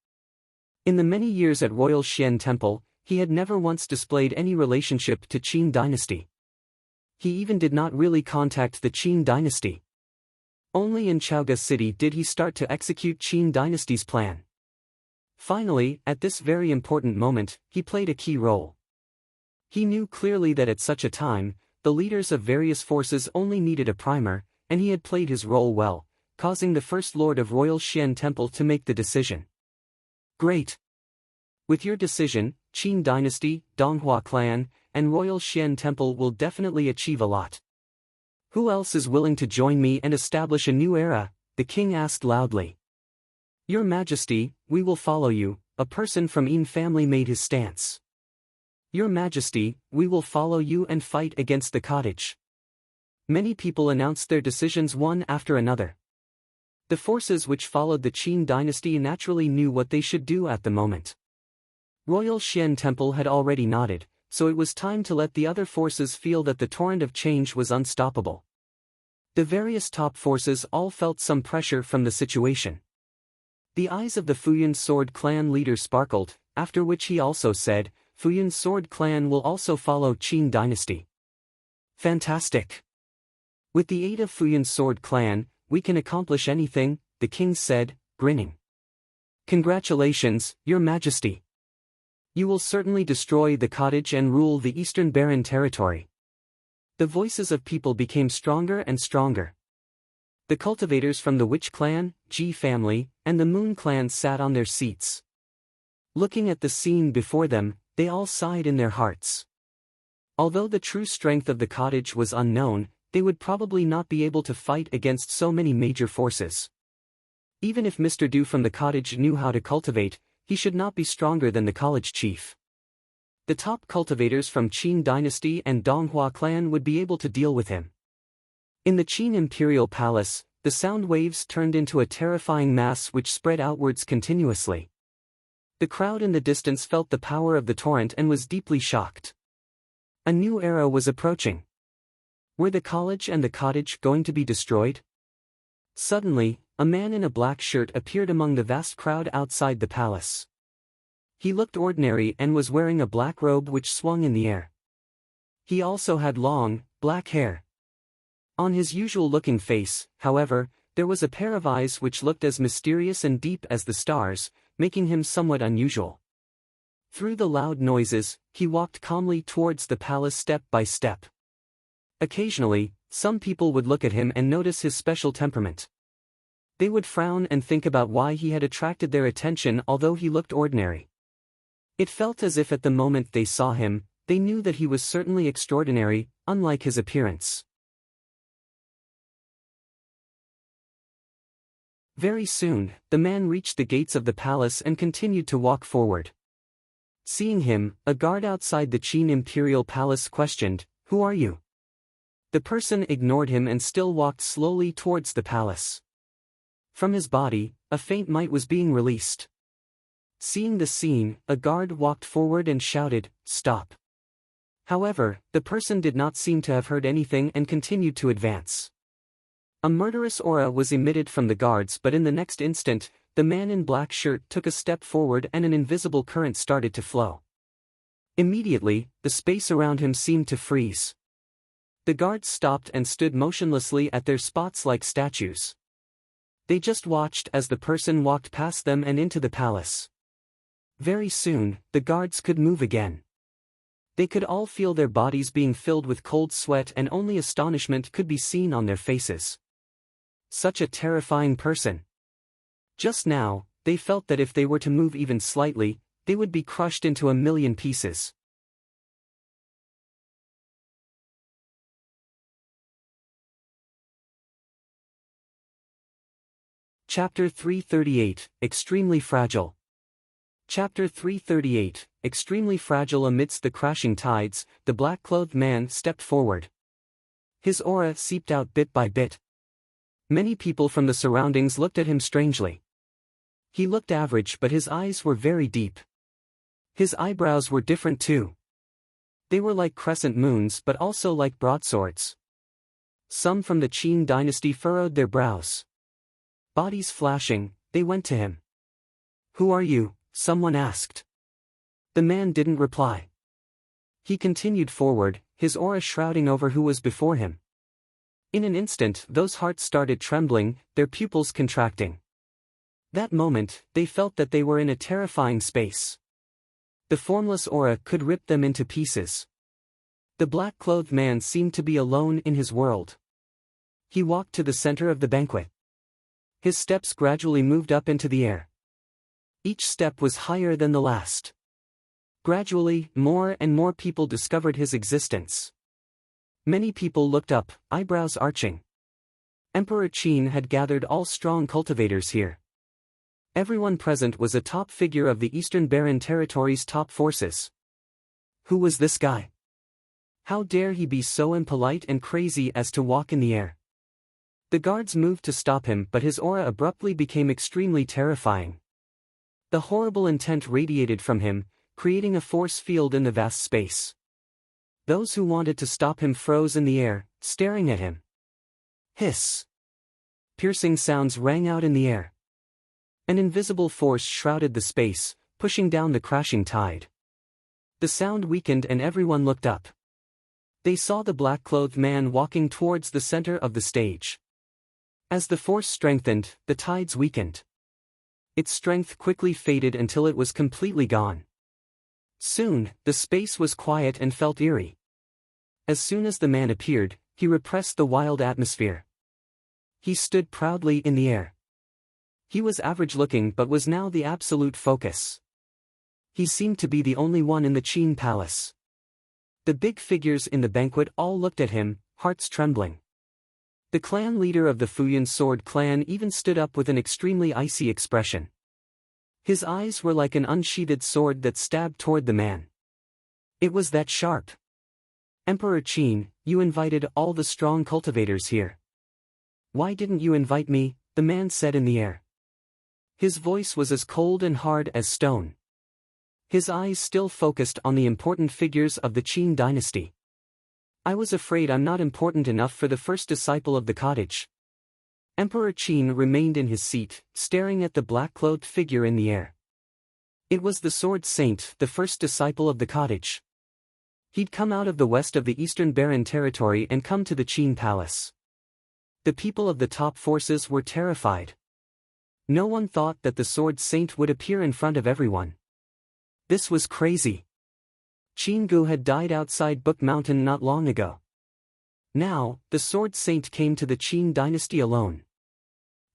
In the many years at Royal Xian Temple, he had never once displayed any relationship to Qin dynasty. He even did not really contact the Qin dynasty. Only in Chaoga City did he start to execute Qin dynasty's plan. Finally, at this very important moment, he played a key role. He knew clearly that at such a time, the leaders of various forces only needed a primer, and he had played his role well, causing the First Lord of Royal Xian Temple to make the decision. Great! With your decision, Qin dynasty, Donghua clan, and Royal Xian Temple will definitely achieve a lot. Who else is willing to join me and establish a new era? The king asked loudly. Your Majesty, we will follow you, a person from Yin family made his stance. Your Majesty, we will follow you and fight against the cottage. Many people announced their decisions one after another. The forces which followed the Qin dynasty naturally knew what they should do at the moment. Royal Xian Temple had already nodded, so it was time to let the other forces feel that the torrent of change was unstoppable. The various top forces all felt some pressure from the situation. The eyes of the Futian Sword Clan leader sparkled, after which he also said, Futian Sword Clan will also follow Qin dynasty. Fantastic! With the aid of Futian Sword Clan, we can accomplish anything, the king said, grinning. Congratulations, Your Majesty. You will certainly destroy the cottage and rule the Eastern Barren territory. The voices of people became stronger and stronger. The cultivators from the Witch clan, Ji family, and the Moon clan sat on their seats. Looking at the scene before them, they all sighed in their hearts. Although the true strength of the cottage was unknown, they would probably not be able to fight against so many major forces. Even if Mr. Du from the cottage knew how to cultivate, he should not be stronger than the college chief. The top cultivators from Qin dynasty and Donghua clan would be able to deal with him. In the Qin imperial palace, the sound waves turned into a terrifying mass which spread outwards continuously. The crowd in the distance felt the power of the torrent and was deeply shocked. A new era was approaching. Were the college and the cottage going to be destroyed? Suddenly, a man in a black shirt appeared among the vast crowd outside the palace. He looked ordinary and was wearing a black robe which swung in the air. He also had long, black hair. On his usual-looking face, however, there was a pair of eyes which looked as mysterious and deep as the stars, making him somewhat unusual. Through the loud noises, he walked calmly towards the palace step by step. Occasionally, some people would look at him and notice his special temperament. They would frown and think about why he had attracted their attention although he looked ordinary. It felt as if at the moment they saw him, they knew that he was certainly extraordinary, unlike his appearance. Very soon, the man reached the gates of the palace and continued to walk forward. Seeing him, a guard outside the Qin imperial palace questioned, "Who are you?" The person ignored him and still walked slowly towards the palace. From his body, a faint might was being released. Seeing the scene, a guard walked forward and shouted, "Stop." However, the person did not seem to have heard anything and continued to advance. A murderous aura was emitted from the guards, but in the next instant, the man in black shirt took a step forward and an invisible current started to flow. Immediately, the space around him seemed to freeze. The guards stopped and stood motionlessly at their spots like statues. They just watched as the person walked past them and into the palace. Very soon, the guards could move again. They could all feel their bodies being filled with cold sweat and only astonishment could be seen on their faces. Such a terrifying person. Just now, they felt that if they were to move even slightly, they would be crushed into a million pieces. Chapter 338, Extremely Fragile. Chapter 338, Extremely Fragile. Amidst the crashing tides, the black-clothed man stepped forward. His aura seeped out bit by bit. Many people from the surroundings looked at him strangely. He looked average, but his eyes were very deep. His eyebrows were different too. They were like crescent moons but also like broadswords. Some from the Qin dynasty furrowed their brows. Bodies flashing, they went to him. "Who are you?" someone asked. The man didn't reply. He continued forward, his aura shrouding over who was before him. In an instant, those hearts started trembling, their pupils contracting. That moment, they felt that they were in a terrifying space. The formless aura could rip them into pieces. The black-clothed man seemed to be alone in his world. He walked to the center of the banquet. His steps gradually moved up into the air. Each step was higher than the last. Gradually, more and more people discovered his existence. Many people looked up, eyebrows arching. Emperor Qin had gathered all strong cultivators here. Everyone present was a top figure of the Eastern Barren Territory's top forces. Who was this guy? How dare he be so impolite and crazy as to walk in the air? The guards moved to stop him, but his aura abruptly became extremely terrifying. The horrible intent radiated from him, creating a force field in the vast space. Those who wanted to stop him froze in the air, staring at him. Hiss! Piercing sounds rang out in the air. An invisible force shrouded the space, pushing down the crashing tide. The sound weakened and everyone looked up. They saw the black-clothed man walking towards the center of the stage. As the force strengthened, the tides weakened. Its strength quickly faded until it was completely gone. Soon, the space was quiet and felt eerie. As soon as the man appeared, he repressed the wild atmosphere. He stood proudly in the air. He was average-looking but was now the absolute focus. He seemed to be the only one in the Qin palace. The big figures in the banquet all looked at him, hearts trembling. The clan leader of the Futian sword clan even stood up with an extremely icy expression. His eyes were like an unsheathed sword that stabbed toward the man. It was that sharp. "Emperor Qin, you invited all the strong cultivators here. Why didn't you invite me?" the man said in the air. His voice was as cold and hard as stone. His eyes still focused on the important figures of the Qin dynasty. "I was afraid I'm not important enough for the first disciple of the cottage." Emperor Qin remained in his seat, staring at the black-clothed figure in the air. It was the Sword Saint, the first disciple of the cottage. He'd come out of the west of the Eastern Barren Territory and come to the Qin palace. The people of the top forces were terrified. No one thought that the Sword Saint would appear in front of everyone. This was crazy. Qin Gu had died outside Book Mountain not long ago. Now, the Sword Saint came to the Qin dynasty alone.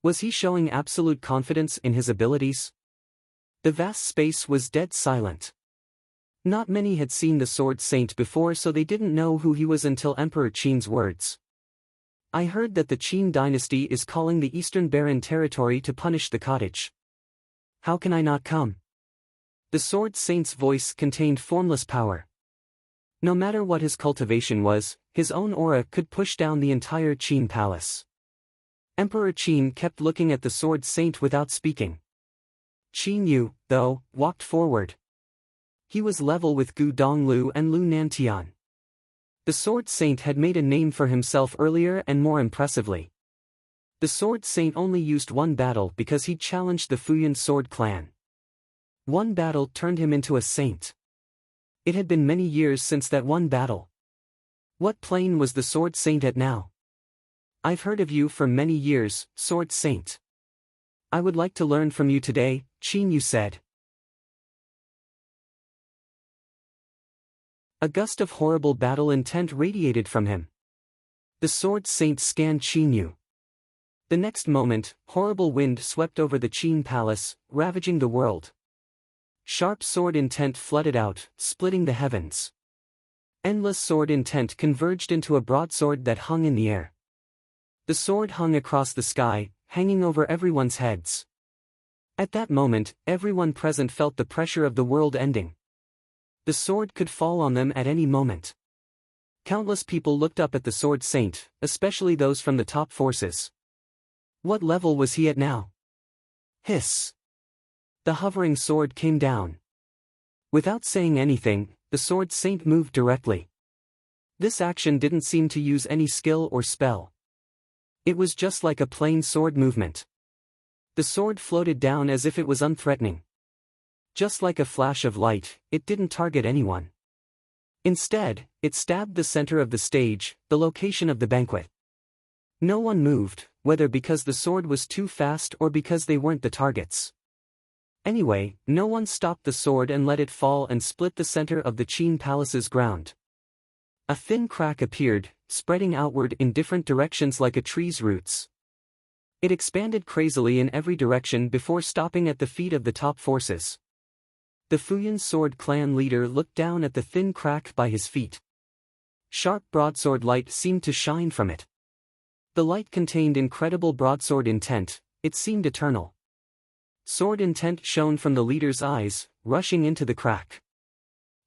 Was he showing absolute confidence in his abilities? The vast space was dead silent. Not many had seen the Sword Saint before, so they didn't know who he was until Emperor Qin's words. "I heard that the Qin dynasty is calling the Eastern Barren Territory to punish the cottage. How can I not come?" The Sword Saint's voice contained formless power. No matter what his cultivation was, his own aura could push down the entire Qin palace. Emperor Qin kept looking at the sword saint without speaking. Qin Yu, though, walked forward. He was level with Gu Donglu and Lu Nantian. The sword saint had made a name for himself earlier and more impressively. The sword saint only used one battle because he challenged the Futian sword clan. One battle turned him into a saint. It had been many years since that one battle. What plane was the sword saint at now? I've heard of you for many years, sword saint. I would like to learn from you today, Qin Yu said. A gust of horrible battle intent radiated from him. The sword saint scanned Qin Yu. The next moment, horrible wind swept over the Qin palace, ravaging the world. Sharp sword intent flooded out, splitting the heavens. Endless sword intent converged into a broadsword that hung in the air. The sword hung across the sky, hanging over everyone's heads. At that moment, everyone present felt the pressure of the world ending. The sword could fall on them at any moment. Countless people looked up at the sword saint, especially those from the top forces. What level was he at now? Hiss! The hovering sword came down. Without saying anything, the sword saint moved directly. This action didn't seem to use any skill or spell. It was just like a plain sword movement. The sword floated down as if it was unthreatening. Just like a flash of light, it didn't target anyone. Instead, it stabbed the center of the stage, the location of the banquet. No one moved, whether because the sword was too fast or because they weren't the targets. Anyway, no one stopped the sword and let it fall and split the center of the Qin palace's ground. A thin crack appeared, spreading outward in different directions like a tree's roots. It expanded crazily in every direction before stopping at the feet of the top forces. The Futian sword clan leader looked down at the thin crack by his feet. Sharp broadsword light seemed to shine from it. The light contained incredible broadsword intent, it seemed eternal. Sword intent shone from the leader's eyes, rushing into the crack.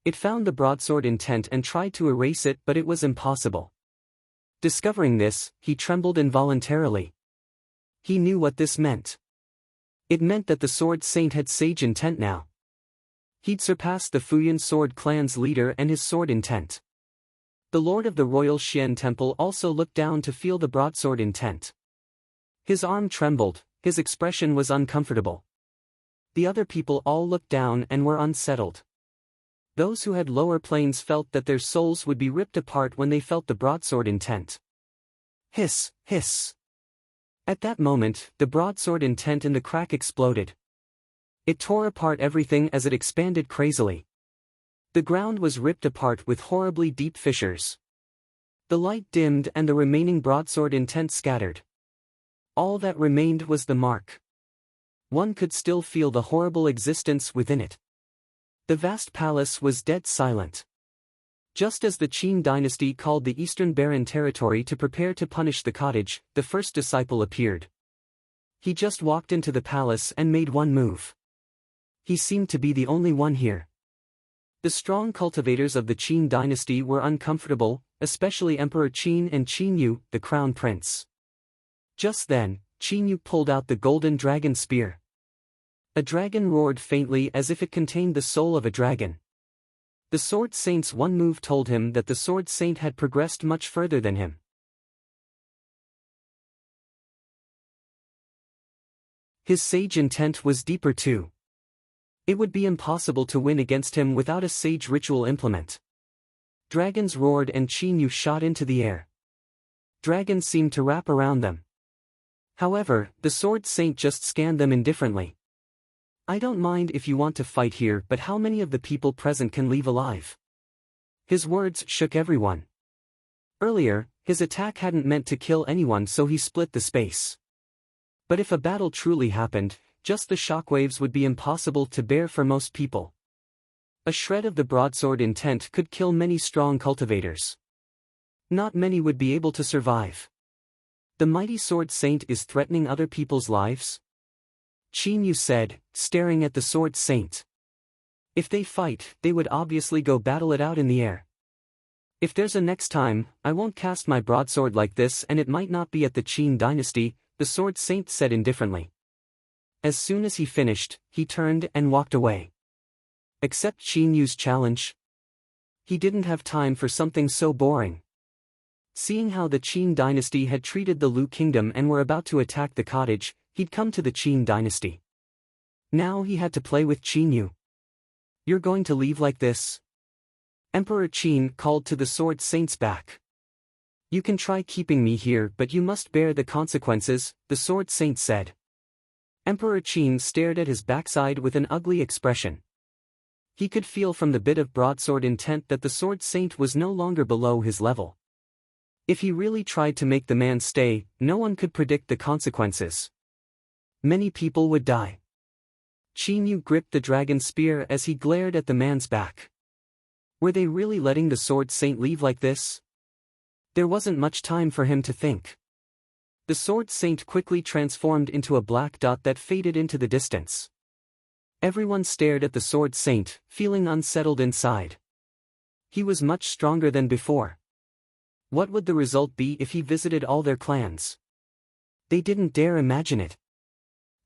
It found the broadsword intent and tried to erase it, but it was impossible. Discovering this, he trembled involuntarily. He knew what this meant. It meant that the sword saint had sage intent now. He'd surpassed the Futian sword clan's leader and his sword intent. The lord of the royal Xian temple also looked down to feel the broadsword intent. His arm trembled, his expression was uncomfortable. The other people all looked down and were unsettled. Those who had lower planes felt that their souls would be ripped apart when they felt the broadsword intent. Hiss, hiss. At that moment, the broadsword intent in the crack exploded. It tore apart everything as it expanded crazily. The ground was ripped apart with horribly deep fissures. The light dimmed and the remaining broadsword intent scattered. All that remained was the mark. One could still feel the horrible existence within it. The vast palace was dead silent. Just as the Qin dynasty called the Eastern Barren territory to prepare to punish the cottage, the first disciple appeared. He just walked into the palace and made one move. He seemed to be the only one here. The strong cultivators of the Qin dynasty were uncomfortable, especially Emperor Qin and Qin Yu, the crown prince. Just then, Qin Yu pulled out the golden dragon spear. A dragon roared faintly as if it contained the soul of a dragon. The sword saint's one move told him that the sword saint had progressed much further than him. His sage intent was deeper too. It would be impossible to win against him without a sage ritual implement. Dragons roared and Qin Yu shot into the air. Dragons seemed to wrap around them. However, the sword saint just scanned them indifferently. I don't mind if you want to fight here, but how many of the people present can leave alive? His words shook everyone. Earlier, his attack hadn't meant to kill anyone, so he split the space. But if a battle truly happened, just the shockwaves would be impossible to bear for most people. A shred of the broadsword intent could kill many strong cultivators. Not many would be able to survive. The mighty sword saint is threatening other people's lives? Qin Yu said, staring at the sword saint. If they fight, they would obviously go battle it out in the air. If there's a next time, I won't cast my broadsword like this, and it might not be at the Qin dynasty, the sword saint said indifferently. As soon as he finished, he turned and walked away. Accept Qin Yu's challenge? He didn't have time for something so boring. Seeing how the Qin dynasty had treated the Lu kingdom and were about to attack the cottage, he'd come to the Qin dynasty. Now he had to play with Qin Yu. You're going to leave like this? Emperor Qin called to the sword saint's back. You can try keeping me here, but you must bear the consequences, the sword saint said. Emperor Qin stared at his backside with an ugly expression. He could feel from the bit of broadsword intent that the sword saint was no longer below his level. If he really tried to make the man stay, no one could predict the consequences. Many people would die. Qin Yu gripped the dragon spear as he glared at the man's back. Were they really letting the sword saint leave like this? There wasn't much time for him to think. The sword saint quickly transformed into a black dot that faded into the distance. Everyone stared at the sword saint, feeling unsettled inside. He was much stronger than before. What would the result be if he visited all their clans? They didn't dare imagine it.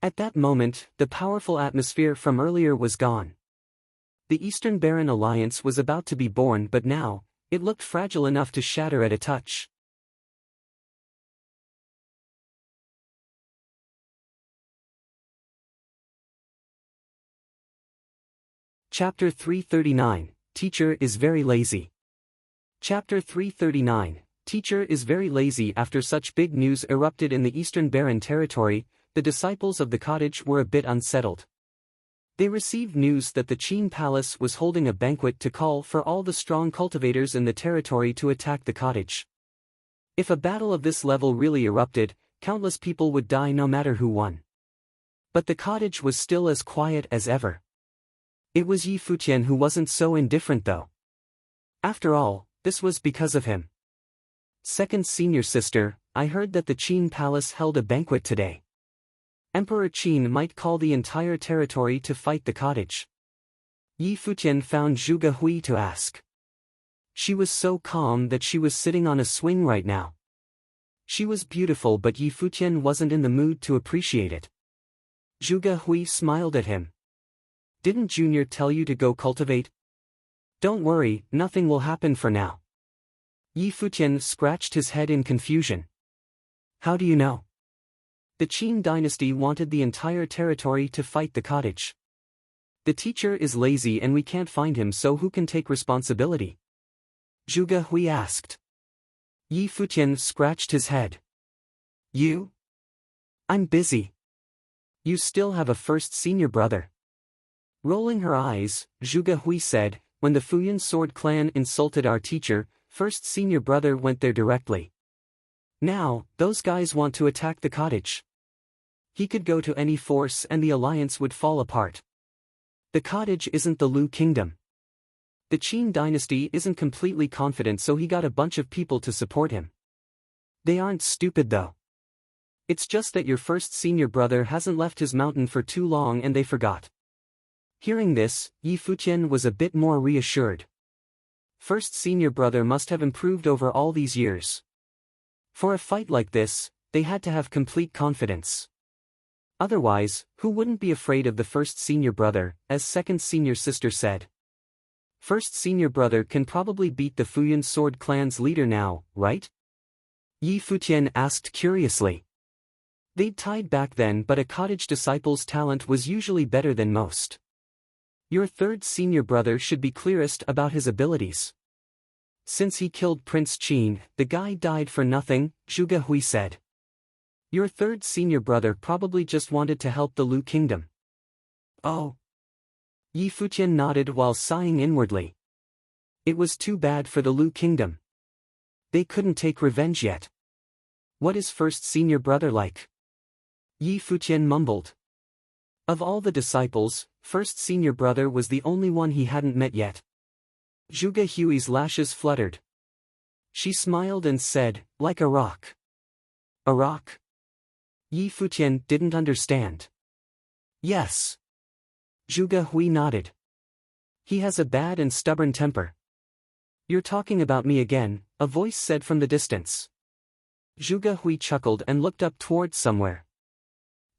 At that moment, the powerful atmosphere from earlier was gone. The Eastern Baron Alliance was about to be born, but now, it looked fragile enough to shatter at a touch. Chapter 339, Teacher is very lazy. Chapter 339, Teacher is very lazy. After such big news erupted in the Eastern Baron territory, the disciples of the cottage were a bit unsettled. They received news that the Qin Palace was holding a banquet to call for all the strong cultivators in the territory to attack the cottage. If a battle of this level really erupted, countless people would die no matter who won. But the cottage was still as quiet as ever. It was Yi Futian who wasn't so indifferent though. After all, this was because of him. Second senior sister, I heard that the Qin Palace held a banquet today. Emperor Qin might call the entire territory to fight the cottage. Yi Futian found Zhuge Hui to ask. She was so calm that she was sitting on a swing right now. She was beautiful, but Yi Futian wasn't in the mood to appreciate it. Zhuge Hui smiled at him. Didn't Junior tell you to go cultivate? Don't worry, nothing will happen for now. Yi Futian scratched his head in confusion. How do you know? The Qin dynasty wanted the entire territory to fight the cottage. The teacher is lazy and we can't find him, so who can take responsibility? Zhuge Hui asked. Yi Futian scratched his head. You? I'm busy. You still have a first senior brother. Rolling her eyes, Zhuge Hui said, when the Futian sword clan insulted our teacher, first senior brother went there directly. Now, those guys want to attack the cottage. He could go to any force and the alliance would fall apart. The cottage isn't the Lu kingdom. The Qin dynasty isn't completely confident, so he got a bunch of people to support him. They aren't stupid though. It's just that your first senior brother hasn't left his mountain for too long and they forgot. Hearing this, Yi Futian was a bit more reassured. First senior brother must have improved over all these years. For a fight like this, they had to have complete confidence. Otherwise, who wouldn't be afraid of the first senior brother, as second senior sister said. First senior brother can probably beat the Futian sword clan's leader now, right? Yi Futian asked curiously. They'd tied back then, but a cottage disciple's talent was usually better than most. Your third senior brother should be clearest about his abilities. Since he killed Prince Qin, the guy died for nothing, Zhuge Hui said. Your third senior brother probably just wanted to help the Lu kingdom. Oh. Yi Futian nodded while sighing inwardly. It was too bad for the Lu kingdom. They couldn't take revenge yet. What is first senior brother like? Yi Futian mumbled. Of all the disciples, first senior brother was the only one he hadn't met yet. Zhuge Hui's lashes fluttered. She smiled and said, like a rock. A rock? Yi Futian didn't understand. Yes. Zhuge Hui nodded. He has a bad and stubborn temper. You're talking about me again, a voice said from the distance. Zhuge Hui chuckled and looked up towards somewhere.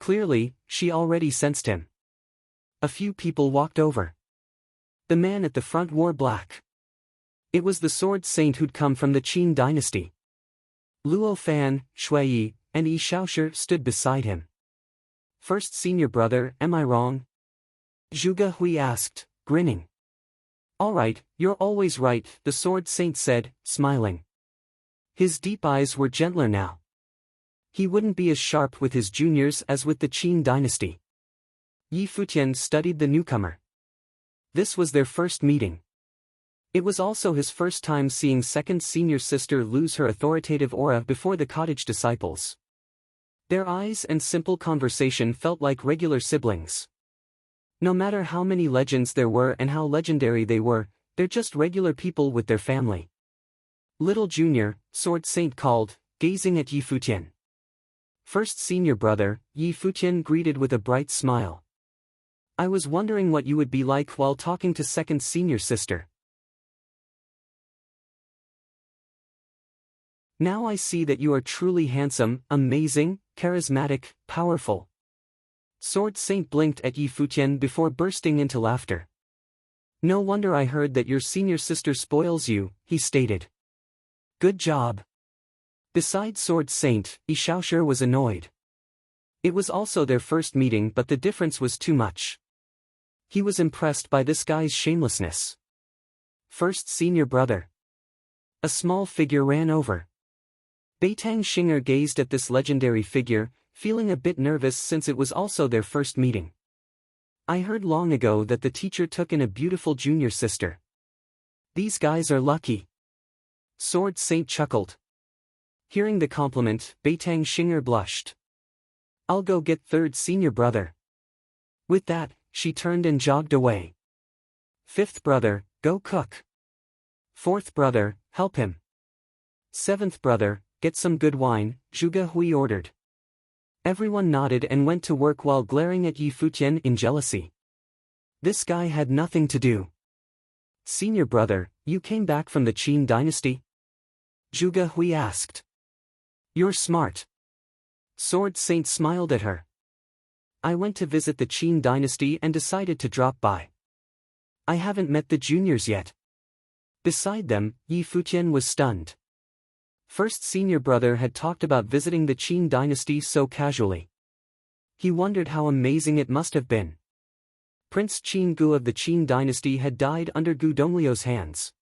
Clearly, she already sensed him. A few people walked over. The man at the front wore black. It was the sword saint who'd come from the Qin dynasty. Luo Fan, Shui, and Yi Shaoshi stood beside him. "First senior brother, am I wrong?" Zhuge Hui asked, grinning. "All right, you're always right," the sword saint said, smiling. His deep eyes were gentler now. He wouldn't be as sharp with his juniors as with the Qin dynasty. Yi Futian studied the newcomer. This was their first meeting. It was also his first time seeing second senior sister lose her authoritative aura before the cottage disciples. Their eyes and simple conversation felt like regular siblings. No matter how many legends there were and how legendary they were, they're just regular people with their family. "Little Junior," Sword Saint called, gazing at Yi Futian. "First senior brother," Yi Futian greeted with a bright smile. "I was wondering what you would be like while talking to second senior sister. Now I see that you are truly handsome, amazing, charismatic, powerful." Sword Saint blinked at Yi Futian before bursting into laughter. "No wonder I heard that your senior sister spoils you," he stated. "Good job." Besides Sword Saint, Yi Shaoshi was annoyed. It was also their first meeting, but the difference was too much. He was impressed by this guy's shamelessness. "First senior brother." A small figure ran over. Beitang Xinger gazed at this legendary figure, feeling a bit nervous since it was also their first meeting. "I heard long ago that the teacher took in a beautiful junior sister. These guys are lucky." Sword Saint chuckled. Hearing the compliment, Beitang Xinger blushed. "I'll go get third senior brother." With that, she turned and jogged away. "Fifth brother, go cook. Fourth brother, help him. Seventh brother, get some good wine," Zhuge Hui ordered. Everyone nodded and went to work while glaring at Yi Futian in jealousy. This guy had nothing to do. "Senior brother, you came back from the Qin dynasty?" Zhuge Hui asked. "You're smart." Sword Saint smiled at her. "I went to visit the Qin dynasty and decided to drop by. I haven't met the juniors yet." Beside them, Yi Futian was stunned. First senior brother had talked about visiting the Qin dynasty so casually. He wondered how amazing it must have been. Prince Qin Gu of the Qin dynasty had died under Gu Donglio's hands.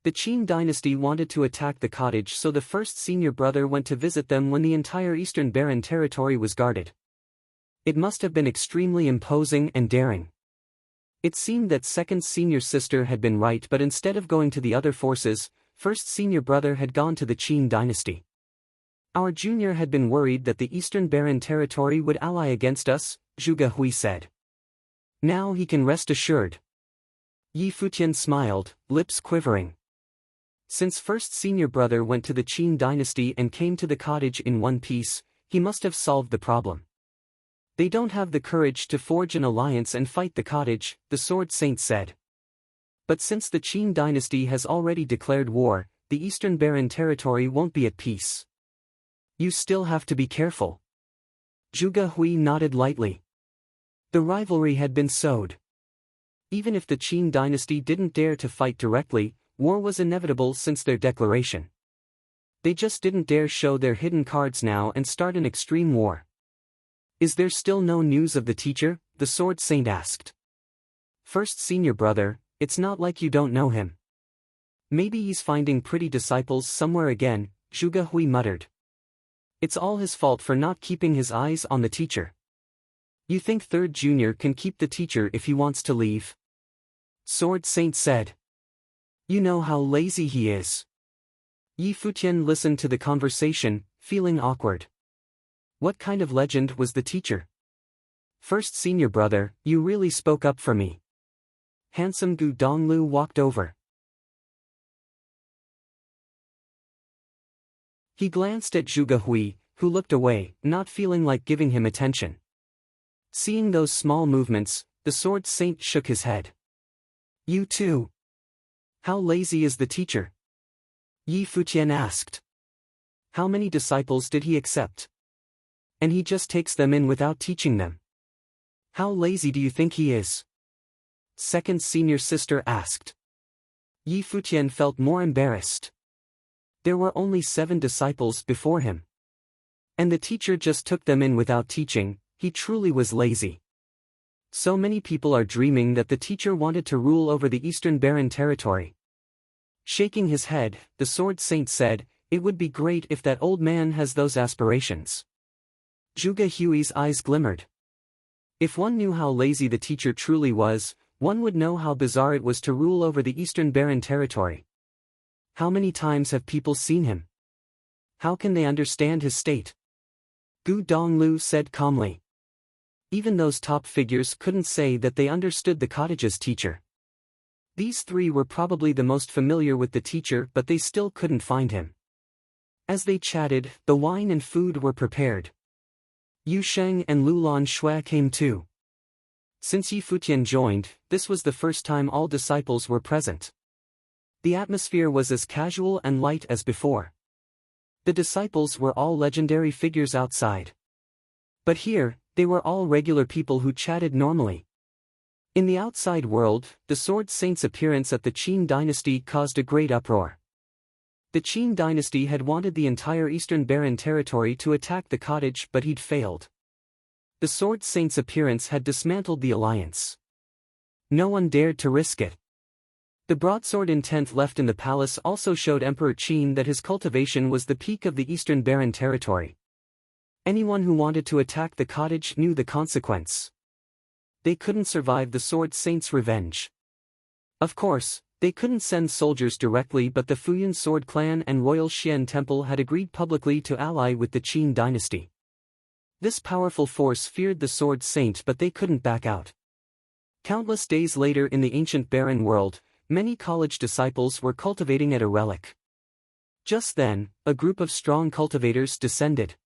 The Qin dynasty wanted to attack the cottage, so the first senior brother went to visit them when the entire eastern barren territory was guarded. It must have been extremely imposing and daring. It seemed that second senior sister had been right, but instead of going to the other forces, first senior brother had gone to the Qin dynasty. "Our junior had been worried that the eastern barren territory would ally against us," Zhuge Hui said. "Now he can rest assured." Yi Futian smiled, lips quivering. Since first senior brother went to the Qin dynasty and came to the cottage in one piece, he must have solved the problem. "They don't have the courage to forge an alliance and fight the cottage," the Sword Saint said. "But since the Qin dynasty has already declared war, the eastern barren territory won't be at peace. You still have to be careful." Zhuge Hui nodded lightly. The rivalry had been sowed. Even if the Qin dynasty didn't dare to fight directly, war was inevitable since their declaration. They just didn't dare show their hidden cards now and start an extreme war. "Is there still no news of the teacher?" the Sword Saint asked. "First senior brother, it's not like you don't know him. Maybe he's finding pretty disciples somewhere again," Zhuge Hui muttered. "It's all his fault for not keeping his eyes on the teacher. You think third junior can keep the teacher if he wants to leave?" Sword Saint said. "You know how lazy he is." Yi Futian listened to the conversation, feeling awkward. What kind of legend was the teacher? "First senior brother, you really spoke up for me." Handsome Gu Donglu walked over. He glanced at Zhuge Hui, who looked away, not feeling like giving him attention. Seeing those small movements, the Sword Saint shook his head. "You too. How lazy is the teacher?" Yi Futian asked. How many disciples did he accept? And he just takes them in without teaching them. How lazy do you think he is? Second senior sister asked. Yi Futian felt more embarrassed. There were only 7 disciples before him. And the teacher just took them in without teaching. He truly was lazy. So many people are dreaming that the teacher wanted to rule over the Eastern Barren territory. Shaking his head, the Sword Saint said, "It would be great if that old man has those aspirations." Zhuge Hui's eyes glimmered. If one knew how lazy the teacher truly was, one would know how bizarre it was to rule over the Eastern Barren territory. How many times have people seen him? How can they understand his state? Gu Donglu said calmly. Even those top figures couldn't say that they understood the cottage's teacher. These 3 were probably the most familiar with the teacher, but they still couldn't find him. As they chatted, the wine and food were prepared. Yu Sheng and Lulan Shui came too. Since Yi Futian joined, this was the first time all disciples were present. The atmosphere was as casual and light as before. The disciples were all legendary figures outside. But here, they were all regular people who chatted normally. In the outside world, the Sword Saint's appearance at the Qin dynasty caused a great uproar. The Qin dynasty had wanted the entire Eastern Barren territory to attack the cottage, but he'd failed. The Sword Saint's appearance had dismantled the alliance. No one dared to risk it. The broadsword intent left in the palace also showed Emperor Qin that his cultivation was the peak of the Eastern Barren territory. Anyone who wanted to attack the cottage knew the consequence. They couldn't survive the Sword Saint's revenge. Of course, they couldn't send soldiers directly, but the Futian Sword Clan and Royal Xian Temple had agreed publicly to ally with the Qin dynasty. This powerful force feared the Sword Saint, but they couldn't back out. Countless days later in the ancient barren world, many college disciples were cultivating at a relic. Just then, a group of strong cultivators descended.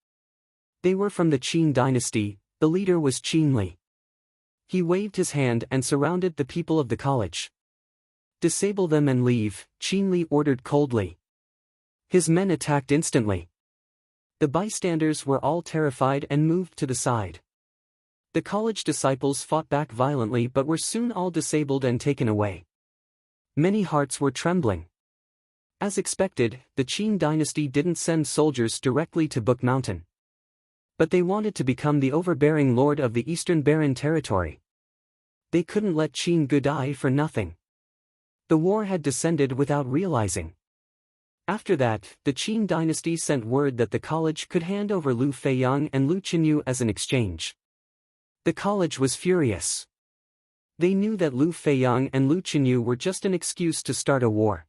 They were from the Qin dynasty. The leader was Qin Li. He waved his hand and surrounded the people of the college. "Disable them and leave," Qin Li ordered coldly. His men attacked instantly. The bystanders were all terrified and moved to the side. The college disciples fought back violently but were soon all disabled and taken away. Many hearts were trembling. As expected, the Qin dynasty didn't send soldiers directly to Book Mountain. But they wanted to become the overbearing lord of the Eastern Barren territory. They couldn't let Qin Gu die for nothing. The war had descended without realizing. After that, the Qin dynasty sent word that the college could hand over Lu Feiyang and Lu Qinyu as an exchange. The college was furious. They knew that Lu Feiyang and Lu Qinyu were just an excuse to start a war.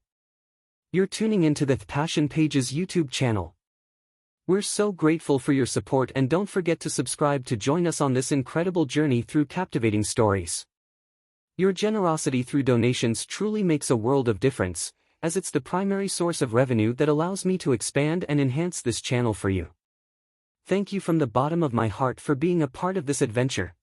You're tuning into the Passion Pages YouTube channel. We're so grateful for your support, and don't forget to subscribe to join us on this incredible journey through captivating stories. Your generosity through donations truly makes a world of difference, as it's the primary source of revenue that allows me to expand and enhance this channel for you. Thank you from the bottom of my heart for being a part of this adventure.